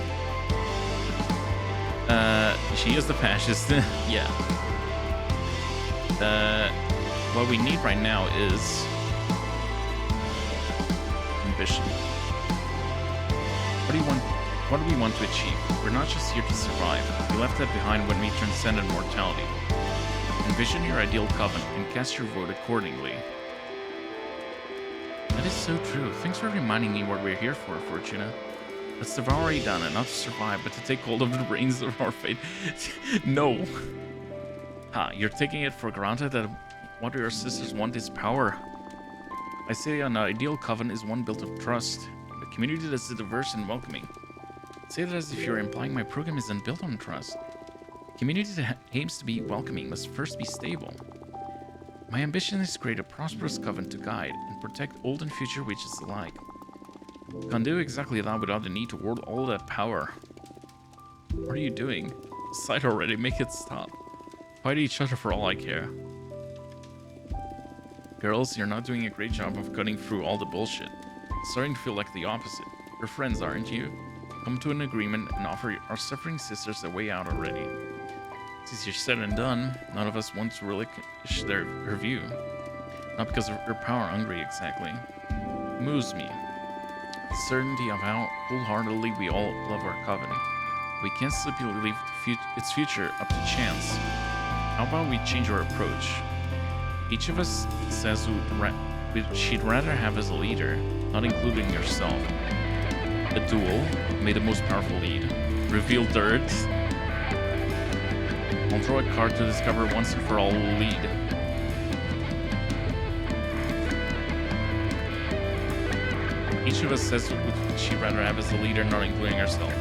She is the fascist. Yeah. What we need right now is ambition. What do we want to achieve? We're not just here to survive. We left that behind when we transcended mortality. Envision your ideal coven and cast your vote accordingly. That is so true. Thanks for reminding me what we're here for, Fortuna. Let's devour Idana, not to survive, but to take hold of the reins of our fate. No. Ha, you're taking it for granted that what your sisters want is power. I say an ideal coven is one built of trust, a community that's diverse and welcoming. Say that as if you're implying my program isn't built on trust. A community that aims to be welcoming must first be stable. My ambition is to create a prosperous coven to guide and protect old and future witches alike. Can't do exactly that without the need to wield all that power. What are you doing? Decide already, make it stop. Fight each other for all I care. Girls, you're not doing a great job of cutting through all the bullshit. It's starting to feel like the opposite. We're friends, aren't you? Come to an agreement and offer our suffering sisters a way out already. It's easier said than done. None of us want to relinquish her view. Not because of her power hungry exactly. It moves me. The certainty of how wholeheartedly we all love our coven. We can't simply leave its future up to chance. How about we change our approach? Each of us says she'd rather have as a leader, not including yourself. A duel, may the most powerful lead. Reveal dirt. I'll draw a card to discover once and for all who will lead. Each of us says what she'd rather have as a leader, not including herself.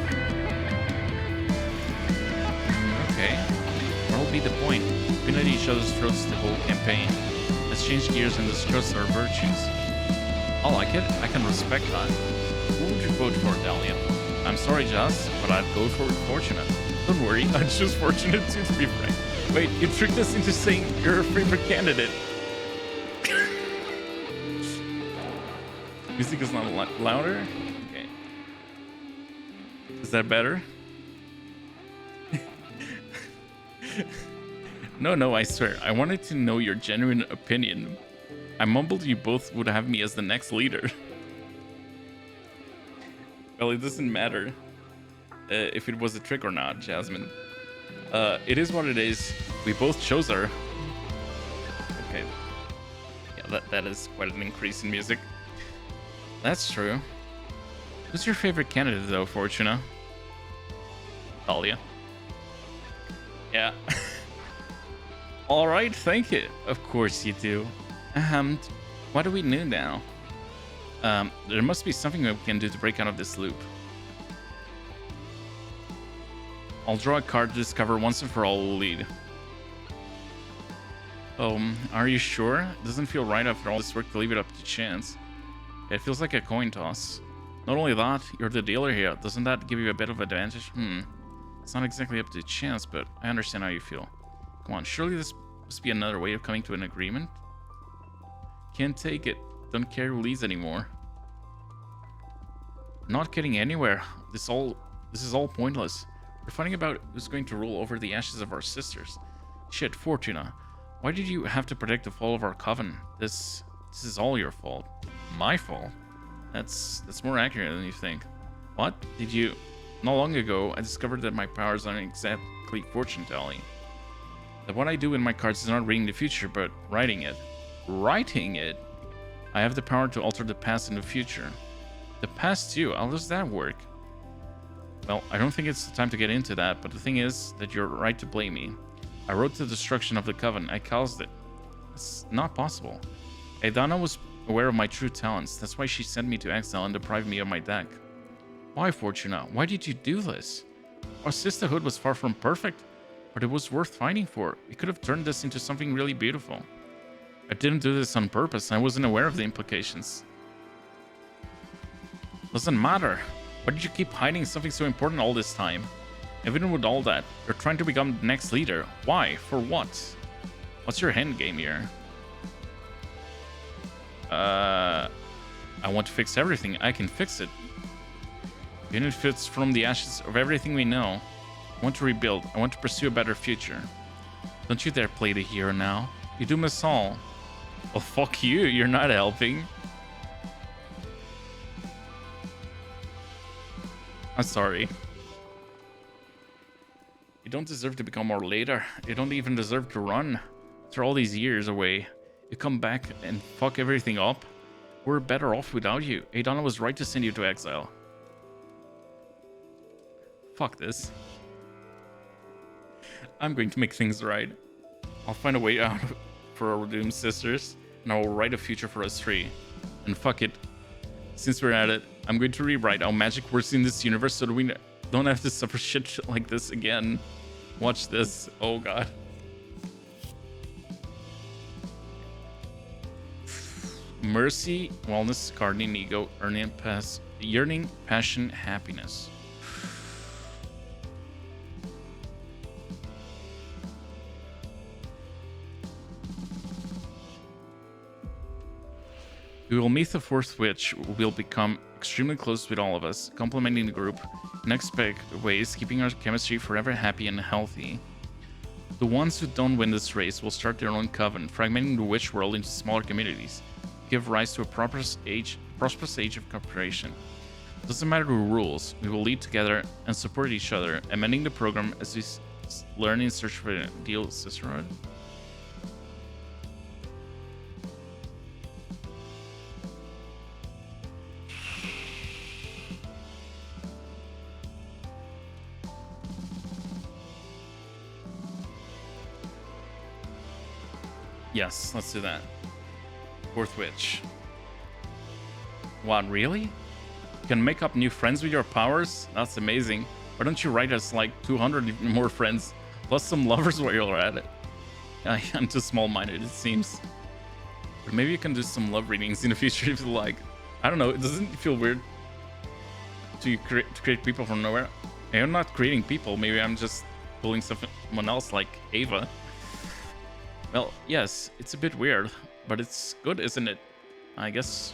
Okay. What'll be the point? We've been at each other's throats the whole campaign. Let's change gears and discuss our virtues. I like it. I can respect that. Who would you vote for, Dahlia? I'm sorry, Joss, but I'd go for Fortuna. Don't worry, I'd choose Fortuna too, to be frank. Wait, you tricked us into saying you're a favorite candidate. Music is not louder? Okay. Is that better? No, I swear. I wanted to know your genuine opinion. I mumbled you both would have me as the next leader. Well, it doesn't matter if it was a trick or not, Jasmine. It is what it is. We both chose her. Okay. Yeah, that is quite an increase in music. That's true. Who's your favorite candidate, though, Fortuna? Dahlia. Yeah. All right, thank you. Of course you do. What do we do now? There must be something that we can do to break out of this loop. I'll draw a card to discover once and for all who will lead. Are you sure? It doesn't feel right after all this work to leave it up to chance. It feels like a coin toss. Not only that, you're the dealer here. Doesn't that give you a bit of advantage? It's not exactly up to chance, but I understand how you feel. Come on, surely this must be another way of coming to an agreement? Can't take it. Don't care who leads anymore. Not getting anywhere. This is all pointless. We're fighting about who's going to rule over the ashes of our sisters. Shit, Fortuna. Why did you have to predict the fall of our coven? This is all your fault. My fault? That's more accurate than you think. What? Did you Not long ago, I discovered that my powers aren't exactly fortune-telling. That what I do in my cards is not reading the future, but writing it. Writing it? I have the power to alter the past and the future. The past too? How does that work? Well, I don't think it's the time to get into that, but the thing is that you're right to blame me. I wrote the destruction of the Coven. I caused it. It's not possible. Aidana was aware of my true talents. That's why she sent me to exile and deprived me of my deck. Why, Fortuna? Why did you do this? Our sisterhood was far from perfect, but it was worth fighting for. We could have turned this into something really beautiful. I didn't do this on purpose. I wasn't aware of the implications. Doesn't matter. Why did you keep hiding something so important all this time? Even with all that, you're trying to become the next leader. Why? For what? What's your end game here? I want to fix everything. I can fix it. Even if it's from the ashes of everything we know. I want to rebuild. I want to pursue a better future. Don't you dare play the hero now. You doom us all. Well, fuck you. You're not helping. I'm sorry. You don't deserve to become our leader. You don't even deserve to run. After all these years away, you come back and fuck everything up. We're better off without you. Aidana was right to send you to exile. Fuck this. I'm going to make things right. I'll find a way out for our doomed sisters, and I will write a future for us three. And fuck it. Since we're at it, I'm going to rewrite how magic works in this universe so that we don't have to suffer shit like this again. Watch this. Oh god. Mercy, wellness, guardian ego, yearning, passion, happiness. We will meet the fourth witch, who will become extremely close with all of us, complementing the group in unexpected ways, keeping our chemistry forever happy and healthy. The ones who don't win this race will start their own coven, fragmenting the witch world into smaller communities, give rise to a prosperous age of cooperation. Doesn't matter who rules, we will lead together and support each other, amending the program as we learn in search for an ideal sisterhood. Yes, let's do that. Fourth witch. What, really? You can make up new friends with your powers? That's amazing. Why don't you write us like 200 more friends, plus some lovers while you're at it? I'm too small-minded, it seems. But maybe you can do some love readings in the future if you like. I don't know, it doesn't feel weird to create people from nowhere. Hey, I'm not creating people, maybe I'm just pulling someone else like Ava. Well, yes, it's a bit weird, but it's good, isn't it? I guess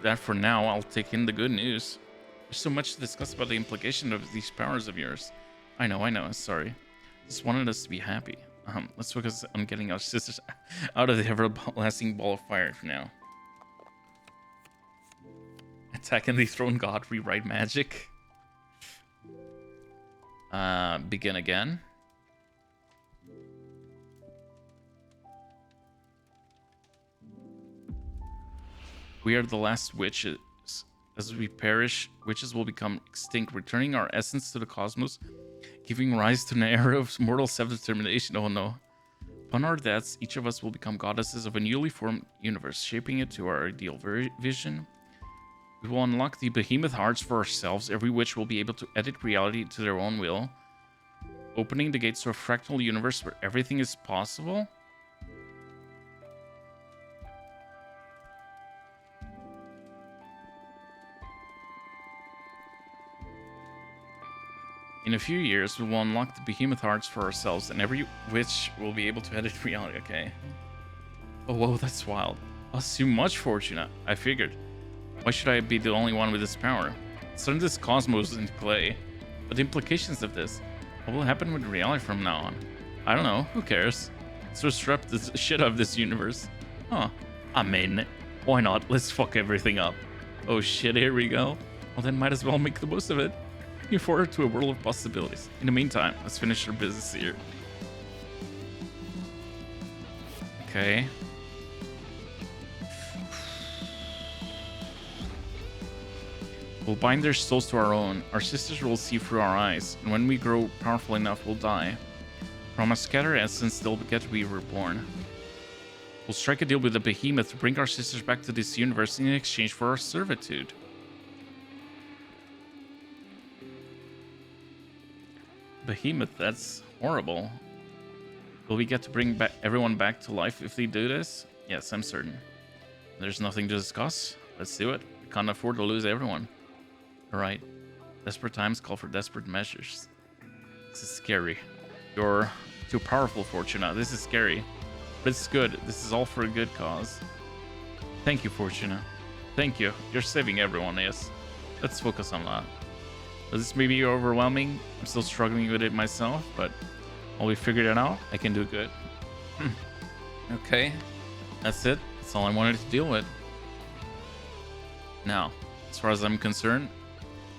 that for now, I'll take in the good news. There's so much to discuss about the implication of these powers of yours. I know, sorry. Just wanted us to be happy. Let's focus on getting our sisters out of the everlasting ball of fire for now. Attack and dethrone God, rewrite magic. Begin again. We are the last witches. As we perish, witches will become extinct, returning our essence to the cosmos, giving rise to an era of mortal self-determination. Oh no. Upon our deaths, each of us will become goddesses of a newly formed universe, shaping it to our ideal vision. We will unlock the behemoth hearts for ourselves. Every witch will be able to edit reality to their own will, opening the gates to a fractal universe where everything is possible. In a few years, we will unlock the behemoth hearts for ourselves, and every witch will be able to edit reality, okay? Oh, whoa, that's wild. That's too much, Fortuna. I figured. Why should I be the only one with this power? Let's turn this cosmos into clay. But the implications of this, what will happen with reality from now on? I don't know, who cares? Let's disrupt the shit out of this universe. Huh, I'm in. Why not? Let's fuck everything up. Oh shit, here we go. Well then might as well make the most of it. looking forward to a world of possibilities. In the meantime, let's finish our business here. Okay. We'll bind their souls to our own. Our sisters will see through our eyes, and when we grow powerful enough, we'll die. From a scattered essence, they'll get to be reborn. We'll strike a deal with the behemoth to bring our sisters back to this universe in exchange for our servitude. Behemoth, that's horrible. Will we get to bring everyone back to life if they do this? Yes, I'm certain. There's nothing to discuss. Let's do it. We can't afford to lose everyone. Alright. Desperate times call for desperate measures. This is scary. You're too powerful, Fortuna. This is scary. But it's good. This is all for a good cause. Thank you, Fortuna. Thank you. You're saving everyone, yes. Let's focus on that. This may be overwhelming. I'm still struggling with it myself, but while we figured it out, I can do good. Okay. That's it. That's all I wanted to deal with. Now, as far as I'm concerned,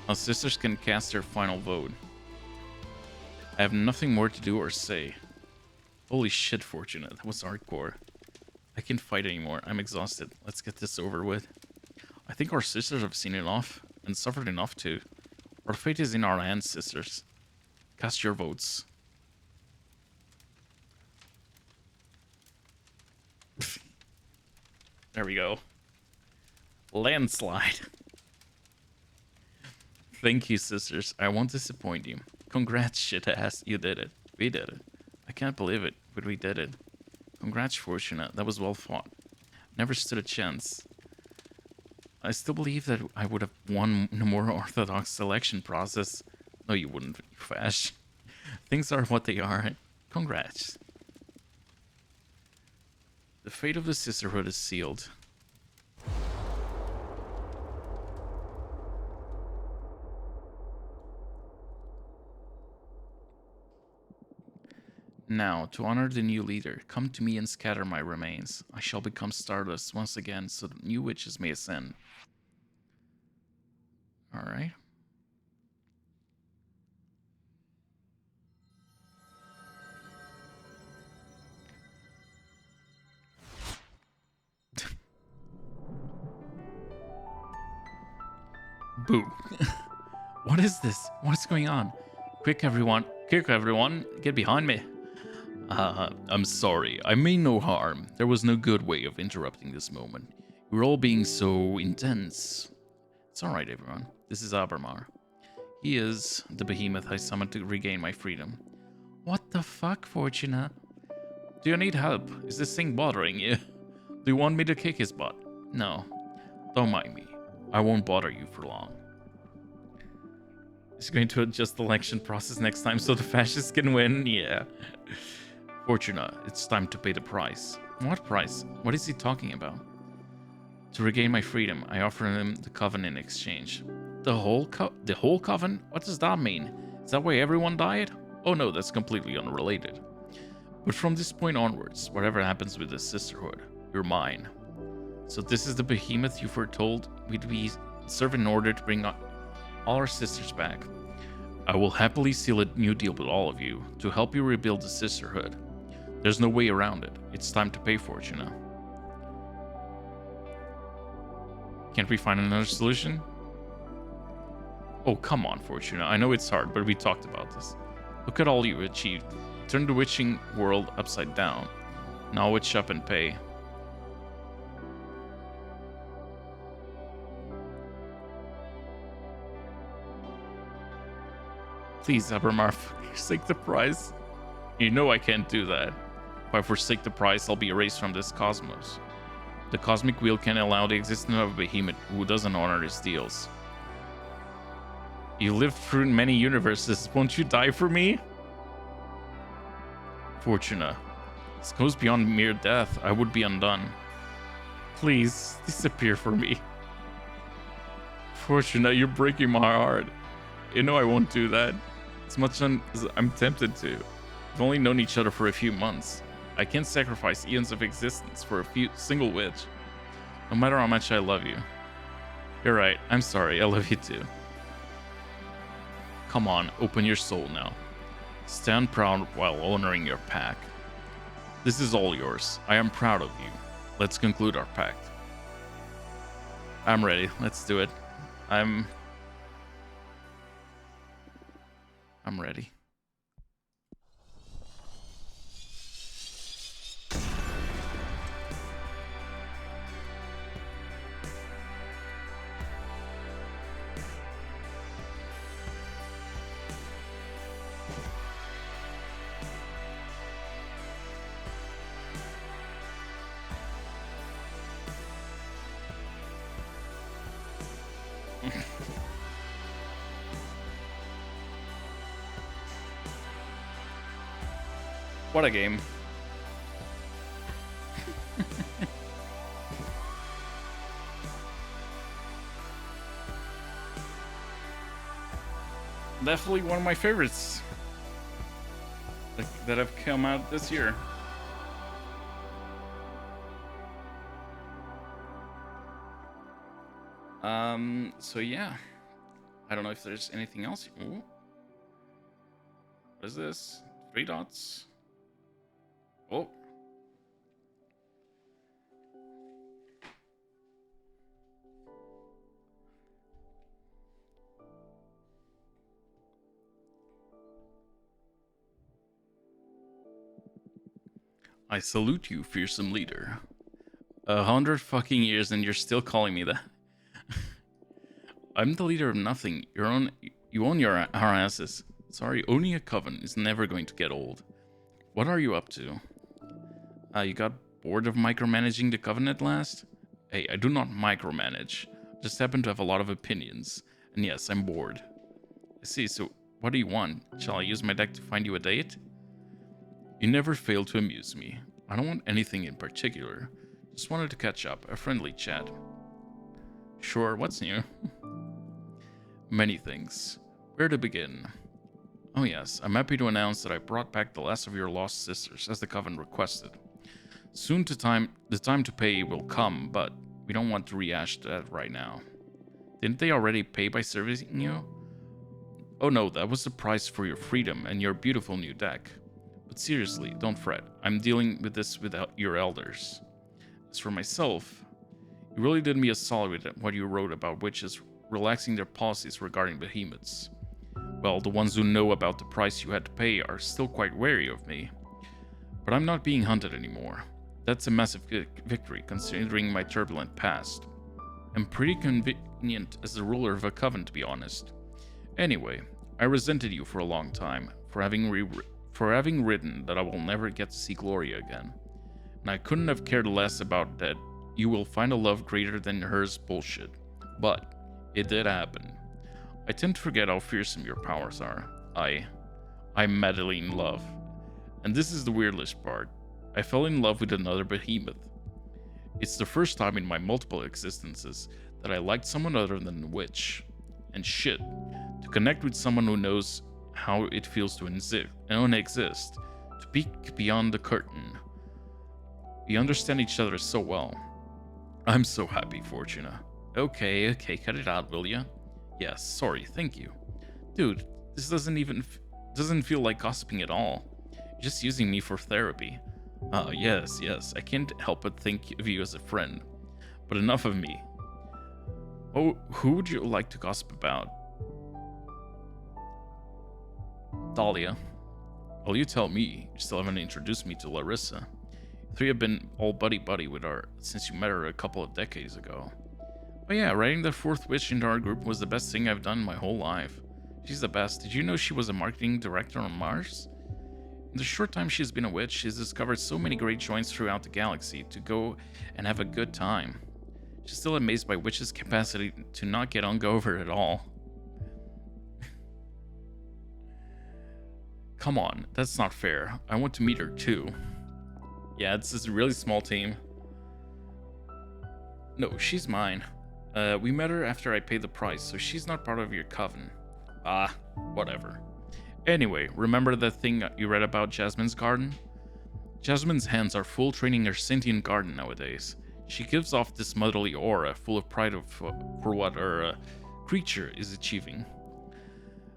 our sisters can cast their final vote. I have nothing more to do or say. Holy shit, Fortuna. That was hardcore. I can't fight anymore. I'm exhausted. Let's get this over with. I think our sisters have seen enough and suffered enough too. Our fate is in our hands, sisters. Cast your votes. There we go. Landslide. Thank you, sisters. I won't disappoint you. Congrats, shit-ass. You did it. We did it. I can't believe it, but we did it. Congrats, Fortuna. That was well fought. Never stood a chance. I still believe that I would have won a more orthodox selection process. No, you wouldn't, you fash. Things are what they are. Congrats. The fate of the Sisterhood is sealed. Now, to honor the new leader, come to me and scatter my remains. I shall become starless once again, so that new witches may ascend. Alright. Boo. What is this? What's going on? Quick, everyone, get behind me. I'm sorry. I mean no harm. There was no good way of interrupting this moment. We're all being so intense. It's alright, everyone. This is Abermar. He is the behemoth I summoned to regain my freedom. What the fuck, Fortuna? Do you need help? Is this thing bothering you? Do you want me to kick his butt? No. Don't mind me. I won't bother you for long. Is going to adjust the election process next time so the fascists can win? Yeah. Fortuna, it's time to pay the price. What price? What is he talking about? To regain my freedom, I offer him the coven in exchange. The whole coven? What does that mean? Is that why everyone died? Oh no, that's completely unrelated. But from this point onwards, whatever happens with the Sisterhood, you're mine. So this is the behemoth you foretold we'd be serve in order to bring all our sisters back. I will happily seal a new deal with all of you to help you rebuild the Sisterhood. There's no way around it. It's time to pay, Fortuna. Can't we find another solution? Oh, come on, Fortuna. I know it's hard, but we talked about this. Look at all you've achieved. Turn the witching world upside down. Now witch up and pay. Please, Abermar, forsake the prize. You know I can't do that. If I forsake the prize, I'll be erased from this cosmos. The cosmic wheel can allow the existence of a behemoth who doesn't honor his deals. You lived through many universes. Won't you die for me? Fortuna. This goes beyond mere death. I would be undone. Please, disappear for me. Fortuna, you're breaking my heart. You know I won't do that. As much as I'm tempted to. We've only known each other for a few months. I can't sacrifice eons of existence for a single witch. No matter how much I love you. You're right. I'm sorry. I love you too. Come on, open your soul now. Stand proud while honoring your pact. This is all yours. I am proud of you. Let's conclude our pact. I'm ready. Let's do it. I'm ready. What a game. Definitely one of my favorites that have come out this year. So yeah. I don't know if there's anything else. Ooh. What is this? 3 dots. Oh. I salute you, fearsome leader. 100 fucking years and you're still calling me that. I'm the leader of nothing. You own our asses. Sorry, owning a coven is never going to get old. What are you up to? You got bored of micromanaging the coven at last? Hey, I do not micromanage. Just happen to have a lot of opinions. And yes, I'm bored. I see, so what do you want? Shall I use my deck to find you a date? You never fail to amuse me. I don't want anything in particular. Just wanted to catch up, a friendly chat. Sure, what's new? Many things. Where to begin? Oh yes, I'm happy to announce that I brought back the last of your lost sisters, as the coven requested. Soon the time to pay will come, but we don't want to rehash that right now. Didn't they already pay by servicing you? Oh no, that was the price for your freedom and your beautiful new deck. But seriously, don't fret. I'm dealing with this with your elders. As for myself, you really did me a solid with what you wrote about witches relaxing their policies regarding behemoths. Well, the ones who know about the price you had to pay are still quite wary of me. But I'm not being hunted anymore. That's a massive victory, considering my turbulent past. I'm pretty convenient as the ruler of a coven, to be honest. Anyway, I resented you for a long time, for having written that I will never get to see Gloria again. And I couldn't have cared less about that you will find a love greater than hers bullshit. But it did happen. I tend to forget how fearsome your powers are. I'm madly in love. And this is the weirdest part. I fell in love with another behemoth. It's the first time in my multiple existences that I liked someone other than a witch. And shit, to connect with someone who knows how it feels to exist, to peek beyond the curtain. We understand each other so well. I'm so happy, Fortuna. Okay, cut it out, will ya? Yes, sorry, thank you. Dude, this doesn't feel like gossiping at all. You're just using me for therapy. Yes, I can't help but think of you as a friend. But enough of me. Oh, who would you like to gossip about? Dahlia. Well, you tell me. You still haven't introduced me to Larissa. You three have been all buddy-buddy with her since you met her a couple of decades ago. But yeah, writing the fourth witch into our group was the best thing I've done my whole life. She's the best. Did you know she was a marketing director on Mars? In the short time she's been a witch, she's discovered so many great joints throughout the galaxy to go and have a good time. She's still amazed by witches' capacity to not get hungover at all. Come on, that's not fair. I want to meet her too. Yeah, it's this really small team. No, she's mine. We met her after I paid the price, so she's not part of your coven. Ah, whatever. Anyway, remember that thing you read about Jasmine's garden? Jasmine's hands are full training her sentient garden nowadays. She gives off this motherly aura, full of pride for what her creature is achieving.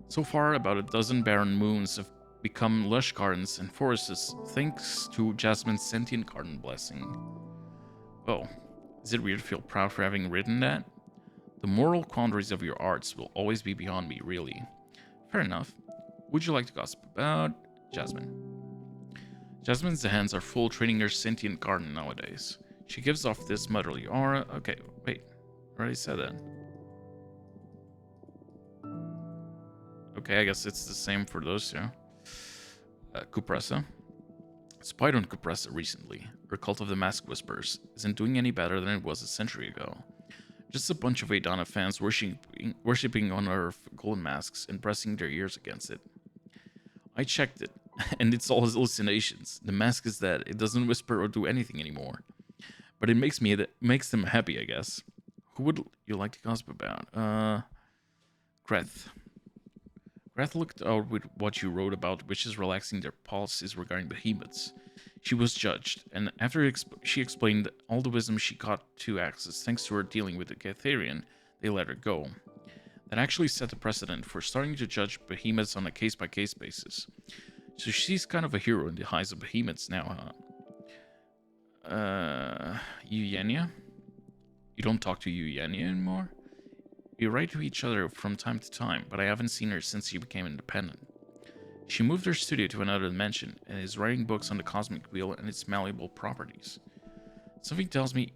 So far, about a dozen barren moons have become lush gardens and forests thanks to Jasmine's sentient garden blessing. Oh, is it weird to feel proud for having written that? The moral quandaries of your arts will always be beyond me, really. Fair enough. Would you like to gossip about Jasmine? Jasmine's hands are full training her sentient garden nowadays. She gives off this motherly aura. Okay, wait. I already said that. Okay, I guess it's the same for those two. Cupressa. Spied on Cupressa recently. Her cult of the Mask Whisperers isn't doing any better than it was a century ago. Just a bunch of Adana fans worshipping on her golden masks and pressing their ears against it. I checked it, and it's all hallucinations. The mask is dead. It doesn't whisper or do anything anymore. But it makes them happy, I guess. Who would you like to gossip about? Greth. Greth looked out with what you wrote about witches relaxing their policies regarding behemoths. She was judged, and after she explained all the wisdom she got to access thanks to her dealing with the Catharian, they let her go. That actually set the precedent for starting to judge behemoths on a case-by-case basis. So she's kind of a hero in the eyes of behemoths now, huh? Eugenia? You don't talk to Eugenia anymore? We write to each other from time to time, but I haven't seen her since she became independent. She moved her studio to another dimension and is writing books on the cosmic wheel and its malleable properties. Something tells me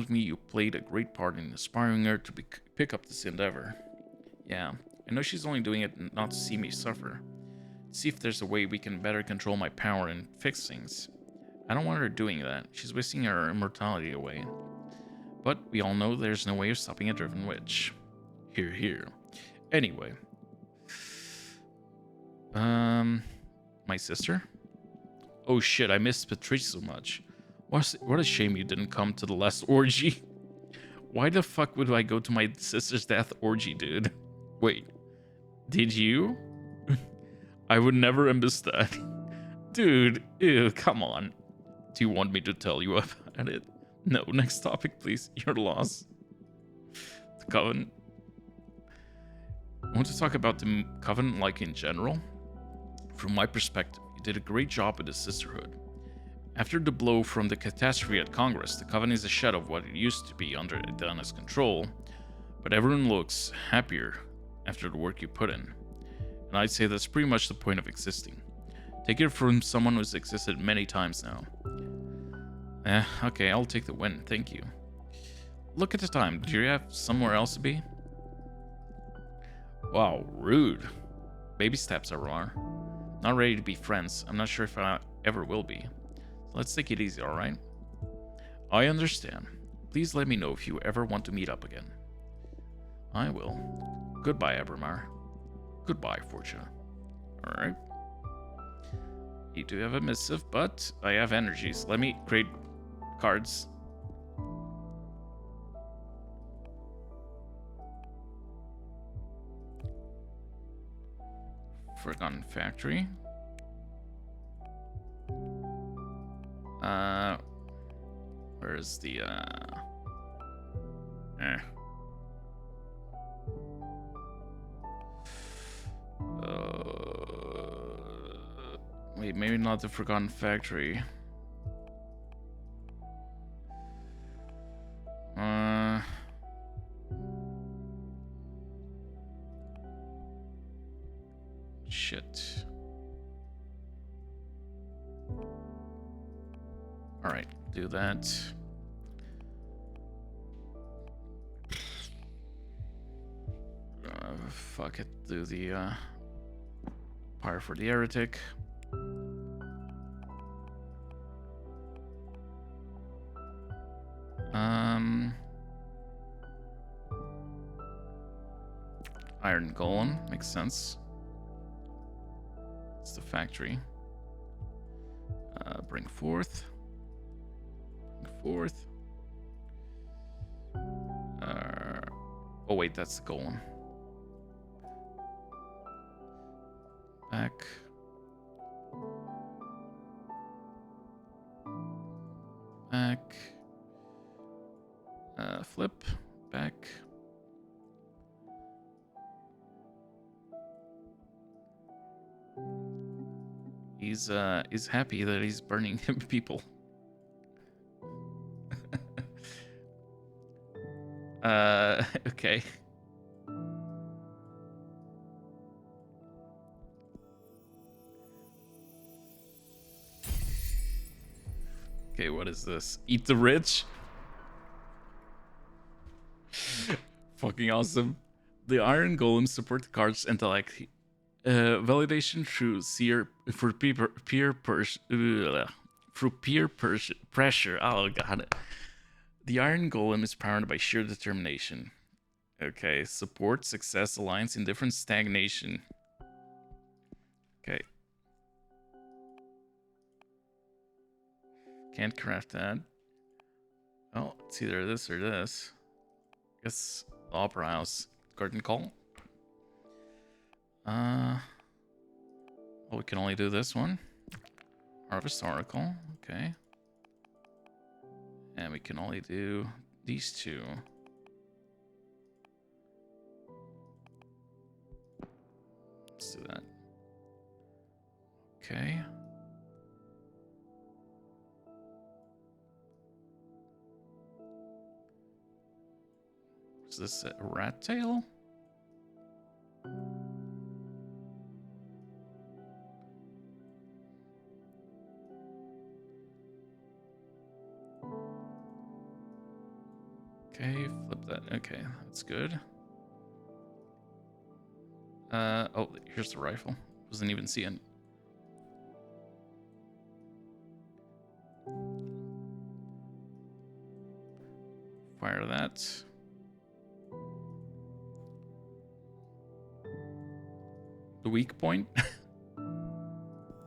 you played a great part in inspiring her to pick up this endeavor. Yeah, I know she's only doing it not to see me suffer. See if there's a way we can better control my power and fix things. I don't want her doing that. She's wasting her immortality away. But we all know there's no way of stopping a driven witch. Hear, hear. Anyway. My sister? Oh shit, I missed Patrice so much. What a shame you didn't come to the last orgy. Why the fuck would I go to my sister's death orgy, dude? Wait, did you? I would never have missed that. Dude, ew, come on. Do you want me to tell you about it? No, next topic, please. Your loss. The Coven. I want to talk about the Coven, like in general. From my perspective, you did a great job with the Sisterhood. After the blow from the catastrophe at Congress, the Coven is a shadow of what it used to be under Adana's control, but everyone looks happier after the work you put in. And I'd say that's pretty much the point of existing. Take it from someone who's existed many times now. Okay, I'll take the win, thank you. Look at the time, do you have somewhere else to be? Wow, rude. Baby steps, Aurora. Not ready to be friends. I'm not sure if I ever will be. So let's take it easy, alright? I understand. Please let me know if you ever want to meet up again. I will. Goodbye, Ebermar. Goodbye, Fortuna. Alright. You do have a missive, but I have energies. Let me create cards. Forgotten Factory. Where's the wait, maybe not the Forgotten Factory. Shit. Alright, do that. Fuck it, do the Pyre for the Heretic. Iron Golem, makes sense. It's the factory. Bring forth. Bring forth. Oh wait, that's the golem. Back. Back. Flip. Back. He's happy that he's burning people. Okay. Okay, what is this? Eat the rich? Fucking awesome. The Iron Golem support the card's intellect. Validation through peer pressure. Oh god. The Iron Golem is powered by sheer determination. Okay, support, success, alliance, indifference, stagnation. Okay. Can't craft that. Oh, it's either this or this. Guess Opera House. Garden Call. Well, we can only do this one. Harvest Oracle. Okay. And we can only do these two. Let's do that. Okay. Is this a rat tail? Okay, flip that. Okay, that's good. Oh, here's the rifle. Wasn't even seeing. Fire that. The weak point?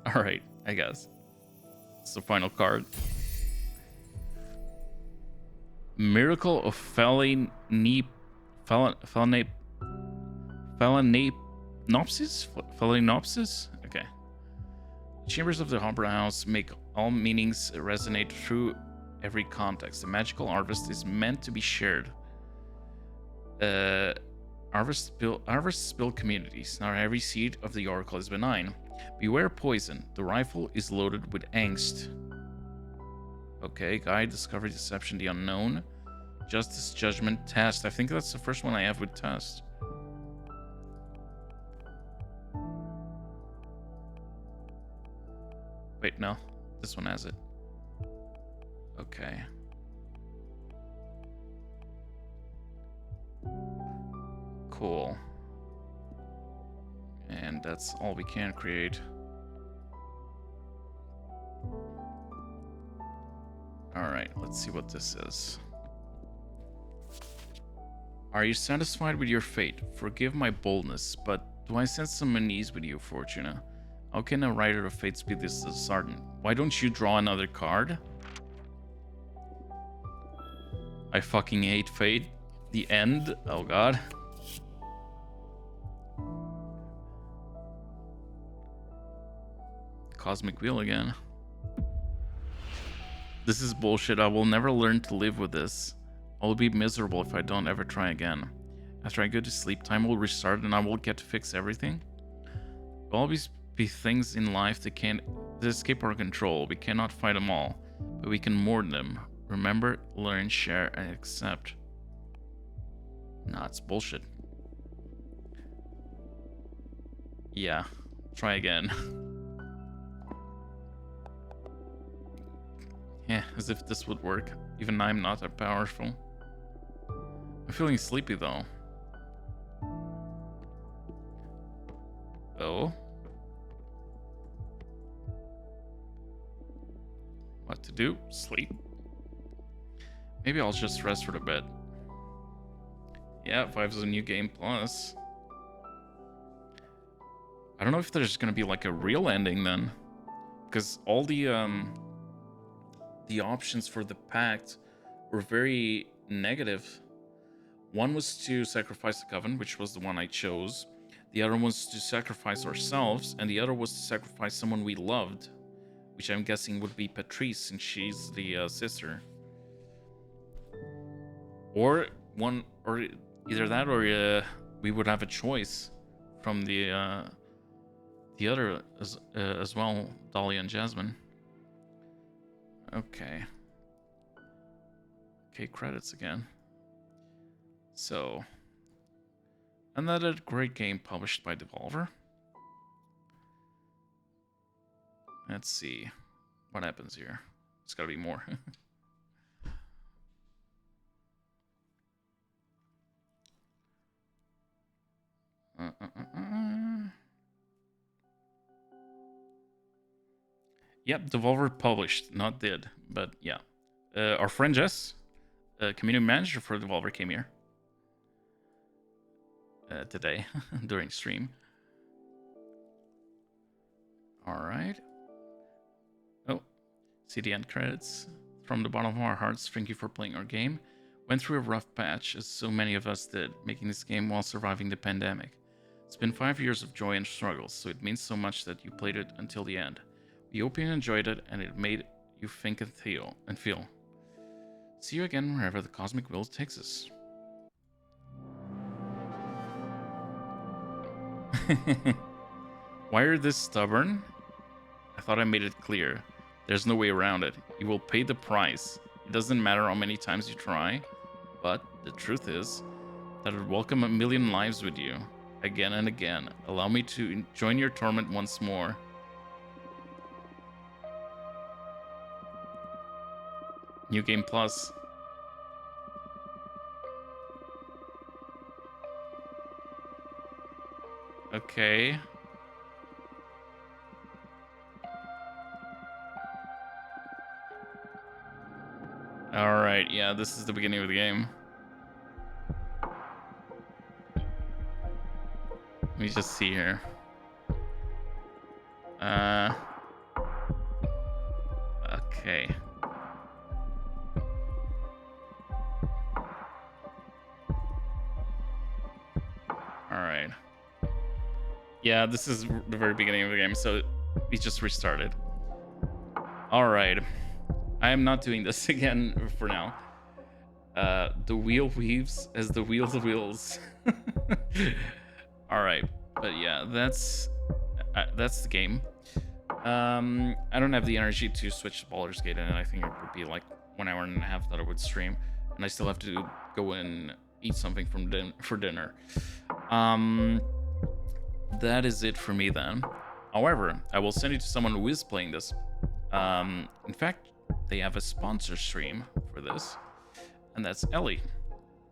Alright, I guess. It's the final card. Miracle of Phalanopsis? Okay. Chambers of the Opera House make all meanings resonate through every context. The magical harvest is meant to be shared. Harvest spill communities. Now every seed of the oracle is benign. Beware poison. The rifle is loaded with angst. Okay, guide, discovery, deception, the unknown. Justice, judgment, test. I think that's the first one I have with test. Wait, no. This one has it. Okay. Cool. And that's all we can create. Alright, let's see what this is. Are you satisfied with your fate? Forgive my boldness, but do I sense some unease with you, Fortuna? How can a writer of fates be this disheartened? Why don't you draw another card? I fucking hate fate. The end? Oh god. Cosmic Wheel again. This is bullshit. I will never learn to live with this. I will be miserable if I don't ever try again. After I go to sleep, time will restart and I will get to fix everything. There will always be things in life that escape our control. We cannot fight them all, but we can mourn them. Remember, learn, share, and accept. Nah, it's bullshit. Yeah, try again. Yeah, as if this would work. Even I'm not that powerful. I'm feeling sleepy though. Oh? What to do? Sleep? Maybe I'll just rest for a bit. Yeah, 5 is a new game plus. I don't know if there's gonna be like a real ending then. Because all the options for the pact were very negative. One was to sacrifice the coven, which was the one I chose. The other was to sacrifice ourselves, and the other was to sacrifice someone we loved, which I'm guessing would be Patrice, since she's the sister. Or either that, or we would have a choice from the the other as well, Dolly and Jasmine. Okay. Okay, credits again. So, another great game published by Devolver. Let's see what happens here. It's gotta be more. Yep, Devolver published, not did, but yeah. Our friend Jess, community manager for Devolver, came here today during stream. All right. Oh, see the end credits. From the bottom of our hearts, thank you for playing our game. Went through a rough patch, as so many of us did, making this game while surviving the pandemic. It's been 5 years of joy and struggles, so it means so much that you played it until the end. We hope you enjoyed it, and it made you think and feel. See you again wherever the cosmic will takes us. Why are you this stubborn? I thought I made it clear. There's no way around it. You will pay the price. It doesn't matter how many times you try, but the truth is that I'd welcome a million lives with you. Again and again. Allow me to join your torment once more. New Game Plus. Okay. Alright, yeah, this is the beginning of the game. Let me just see here. Okay. Alright. Yeah, this is the very beginning of the game, so we just restarted. Alright. I am not doing this again for now. The wheel weaves as the wheels wheels. Alright, but yeah, that's the game. I don't have the energy to switch to Baldur's Gate, and I think it would be like 1 hour and a half that I would stream, and I still have to go and eat something for dinner. That is it for me then. However, I will send you to someone who is playing this. In fact, they have a sponsor stream for this, and that's Ellie.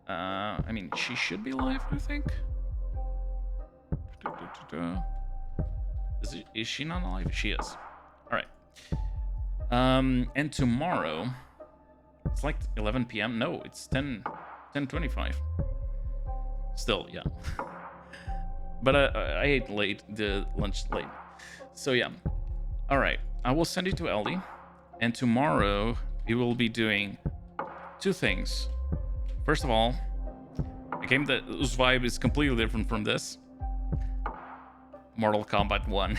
I mean, she should be live, I think. Is she not alive? She is. All right. And tomorrow, it's like 11 p.m. No, it's 10:25. Still, yeah. But I ate late, the lunch late. So yeah. All right. I will send you to Ellie, and tomorrow we will be doing 2 things. First of all, a game whose vibe is completely different from this. Mortal Kombat 1.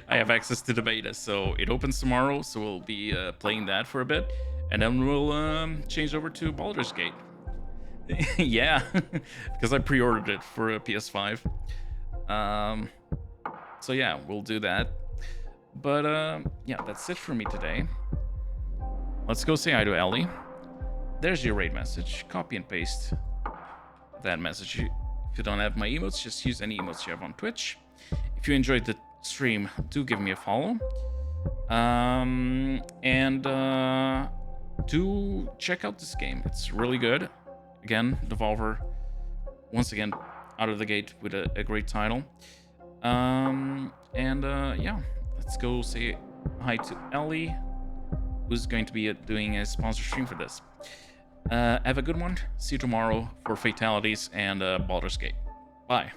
I have access to the beta, so it opens tomorrow, so we'll be playing that for a bit, and then we'll change over to Baldur's Gate. Yeah, because I pre-ordered it for a PS5. So yeah, we'll do that. But yeah, that's it for me today. Let's go say hi to Ellie. There's your raid message. Copy and paste that message. If you don't have my emotes, just use any emotes you have on Twitch. If you enjoyed the stream, do give me a follow. And do check out this game. It's really good. Again, Devolver, once again, out of the gate with a great title. Yeah, let's go say hi to Ellie, who's going to be doing a sponsor stream for this. Have a good one. See you tomorrow for Fatalities and Baldur's Gate. Bye.